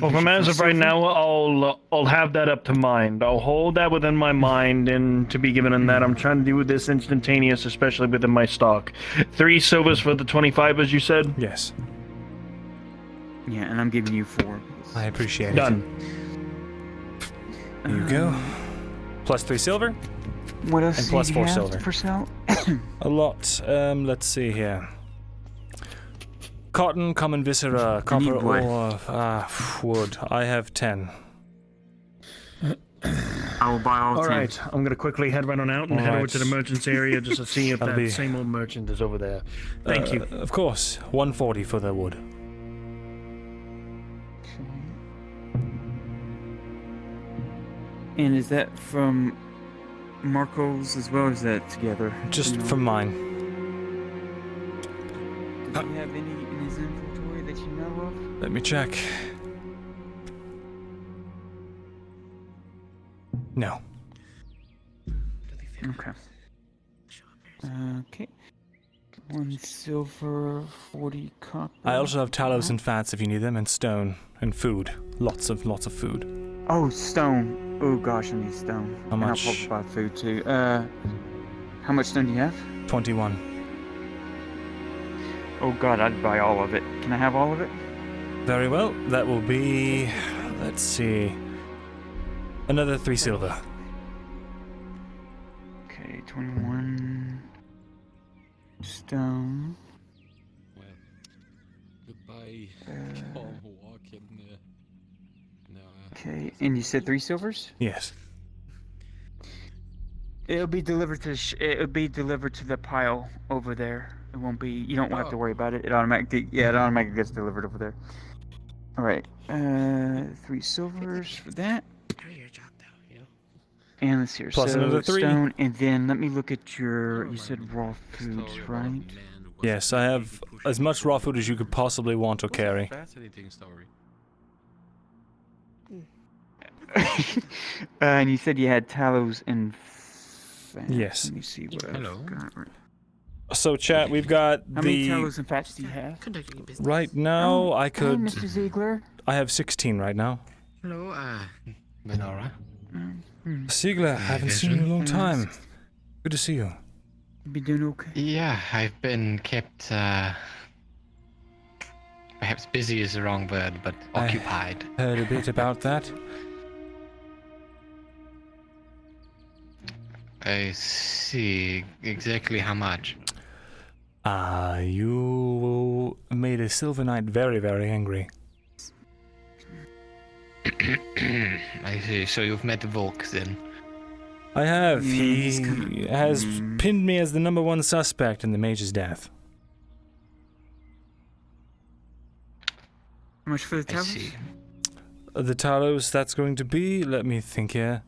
Well, from as of right now, I'll have that up to mind. I'll hold that within my mind, and to be given in that, I'm trying to do this instantaneous, especially within my stock. 3 silvers for the 25, as you said? Yes. Yeah, and I'm giving you 4. I appreciate Done. it. There you go. Plus 3 silver. What else and plus do you 4 have silver. for sale? A lot. Let's see here. Cotton, common viscera, copper ore, wood. I have 10. I will buy all 10. Alright, I'm gonna quickly head right on out and head over to the merchant's area just to see if That'll that be- same old merchant is over there. Thank you. Of course. 140 for the wood. And is that from Marco's as well, or is that together? Just from mine. Does he have any in his inventory that you know of? Let me check. No. Okay. Okay. 1 silver, 40 copper. I also have tallows and fats if you need them, and stone and food. Lots of food. Oh, stone. Oh gosh, I need stone. How And I'll much? probably buy food too. How much stone do you have? 21. Oh god, I'd buy all of it. Can I have all of it? Very well. That will be. Let's see. Another 3 silver. Okay, 21 stone. Well, goodbye. I'll walk in there. Okay, and you said 3 silvers? Yes. It'll be delivered to the pile over there. It won't be. You don't have to worry about it. It automatically gets delivered over there. All right. 3 silvers for that. And let's see. Plus so another 3. stone, and then let me look at your. You said raw foods, right? Yes, I have as much raw food as you could possibly want or carry. Fascinating story. And you said you had tallows and fats. Yes. Let me see what I've got. Right. So, chat, we've got How many tallows and fats do you have? Right now, I could. Hi, Mr. Ziegler. I have 16 right now. Hello, Benora. Ziegler, I haven't seen you in a long time. Good to see you. You been doing okay? Yeah, I've been kept Perhaps busy is the wrong word, but occupied. I heard a bit about that. I see. Exactly how much? You made a Silver Knight very, very angry. I see. So you've met Volk then? I have. He has pinned me as the #1 suspect in the mage's death. How much for the I Talos? see. The Talos, that's going to be, let me think here.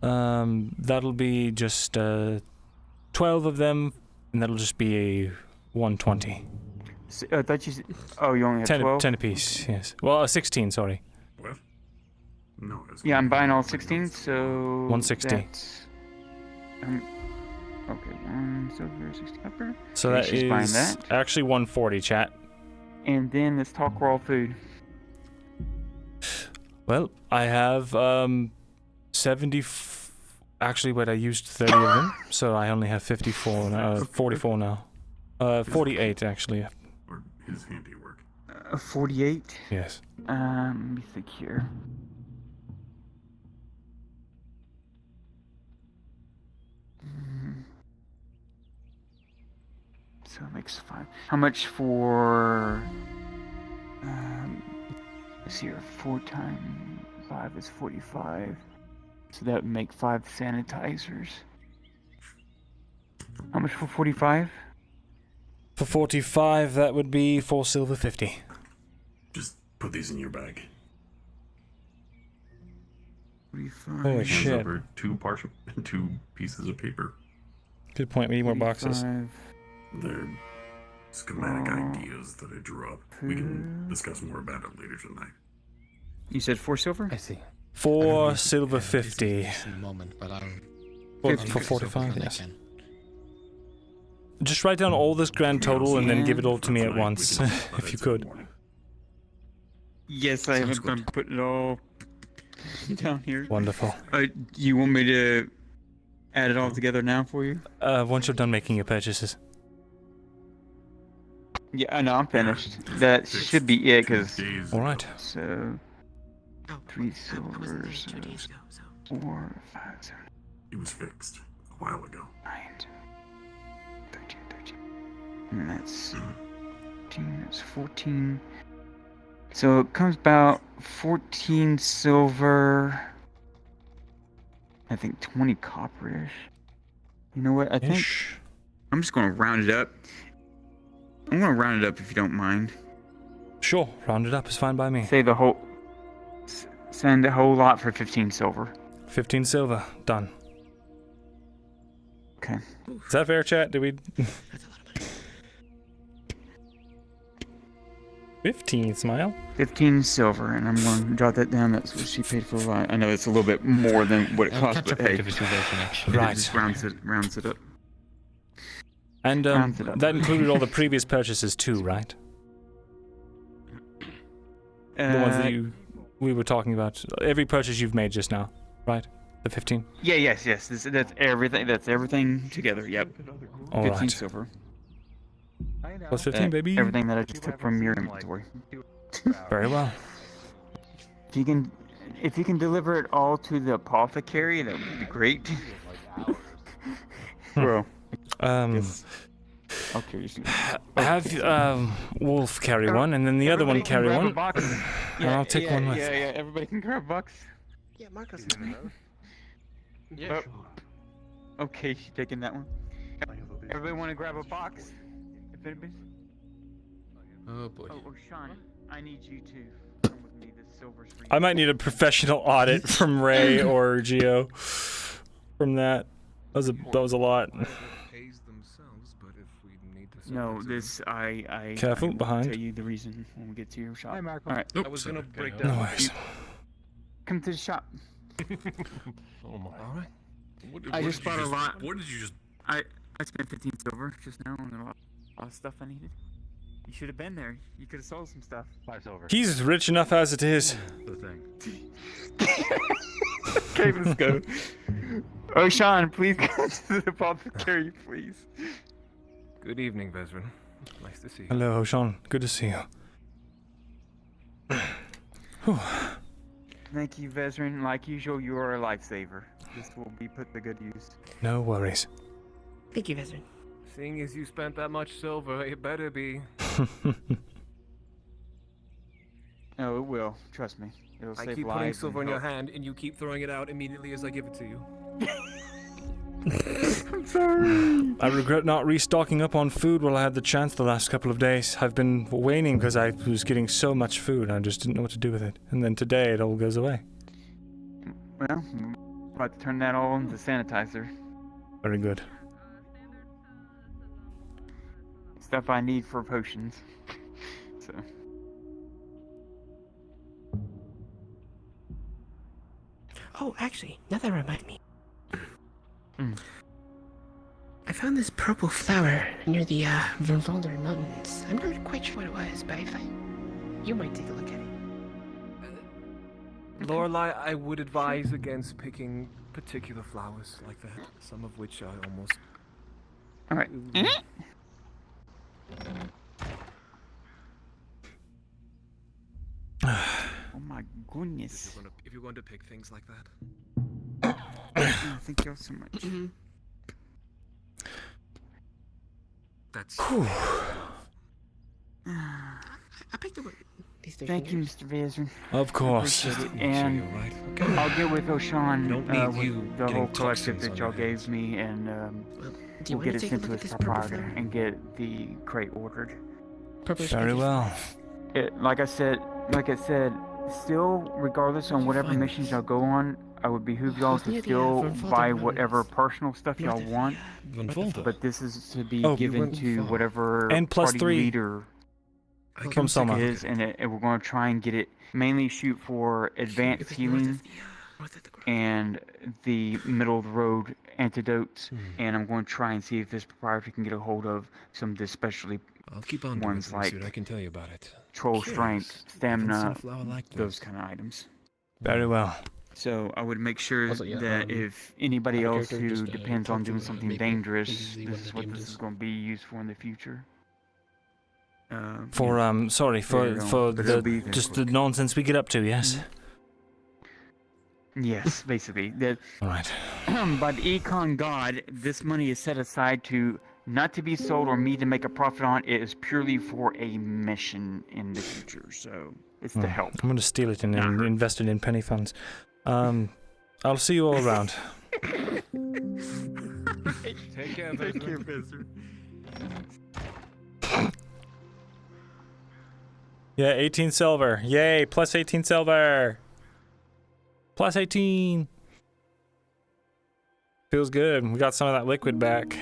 That'll be just 12 of them, and that'll just be a 120. I thought you said, oh, you only have 12? 10 apiece, yes. Well, 16, sorry. What? No, it's Yeah, I'm buying all 16, so... 160. That's, okay, 1 silver, 60 copper. So Okay, that she's is buying that. actually 140, chat. And then let's talk raw food. Well, I have 70. Actually, wait, I used 30 of them, so I only have 54 now. 44 now. 48 actually. Or his handiwork. 48? Yes. Let me think here. So it makes 5. How much for... let's see here, 4 times 5 is 45. So that would make 5 sanitizers. How much for 45? For 45, that would be 4 silver 50. Just put these in your bag. 45. Holy Hands shit. over 2 pieces of paper. Good point, we need more boxes. 45. They're schematic ideas that I drew up. We can discuss more about it later tonight. You said 4 silver? I see. 4 silver 50. Moment, but I'll... For 45, yes. Just write down all this grand total and then give it all to me at once, if you could. Yes, I haven't been putting it all down here. Wonderful. You want me to add it all together now for you? Once you're done making your purchases. Yeah, I know, I'm finished. That should be it, because... Alright. So... 3 silvers, 4, 5, 7... It was fixed a while ago. 9, 13. And that's 13, that's 14. So it comes about 14 silver. I think 20 copperish. You know what? I think I'm just going to round it up. I'm going to round it up if you don't mind. Sure, round it up is fine by me. Say the whole. Send a whole lot for 15 silver. 15 silver, done. Okay. Is that fair, chat? Did we? 15, smile. 15 silver, and I'm going to jot that down. That's what she paid for a lot. I know it's a little bit more than what it cost, but hey, Right. it just rounds it up. And Rounds it up. that included all the previous purchases too, right? The ones that we were talking about. Every purchase you've made just now, right? The 15. Yeah, yes. That's everything. That's everything together. Yep. All 15 right. silver. Plus 15, baby. Everything that I just took from your inventory. Very well. If you can deliver it all to the apothecary, that would be great. Bro. I'll carry you. Have Wolf carry one, and then the other one carry one. And I'll take one with. Yeah. Everybody can grab a box. Yeah, Marcos is there. Yeah. Okay, she's taking that one. Everybody want to grab a box? If anybody's... Oh boy. Oh, Sean, I need you to come with me. This silver's for you. I might need a professional audit from Ray or Geo. From that, that was a lot. No, this I Careful, behind. Tell you the reason when we get to your shop. Hi, Marco. All right. I was gonna break No down. worries. Come to the shop. Oh my. All right. I just bought a lot. What did you just? I spent 15 silver just now on a lot of stuff I needed. You should have been there. You could have sold some stuff. 5 silver. He's rich enough as it is. The thing. Okay, let's go. Oh, Sean, please come to the apothecary, please. Good evening, Vezran. Nice to see you. Hello, Sean. Good to see you. Whew. Thank you, Vezrin. Like usual, you are a lifesaver. This will be put to good use. No worries. Thank you, Vezrin. Seeing as you spent that much silver, it better be. No, it will. Trust me. It'll I save keep lives. putting silver in and your help. hand, and you keep throwing it out immediately as I give it to you. I'm sorry. I regret not restocking up on food while I had the chance the last couple of days. I've been waning because I was getting so much food. I just didn't know what to do with it. And then today it all goes away. Well, I'm about to turn that all into sanitizer. Very good. Stuff I need for potions. So. Oh, actually, now that reminds me. Mm. I found this purple flower near the Myrindal Mountains. I'm not quite sure what it was, but I thought you might take a look at it. Lorelai, I would advise against picking particular flowers like that, some of which I almost... Alright. Oh my goodness. If you're going to pick things like that. Oh, thank you so much. That's... I picked up these three Thank you, fingers. Mr. Vezrin. Of course. Appreciate it. And I'll get with O'Shawn, with the whole collective that y'all gave me, and we'll get it sent to his proprietor and get the crate ordered. Very well. Like I said, still, regardless on whatever missions y'all go on, I would behoove y'all to still buy whatever personal stuff y'all want. But this is to be given to whatever and plus party 3 leader from Soma. is, and we're going to try and get it, mainly shoot for advanced healing and the middle of the road antidotes, and I'm going to try and see if this proprietor can get a hold of some of the specialty I'll keep on ones doing like things, I can tell you about it. troll Curious. strength, stamina, Sunflower like those kind of items. Very well. So I would make sure Also, yeah, that if anybody my else character who just, depends on talked to, doing something maybe dangerous, easy this when is the what game this is just- going to be used for in the future. For sorry for but it'll be the there just quick. the nonsense we get up to. Yes. Yes, basically. All right. By the Econ God, this money is set aside to not to be sold or me to make a profit on. It is purely for a mission in the future. So it's to help. I'm going to steal it and invest it in penny funds. I'll see you all around. Take care, Take care, Professor. Yeah, 18 silver. Yay, plus 18 silver. Plus 18. Feels good. We got some of that liquid back.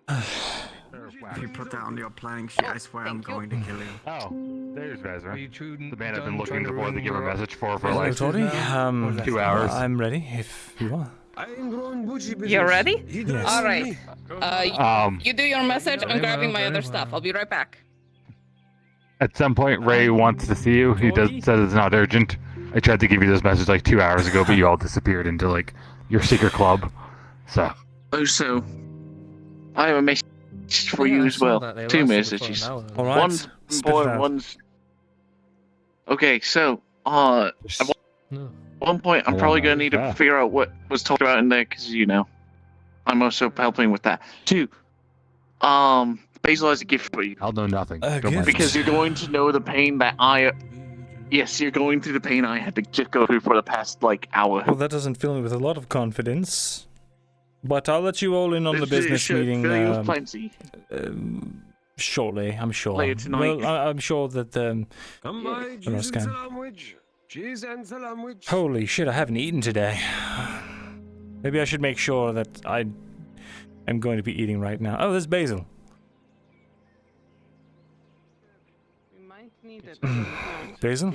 If you put that on your planning sheet, I swear I'm going to kill you. Oh, there's Vezra. Are you two The man I've been done looking trying to for to run give a your message for Hello, like Tori. 2 hours. I'm ready if you want. You're ready? Yes. All right. You do your message. I'm grabbing my other stuff. I'll be right back. At some point, Ray wants to see you. He says it's not urgent. I tried to give you this message like 2 hours ago, but you all disappeared into like your secret club. So. Also, I have a message for you as well. 2 messages. All right. One's Spit it important, out. one's. Okay, so at one point, I'm probably gonna need to figure out what was talked about in there, because I'm also helping with that. 2, Basil has a gift for you. I'll know nothing. Because you're going to know the pain that Yes, you're going through the pain I had to just go through for the past, hour. Well, that doesn't fill me with a lot of confidence. But I'll let you all in on the business Should meeting fill you with plenty. shortly, I'm sure. Later tonight. Well, I'm sure that Come by, the cheese rest and can. sandwich. Cheese and sandwich. Holy shit, I haven't eaten today. Maybe I should make sure that I am going to be eating right now. Oh, there's Basil. We might need it. Basil?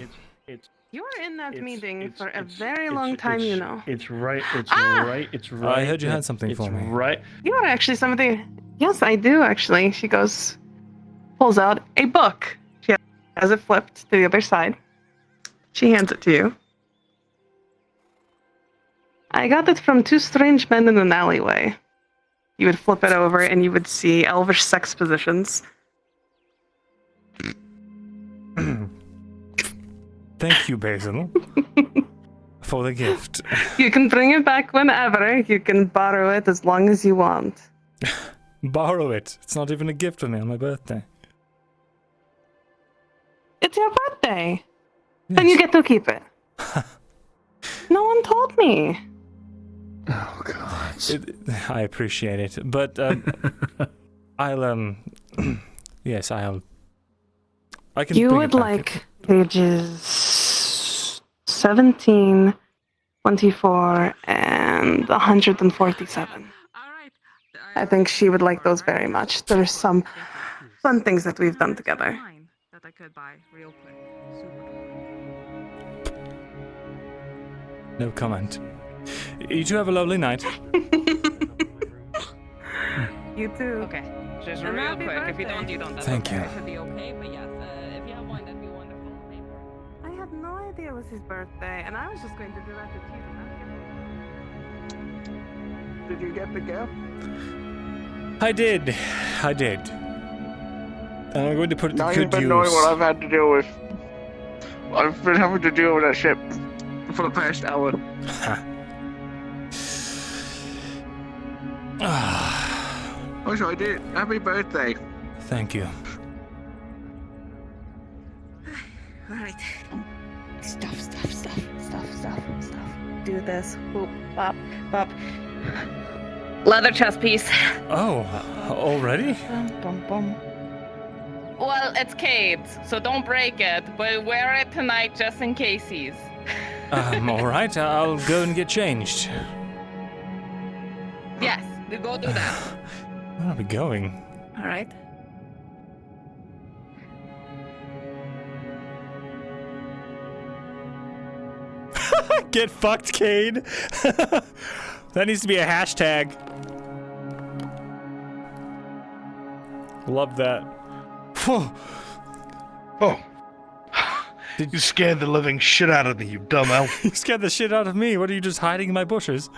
You were in that meeting for a very long time, you know. It's right. It's Ah! right. It's I right. heard you had something for me. Right. You are actually somebody. Yes, I do actually. She pulls out a book. She has it flipped to the other side. She hands it to you. I got it from two strange men in an alleyway. You would flip it over and you would see elvish sex positions. Thank you, Basil, for the gift. You can bring it back whenever. You can borrow it as long as you want. Borrow it. It's not even a gift for me on my birthday. It's your birthday. Then you get to keep it. No one told me. Oh, God. I appreciate it. But, I'll, yes, I can You bring would it back. like pages 17, 24, and 147. I think she would like those very much. There's some fun things that we've done together. That I could buy real quick. No comment. You two have a lovely night. You too. Okay. Just real quick. If you don't, you don't. That's Thank okay. you. It should be okay, but yes, if you have one, that'd be wonderful. Pay for it. I had no idea it was his birthday, and I was just going to do that to tease him. Did you get the gift? I did. And I'm going to put it Now to you've good been use. knowing what I've had to deal with. I've been having to deal with that ship for the past hour. Also, I did. Happy birthday. Thank you. Alright. Stuff. Do this. Boop, bop, bop. Leather chest piece. Oh, already? Bum, bum. Well, it's Cade's, so don't break it, but wear it tonight just in cases. Alright, I'll go and get changed. Yes, we go do that. Where are we going? Alright. Get fucked, Cade. That needs to be a hashtag. Love that. Oh. You scared the living shit out of me, you dumb elf. You scared the shit out of me. What are you just hiding in my bushes?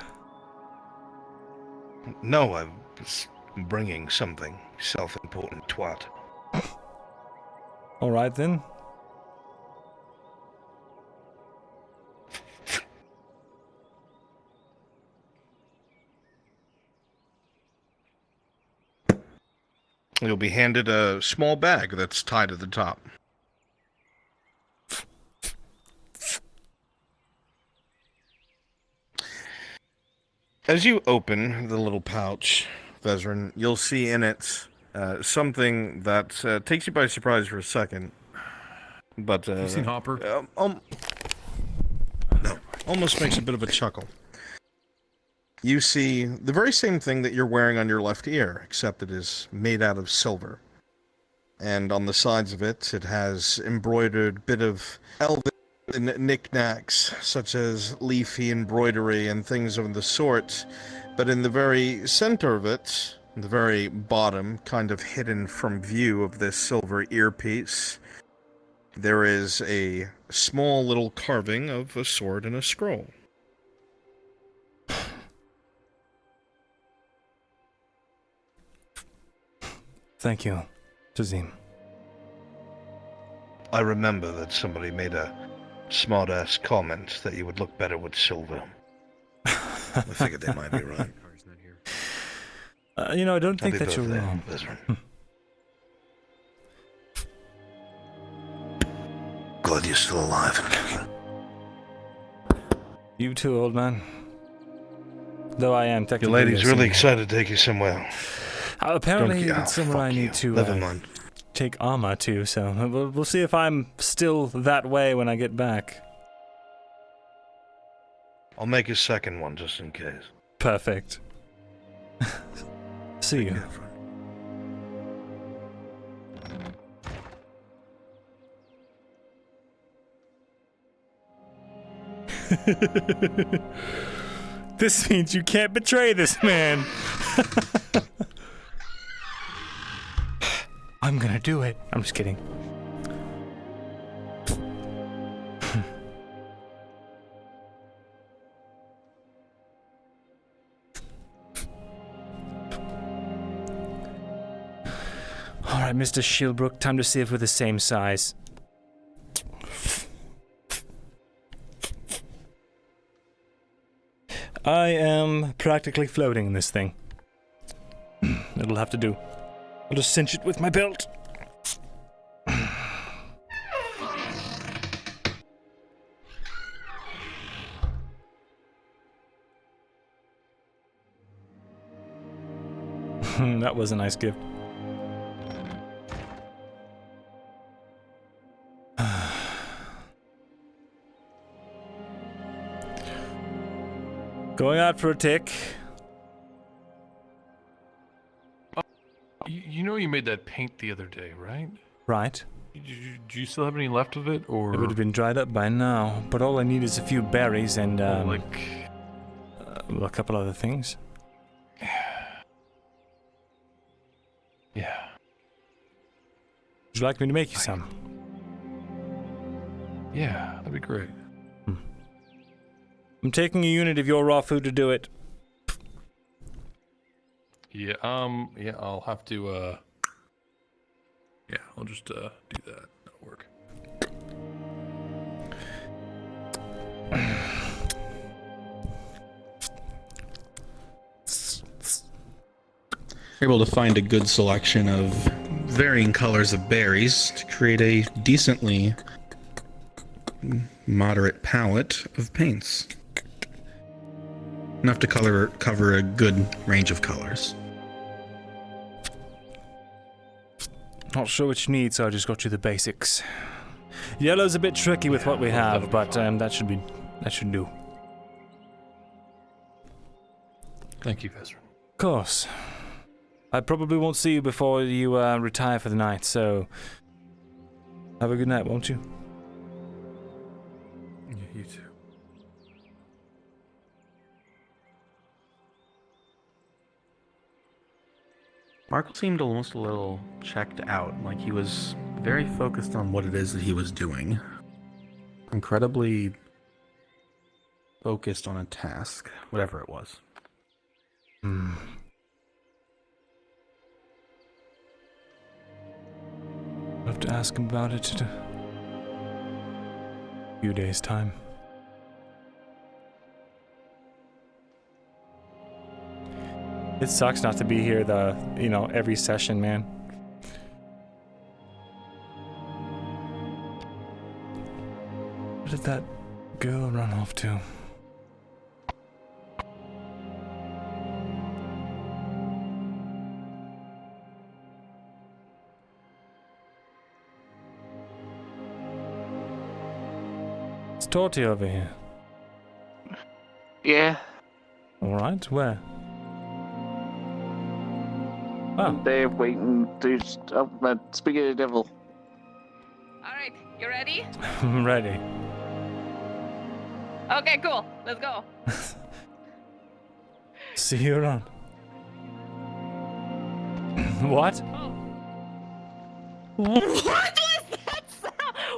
No, I was bringing something. Self-important twat. Alright then. You'll be handed a small bag that's tied at the top. As you open the little pouch, Vezrin, you'll see in it something that takes you by surprise for a second. But You seen Hopper? No, almost makes a bit of a chuckle. You see the very same thing that you're wearing on your left ear, except it is made out of silver. And on the sides of it, it has embroidered bit of Elven knickknacks, such as leafy embroidery and things of the sort. But in the very center of it, the very bottom, kind of hidden from view of this silver earpiece, there is a small little carving of a sword and a scroll. Thank you, Tazim. I remember that somebody made a smart-ass comment that you would look better with silver. I figured they might be right. You know, I don't think Happy that you're birthday, wrong. Vezrin. Glad you're still alive and kicking. You too, old man. Though I am technically. Your lady's really excited to take you somewhere. Apparently, Don't- it's somewhere I fuck need you. to Never mind. take Amma to, so we'll see if I'm still that way when I get back. I'll make a second one just in case. Perfect. See you. This means you can't betray this man. I'm gonna do it. I'm just kidding. Alright, Mr. Shieldbrook, time to see if we're the same size. I am practically floating in this thing. It'll have to do. I'll just cinch it with my belt. That was a nice gift. Going out for a tick. You know you made that paint the other day, right? Right. Do you still have any left of it, or...? It would have been dried up by now, but all I need is a few berries and, a couple other things. Yeah. Would you like me to make you some? Yeah, that'd be great. I'm taking a unit of your raw food to do it. Yeah, I'll have to, yeah, I'll just, do that. That'll work. Able to find a good selection of varying colors of berries to create a decently moderate palette of paints. Enough to cover a good range of colors. Not sure what you need, so I just got you the basics. Yellow's a bit tricky with what we have, but that should do. Thank you, Vezran. Of course. I probably won't see you before you retire for the night, so have a good night, won't you? Yeah, you too. Markle seemed almost a little checked out, like he was very focused on what it is that he was doing. Incredibly focused on a task, whatever it was. I'll have to ask him about it in a few days' time. It sucks not to be here every session, man. Where did that girl run off to? It's Torty over here. Yeah. Alright, where? Oh. They're waiting to speak of the devil. Alright, you ready? I'm ready. Okay, cool. Let's go. See you around. What? What was that sound?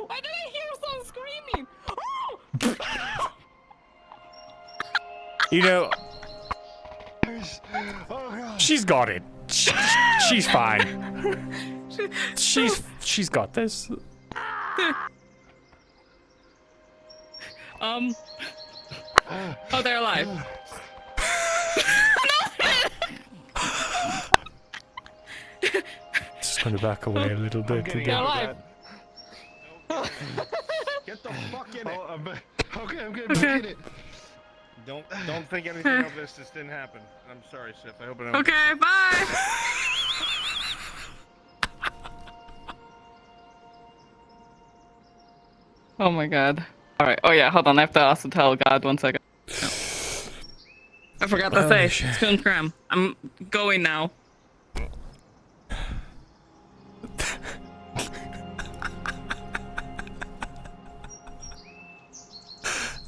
Why did I hear someone screaming? Oh! You know, she's got it. She's fine. She's got this. Oh, they're alive. Just gonna back away a little bit. They're alive. Get the fuck in it. Okay, I'm good. Okay. Get it. Don't think anything of this. This didn't happen. I'm sorry, Sif. I hope it don't. Okay, bye. Oh my god. Alright, oh yeah, hold on, I have to also tell God 1 second. I forgot to say, Spoon Cram, I'm going now.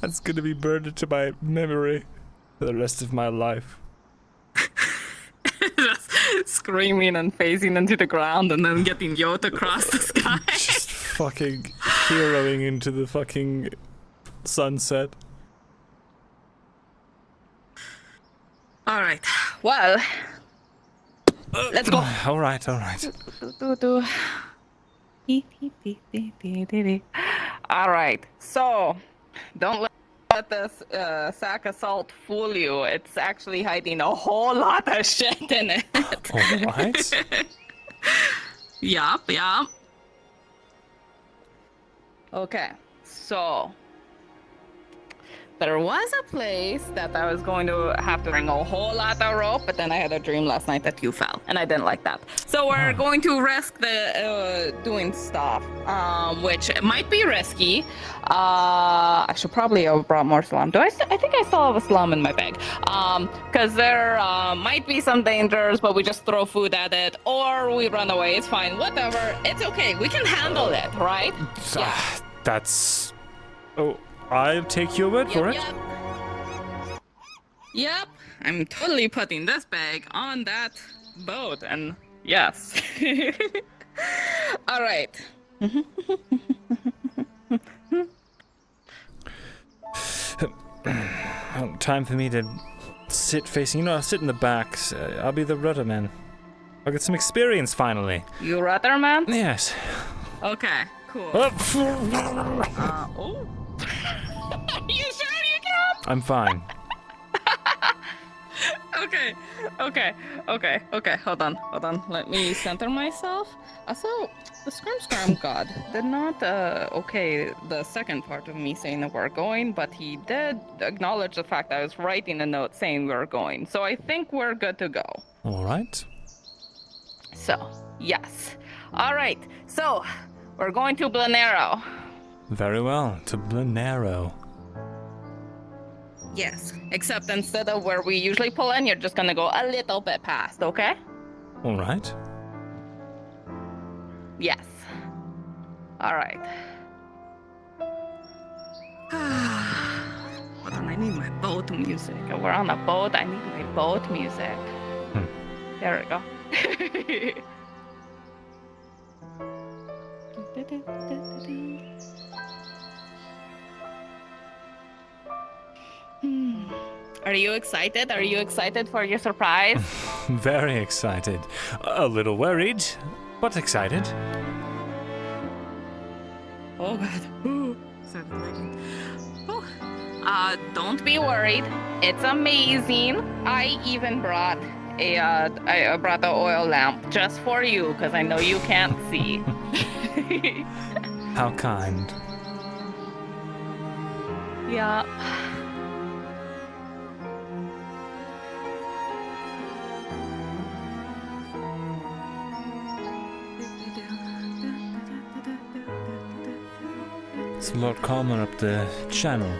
That's gonna be burned into my memory for the rest of my life. Just screaming and phasing into the ground and then getting yoked across the sky. Just fucking heroing into the fucking sunset. Alright, well, Let's go. All right. All right. So, don't let this sack of salt fool you. It's actually hiding a whole lot of shit in it. All right. Yup. Okay. So, there was a place that I was going to have to bring a whole lot of rope, but then I had a dream last night that you fell, and I didn't like that. So we're going to risk the doing stuff, which might be risky. I should probably have brought more slum. I think I still have a slum in my bag. Because there might be some dangers, but we just throw food at it, or we run away. It's fine. Whatever. It's okay. We can handle it, right? Yeah. That's... Oh, I'll take your word for it. Yep, I'm totally putting this bag on that boat, and yes. All right. Time for me to sit facing... I'll sit in the back. I'll be the rudder man. I'll get some experience finally. You rudder man? Yes. Okay, cool. Oh. You sure you can? I'm fine. Okay. Hold on. Let me center myself. Also, the Scrum God did not okay the second part of me saying that we're going, but he did acknowledge the fact that I was writing a note saying we were going. So I think we're good to go. All right. So, yes. All right. So, we're going to Blanero. Very well. To Blanero. Yes. Except instead of where we usually pull in, you're just gonna go a little bit past, okay? All right. Yes. All right. Hold on, I need my boat music. We're on a boat. I need my boat music. There we go. Are you excited? Are you excited for your surprise? Very excited. A little worried, but excited. Oh God. Don't be worried. It's amazing. I even brought I brought the oil lamp just for you because I know you can't see. How kind. Yeah. It's a lot calmer up the channel.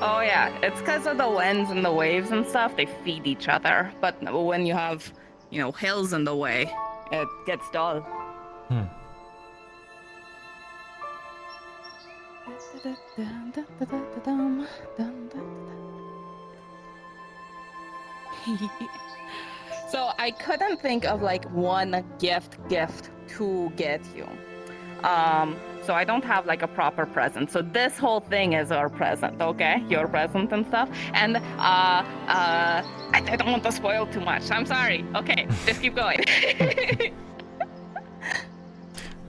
Oh yeah, it's because of the winds and the waves and stuff. They feed each other. But when you have, hills in the way, it gets dull. So I couldn't think of one gift to get you. So I don't have a proper present. So this whole thing is our present, okay? Your present and stuff. And I don't want to spoil too much. I'm sorry. Okay, just keep going.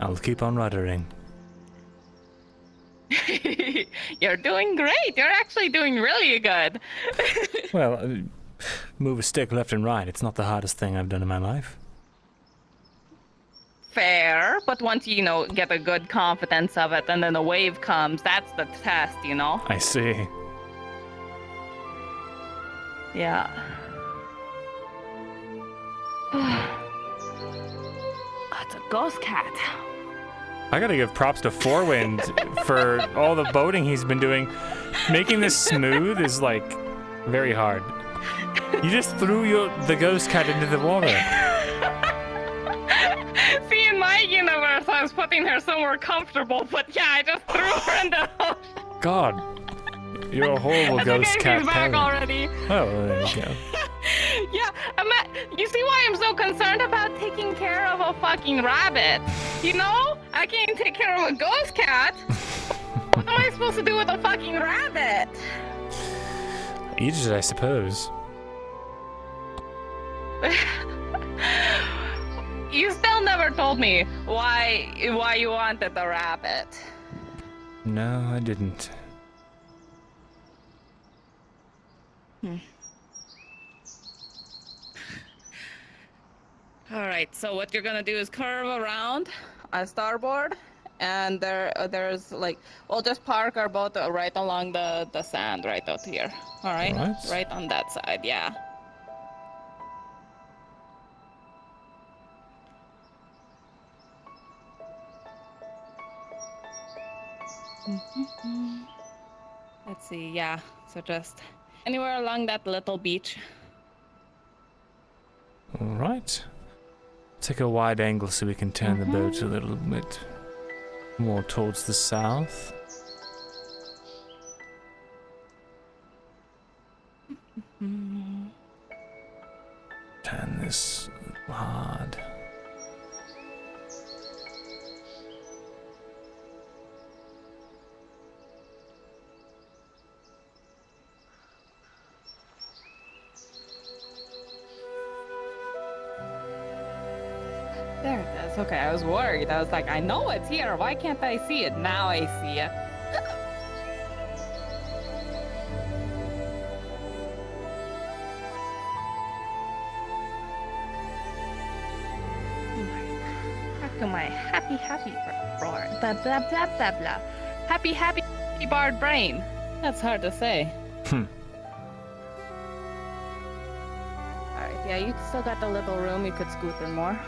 I'll keep on ruddering. You're doing great. You're actually doing really good. Well, move a stick left and right. It's not the hardest thing I've done in my life. Fair, but once you get a good confidence of it and then a wave comes, that's the test, I see. Yeah. It's a ghost cat. I gotta give props to Fourwind for all the boating he's been doing. Making this smooth is very hard. You just threw the ghost cat into the water. See, in my universe, I was putting her somewhere comfortable, but yeah, I just threw her in the ocean. God, you're a horrible ghost cat She's back parent. already. Oh, well, there you go. Yeah, you see why I'm so concerned about taking care of a fucking rabbit? I can't take care of a ghost cat. What am I supposed to do with a fucking rabbit? Eat it, I suppose. You still never told me why you wanted the rabbit. No, I didn't. All right, so what you're gonna do is curve around a starboard, and there's like, we'll just park our boat right along the sand right out here. All right, right on that side, yeah. Let's see, yeah. So just anywhere along that little beach. All right. Take a wide angle so we can turn the boat a little bit more towards the south. Turn this hard. There it is. Okay, I was worried. I was like, I know it's here. Why can't I see it? Now I see it. Back to my happy roar. Blah blah blah blah blah. Happy bard brain. That's hard to say. Alright, yeah, you still got the little room. You could scoot in more.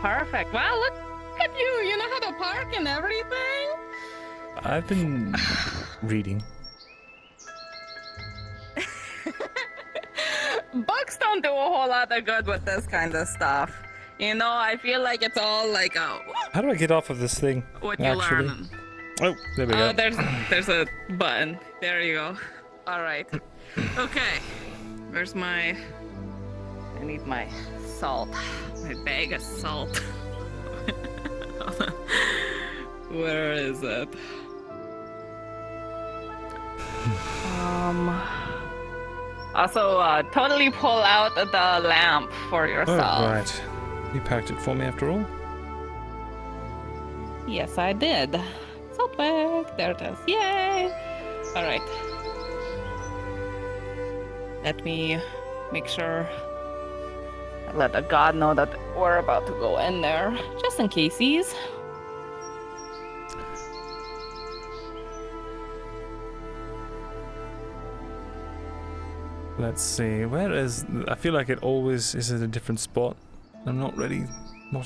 Perfect. Wow, look at you. You know how to park and everything. I've been reading. Books don't do a whole lot of good with this kind of stuff. You know, I feel like it's all like a... How do I get off of this thing? What you actually? learn. Oh, there we go. There's a button. There you go. All right. Okay. Where's my... I need my salt. My bag of salt. Where is it? Also, totally pull out the lamp for yourself. Oh, right. You packed it for me after all? Yes, I did. Salt bag. There it is. Yay! All right. Let me make sure. Let the god know that we're about to go in there, just in case he's. Let's see, where is... I feel like it always is at a different spot. I'm not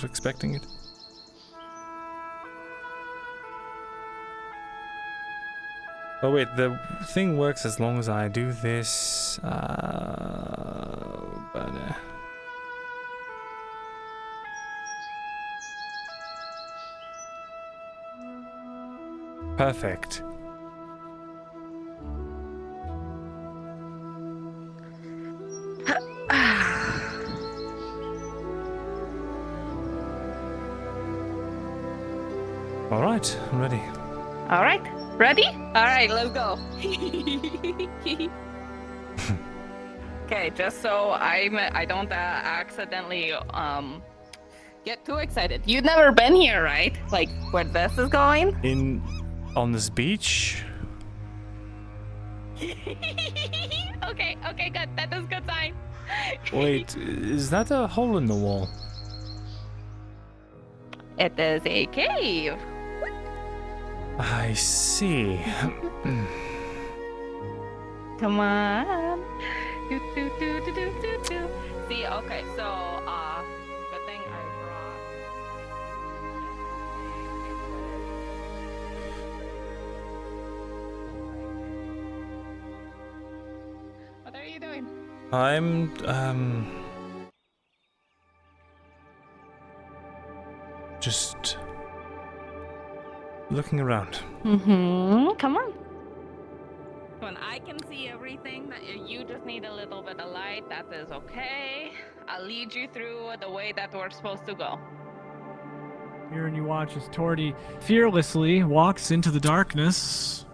expecting it. Oh wait, the thing works as long as I do this... Perfect. All right, I'm ready. All right, ready? All right, let's go. Okay, just so I don't accidentally get too excited. You've never been here, right? Like where this is going? On this beach? Okay, good. That is good sign. Wait, is that a hole in the wall? It is a cave. I see. Come on. See, okay, so, good thing I brought... What are you doing? I'm, just looking around. Come on. When I can see everything, that you just need a little bit of light, that is okay. I'll lead you through the way that we're supposed to go. Here and you watch as Torty fearlessly walks into the darkness.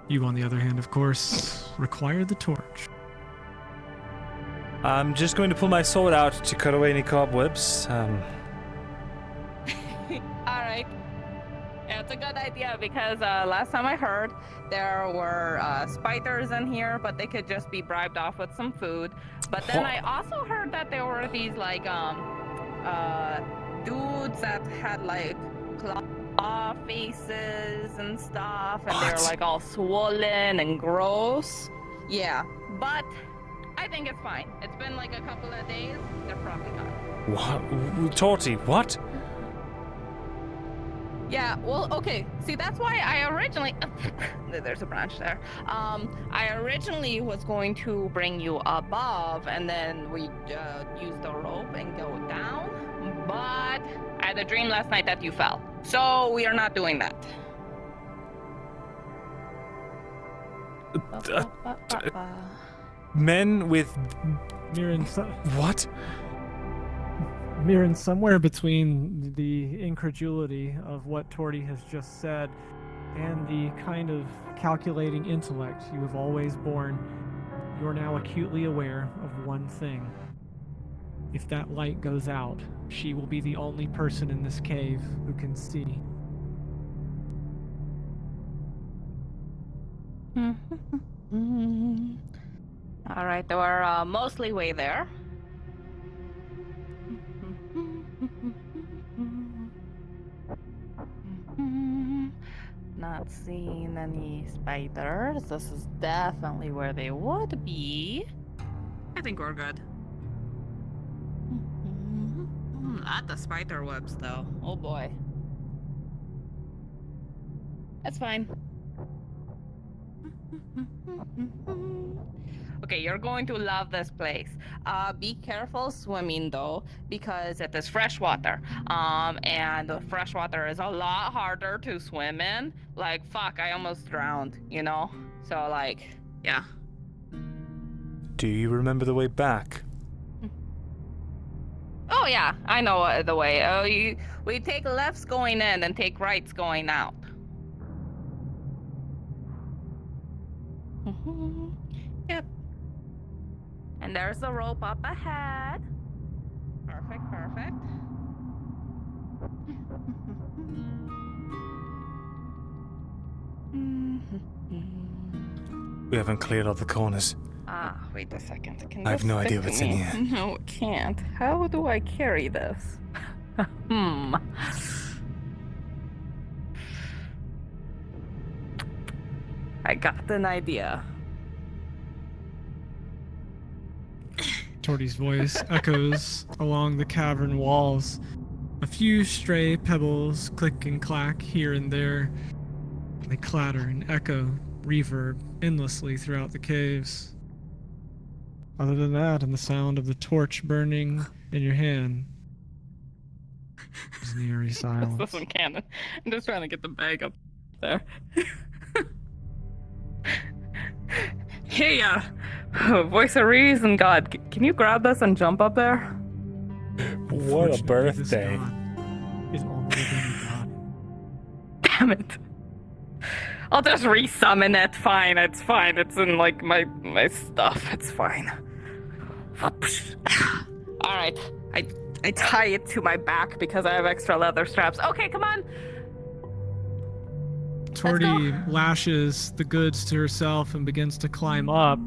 You, on the other hand, of course, require the torch. I'm just going to pull my sword out to cut away any cobwebs. Alright. Yeah, it's a good idea because last time I heard there were spiders in here, but they could just be bribed off with some food. But then I also heard that there were these like dudes that had like claw faces and stuff, and they were like all swollen and gross. Yeah, but I think it's fine. It's been like a couple of days. They're probably gone. What? Torty, what? Yeah, well, okay. See, that's why I originally... There's a branch there. I originally was going to bring you above, and then we use the rope and go down. But I had a dream last night that you fell. So we are not doing that. Men with... Myrin, what? Myrin, somewhere between the incredulity of what Torty has just said and the kind of calculating intellect you have always borne, you are now acutely aware of one thing. If that light goes out, she will be the only person in this cave who can see. Alright, we're mostly way there. Not seeing any spiders. This is definitely where they would be. I think we're good. Not the spider webs though. Oh boy. That's fine. Okay, you're going to love this place. Be careful swimming though, because it is fresh water. And fresh water is a lot harder to swim in. Like, fuck, I almost drowned, you know? So, like, yeah. Do you remember the way back? Oh yeah, I know the way. We take lefts going in and take rights going out. Yep. And there's the rope up ahead. Perfect, perfect. We haven't cleared all the corners. Wait a second. Can I have this no idea stick what's to in me? here. No, it can't. How do I carry this? I got an idea. Torty's voice echoes along the cavern walls. A few stray pebbles click and clack here and there. They clatter and echo, reverb endlessly throughout the caves. Other than that, and the sound of the torch burning in your hand, is the eerie silence. This isn't canon. I'm just trying to get the bag up there. Hey, voice of reason, God, can you grab this and jump up there? What a birthday. Is only a god. Damn it. I'll just resummon it. Fine, it's fine. It's in, like, my stuff. It's fine. Alright. I tie it to my back because I have extra leather straps. Okay, come on. Torty lashes the goods to herself and begins to climb up.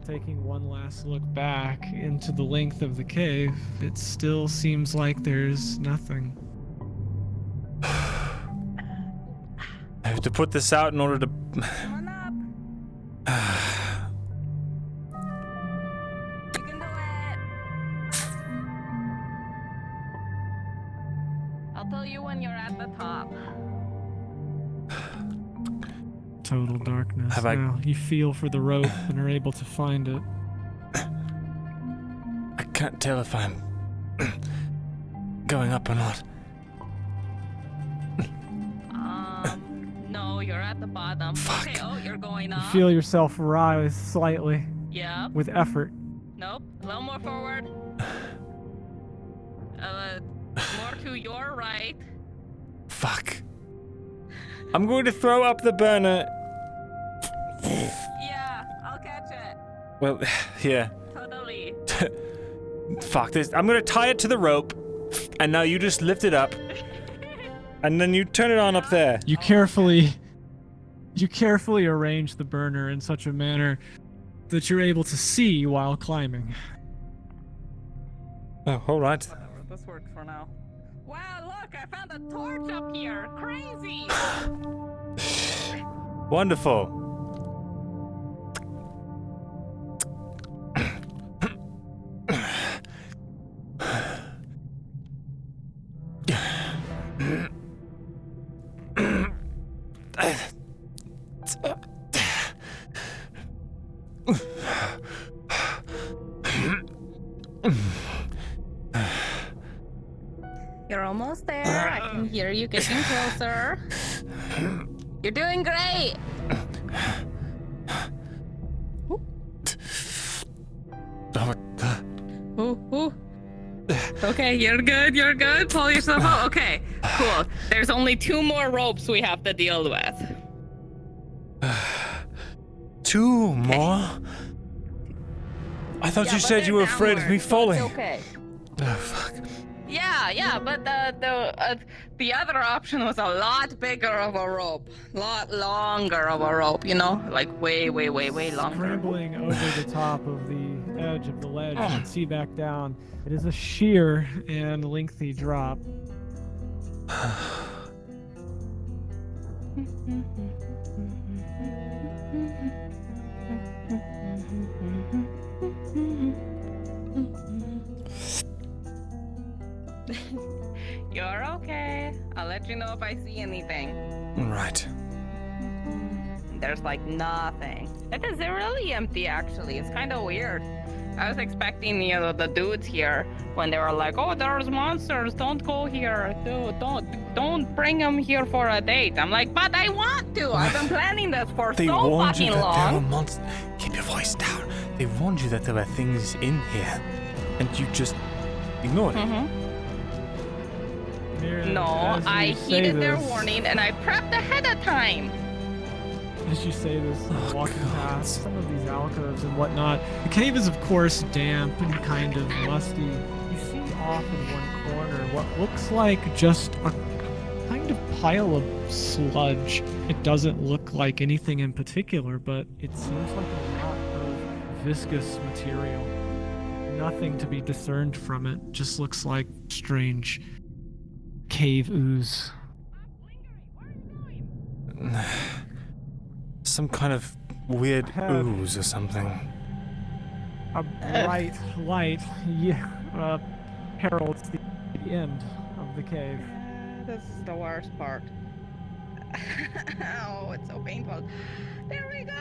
Taking one last look back into the length of the cave, it still seems like there's nothing. I have to put this out in order to... Come on up. You can do it. I'll tell you when you're at the top. Total darkness. Now you feel for the rope and are able to find it. I can't tell if I'm going up or not. No, you're at the bottom. Fuck. Okay, oh, you're going You up. feel yourself rise slightly. Yep. With effort. Nope. A little more forward. More to your right. Fuck. I'm going to throw up the burner Yeah, I'll catch it. Well, yeah. Totally. Fuck this. I'm gonna tie it to the rope, and now you just lift it up, and then you turn it on up there. You carefully arrange the burner in such a manner that you're able to see while climbing. Oh, all right. Whatever, this works for now. Wow, look, I found a torch up here. Crazy. Wonderful. You're almost there. I can hear you getting closer. You're doing great. Ooh. Okay, you're good. You're good. Pull yourself up. Okay, cool. There's only 2 more ropes we have to deal with. 2 more? I thought you said you were afraid of me falling. It's okay. Oh, fuck. Yeah, but the other option was a lot bigger of a rope, lot longer of a rope. You know, like way longer. Scrambling over the top of the edge of the ledge, you can see back down. It is a sheer and lengthy drop. You're okay. I'll let you know if I see anything. Right. There's like nothing. It is really empty actually. It's kind of weird. I was expecting the dudes here when they were like, "Oh, there's monsters. Don't go here. Don't bring them here for a date." I'm like, "But I want to. I've been planning this for so fucking long." Keep your voice down. They warned you that there were things in here, and you just ignored it. No, I heeded their warning and I prepped ahead of time. As you say this, walking past some of these alcoves and whatnot, the cave is of course damp and kind of musty. You see off in one corner what looks like just a kind of pile of sludge. It doesn't look like anything in particular, but it seems like a lot of viscous material. Nothing to be discerned from it, just looks like strange cave ooze. Some kind of weird ooze or something. A bright light, heralds the end of the cave. This is the worst part. Oh, it's so painful. There we go!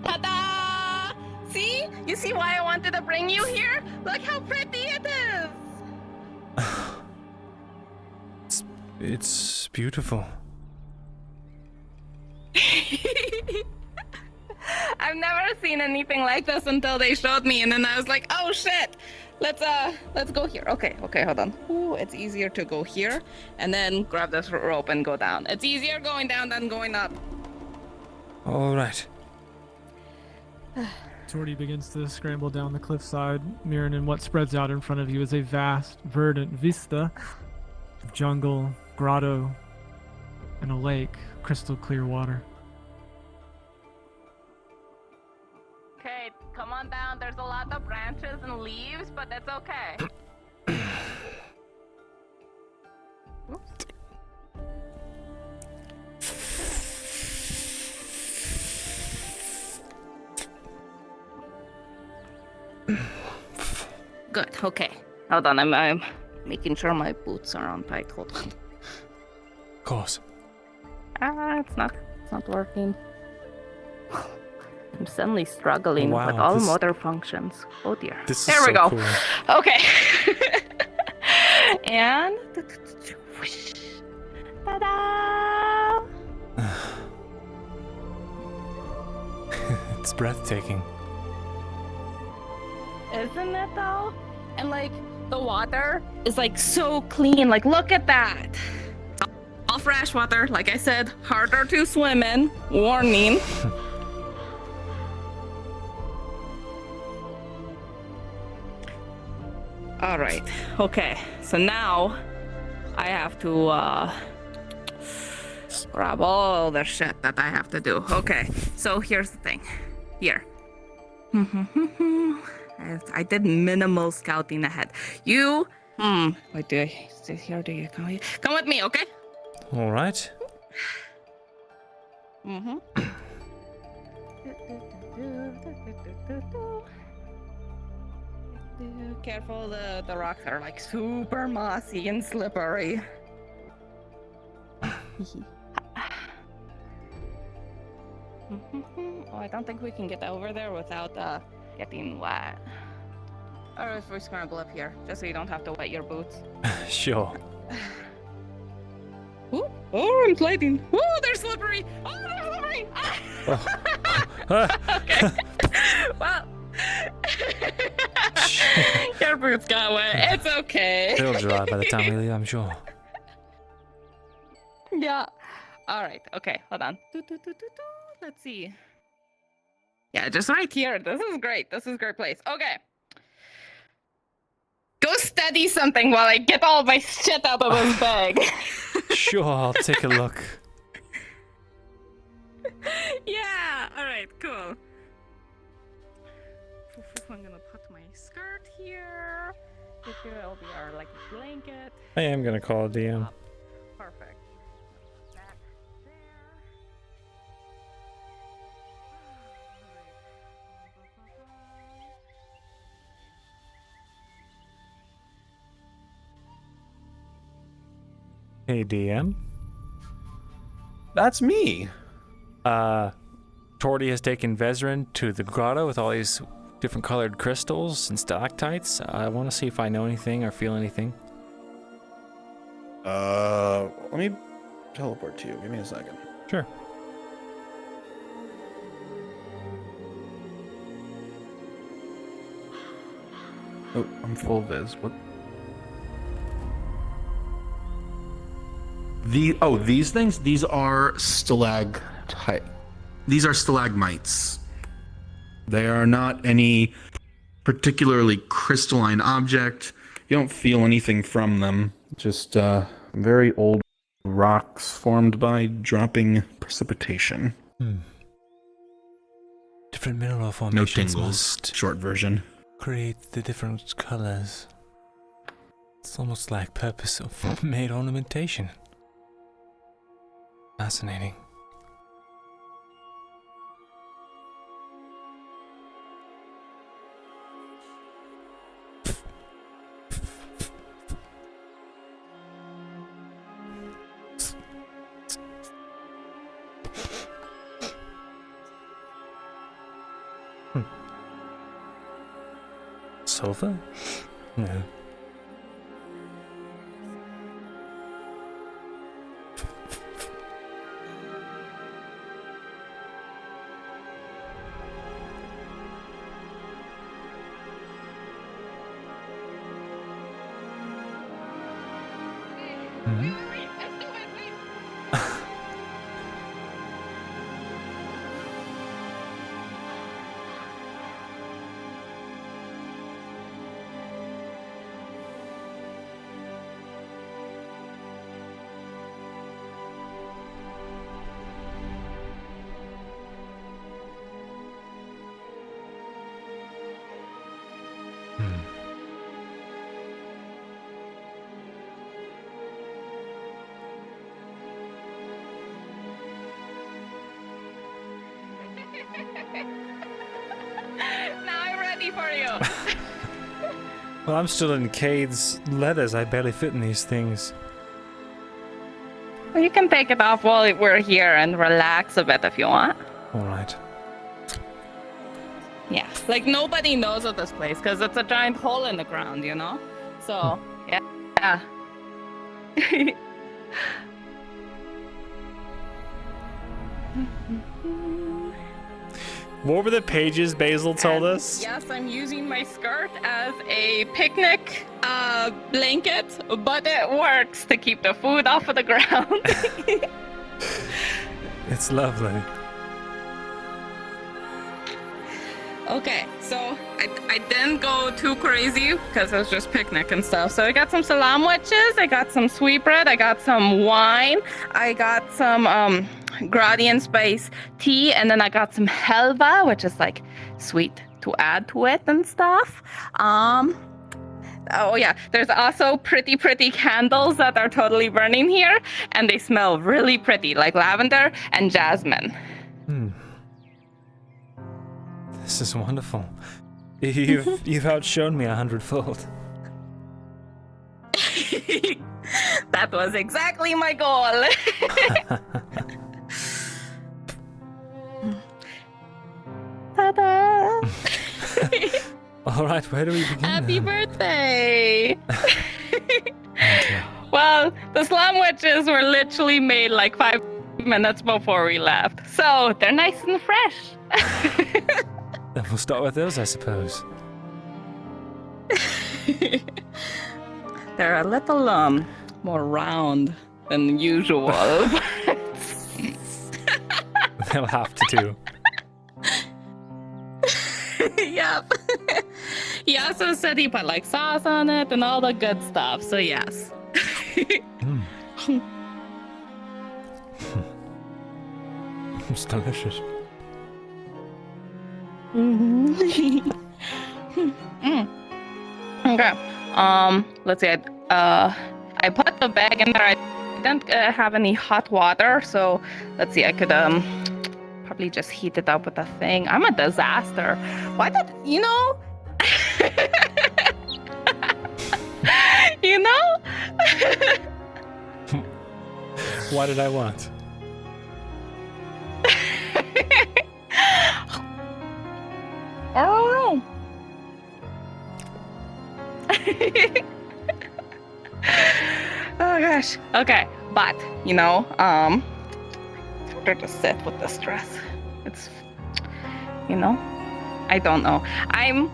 Ta-da! See? You see why I wanted to bring you here? Look how pretty it is! It's beautiful. I've never seen anything like this until they showed me, and then I was like, oh shit! Let's go here. Okay, hold on. Ooh, it's easier to go here, and then grab this rope and go down. It's easier going down than going up. All right. Torty begins to scramble down the cliffside. Mirren, and what spreads out in front of you is a vast, verdant vista of jungle, grotto, and a lake, crystal clear water. Okay, come on down. There's a lot of branches and leaves, but that's okay. Oops. Good, okay. Hold on, I'm making sure my boots are on tight. Hold on. Of course. It's not working. I'm suddenly struggling Wow, with all motor functions. Oh dear. This there is we so go. cool. Okay. And ta-da! It's breathtaking. Isn't it though? And like the water is like so clean. Like look at that. All fresh water. Like I said, harder to swim in. Warning. All right. Okay. So now I have to grab all the shit that I have to do. Okay. So here's the thing. Here. I did minimal scouting ahead. You, wait, do I stay here? Do you come here? Come with me, okay? All right. Careful, the rocks are like super mossy and slippery. Oh, I don't think we can get over there without getting wet. Or if we scramble up here, just so you don't have to wet your boots. Sure. Ooh, oh, I'm sliding. Oh, they're slippery. Oh, they're slippery. Okay. Well, your boots got wet. It's okay. They'll dry by the time we leave, I'm sure. Yeah. All right. Okay. Hold on. Let's see. Yeah, just right here. This is great. This is a great place. Okay. Go study something while I get all my shit out of this bag. Sure, I'll take a look. Yeah. All right. Cool. I'm gonna put my skirt here. It'll be our like blanket. I am gonna call a DM. Perfect. That there. Hey, DM. That's me. Torty has taken Vezrin to the grotto with all these different colored crystals and stalactites. I want to see if I know anything or feel anything. Let me teleport to you. Give me a second. Sure. Oh, I'm full viz. What? These things? These are These are stalagmites. They are not any particularly crystalline object. You don't feel anything from them. Just very old rocks formed by dropping precipitation. Different mineral formations No tingles. must Short version. create the different colors. It's almost like purpose-made ornamentation. Fascinating. Sofa? No. Now I'm ready for you. Well, I'm still in Cade's leathers. I barely fit in these things. Well, you can take it off while we're here and relax a bit if you want. All right. Yeah, like nobody knows of this place because it's a giant hole in the ground, you know? So, yeah. What were the pages Basil told us? Yes, I'm using my skirt as a picnic blanket, but it works to keep the food off of the ground. It's lovely. Okay, so I didn't go too crazy because it was just picnic and stuff. So I got some salam wedges, I got some sweetbread, I got some wine, I got some Gradian spice tea, and then I got some helva, which is like sweet to add to it and stuff. Oh yeah, there's also pretty candles that are totally burning here, and they smell really pretty, like lavender and jasmine. This is wonderful. You've outshone me 100-fold. That was exactly my goal. Ta-da! All right, where do we begin? Happy birthday! Well, the slam wedges were literally made like 5 minutes before we left, so they're nice and fresh. Then we'll start with those, I suppose. They're a little more round than usual. They'll have to do. Yep. He also said he put like sauce on it and all the good stuff, so yes. It's delicious. Okay. Let's see. I put the bag in there. I didn't have any hot water, so let's see. I could probably just heat it up with a thing. I'm a disaster. Why did you know? You know? Why did I want? I don't know. Oh gosh. Okay, but you know, it's harder to sit with the stress. It's, you know, I don't know. I'm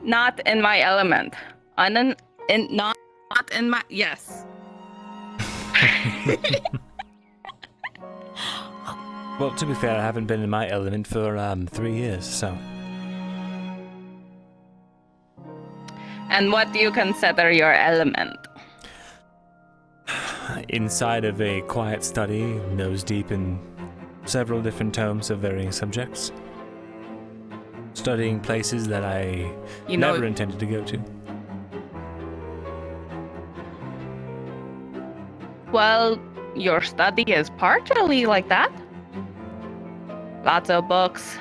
not in my element. Not in my yes. Well, to be fair, I haven't been in my element for 3 years, so. And what do you consider your element? Inside of a quiet study, nose deep in several different tomes of varying subjects. Studying places that I never intended to go to. Well, your study is partially like that. Lots of books,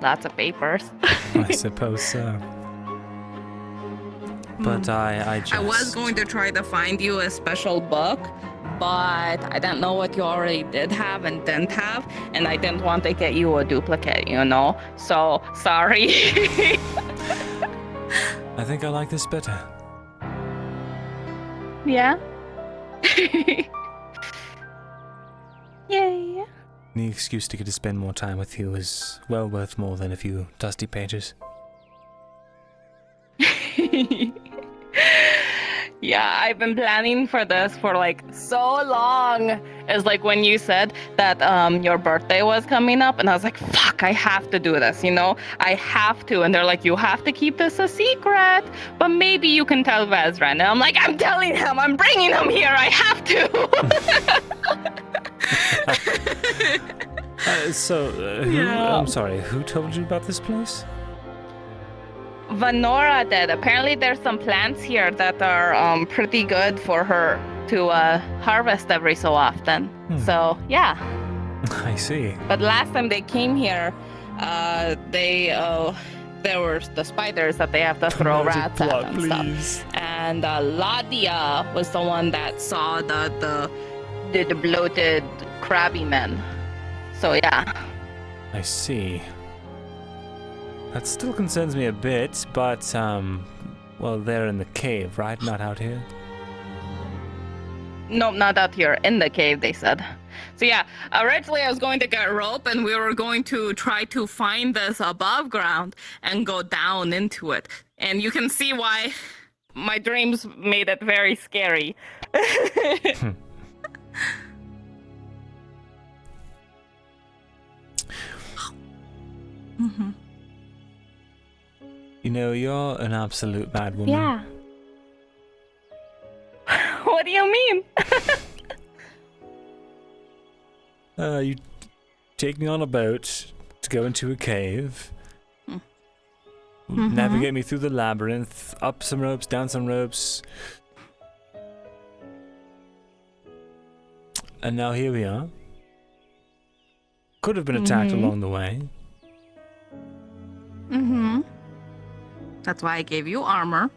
lots of papers. I suppose so. But I just... I was going to try to find you a special book, but I didn't know what you already did have and didn't have, and I didn't want to get you a duplicate, you know? So, sorry. I think I like this better. Yeah? Yay. The excuse to get to spend more time with you is well worth more than a few dusty pages. Yeah, I've been planning for this for like so long. It's like when you said that your birthday was coming up, and I was like, fuck, I have to do this, you know? I have to. And they're like, you have to keep this a secret, but maybe you can tell Vezran. And I'm like, I'm telling him, I'm bringing him here, I have to. I'm sorry, who told you about this place? Vanora did. Apparently there's some plants here that are pretty good for her to harvest every so often. So, yeah. I see. But last time they came here, there were the spiders that they have to throw rats at and stuff. And Ladia was the one that saw the bloated crabby men. So, yeah. I see. That still concerns me a bit, but, well, they're in the cave, right? Not out here? Nope, not out here. In the cave, they said. So yeah, originally I was going to get rope and we were going to try to find this above ground and go down into it. And you can see why my dreams made it very scary. Mm-hmm. You know, you're an absolute bad woman. Yeah. What do you mean? You take me on a boat to go into a cave. Mm-hmm. Navigate me through the labyrinth, up some ropes, down some ropes. And now here we are. Could have been attacked along the way. Mm-hmm. That's why I gave you armor.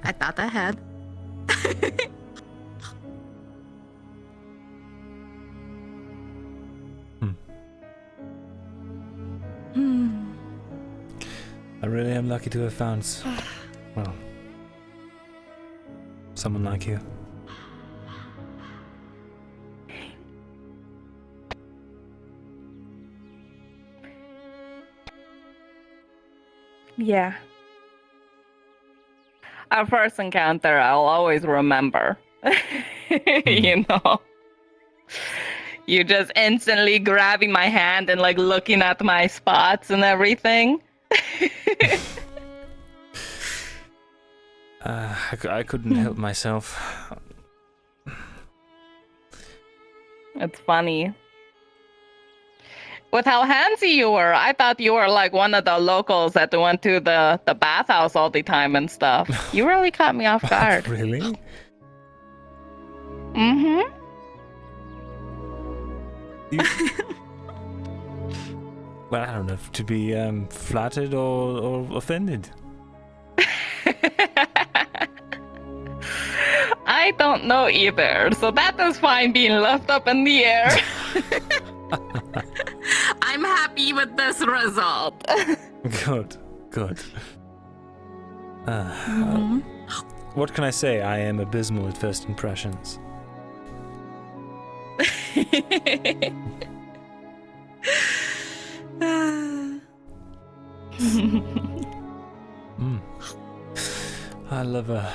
I thought ahead. I really am lucky to have found, well, someone like you. Yeah. Our first encounter, I'll always remember. You know? You just instantly grabbing my hand and like looking at my spots and everything. I couldn't help myself. It's funny. With how handsy you were, I thought you were like one of the locals that went to the bathhouse all the time and stuff. You really caught me off guard. Really? Mm-hmm. Well, I don't know if to be flattered or offended. I don't know either, so that is fine being left up in the air. I'm happy with this result. Good, good. What can I say? I am abysmal at first impressions. I love a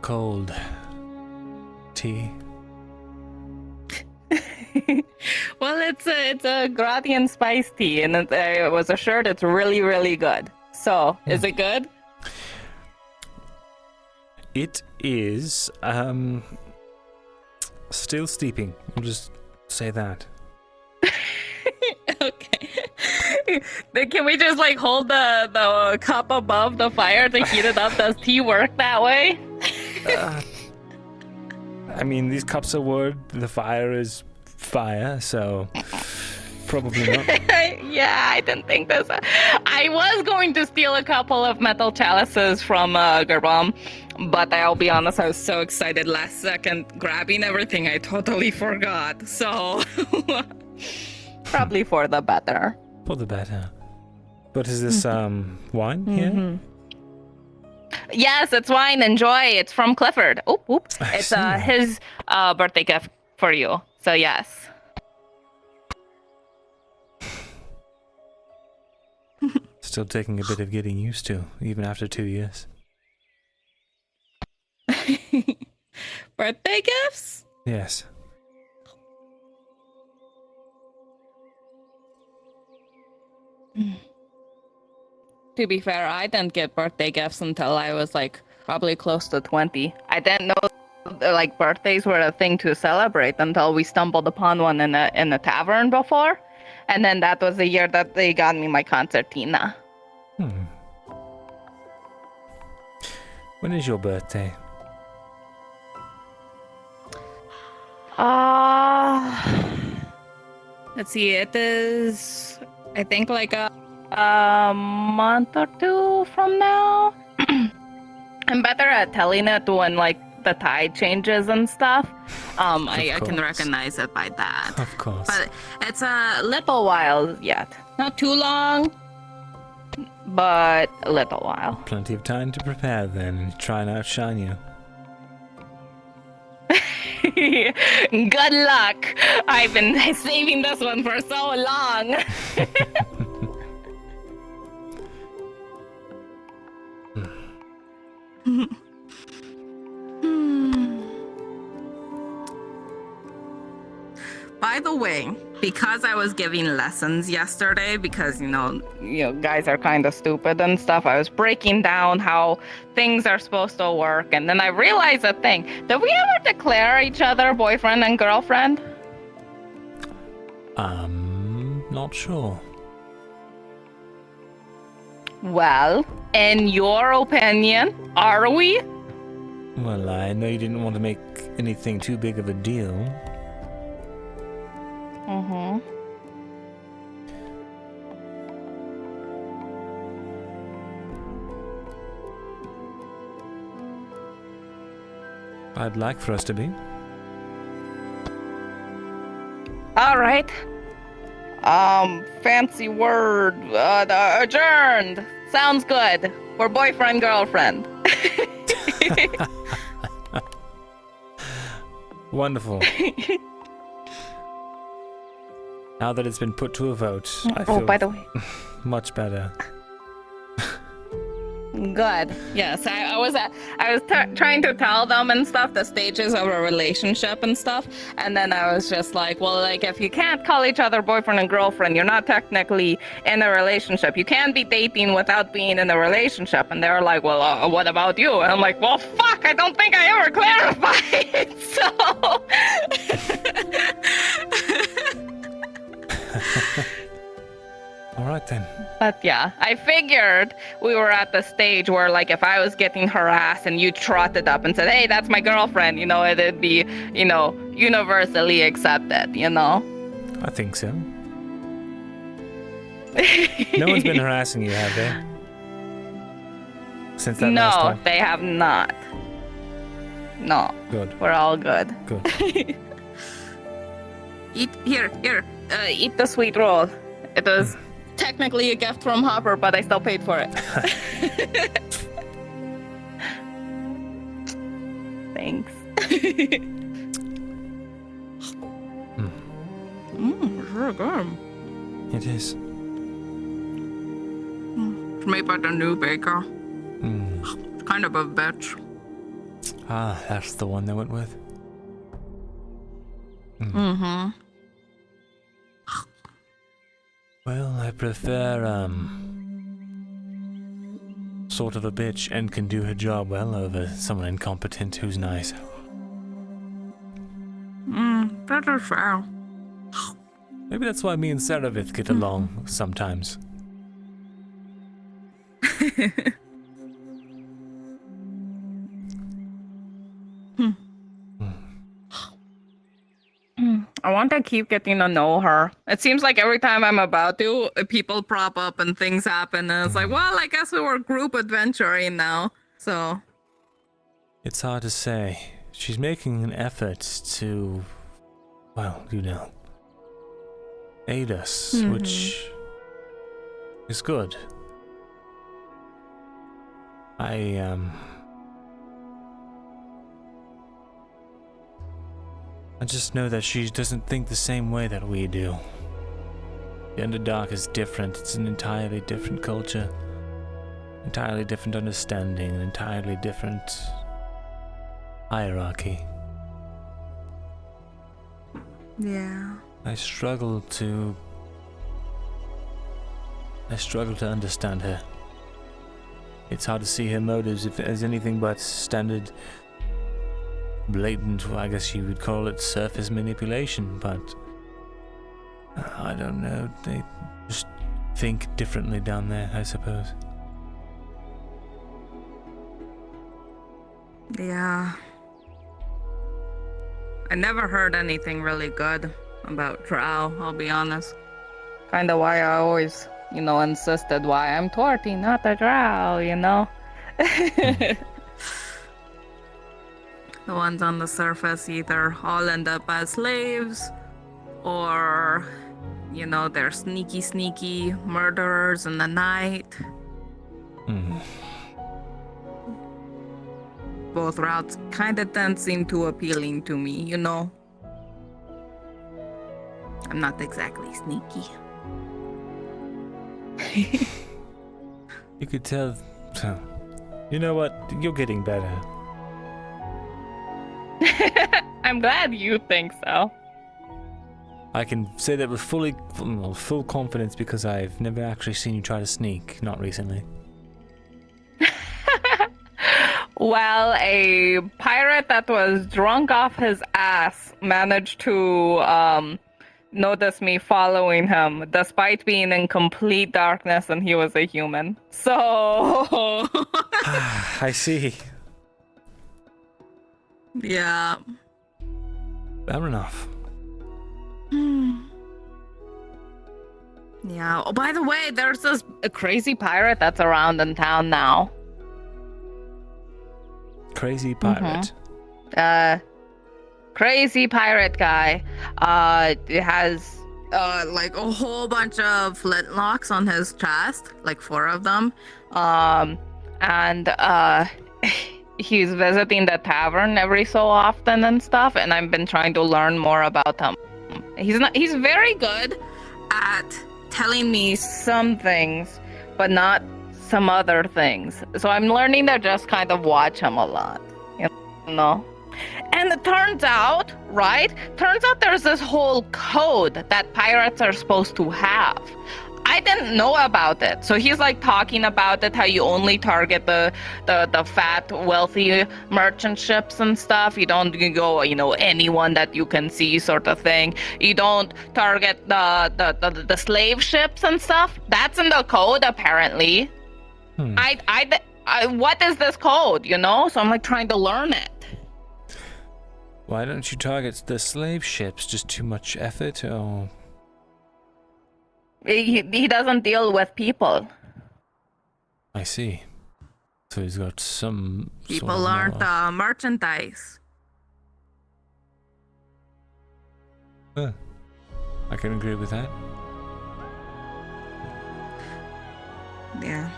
cold tea. Well, it's a Gradian spice tea, and it was assured it's really, really good. So, is it good? It is still steeping. I'll just say that. Okay. Can we just like hold the cup above the fire to heat it up? Does tea work that way? I mean, these cups are wood. The fire is fire, so probably not. Yeah, I didn't think this. I was going to steal a couple of metal chalices from Gerbam, but I'll be honest, I was so excited last second grabbing everything, I totally forgot. So, probably for the better. For the better. But is this wine here? Yes, it's wine. Enjoy. It's from Clifford. Oops. It's his birthday gift for you. So yes. Still taking a bit of getting used to, even after 2 years. Birthday gifts? Yes. To be fair, I didn't get birthday gifts until I was like probably close to 20. I didn't know like birthdays were a thing to celebrate until we stumbled upon one in a tavern before, and then that was the year that they got me my concertina. When is your birthday? Let's see. It is, I think, like a month or two from now. I'm better at telling it when like the tide changes and stuff. I can recognize it by that. Of course. But it's a little while yet. Not too long, but a little while. Plenty of time to prepare then and try and outshine you. Good luck. I've been saving this one for so long. By the way, because I was giving lessons yesterday, because you know, guys are kind of stupid and stuff, I was breaking down how things are supposed to work, and then I realized a thing. Did we ever declare each other boyfriend and girlfriend? Not sure. Well, in your opinion, are we? Well, I know you didn't want to make anything too big of a deal. Mm-hmm. I'd like for us to be. All right. Fancy word. Adjourned. Sounds good. We're boyfriend, girlfriend. Wonderful. Now that it's been put to a vote, I feel by the way, much better. Good. Yes, I was trying to tell them and stuff the stages of a relationship and stuff, and then I was just like, well, like if you can't call each other boyfriend and girlfriend, you're not technically in a relationship. You can't be dating without being in a relationship. And they were like, well, what about you? And I'm like, well, fuck, I don't think I ever clarified. So. All right then. But yeah, I figured we were at the stage where, like, if I was getting harassed and you trotted up and said, hey, that's my girlfriend, it'd be, universally accepted, I think so. No one's been harassing you, have they? Since that last time? No, they have not. No. Good. We're all good. Good. Eat the sweet roll. It was technically a gift from Hopper, but I still paid for it. Thanks. It's really good. It is. It's made by the new baker. It's kind of a bitch. Ah, that's the one they went with. Mm-hmm. Well, I prefer, sort of a bitch and can do her job well over someone incompetent who's nice. That is fair. Maybe that's why me and Saravith get along sometimes. I want to keep getting to know her. It seems like every time I'm about to, people prop up and things happen, and it's like, well, I guess we were group adventuring now, so. It's hard to say. She's making an effort to, well, aid us, which is good. I just know that she doesn't think the same way that we do. The Underdark is different. It's an entirely different culture, entirely different understanding, an entirely different hierarchy. Yeah. I struggle to understand her. It's hard to see her motives as anything but standard, blatant, I guess you would call it surface manipulation, but I don't know, they just think differently down there, I suppose. Yeah. I never heard anything really good about Drow, I'll be honest. Kinda why I always, insisted why I'm Torty, not a Drow, The ones on the surface either all end up as slaves, or, they're sneaky murderers in the night. both routes kind of don't seem too appealing to me, you know? I'm not exactly sneaky. You could tell. You know what? You're getting better. I'm glad you think so. I can say that with full confidence because I've never actually seen you try to sneak. Not recently. Well, a pirate that was drunk off his ass managed to notice me following him despite being in complete darkness and he was a human. So... I see. Yeah. Fair enough. Yeah. Oh, by the way, there's this crazy pirate that's around in town now. Crazy pirate. Crazy pirate guy. It has like a whole bunch of flintlocks on his chest, like 4 of them. And he's visiting the tavern every so often and stuff, and I've been trying to learn more about him. He's very good at telling me some things, but not some other things. So I'm learning to just kind of watch him a lot, you know? And it turns out, there's this whole code that pirates are supposed to have. I didn't know about it. So he's like talking about it, how you only target the fat, wealthy merchant ships and stuff. You don't go, anyone that you can see sort of thing. You don't target the slave ships and stuff. That's in the code, apparently. What is this code, So I'm like trying to learn it. Why don't you target the slave ships? Just too much effort, or... He doesn't deal with people. I see. So he's got some... People aren't merchandise. Huh. I can agree with that. Yeah.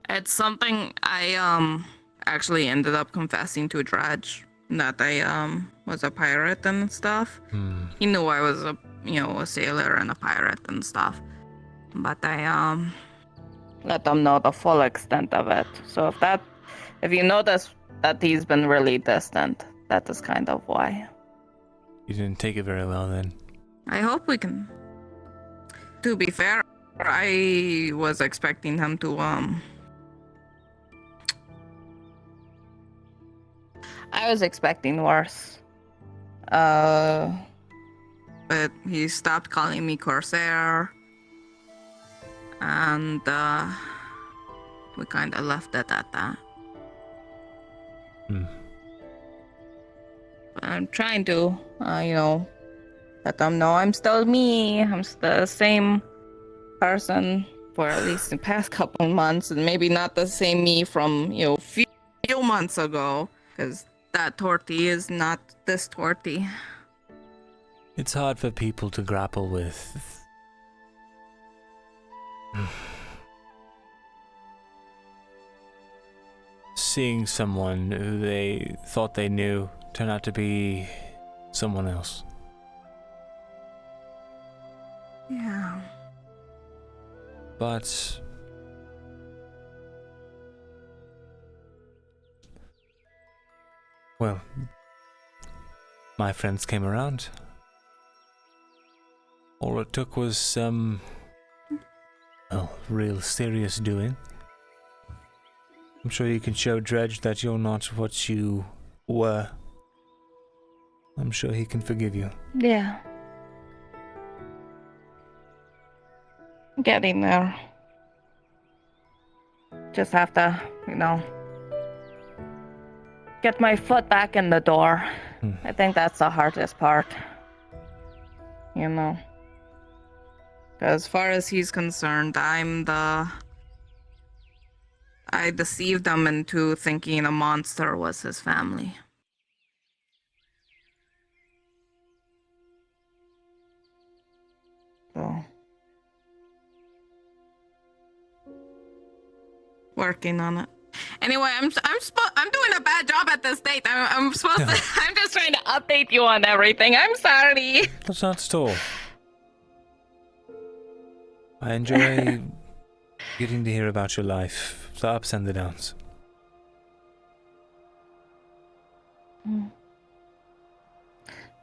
It's something I actually ended up confessing to Dredge, that I was a pirate and stuff. He knew I was a sailor and a pirate and stuff, but I let them know the full extent of it. So if you notice that he's been really distant, that is kind of why. You didn't take it very well then. I hope we can. To be fair, I was expecting him to I was expecting worse. But he stopped calling me Corsair. And we kind of left it at that. But I'm trying to, let them know I'm still me. I'm the same person for at least the past couple months, and maybe not the same me from, few months ago. Because that torty is not this torty. It's hard for people to grapple with. Seeing someone who they thought they knew turn out to be someone else. Yeah. But well, my friends came around. All it took was some real serious doing. I'm sure you can show Dredge that you're not what you were. I'm sure he can forgive you. Yeah. Getting there. Just have to, get my foot back in the door. I think that's the hardest part. As far as he's concerned, I deceived him into thinking a monster was his family. So. Working on it. Anyway, I'm doing a bad job at this date. I'm supposed to. I'm just trying to update you on everything. I'm sorry. That's not at all. I enjoy getting to hear about your life, the ups and the downs.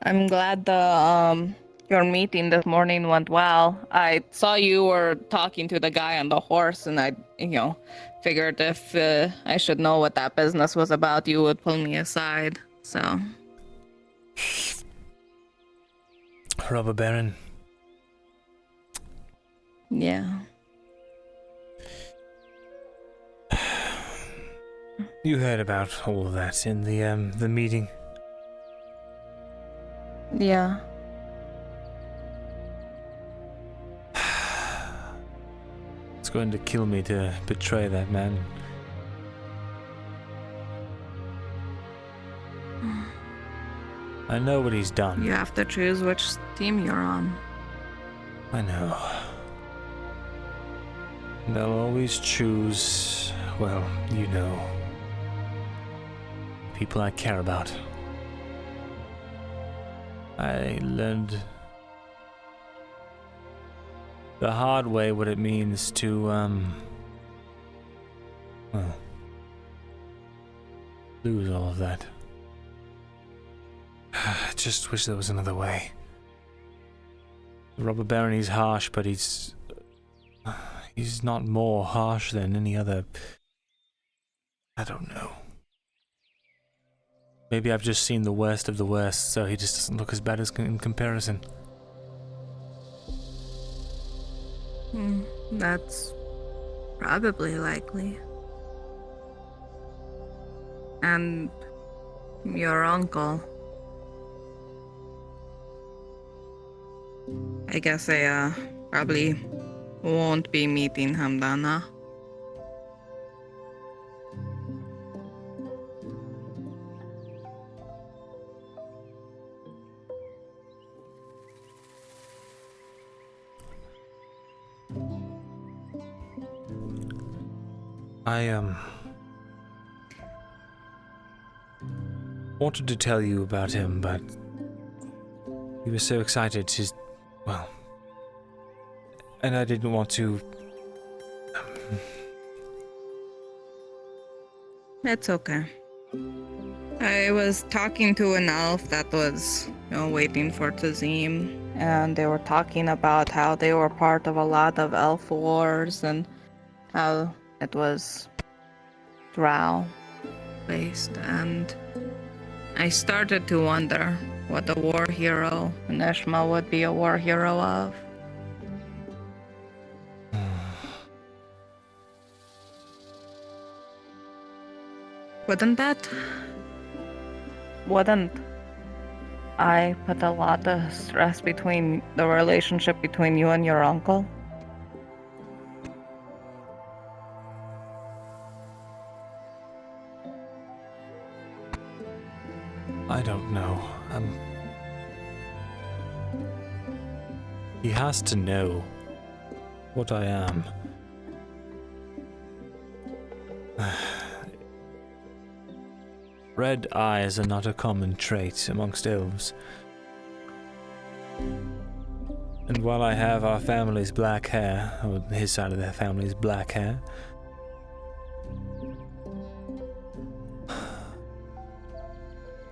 I'm glad the your meeting this morning went well. I saw you were talking to the guy on the horse, and I, figured if I should know what that business was about, you would pull me aside. So. Robber Baron. Yeah. You heard about all of that in the meeting. Yeah. It's going to kill me to betray that man. I know what he's done. You have to choose which team you're on. I know. And I'll always choose, well, people I care about. I learned the hard way what it means to, lose all of that. I just wish there was another way. Robber Baron, he's harsh, but he's not more harsh than any other. I don't know. Maybe I've just seen the worst of the worst, so he just doesn't look as bad as in comparison. That's probably likely. And your uncle. I guess I probably won't be meeting him then, huh? I wanted to tell you about him, but he was so excited and I didn't want to. It's okay. I was talking to an elf that was, waiting for Tazim, and they were talking about how they were part of a lot of elf wars and how it was drow based, and I started to wonder what a war hero an Eshma would be a war hero of. Wouldn't I put a lot of stress between the relationship between you and your uncle? I don't know. He has to know what I am. Red eyes are not a common trait amongst elves. And while I have our family's black hair, or his side of their family's black hair,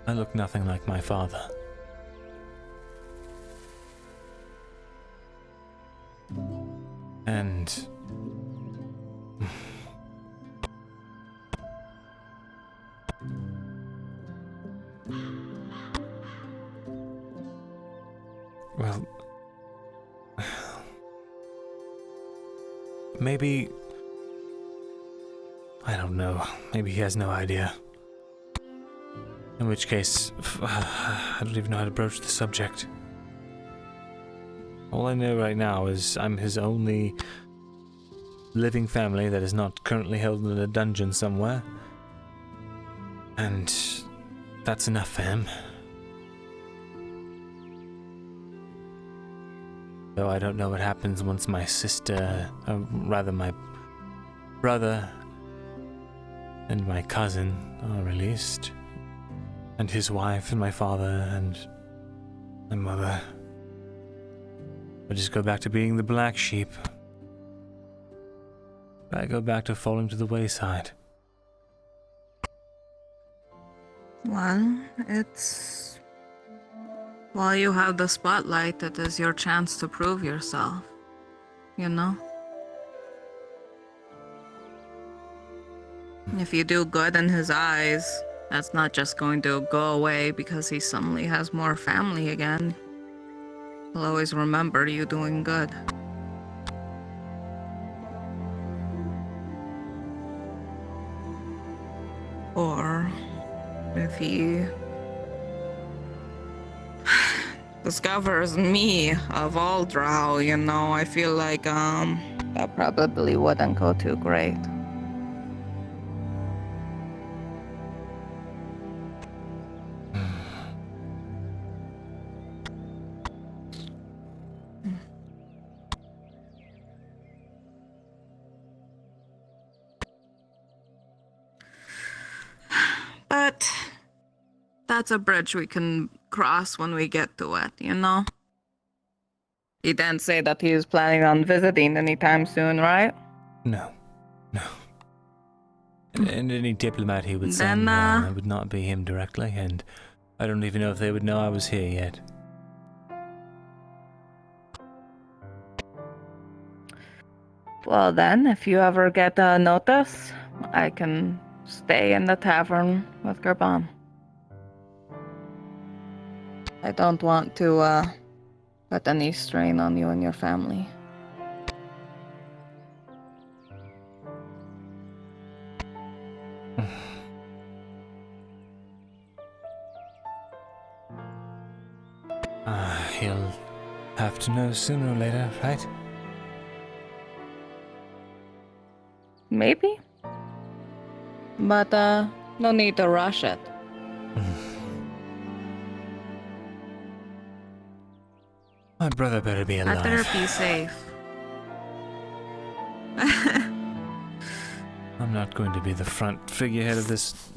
I look nothing like my father. And well, maybe, I don't know, maybe he has no idea. In which case, I don't even know how to broach the subject. All I know right now is I'm his only living family that is not currently held in a dungeon somewhere. And that's enough for him. Though I don't know what happens once my sister, or rather my brother, and my cousin are released, and his wife and my father and my mother, I just go back to being the black sheep. I go back to falling to the wayside. Well, it's... While you have the spotlight, it is your chance to prove yourself. You know? If you do good in his eyes, that's not just going to go away because he suddenly has more family again. He'll always remember you doing good. Or if he discovers me of all drow, you know, I feel like that probably wouldn't go too great. But that's a bridge we can cross when we get to it, you know? He didn't say that he was planning on visiting anytime soon, right? No. And any diplomat he would Then, send, it would not be him directly, and I don't even know if they would know I was here yet. Well then, if you ever get a notice, I can stay in the tavern with Garban. I don't want to put any strain on you and your family. He'll have to know sooner or later, right? Maybe. But no need to rush it. My brother better be alive. I better be safe. I'm not going to be the front figurehead of this.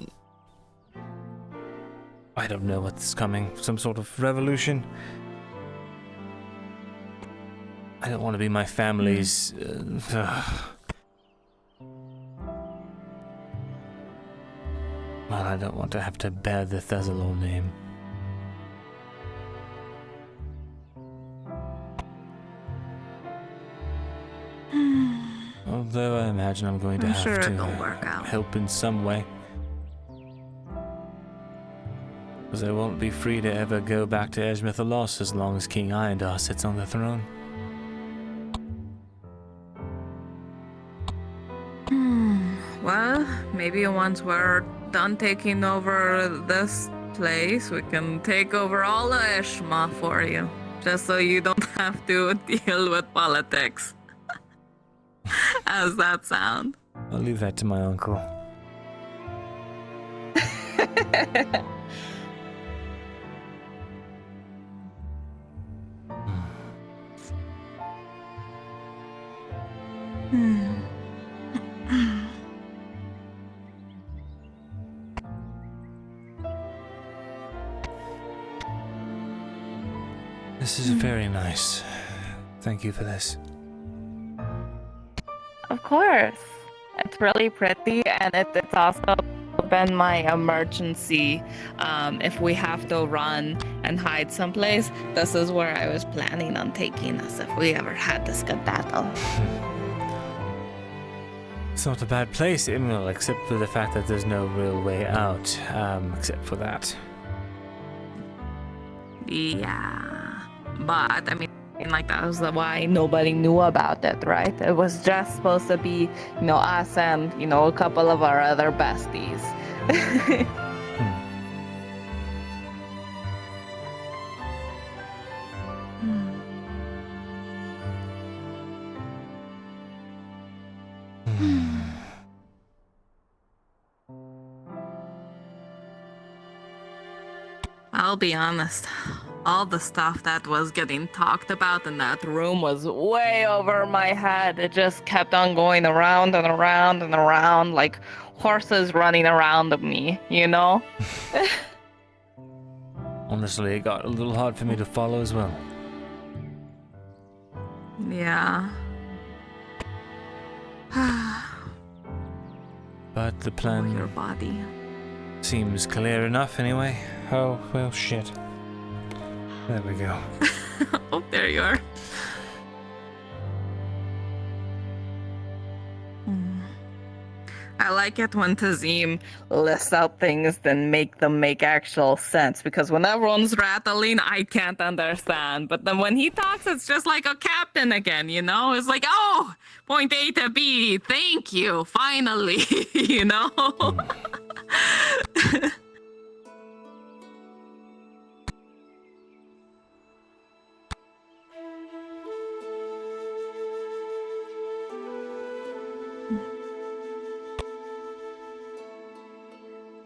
I don't know what's coming. Some sort of revolution. I don't want to be my family's. Well, I don't want to have to bear the Thesalor name. Although I imagine I'm going to have sure to it'll work out. help in some way. Because I won't be free to ever go back to Eshma Thalas as long as King Iondar sits on the throne. Well, maybe once we're done taking over this place, we can take over all of Eshma for you. Just so you don't have to deal with politics. How's that sound? I'll leave that to my uncle. This is very nice. Thank you for this. Of course. It's really pretty, and it's also been my emergency. If we have to run and hide someplace, this is where I was planning on taking us if we ever had this good battle. It's not a bad place, well, except for the fact that there's no real way out, except for that. Yeah. But, I mean, like, that was why nobody knew about it, right? It was just supposed to be, us and, a couple of our other besties. I'll be honest. all the stuff that was getting talked about in that room was way over my head. It just kept on going around and around and around like horses running around me, you know? Honestly, it got a little hard for me to follow as well. Yeah. But the plan Your body. seems clear enough anyway. Oh, well, shit. There we go. Oh, there you are. I like it when Tazim lists out things then make them make actual sense, because when everyone's rattling, I can't understand. But then when he talks, it's just like a captain again, you know? It's like, oh, point A to B, thank you, finally, you know?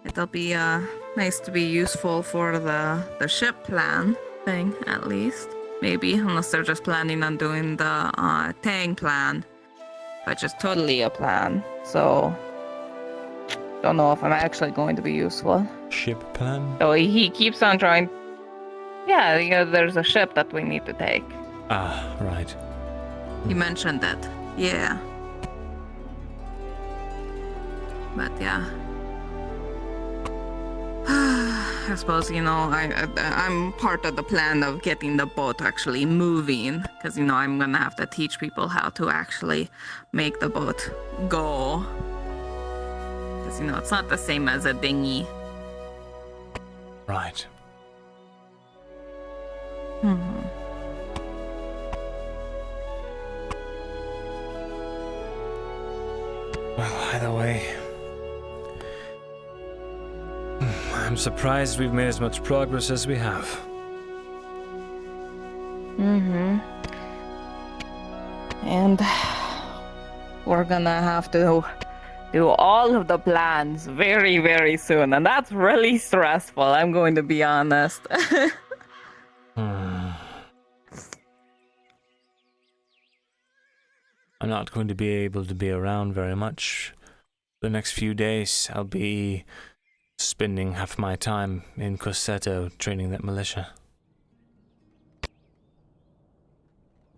It'll be nice to be useful for the ship plan thing, at least. Maybe, unless they're just planning on doing the Tang plan, which is totally a plan. So, don't know if I'm actually going to be useful. Ship plan? So he keeps on trying. Yeah, you know, there's a ship that we need to take. Ah, right. You mentioned that. Yeah. But yeah. I suppose, you know, I'm part of the plan of getting the boat actually moving, because, you know, I'm gonna have to teach people how to actually make the boat go. Because, you know, it's not the same as a dinghy. Right. Well, either way, I'm surprised we've made as much progress as we have. And we're gonna have to do all of the plans very, very soon, and that's really stressful, I'm going to be honest. I'm not going to be able to be around very much. The next few days, I'll be spending half my time in Corsetto training that militia.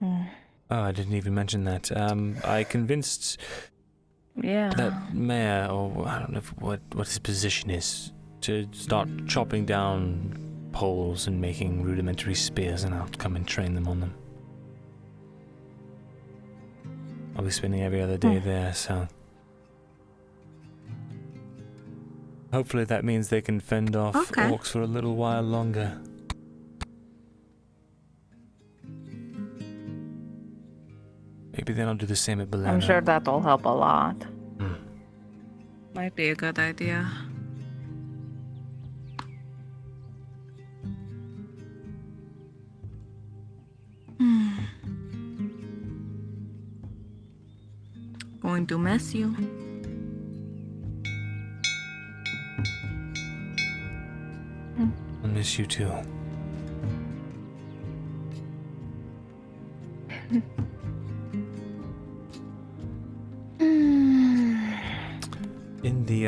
Oh, I didn't even mention that. I convinced that mayor, or I don't know what his position is, to start chopping down poles and making rudimentary spears, and I'll come and train them on them. I'll be spending every other day there, so hopefully that means they can fend off orcs for a little while longer. Maybe then I'll do the same at Bolena. I'm sure that'll help a lot. Might be a good idea. Going to miss you. I'll miss you too. In the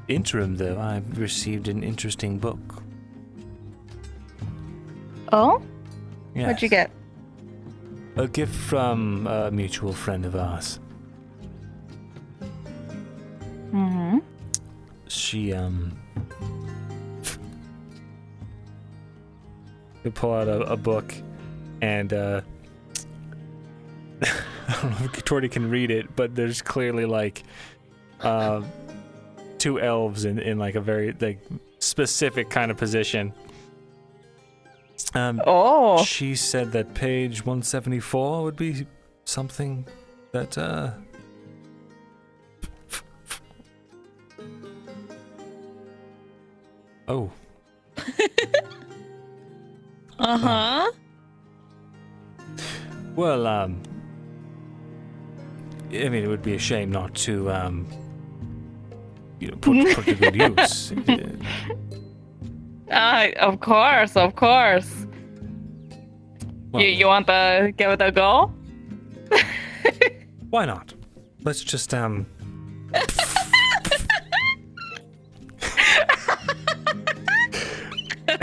interim, though, I've received an interesting book. Oh? Yes. What'd you get? A gift from a mutual friend of ours. She they pull out a book, and I don't know if Torty can read it, but there's clearly like two elves in like a very like specific kind of position. She said that page 174 would be something that oh. Well, I mean, it would be a shame not to, you know, put to good use. Of course, of course. Well, you want to give it a go? Why not? Let's just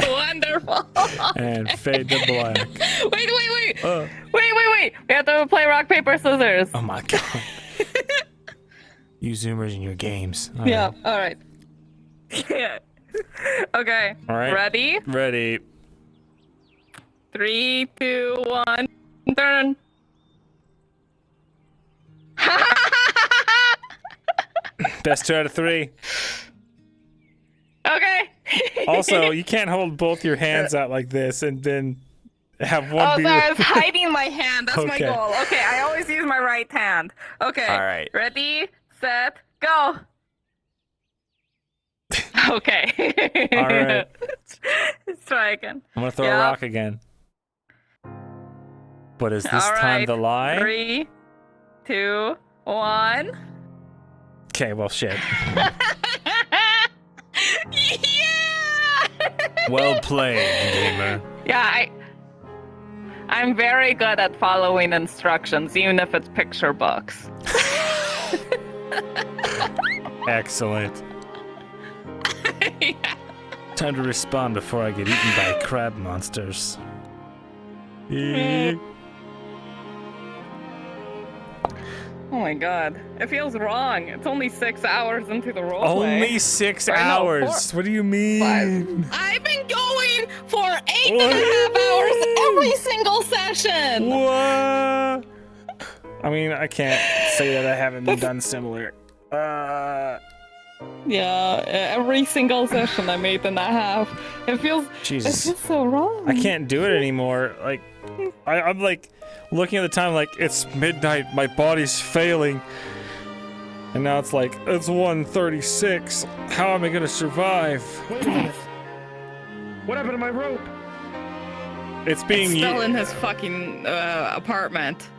Wonderful. and fade to black. Wait. Wait. We have to play rock, paper, scissors. Oh my god. You Zoomers in your games. All Yeah, right. alright. Yeah. Okay. All right. Ready? Ready. 3, 2, 1, turn. Best 2 out of 3. Okay. Also, you can't hold both your hands out like this and then have one Oh, be sorry, I was hiding my hand. That's my Okay. goal. Okay, I always use my right hand. Okay. All right. Ready, set, go. Okay. All right. Let's try again. I'm gonna throw a Yep. rock again. But is this All time right. the lie? 3, 2, 1. Okay, well, shit. Well played, gamer. Yeah, I'm very good at following instructions, even if it's picture books. Excellent. Time to respond before I get eaten by crab monsters. Oh my god, it feels wrong. It's only 6 hours into the roleplay. Only 6 Or no, hours. What do you mean? I've been going for 8.5 hours every single session. What? I mean, I can't say that I haven't done similar. Yeah, every single session I'm 8.5. It feels Jesus. It feels so wrong. I can't do it anymore. Like, I'm like looking at the time, like it's midnight. My body's failing, and now it's like it's 1:36. How am I gonna survive? Wait a minute. What happened to my rope? It's being It's still in his fucking apartment.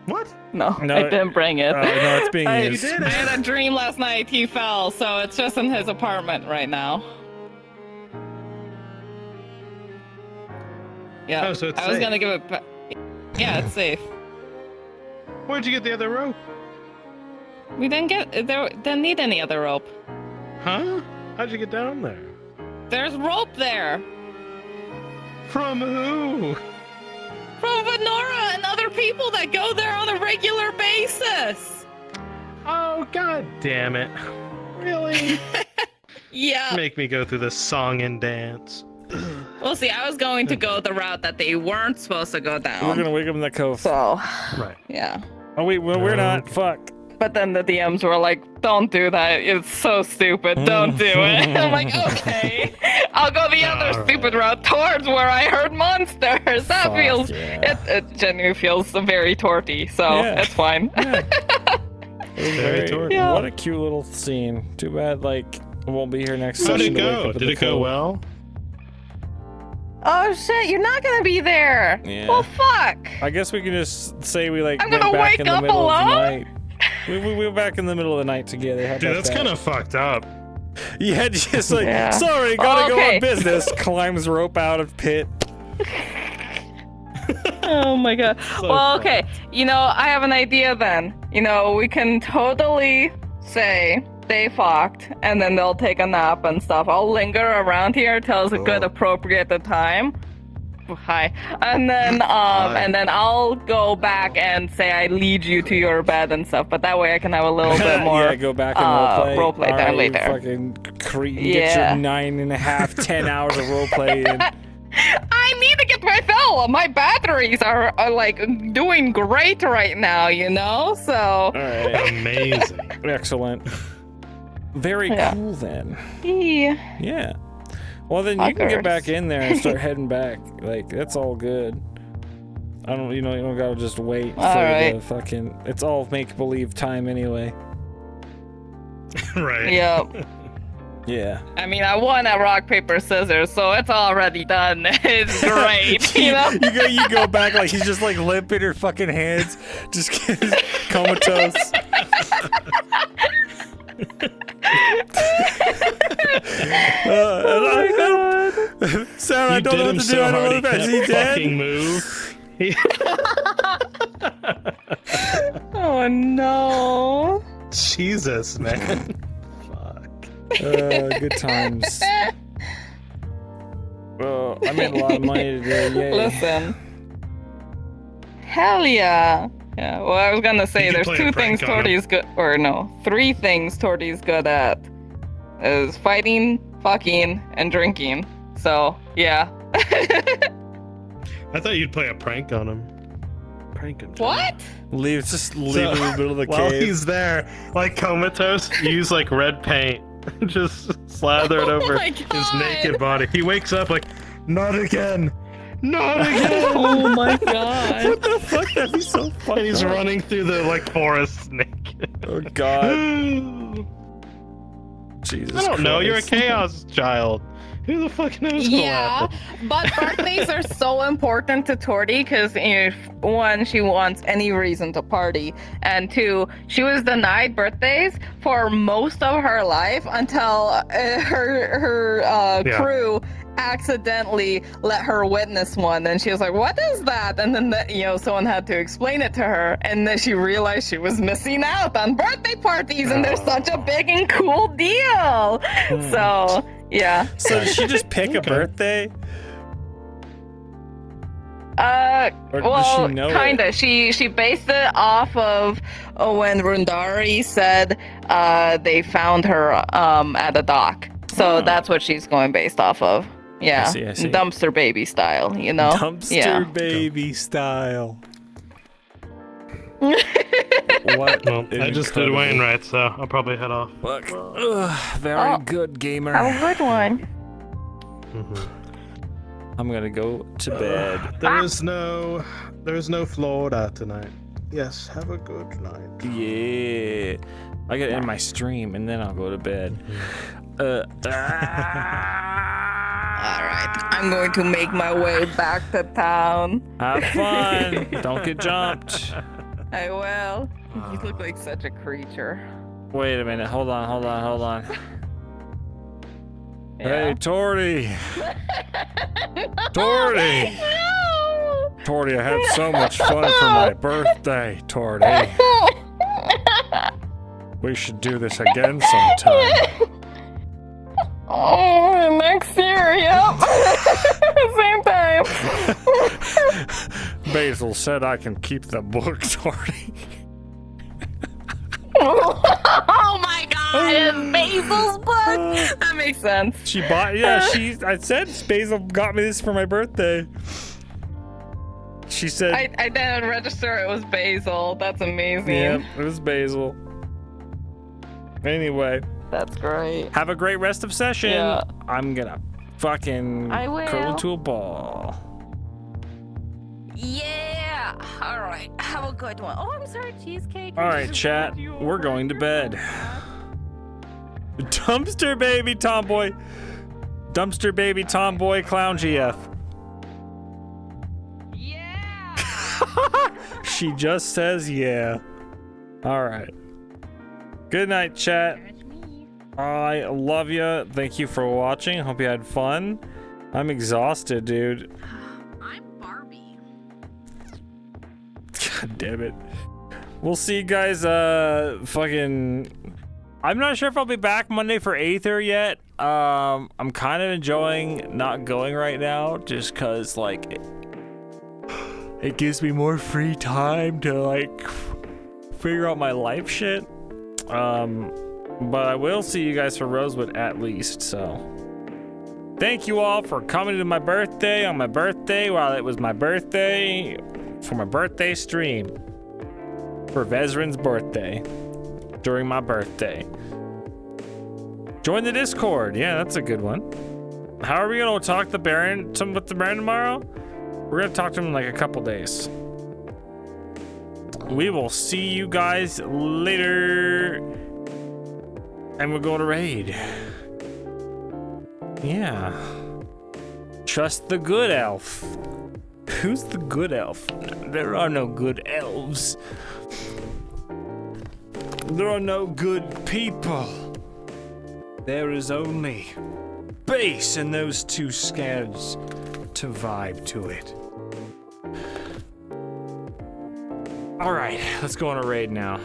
What? No, No, I didn't bring it. no, it's being used. I had a dream last night he fell, so it's just in his apartment right now. Yeah, Oh, so it's I was safe. gonna give it back. Yeah, it's safe. Where'd you get the other rope? We didn't didn't need any other rope. Huh? How'd you get down there? There's rope there. From who? From Venora and other people that go there on a regular basis. Oh, god damn it. Really? Yeah. Make me go through this song and dance. Well, see, I was going to go the route that they weren't supposed to go down. We're gonna wake up in that cove. So, right. Yeah. Oh wait, well, we're not. Fuck. But then the DMs were like, "Don't do that. It's so stupid. Don't do it." I'm like, "Okay, I'll go the other stupid route towards where I heard monsters." That Fuck feels yeah. it genuinely feels very torty. So Yeah. it's fine. It was Very torty. Yeah. What a cute little scene. Too bad, like, I won't be here next How'd session it to wake go? up in Did the it go cove. well? Oh shit! You're not gonna be there. Yeah. Well, fuck. I guess we can just say we like I'm went gonna back wake in the up middle of the alone? night. We were back in the middle of the night together. How Dude, about that's that? kind of fucked up. Yeah, just like, Yeah. sorry, gotta go Okay. on business. Climbs rope out of pit. Oh my god. So Well, okay. You know, I have an idea then. You know, we can totally say they fucked and then they'll take a nap and stuff. I'll linger around here till it's a good appropriate time. Hi. And then I'll go back and say I lead you to your bed and stuff, but that way I can have a little bit more Yeah, go back and roleplay. roleplay All there right, you later. Fucking creep. Get Yeah. your 9.5, 10 hours of roleplay in. I need to get my fill. My batteries are like doing great right now, you know? So All right. Amazing. Excellent. Very Yeah. cool then. yeah. Yeah. Well, then you can get Fuckers. back in there and start heading back. Like, that's all good. I don't, you don't gotta just wait All for right. the fucking. It's all make believe time anyway. Right. Yep. Yeah. I mean, I won at rock paper scissors, so it's already done. It's great, you know. you go back like he's just like limping her fucking hands, just comatose. Sarah, I don't know what to do. I don't know if that's he fucking dead. move. Oh no. Jesus, man. Good times. Well, I made a lot of money today. Yay. Listen. Hell yeah. Yeah, well, I was gonna say You can there's play a 2 things prank on him. Torty's good, or no, 3 things Torty's good at. Is fighting, fucking, and drinking. So, yeah. I thought you'd play a prank on him. Prank him. What? Just leave him in the middle of the while cave. he's there, like comatose, use like red paint. Just slather it over my his naked body. He wakes up like, not again. Not again. Oh my god. What the fuck? That'd be so funny. And he's running through the like forest naked. Oh god. Jesus I don't know. You're a Christ. chaos child. Who the fuck knows what'll Yeah, happen? but birthdays are so important to Torty because, if 1, she wants any reason to party, and 2, she was denied birthdays for most of her life until her Yeah. crew accidentally let her witness one, and she was like, "What is that?" And then someone had to explain it to her, and then she realized she was missing out on birthday parties, and they're such a big and cool deal. So. Yeah. So did she just pick a birthday? Or does Well, she know kinda. it? She based it off of when Rundari said they found her at a dock. So that's what she's going based off of. Yeah. I see. Dumpster baby style, you know? Dumpster baby style. What? Well, I just did Wainwright, so I'll probably head off. Look, very good gamer. Have a good one. I'm gonna go to bed. There's no Florida tonight. Yes, have a good night. Yeah. I gotta end my stream and then I'll go to bed. Alright, I'm going to make my way back to town. Have fun. Don't get jumped. I will. You look like such a creature. Wait a minute. Hold on. Hey, Torty. Torty. Torty, I had so much fun for my birthday, Torty. We should do this again sometime. Oh, next year, yep. Same time. Basil said I can keep the book, Torty. Oh my god, it's Basil's book! That makes sense. She bought, I said Basil got me this for my birthday. She said. I didn't register it was Basil. That's amazing. Yep, it was Basil. Anyway. That's great. Have a great rest of session. Yeah. I'm gonna fucking I will. curl into a ball. Yeah! Alright, have a good one. Oh, I'm sorry, cheesecake. Alright, chat. We're going to bed. Dumpster baby tomboy. Dumpster baby tomboy clown GF. Yeah! She just says yeah. Alright. Good night, chat. I love you. Thank you for watching. Hope you had fun. I'm exhausted, dude. I'm Barbie. God damn it. We'll see you guys, fucking... I'm not sure if I'll be back Monday for Aether yet. I'm kind of enjoying not going right now, just cause, like, it gives me more free time to, like, figure out my life shit. But I will see you guys for Rosewood at least, so. Thank you all for coming to my birthday on my birthday while it was my birthday for my birthday stream. For Vezrin's birthday. During my birthday. Join the Discord. Yeah, that's a good one. How are we gonna talk to Baron with the Baron tomorrow? We're gonna talk to him in like a couple days. We will see you guys later. And we'll go to raid. Yeah. Trust the good elf. Who's the good elf? There are no good elves. There are no good people. There is only bass, and those too scared to vibe to it. All right, let's go on a raid now.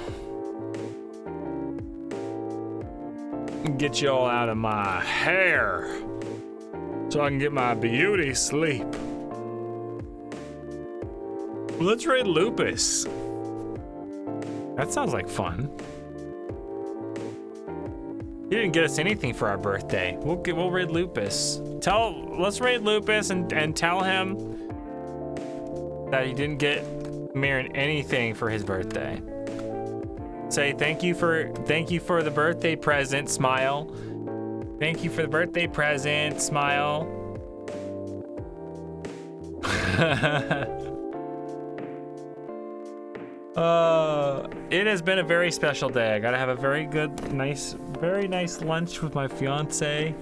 Get y'all out of my hair so I can get my beauty sleep. Let's raid Lupus. That sounds like fun. He didn't get us anything for our birthday. We'll raid Lupus. Let's raid Lupus and tell him that he didn't get Mirren anything for his birthday. Say thank you for the birthday present, smile. Thank you for the birthday present, smile. It has been a very special day. I gotta have a very nice lunch with my fiance.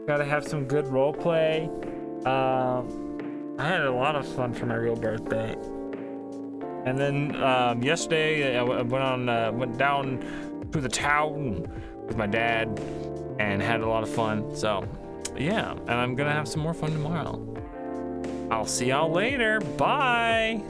Gotta have some good role play. I had a lot of fun for my real birthday. And then yesterday I went down to the town with my dad and had a lot of fun. So yeah, and I'm gonna have some more fun tomorrow. I'll see y'all later. Bye.